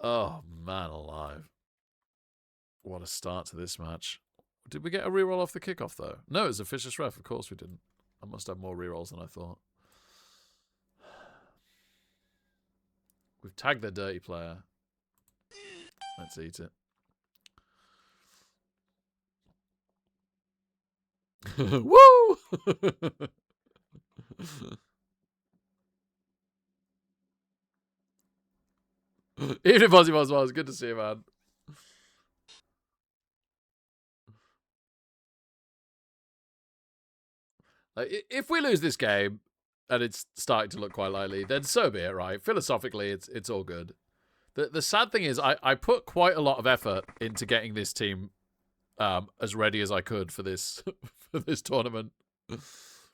Oh, man alive. What a start to this match. Did we get a reroll off the kickoff, though? No, it was a vicious ref. Of course we didn't. I must have more rerolls than I thought. We've tagged their dirty player. Let's eat it. Woo! Even if Ozzy was, well, it's good to see you, man. Like, if we lose this game, and it's starting to look quite likely, then so be it, right? Philosophically, it's all good. The sad thing is, I put quite a lot of effort into getting this team as ready as I could for this for this tournament.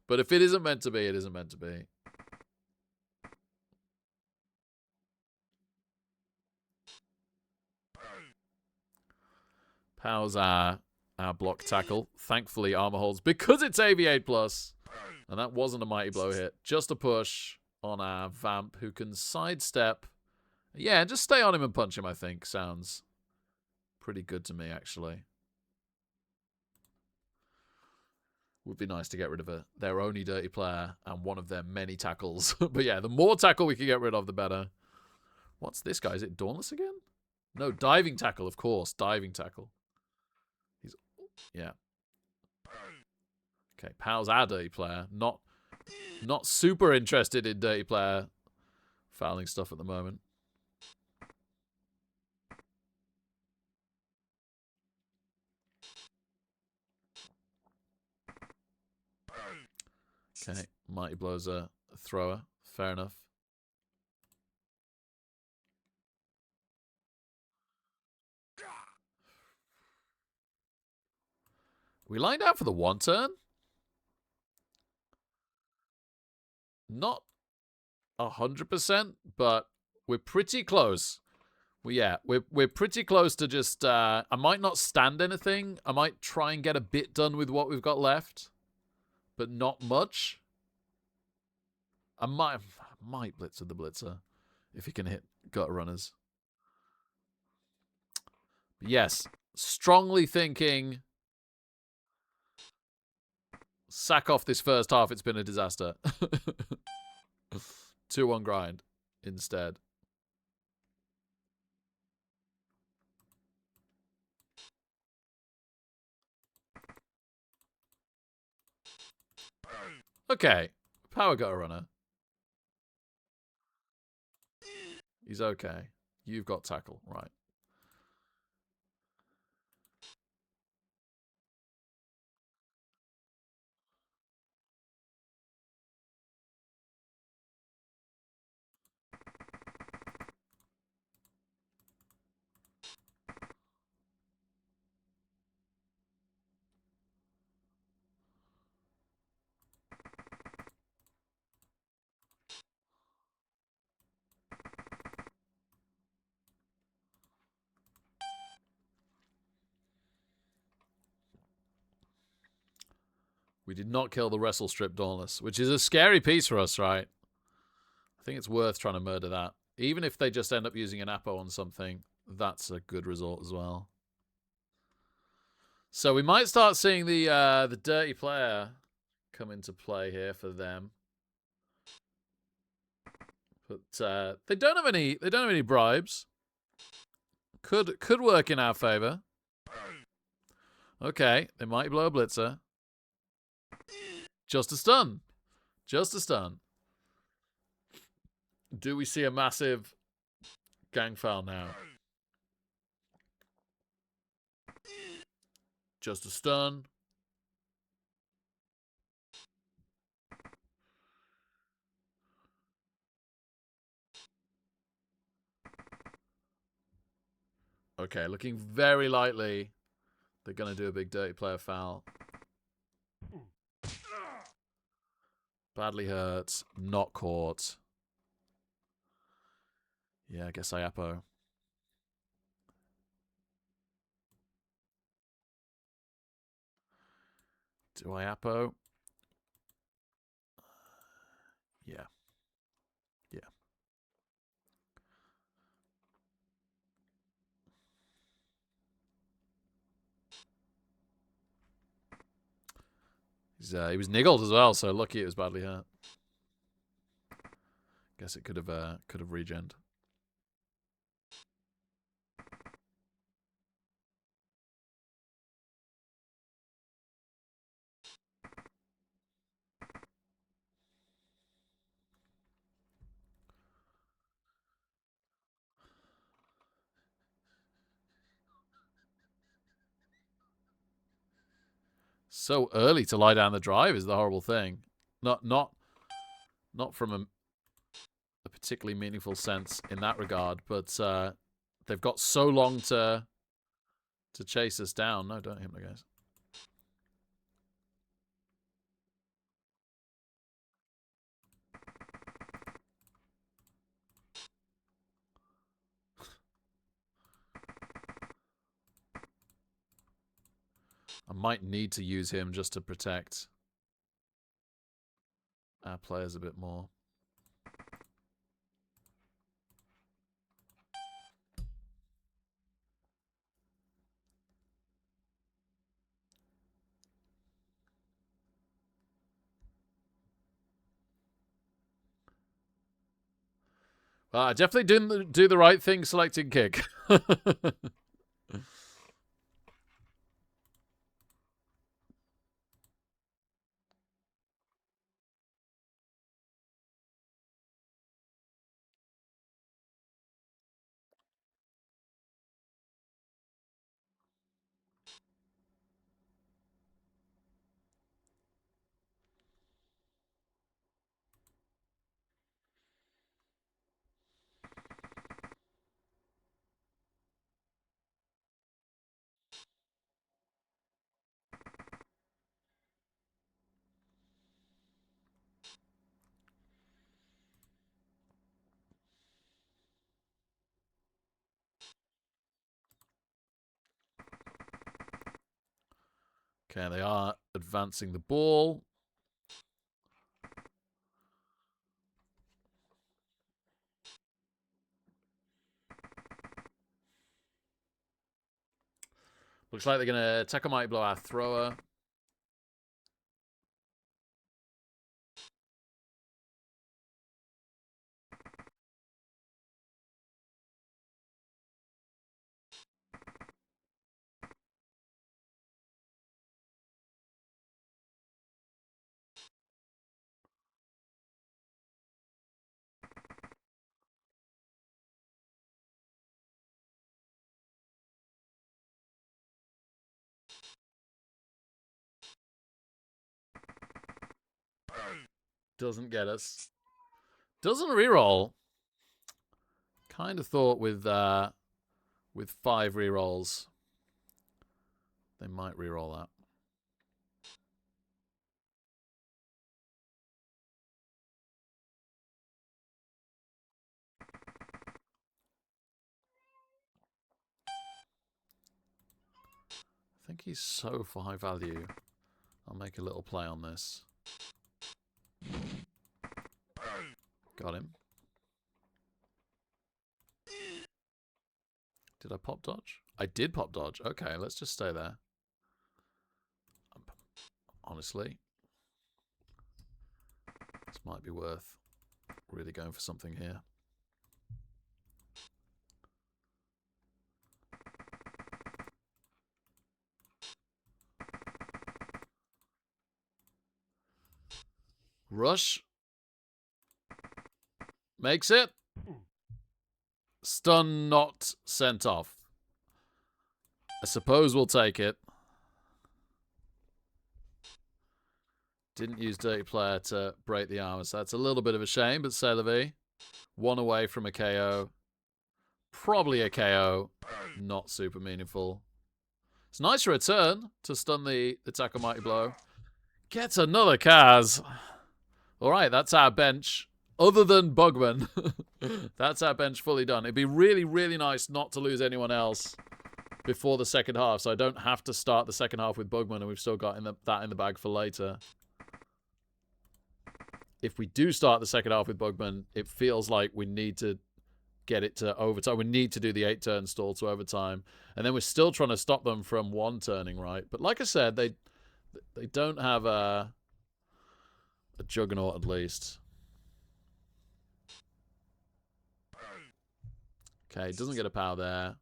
But if it isn't meant to be, it isn't meant to be. How's our block tackle? Thankfully, armor holds because it's AV8 plus, and that wasn't a mighty blow hit. Just a push on our vamp who can sidestep. Yeah, just stay on him and punch him. I think sounds pretty good to me, actually. Would be nice to get rid of their only dirty player and one of their many tackles. But yeah, the more tackle we can get rid of, the better. What's this guy? Is it Dauntless again? No, diving tackle, of course. Diving tackle. Yeah. Okay, Pal's our dirty player. Not super interested in dirty player fouling stuff at the moment. Okay, Mighty Blow's a thrower. Fair enough. We lined out for the one turn? Not 100%, but we're pretty close. Well, yeah, we're pretty close to just... I might not stand anything. I might try and get a bit done with what we've got left, but not much. I might blitz with the blitzer if he can hit gutter runners. But yes, strongly thinking... Sack off this first half. It's been a disaster. 2-1 grind instead. Okay. Power gutter runner. He's okay. You've got tackle. Right. We did not kill the wrestle strip Dauntless, which is a scary piece for us, right? I think it's worth trying to murder that. Even if they just end up using an Apo on something, that's a good result as well. So we might start seeing the dirty player come into play here for them. But they don't have any bribes. Could work in our favor. Okay, they might blow a blitzer. Just a stun. Just a stun. Do we see a massive gang foul now? Just a stun. Okay, looking very likely they're going to do a big dirty player foul. Badly hurt. Not caught. Yeah, I guess I Apo. Do I Apo? Yeah. Yeah. He was niggled as well, so lucky it was badly hurt. Guess it could have regened. So early to lie down the drive is the horrible thing. Not from a particularly meaningful sense in that regard, but they've got so long to chase us down. No, don't hit me, guys. I might need to use him just to protect our players a bit more. Well, I definitely didn't do the right thing selecting kick. Okay, they are advancing the ball. Looks like they're going to attack a mighty blow our thrower. Doesn't get us. Doesn't reroll. Kind of thought with 5 rerolls, they might reroll that. I think he's so for high value. I'll make a little play on this. Got him. Did I pop dodge? I did pop dodge. Okay, let's just stay there. Honestly, this might be worth really going for something here. Rush. Makes it. Stun not sent off. I suppose we'll take it. Didn't use Dirty Player to break the armor, so that's a little bit of a shame, but c'est la vie. 1 away from a KO. Probably a KO. Not super meaningful. It's a nice return to stun the Tackle Mighty Blow. Gets another Kaz. Alright, that's our bench. Other than Bugman. That's our bench fully done. It'd be really, really nice not to lose anyone else before the second half, so I don't have to start the second half with Bugman, and we've still got that in the bag for later. If we do start the second half with Bugman, it feels like we need to get it to overtime. We need to do the 8-turn stall to overtime. And then we're still trying to stop them from 1-turning, right? But like I said, They don't have a Juggernaut, at least. Okay, doesn't get a power there.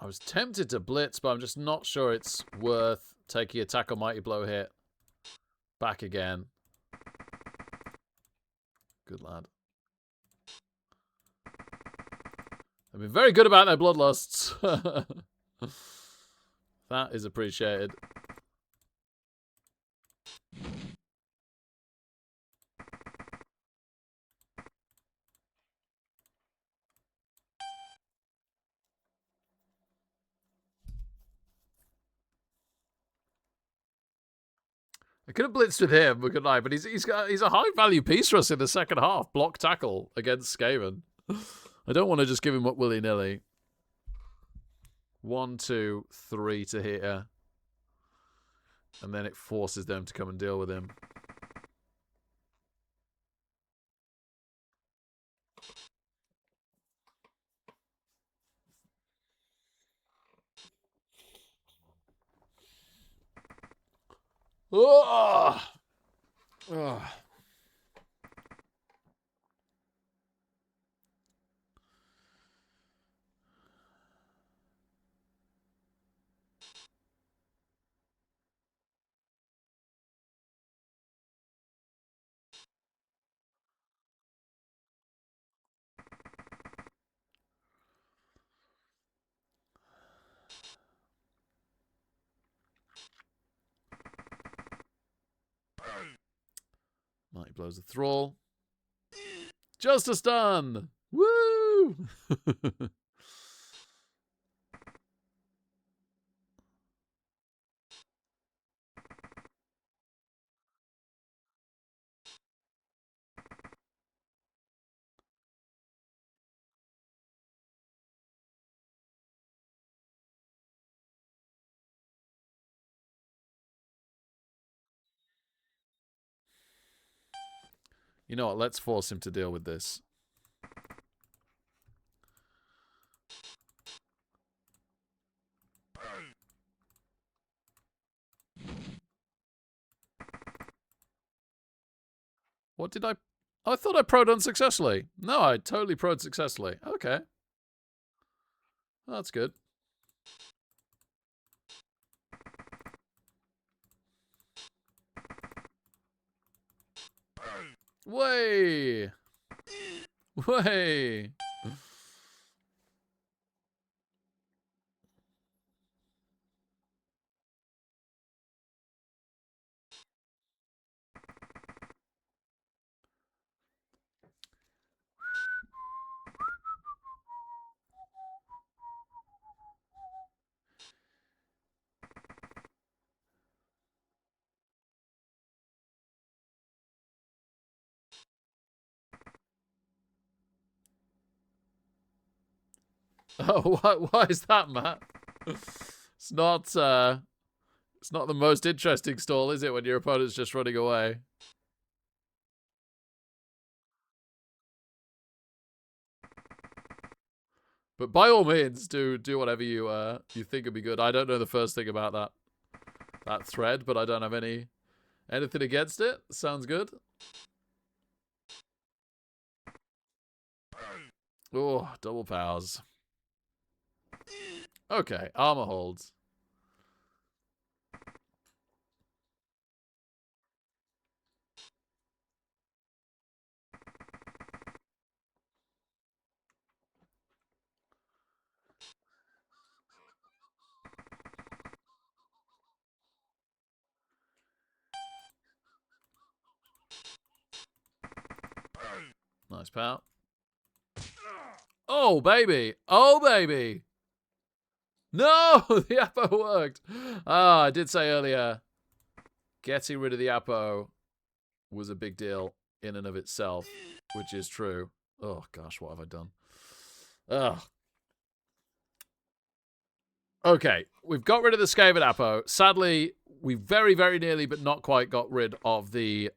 I was tempted to blitz, but I'm just not sure it's worth taking attack or mighty blow hit. Back again. Good lad. They've been very good about their bloodlusts. That is appreciated. I could have blitzed with him, couldn't I? But he's a high value piece for us in the second half. Block tackle against Skaven. I don't want to just give him up willy nilly. 1, 2, 3 to here, and then it forces them to come and deal with him. Oh! Oh. Mighty blows a thrall. Just a stun! Woo! You know what? Let's force him to deal with this. What did I... I thought I pro'd unsuccessfully. No, I totally pro'd successfully. Okay. That's good. Way! Way! Oh, why is that, Matt? It's not the most interesting stall, is it, when your opponent's just running away? But by all means, do whatever you think would be good. I don't know the first thing about that thread, but I don't have anything against it. Sounds good. Oh, double powers. Okay, armor holds. Nice, pal. Oh, baby. Oh, baby. No, the Apo worked. Ah, I did say earlier, getting rid of the Apo was a big deal in and of itself, which is true. Oh, gosh, what have I done? Ugh. Okay, we've got rid of the Skaven Apo. Sadly, we very, very nearly, but not quite, got rid of the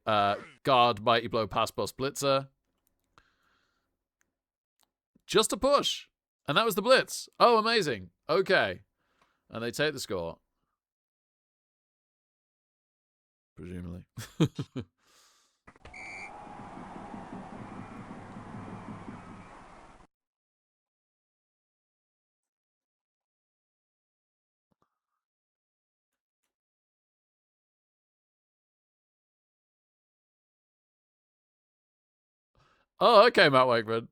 Guard Mighty Blow Pass Bus Blitzer. Just a push. And that was the Blitz. Oh, amazing. Okay. And they take the score. Presumably. Oh, okay, Matt Wakeman.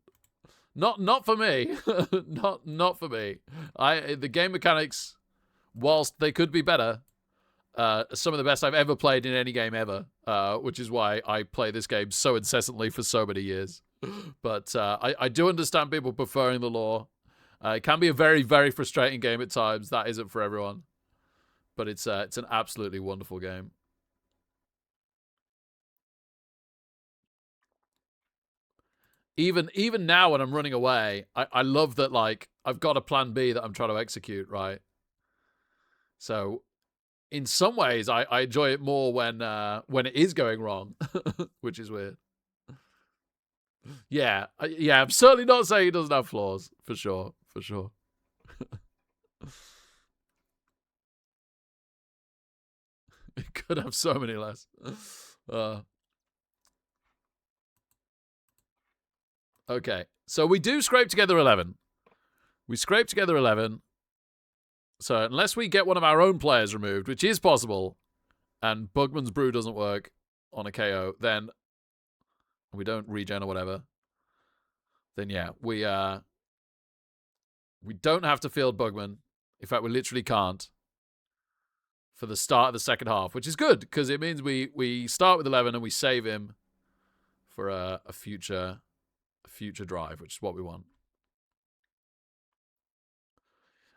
Not for me. not for me. The game mechanics, whilst they could be better, some of the best I've ever played in any game ever, which is why I play this game so incessantly for so many years. But I do understand people preferring the lore. It can be a very, very frustrating game at times. That isn't for everyone. But it's an absolutely wonderful game. Even now when I'm running away, I love that, like, I've got a plan B that I'm trying to execute, right? So in some ways, I enjoy it more when it is going wrong, which is weird. Yeah, I'm certainly not saying it doesn't have flaws, for sure. It could have so many less. Okay, so we do scrape together 11. We scrape together 11. So unless we get one of our own players removed, which is possible, and Bugman's Brew doesn't work on a KO, then we don't regen or whatever, then yeah, we don't have to field Bugman. In fact, we literally can't for the start of the second half, which is good because it means we start with 11 and we save him for a future drive, which is what we want.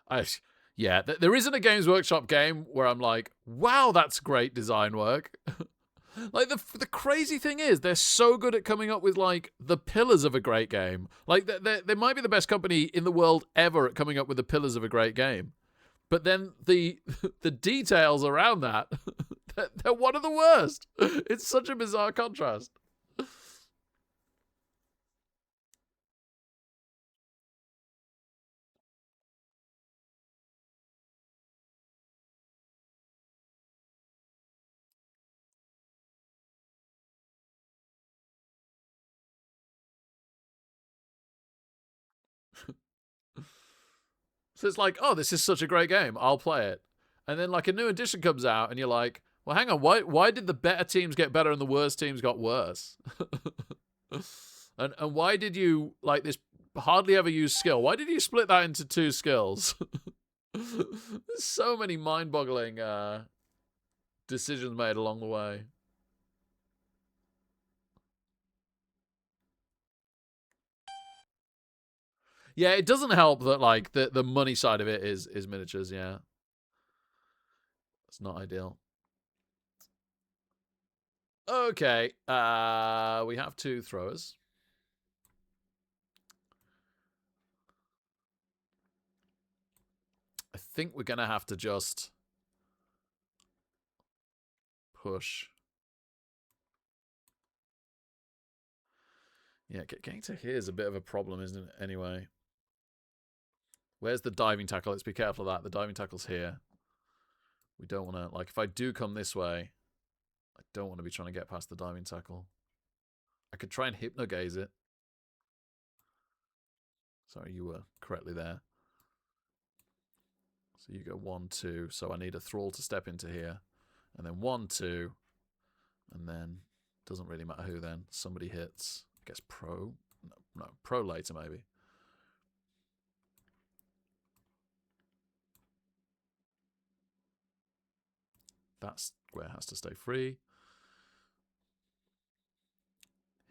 There isn't a Games Workshop game where I'm like, wow, that's great design work. Like, the crazy thing is, they're so good at coming up with, like, the pillars of a great game. Like, they might be the best company in the world ever at coming up with the pillars of a great game. But then the details around that, they're one of the worst. It's such a bizarre contrast. So it's like, oh, this is such a great game. I'll play it. And then, like, a new edition comes out, and you're like, well, hang on. Why did the better teams get better and the worst teams got worse? and why did you, like, this hardly ever used skill? Why did you split that into 2 skills? There's so many mind-boggling decisions made along the way. Yeah, it doesn't help that, like, the money side of it is miniatures, yeah. It's not ideal. Okay, we have 2 throwers. I think we're going to have to just push. Yeah, getting to here is a bit of a problem, isn't it? Anyway. Where's the diving tackle? Let's be careful of that. The diving tackle's here. We don't want to... Like, if I do come this way, I don't want to be trying to get past the diving tackle. I could try and hypnogaze it. Sorry, you were correctly there. So you go 1, 2. So I need a thrall to step into here. And then 1, 2. And then... Doesn't really matter who then. Somebody hits. I guess pro? No, pro later maybe. That square has to stay free.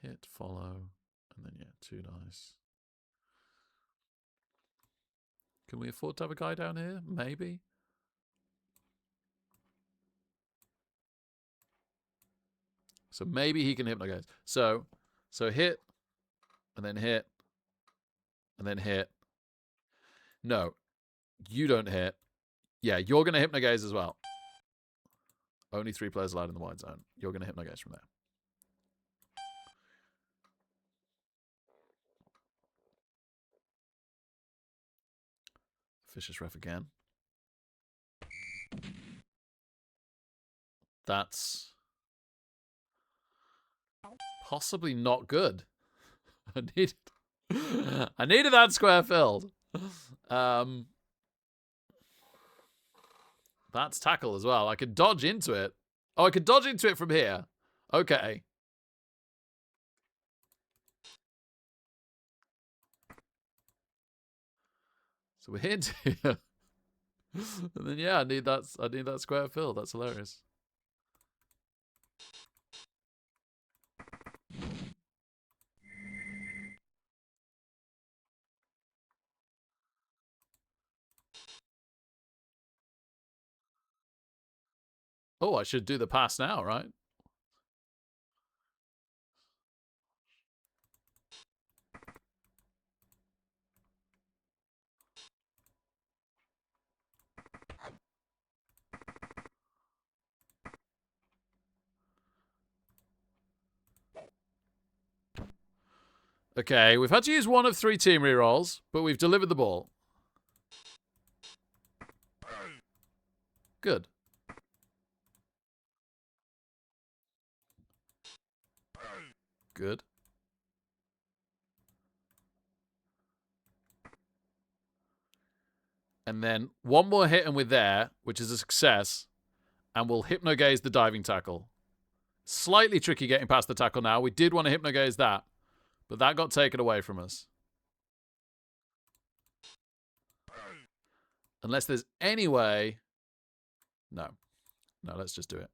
Hit, follow, and then 2 dice. Can we afford to have a guy down here? Maybe. So maybe he can hypnotize. So hit, and then hit, and then hit. No, you don't hit. Yeah, you're going to hypnogaze as well. Only 3 players allowed in the wide zone. You're going to hypnogaze from there. Vicious ref again. That's possibly not good. I needed that square filled. That's tackle as well. I could dodge into it. Oh, I could dodge into it from here. Okay. So we're into here. And then yeah, I need that square filled. That's hilarious. Oh, I should do the pass now, right? Okay, we've had to use 1 of 3 team rerolls, but we've delivered the ball. Good. Good. And then 1 more hit and we're there, which is a success. And we'll hypnogaze the diving tackle. Slightly tricky getting past the tackle now. We did want to hypnogaze that, but that got taken away from us. Unless there's any way... No. No, let's just do it.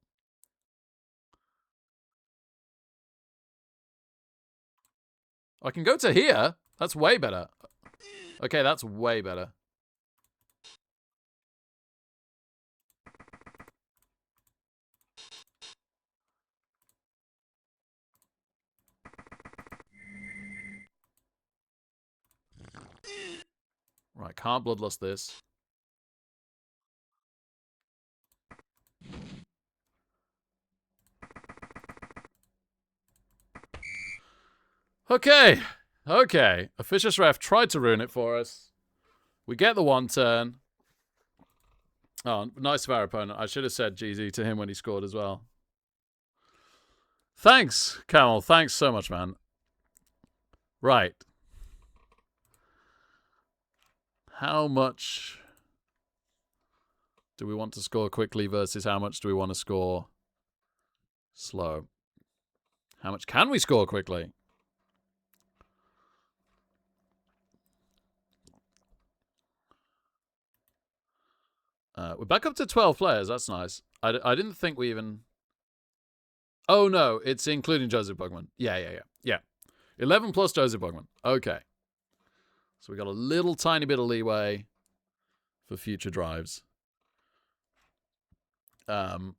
I can go to here. That's way better. Okay, that's way better. Right, can't bloodlust this. Okay. Okay. Officious ref tried to ruin it for us. We get the 1 turn. Oh, nice of our opponent. I should have said GZ to him when he scored as well. Thanks, Camel. Thanks so much, man. Right. How much do we want to score quickly versus how much do we want to score slow? How much can we score quickly? We're back up to 12 players. That's nice. I didn't think we even... Oh, no. It's including Joseph Bugman. Yeah. 11 plus Joseph Bugman. Okay. So we got a little tiny bit of leeway for future drives. Oh,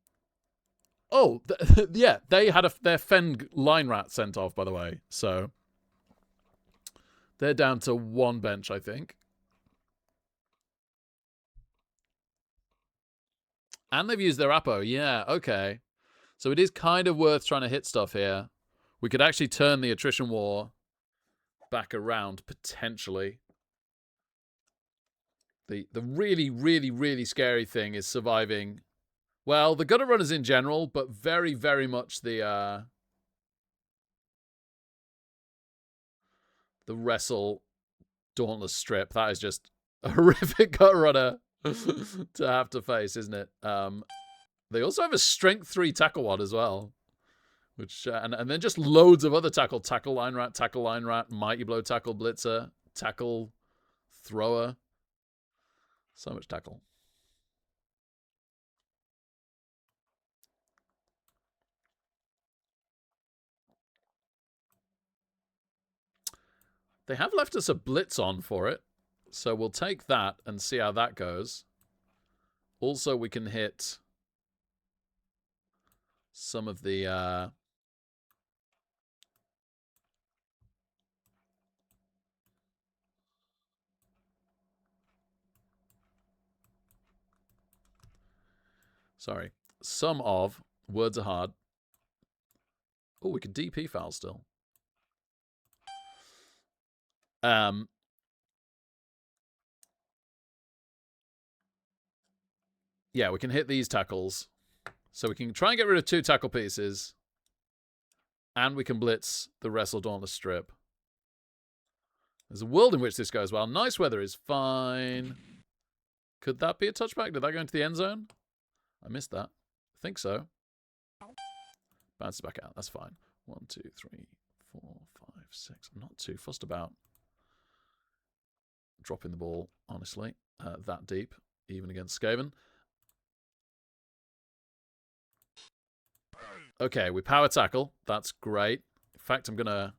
yeah. They had their Feng line rat sent off, by the way. So they're down to 1 bench, I think. And they've used their Apo. Yeah, okay. So it is kind of worth trying to hit stuff here. We could actually turn the attrition war back around, potentially. The really, really, really scary thing is surviving. Well, the gutter runners in general, but very, very much the wrestle dauntless strip. That is just a horrific gutter runner to have to face, isn't it? They also have a strength 3 tackle one as well, which and then just loads of other tackle line rat, mighty blow tackle blitzer, tackle thrower. So much tackle. They have left us a blitz on for it. So we'll take that and see how that goes. Also, we can hit some of the... Sorry. Some of... Words are hard. Oh, we could DP foul still. Yeah, we can hit these tackles. So we can try and get rid of 2 tackle pieces. And we can blitz the Wrestle Dauntless strip. There's a world in which this goes well. Nice weather is fine. Could that be a touchback? Did that go into the end zone? I missed that. I think so. Bounces back out. That's fine. 1, 2, 3, 4, 5, 6. I'm not too fussed about dropping the ball, honestly, that deep, even against Skaven. Okay, we power tackle. That's great. In fact, I'm gonna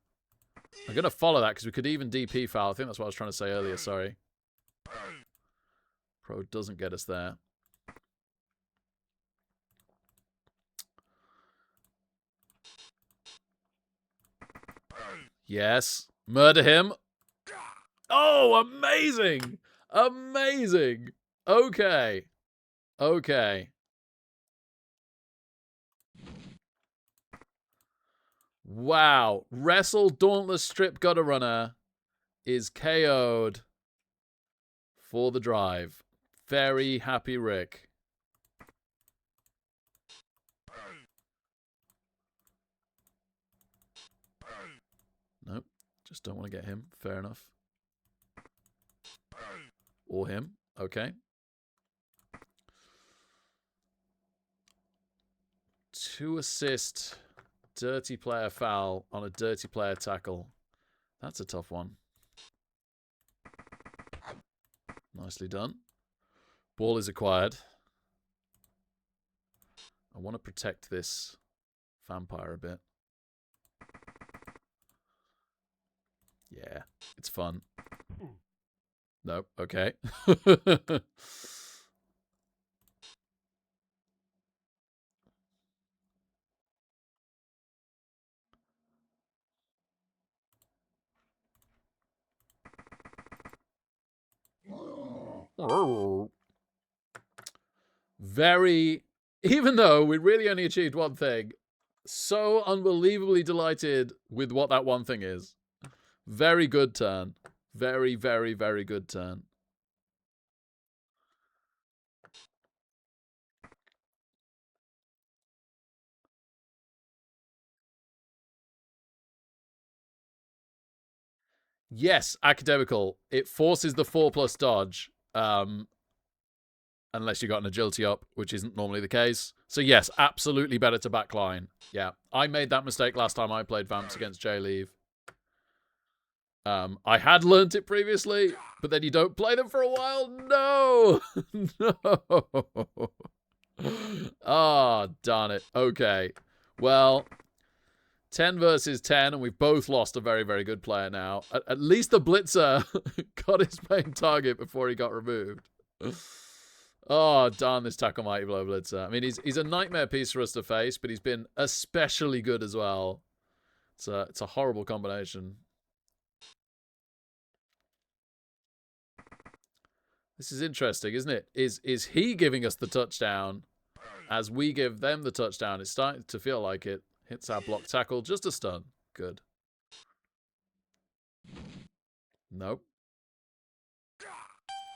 follow that because we could even DP foul. I think that's what I was trying to say earlier. Sorry. Pro doesn't get us there. Yes. Murder him. Oh, amazing. Amazing. Okay. Okay. Wow. Wrestle Dauntless Strip Gutter Runner is KO'd for the drive. Very happy Rick. Nope. Just don't want to get him. Fair enough. Or him. Okay. 2 assist. Dirty player foul on a dirty player tackle. That's a tough one. Nicely done. Ball is acquired. I want to protect this vampire a bit. Yeah, it's fun. Nope, okay. Very, even though we really only achieved one thing, so unbelievably delighted with what that one thing is. Very good turn. Very, very, very good turn. Yes, academical. It forces the 4+ dodge. Unless you got an agility up, which isn't normally the case. So yes, absolutely better to backline. Yeah, I made that mistake last time I played Vamps against J-Leave. I had learnt it previously, but then you don't play them for a while. No! No! Ah, oh, darn it. Okay. Well, 10 versus 10, and we've both lost a very, very good player now. At least the Blitzer got his main target before he got removed. Oh, darn this tackle mighty blow Blitzer. I mean, he's a nightmare piece for us to face, but he's been especially good as well. It's a horrible combination. This is interesting, isn't it? Is he giving us the touchdown as we give them the touchdown? It's starting to feel like it. Hits our block tackle. Just a stun. Good. Nope.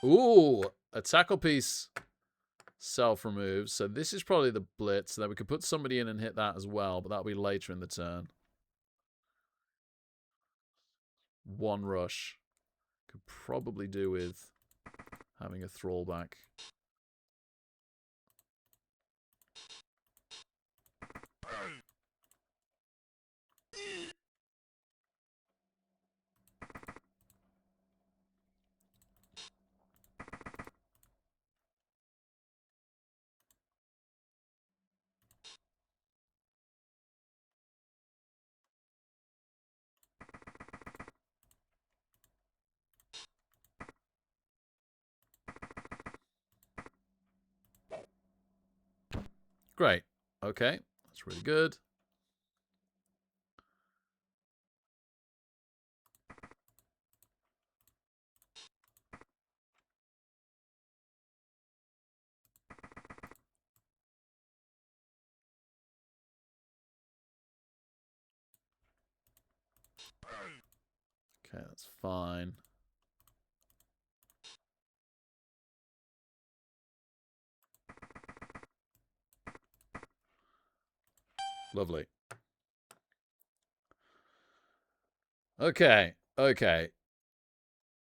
Ooh, a tackle piece self-removes. So this is probably the blitz. Then we could put somebody in and hit that as well, but that'll be later in the turn. 1 rush. Could probably do with having a thrall back. Great. Okay. That's really good. Okay, that's fine. Lovely. Okay, okay.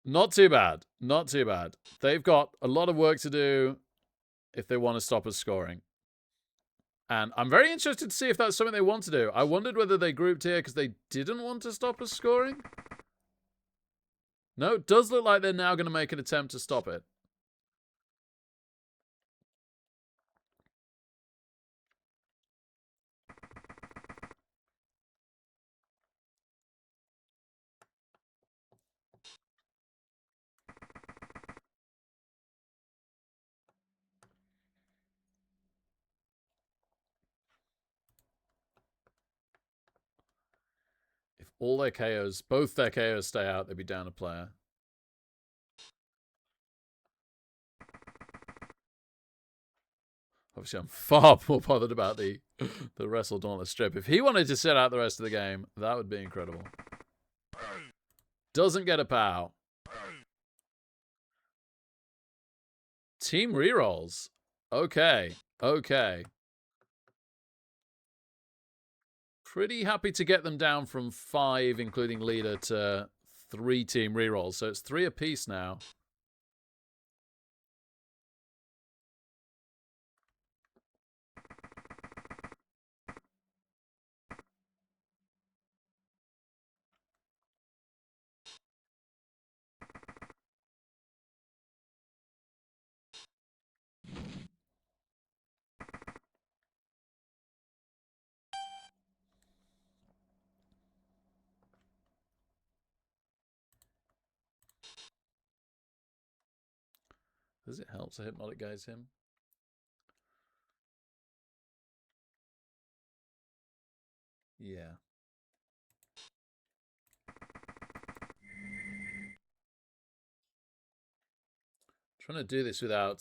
Not too bad. Not too bad. They've got a lot of work to do if they want to stop us scoring. And I'm very interested to see if that's something they want to do. I wondered whether they grouped here because they didn't want to stop us scoring. No, it does look like they're now going to make an attempt to stop it. If all their KOs, both their KOs stay out, they'd be down a player. Obviously, I'm far more bothered about the Wrestle Dauntless strip. If he wanted to sit out the rest of the game, that would be incredible. Doesn't get a POW. Team rerolls. Okay. Okay. Pretty happy to get them down from 5, including leader, to 3 team rerolls. So it's 3 apiece now. Does it help to hypnotic gaze him? Yeah. Trying to do this without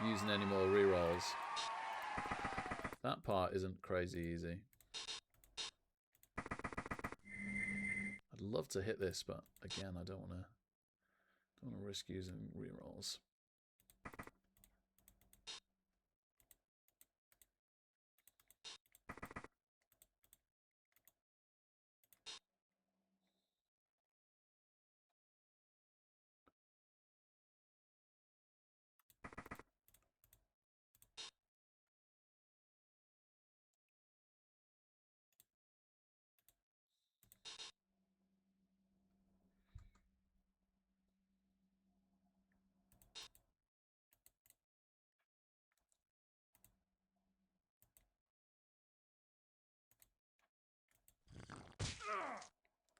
using any more rerolls. That part isn't crazy easy. I'd love to hit this, but again, I don't want to risk using rerolls.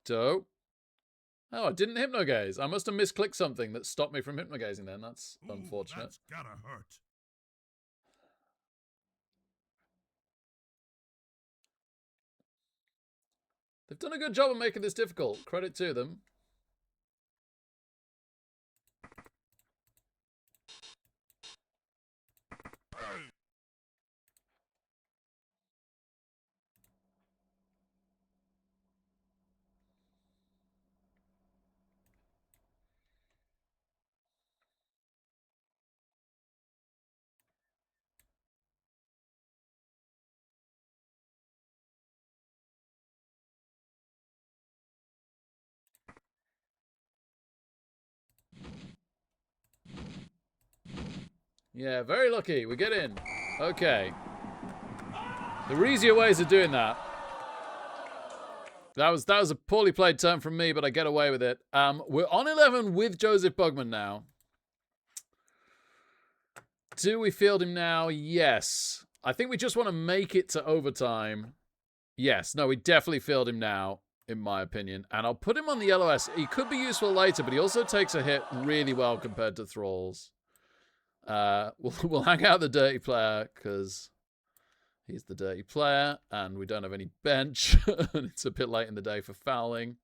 Dope. Oh, I didn't hypnogaze. I must have misclicked something that stopped me from hypnogazing then. That's unfortunate. That's gotta hurt. They've done a good job of making this difficult. Credit to them. Yeah, very lucky. We get in. Okay. There are easier ways of doing that. That was a poorly played turn from me, but I get away with it. We're on 11 with Joseph Bugman now. Do we field him now? Yes. I think we just want to make it to overtime. Yes. No, we definitely field him now, in my opinion. And I'll put him on the LOS. He could be useful later, but he also takes a hit really well compared to Thralls. We'll hang out the dirty player because he's the dirty player, and we don't have any bench, and it's a bit late in the day for fouling.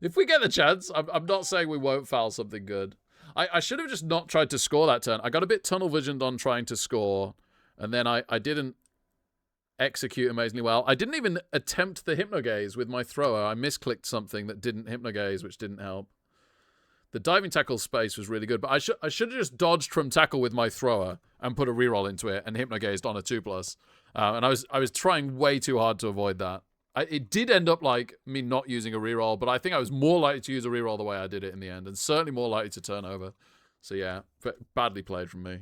If we get the chance, I'm not saying we won't foul something good. I should have just not tried to score that turn. I got a bit tunnel visioned on trying to score, and then I didn't execute amazingly well. I didn't even attempt the hypnogaze with my thrower. I misclicked something that didn't hypnogaze, which didn't help. The diving tackle space was really good, but I should have just dodged from tackle with my thrower and put a reroll into it and hypnogazed on a 2+. And I was trying way too hard to avoid that. It did end up like me not using a reroll, but I think I was more likely to use a reroll the way I did it in the end, and certainly more likely to turn over. So yeah, badly played from me.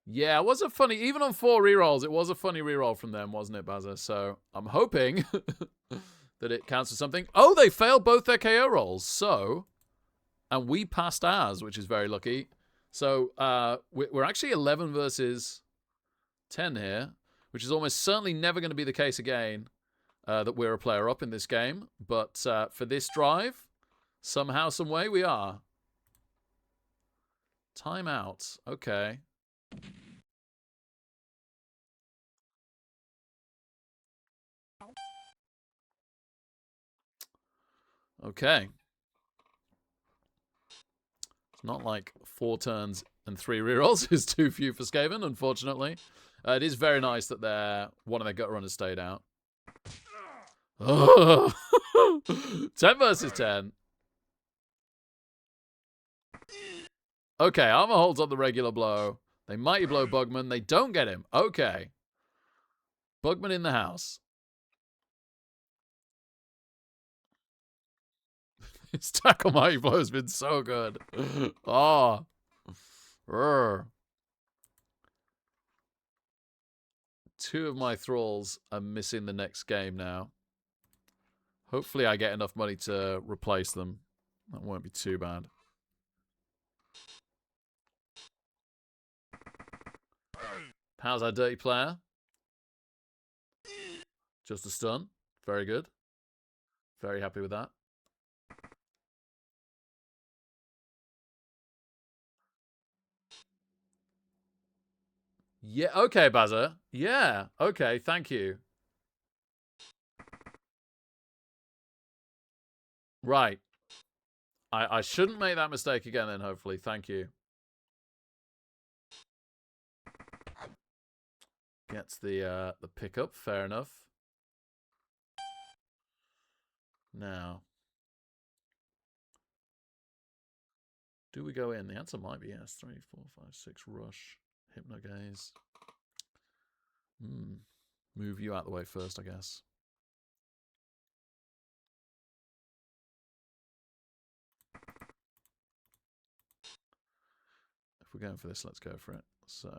Yeah, it was a funny, even on 4 rerolls, it was a funny reroll from them, wasn't it, Bazza? So I'm hoping that it counts as something. Oh, they failed both their KO rolls. So, and we passed ours, which is very lucky. So we're actually 11 versus 10 here, which is almost certainly never going to be the case again that we're a player up in this game. But for this drive, somehow, some way, we are. Timeout. Okay. Okay. It's not like 4 turns and 3 rerolls is too few for Skaven, unfortunately. It is very nice that one of their gut runners stayed out. 10 versus 10. Okay, Armor holds on the regular blow. They mighty blow Bugman. They don't get him. Okay. Bugman in the house. His tackle mighty blow has been so good. Oh. Rrr. 2 of my thralls are missing the next game now. Hopefully I get enough money to replace them. That won't be too bad. How's our dirty player? Just a stun. Very good. Very happy with that. Yeah, okay, Bazza. Yeah, okay, thank you. Right. I shouldn't make that mistake again then, hopefully. Thank you. Gets the pickup. Fair enough. Now. Do we go in? The answer might be yes. 3, 4, 5, 6. Rush. Hypnogaze. Move you out the way first, I guess. If we're going for this, let's go for it. So.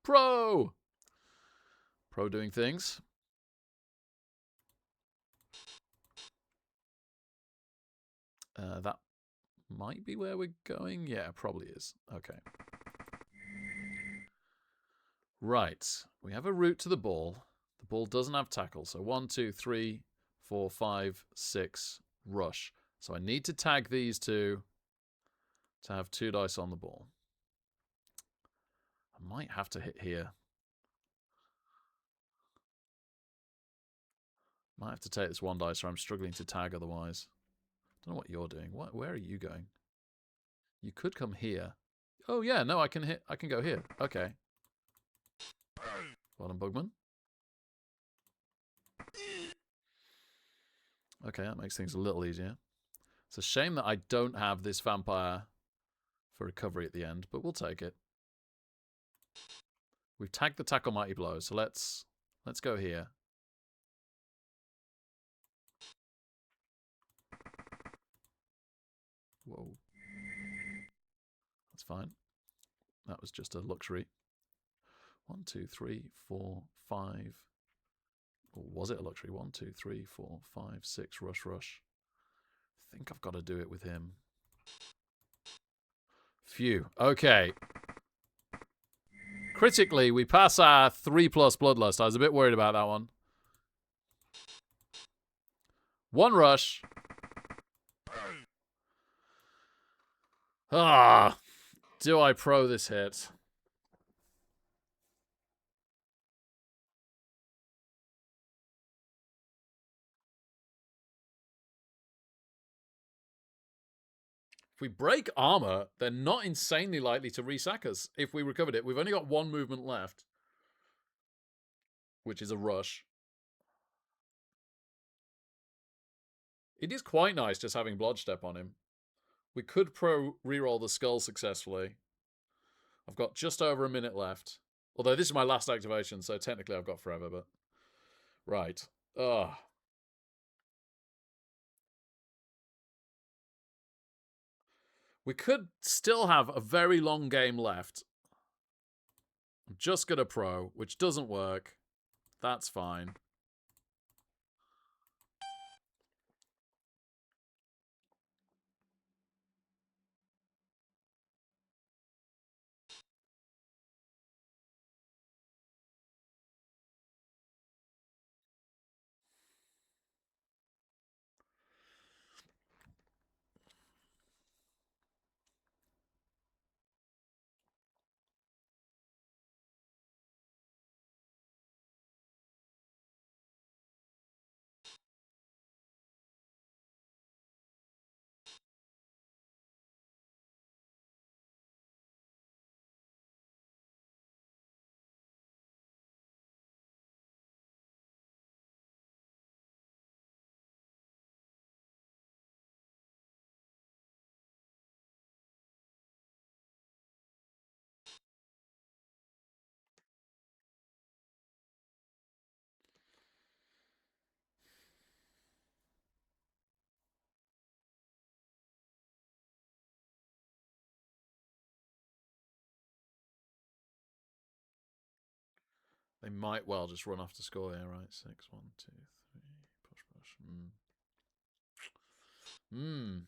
Pro doing things. That might be where we're going. Yeah, probably is. Okay. Right. We have a route to the ball. The ball doesn't have tackle. So 1, 2, 3, 4, 5, 6, rush. So I need to tag these 2 to have 2 dice on the ball. I might have to hit here. Might have to take this 1 dice or I'm struggling to tag otherwise. Don't know what you're doing. Where are you going? You could come here. Oh yeah, no, I can go here. Okay. Well done, Bugman. Okay, that makes things a little easier. It's a shame that I don't have this vampire for recovery at the end, but we'll take it. We've tagged the tackle mighty blow, so let's go here. Whoa. That's fine. That was just a luxury. 1, 2, 3, 4, 5. Or was it a luxury? 1, 2, 3, 4, 5, 6. Rush, rush. I think I've got to do it with him. Phew. Okay. Critically, we pass our 3+ Bloodlust. I was a bit worried about that one. One rush. Ah, do I pro this hit? If we break armor, they're not insanely likely to resack us if we recovered it. We've only got one movement left, which is a rush. It is quite nice just having Bloodstep on him. We could reroll the skull successfully. I've got just over a minute left. Although this is my last activation, so technically I've got forever, but... Right. Ugh. We could still have a very long game left. I'm just going to pro, which doesn't work. That's fine. They might well just run off to score here, right? 6, 1, 2, 3. Push.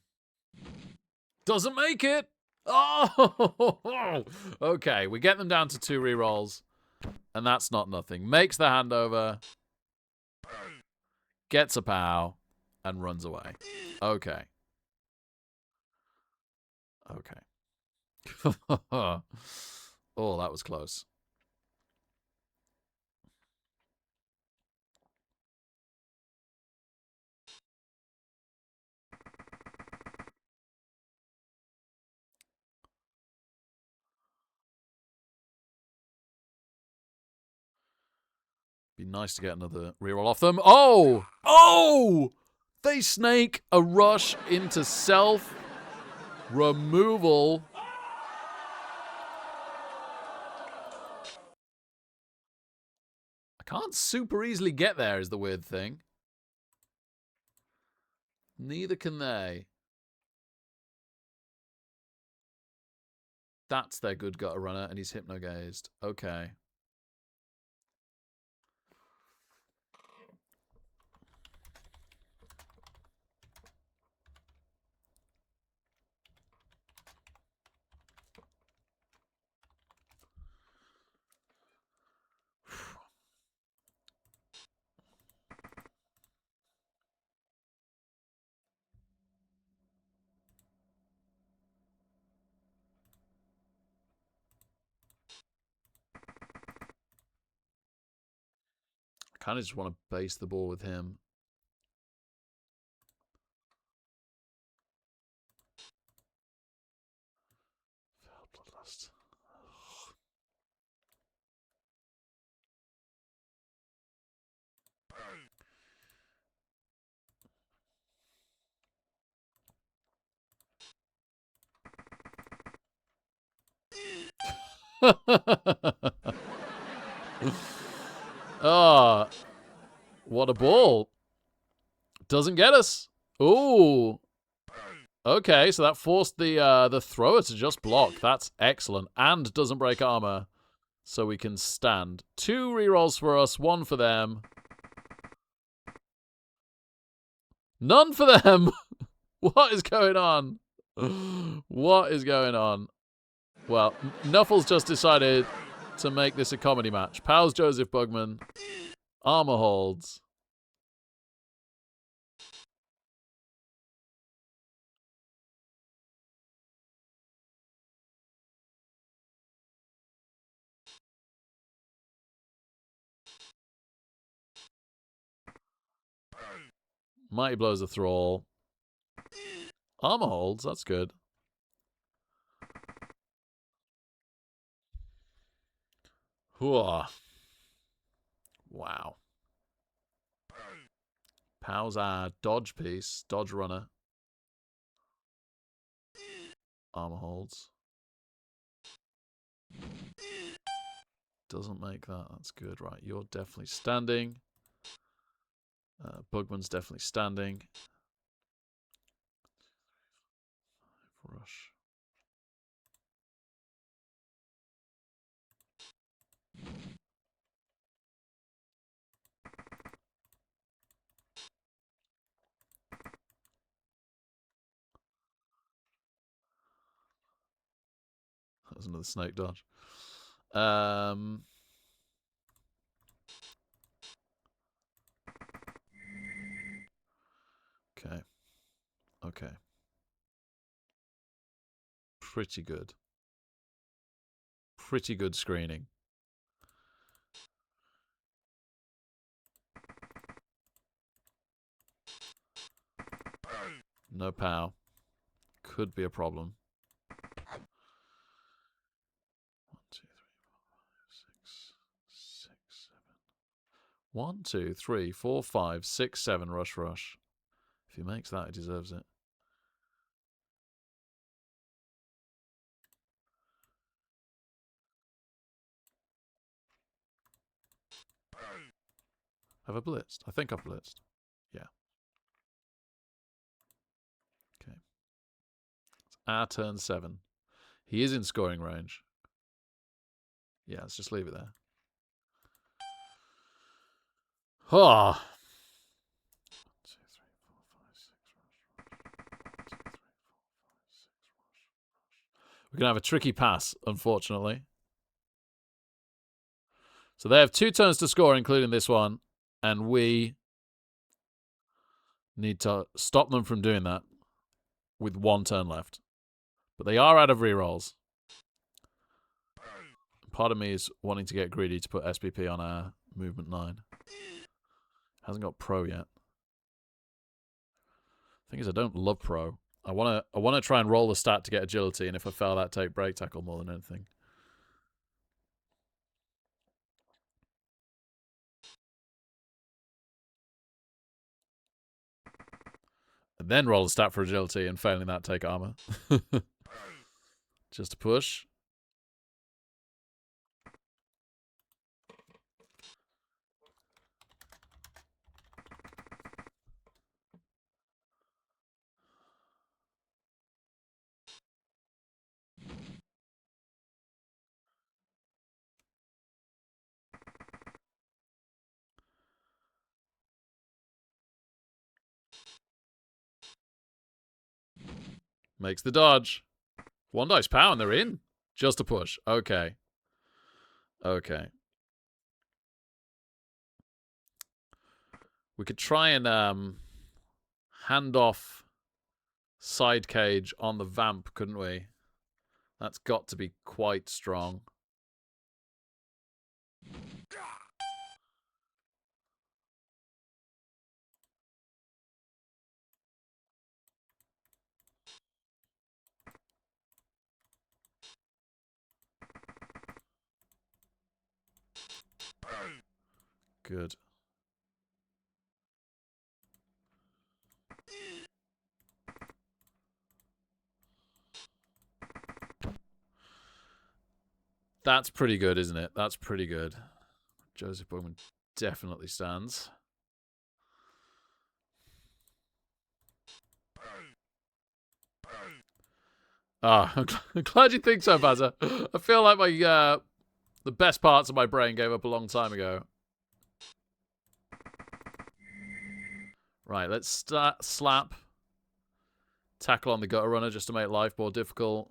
Doesn't make it! Oh! Okay, we get them down to 2 rerolls. And that's not nothing. Makes the handover. Gets a POW. And runs away. Okay. Okay. Oh, that was close. Be nice to get another reroll off them. Oh! Oh! They snake a rush into self removal. I can't super easily get there is the weird thing. Neither can they. That's their good gutter runner, and he's hypnogazed. Okay. I kind of just want to base the ball with him. Bloodlust. Oh, what a ball. Doesn't get us. Ooh. Okay, so that forced the thrower to just block. That's excellent. And doesn't break armor. So we can stand. 2 rerolls for us, 1 for them. None for them! What is going on? What is going on? Well, Nuffles just decided to make this a comedy match. Pals Joseph Bugman. Armor holds. Mighty blows a thrall. Armor holds, that's good. Whoa. Wow. Pow's our dodge piece. Dodge runner. Armor holds. Doesn't make that. That's good. Right, you're definitely standing. Bugman's definitely standing. Rush. That was another snake dodge. Okay. Okay. Pretty good. Pretty good screening. No pow. Could be a problem. 1, 2, 3, 4, 5, 6, 7. Rush, rush. If he makes that, he deserves it. Have I blitzed? I think I've blitzed. Yeah. Okay. It's our turn 7. He is in scoring range. Yeah, let's just leave it there. Oh. 1, 2, 3, 4, 5, 6. Rush. 1, 2, 3, 4, 5, 6. Rush. We're going to have a tricky pass, unfortunately. So they have 2 turns to score, including this one. And we need to stop them from doing that with 1 turn left. But they are out of rerolls. Part of me is wanting to get greedy to put SPP on our movement 9. Hasn't got pro yet. Thing is, I don't love pro. I wanna try and roll the stat to get agility, and if I fail that, take break tackle more than anything. And then roll a stat for agility, and failing that, take armor. Just a push. Makes the dodge. 1 dice power, and they're in. Just a push. Okay. Okay. We could try and hand off side cage on the vamp, couldn't we? That's got to be quite strong. Good. That's pretty good, isn't it? That's pretty good. Joseph Bowman definitely stands. Ah, I'm glad you think so, Bazza. I feel like my the best parts of my brain gave up a long time ago. Right, let's start slap. Tackle on the gutter runner just to make life more difficult.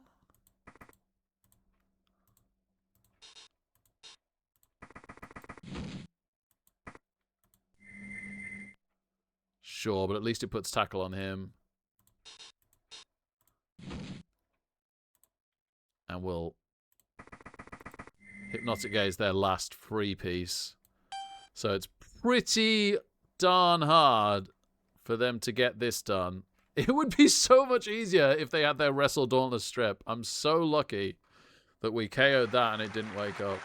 sure, but at least it puts tackle on him. And we'll Hypnotic Gaze their last free piece. So it's pretty darn hard for them to get this done. It would be so much easier if they had their Wrestle Dauntless strip. I'm so lucky that we KO'd that and it didn't wake up.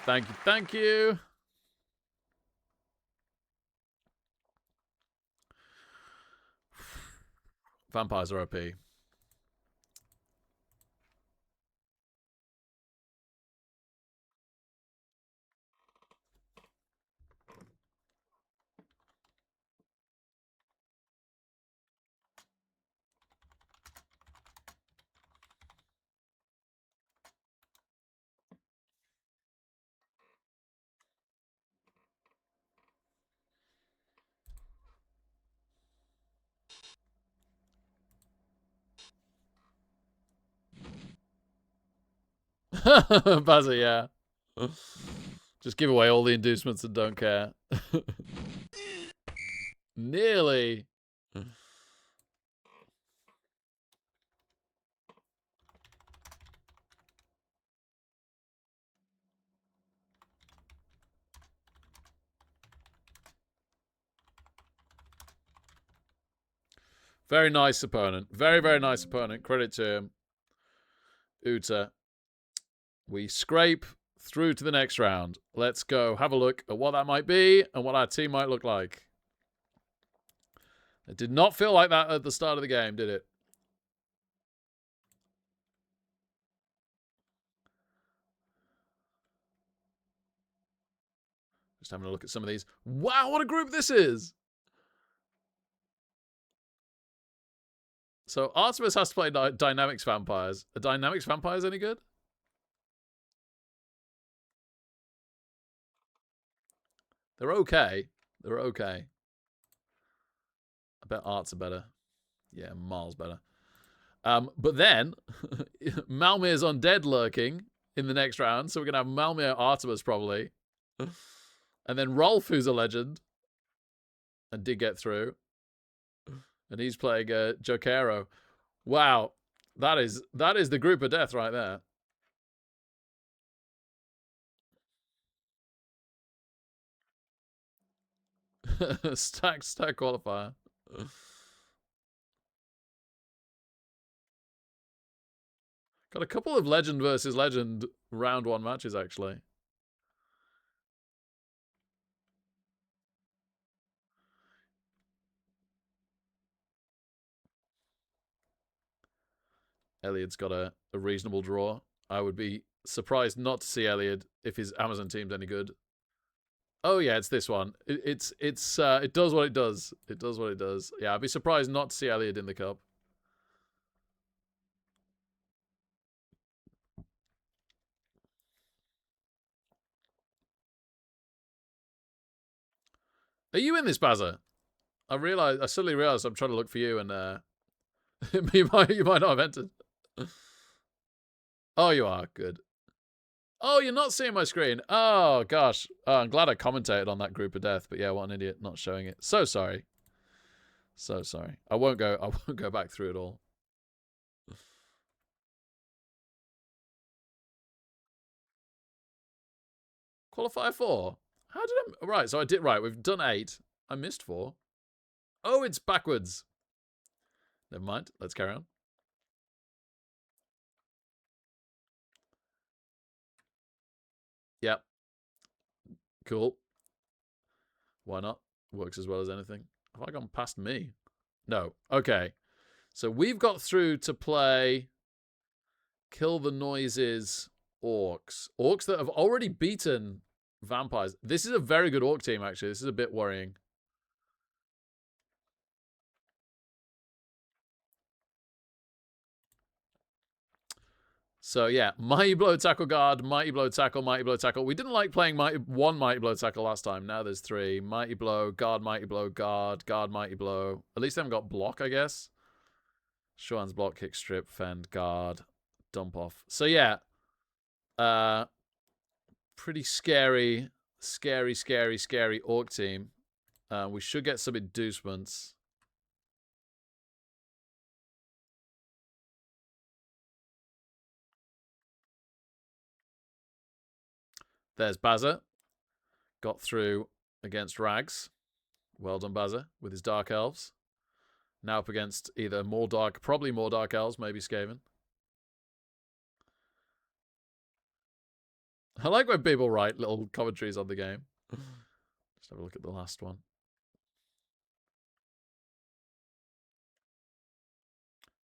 Thank you, thank you. Vampires are OP. Buzzer, yeah. Just give away all the inducements and don't care. Nearly. Very nice opponent. Very, very nice opponent. Credit to him. Uta. We scrape through to the next round. Let's go have a look at what that might be and what our team might look like. It did not feel like that at the start of the game, did it? Just having a look at some of these. Wow, what a group this is! So Artemis has to play Dynamics Vampires. Are Dynamics Vampires any good? They're okay. They're okay. I bet Arts are better. Yeah, miles better. But then, Malmir's Undead lurking in the next round, so we're going to have Malmir Artemis probably. And then Rolf, who's a legend, and did get through. And he's playing Jokero. Wow, that is the group of death right there. stack qualifier. Got a couple of legend versus legend round 1 matches actually. Elliot's got a reasonable draw. I would be surprised not to see Elliot if his Amazon team's any good. Oh yeah, it's this one. It does what it does. It does what it does. Yeah, I'd be surprised not to see Elliot in the cup. Are you in this, Bazza? I suddenly realized I'm trying to look for you, and you might not have entered. Oh, you are good. Oh, you're not seeing my screen. Oh gosh. Oh, I'm glad I commentated on that group of death, but yeah, what an idiot, not showing it. So sorry. So sorry. I won't go back through it all. Qualifier 4. How did I? Right, so I did right. We've done 8. I missed 4. Oh, it's backwards. Never mind. Let's carry on. Yep. Cool. Why not? Works as well as anything. Have I gone past me? No. Okay. So we've got through to play Kill the Noises Orcs. Orcs that have already beaten vampires. This is a very good orc team, actually. This is a bit worrying. So yeah, Mighty Blow, Tackle Guard, Mighty Blow, Tackle, Mighty Blow, Tackle. We didn't like playing one Mighty Blow, Tackle last time. Now there's 3. Mighty Blow, Guard, Mighty Blow, Guard, Guard, Mighty Blow. At least they haven't got Block, I guess. Shohan's Block, Kick, Strip, Fend, Guard, Dump Off. So yeah, pretty scary orc team. We should get some inducements. There's Bazza. Got through against Rags. Well done, Bazza, with his Dark Elves. Now up against either more Dark, probably more Dark Elves, maybe Skaven. I like when people write little commentaries on the game. Let's have a look at the last one.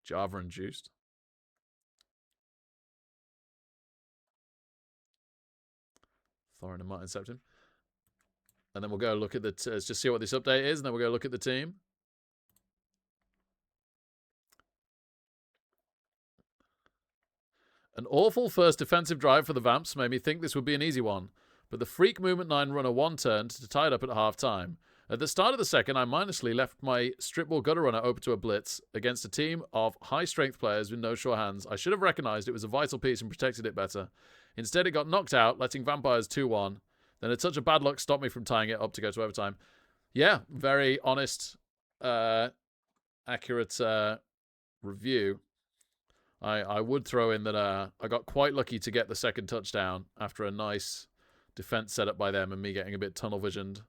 Java induced. Thorin and Martin Septim. And then we'll go look at the... let's just see what this update is, and then we'll go look at the team. An awful first defensive drive for the Vamps made me think this would be an easy one, but the Freak Movement 9 runner one-turned to tie it up at half-time. At the start of the second, I mindlessly left my Stripball Gutter Runner open to a blitz against a team of high-strength players with no sure hands. I should have recognised it was a vital piece and protected it better. Instead, it got knocked out, letting Vampires 2-1. Then a touch of bad luck stopped me from tying it up to go to overtime. Yeah, very honest, accurate review. I would throw in that I got quite lucky to get the second touchdown after a nice defense set up by them and me getting a bit tunnel visioned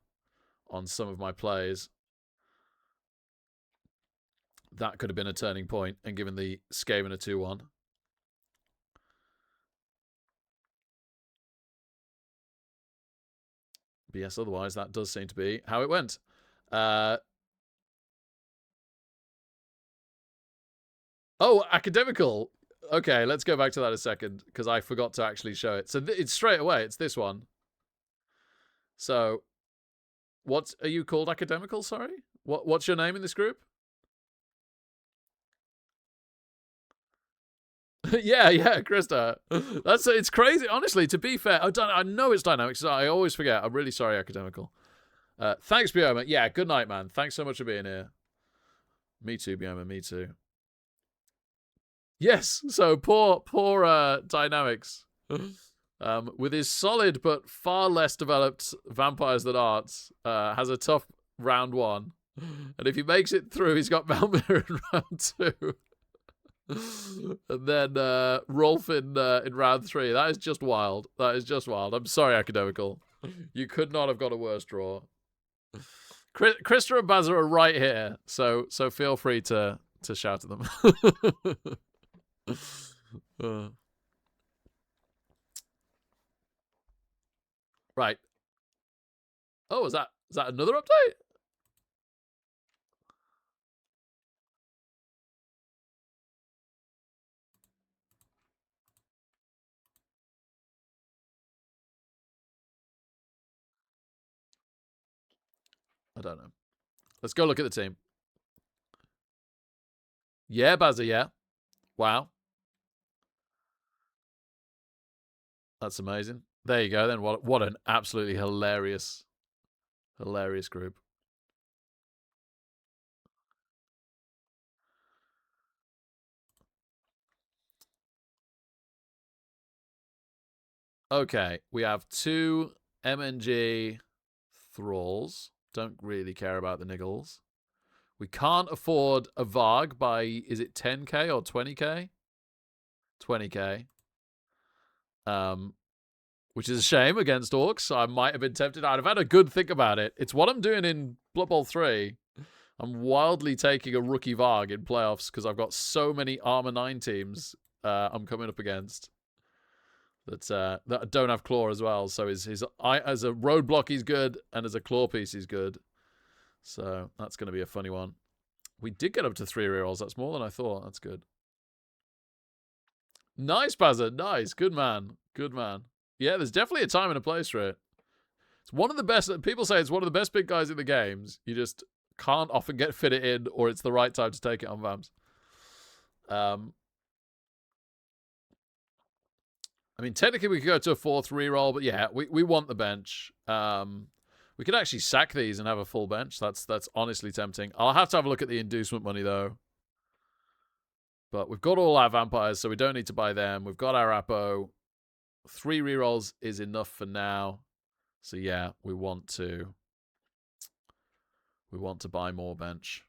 on some of my plays. That could have been a turning point and given the Skaven a 2-1. But yes, otherwise that does seem to be how it went. Oh, academical. Okay, let's go back to that a second because I forgot to actually show it. So it's straight away. It's this one. So, what are you called? Academical? Sorry. What's your name in this group? yeah, Krista. It's crazy. Honestly, to be fair, I know it's dynamics. I always forget. I'm really sorry, academical. Thanks, Bioma. Yeah, good night, man. Thanks so much for being here. Me too, Bioma. Me too. Yes, so poor Dynamics. With his solid but far less developed Vampires Than Arts, has a tough round 1. And if he makes it through, he's got Valmir in round 2. And then Rolf in round 3. That is just wild. That is just wild. I'm sorry, Academical. You could not have got a worse draw. Krista and Bazza are right here, so feel free to shout at them. Right. Oh, is that another update? I don't know. Let's go look at the team. Yeah, Bazza, yeah. Wow. That's amazing. There you go then. What an absolutely hilarious group. Okay, we have 2 MNG thralls. Don't really care about the niggles. We can't afford a Varg by, is it 10k or 20k? 20k. Which is a shame against Orcs. I might have been tempted. I'd have had a good think about it. It's what I'm doing in Blood Bowl 3. I'm wildly taking a rookie Varg in playoffs because I've got so many Armor 9 teams I'm coming up against that don't have Claw as well. So as a roadblock he's good, and as a Claw piece he's good. So that's going to be a funny one. We did get up to 3 rerolls. That's more than I thought. That's good. Nice, Bazza. Nice. Good man. Good man. Yeah, there's definitely a time and a place for it. It's one of the best. People say it's one of the best big guys in the games. You just can't often get fitted in, or it's the right time to take it on Vamps. I mean, technically we could go to a 4th reroll, but yeah, we want the bench. We could actually sack these and have a full bench. That's honestly tempting. I'll have to have a look at the inducement money though. But we've got all our vampires, so we don't need to buy them. We've got our Apo. 3 rerolls is enough for now. So yeah, we want to We want to buy more bench.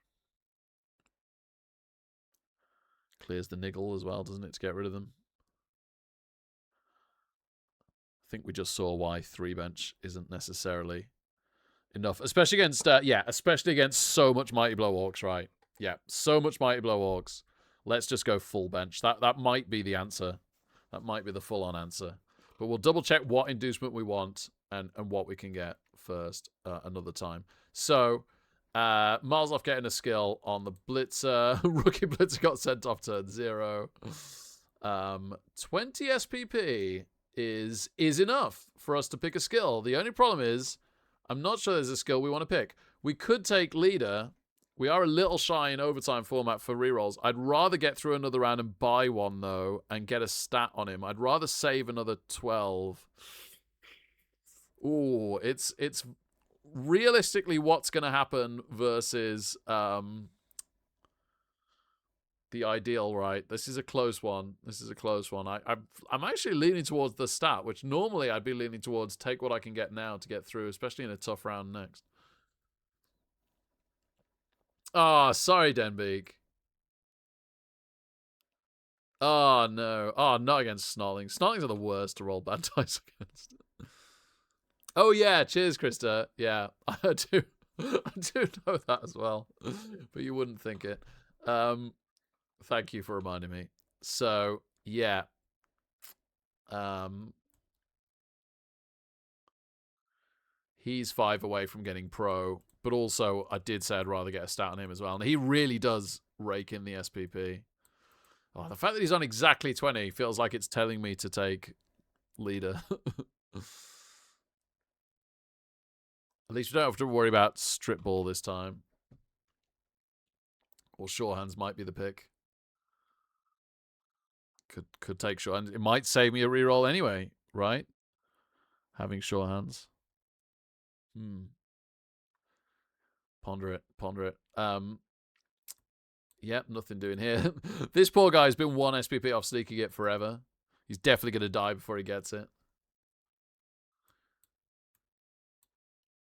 Clears the niggle as well, doesn't it, to get rid of them? I think we just saw why 3 bench isn't necessarily enough, especially against especially against so much Mighty Blow Orcs, right? Yeah, so much Mighty Blow Orcs. Let's just go full bench. That might be the answer. That might be the full-on answer. But we'll double-check what inducement we want and what we can get first another time. So, Miles off getting a skill on the Blitzer. Rookie Blitzer got sent off turn 0. 20 SPP is enough for us to pick a skill. The only problem is I'm not sure there's a skill we want to pick. We could take Leader. We are a little shy in overtime format for rerolls. I'd rather get through another round and buy one, though, and get a stat on him. I'd rather save another 12. Ooh, it's realistically what's going to happen versus the ideal, right? This is a close one. This is a close one. I'm actually leaning towards the stat, which normally I'd be leaning towards take what I can get now to get through, especially in a tough round next. Oh, sorry, Denbeek. Oh, no. Oh, not against Snarlings. Snarlings are the worst to roll bad dice against. Oh, yeah. Cheers, Krista. Yeah, I do know that as well. But you wouldn't think it. Thank you for reminding me. So, yeah. He's 5 away from getting pro. But also, I did say I'd rather get a stat on him as well. And he really does rake in the SPP. Oh, the fact that he's on exactly 20 feels like it's telling me to take Leader. At least we don't have to worry about strip ball this time. Or sure hands might be the pick. Could take sure hands. It might save me a reroll anyway, right? Having sure hands. Ponder it. Yep, nothing doing here. This poor guy's been 1 SPP off sneaking it forever. He's definitely going to die before he gets it.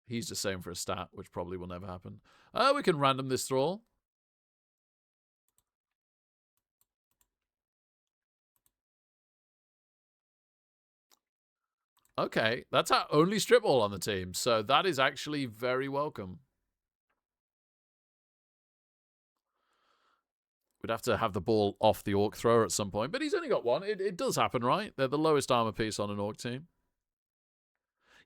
He's just saying for a stat, which probably will never happen. We can random this thrall. Okay, that's our only strip ball on the team, so that is actually very welcome. We'd have to have the ball off the orc thrower at some point, but he's only got 1. It does happen, right? They're the lowest armor piece on an orc team.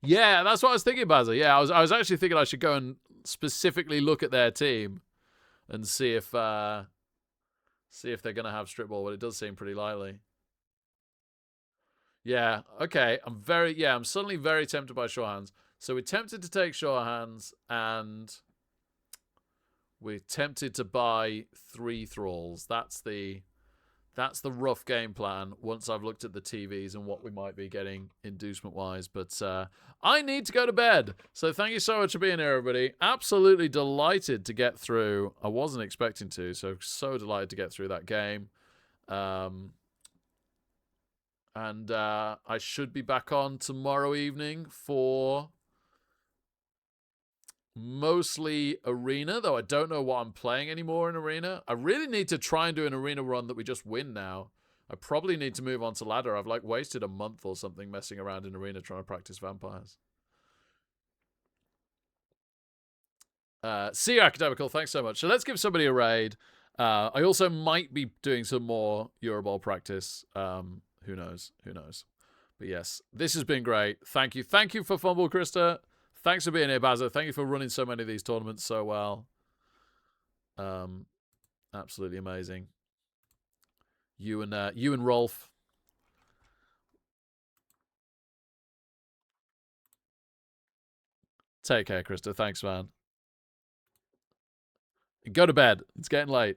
Yeah, that's what I was thinking, Bazza. Yeah, I was actually thinking I should go and specifically look at their team and see if they're gonna have strip ball, but it does seem pretty likely. Yeah, okay. I'm suddenly very tempted by sure hands. So we're tempted to take sure hands, and we're tempted to buy 3 thralls. That's the rough game plan once I've looked at the TVs and what we might be getting inducement-wise. But I need to go to bed. So thank you so much for being here, everybody. Absolutely delighted to get through. I wasn't expecting to, so delighted to get through that game. And I should be back on tomorrow evening for mostly Arena, though I don't know what I'm playing anymore in Arena. I really need to try and do an Arena run that we just win now. I probably need to move on to Ladder. I've wasted a month or something messing around in Arena trying to practice vampires. See you, Academical. Thanks so much. So let's give somebody a raid. I also might be doing some more Euroball practice. Who knows? But yes, this has been great. Thank you. Thank you for Fumble, Krista. Thanks for being here, Bazza. Thank you for running so many of these tournaments so well. Absolutely amazing. You and Rolf. Take care, Krista. Thanks, man. Go to bed. It's getting late.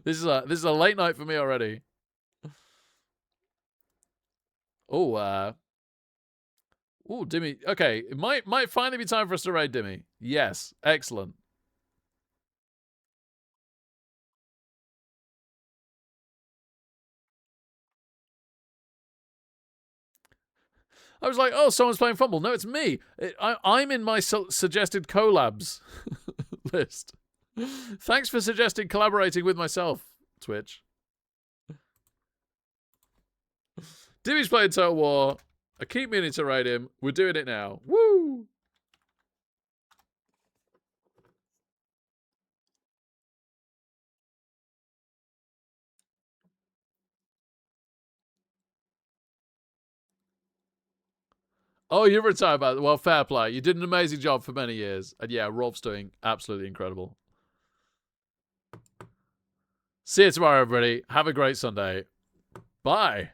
This is a late night for me already. Oh, Dimmy. Okay, it might finally be time for us to raid Dimmy. Yes, excellent. I was like, oh, someone's playing Fumble. No, it's me. I'm in my suggested collabs list. Thanks for suggesting collaborating with myself, Twitch. Dimmy's playing Total War. I keep meaning to raid him. We're doing it now. Woo! Oh, you're retired, by the way. Well, fair play. You did an amazing job for many years. And yeah, Rolf's doing absolutely incredible. See you tomorrow, everybody. Have a great Sunday. Bye.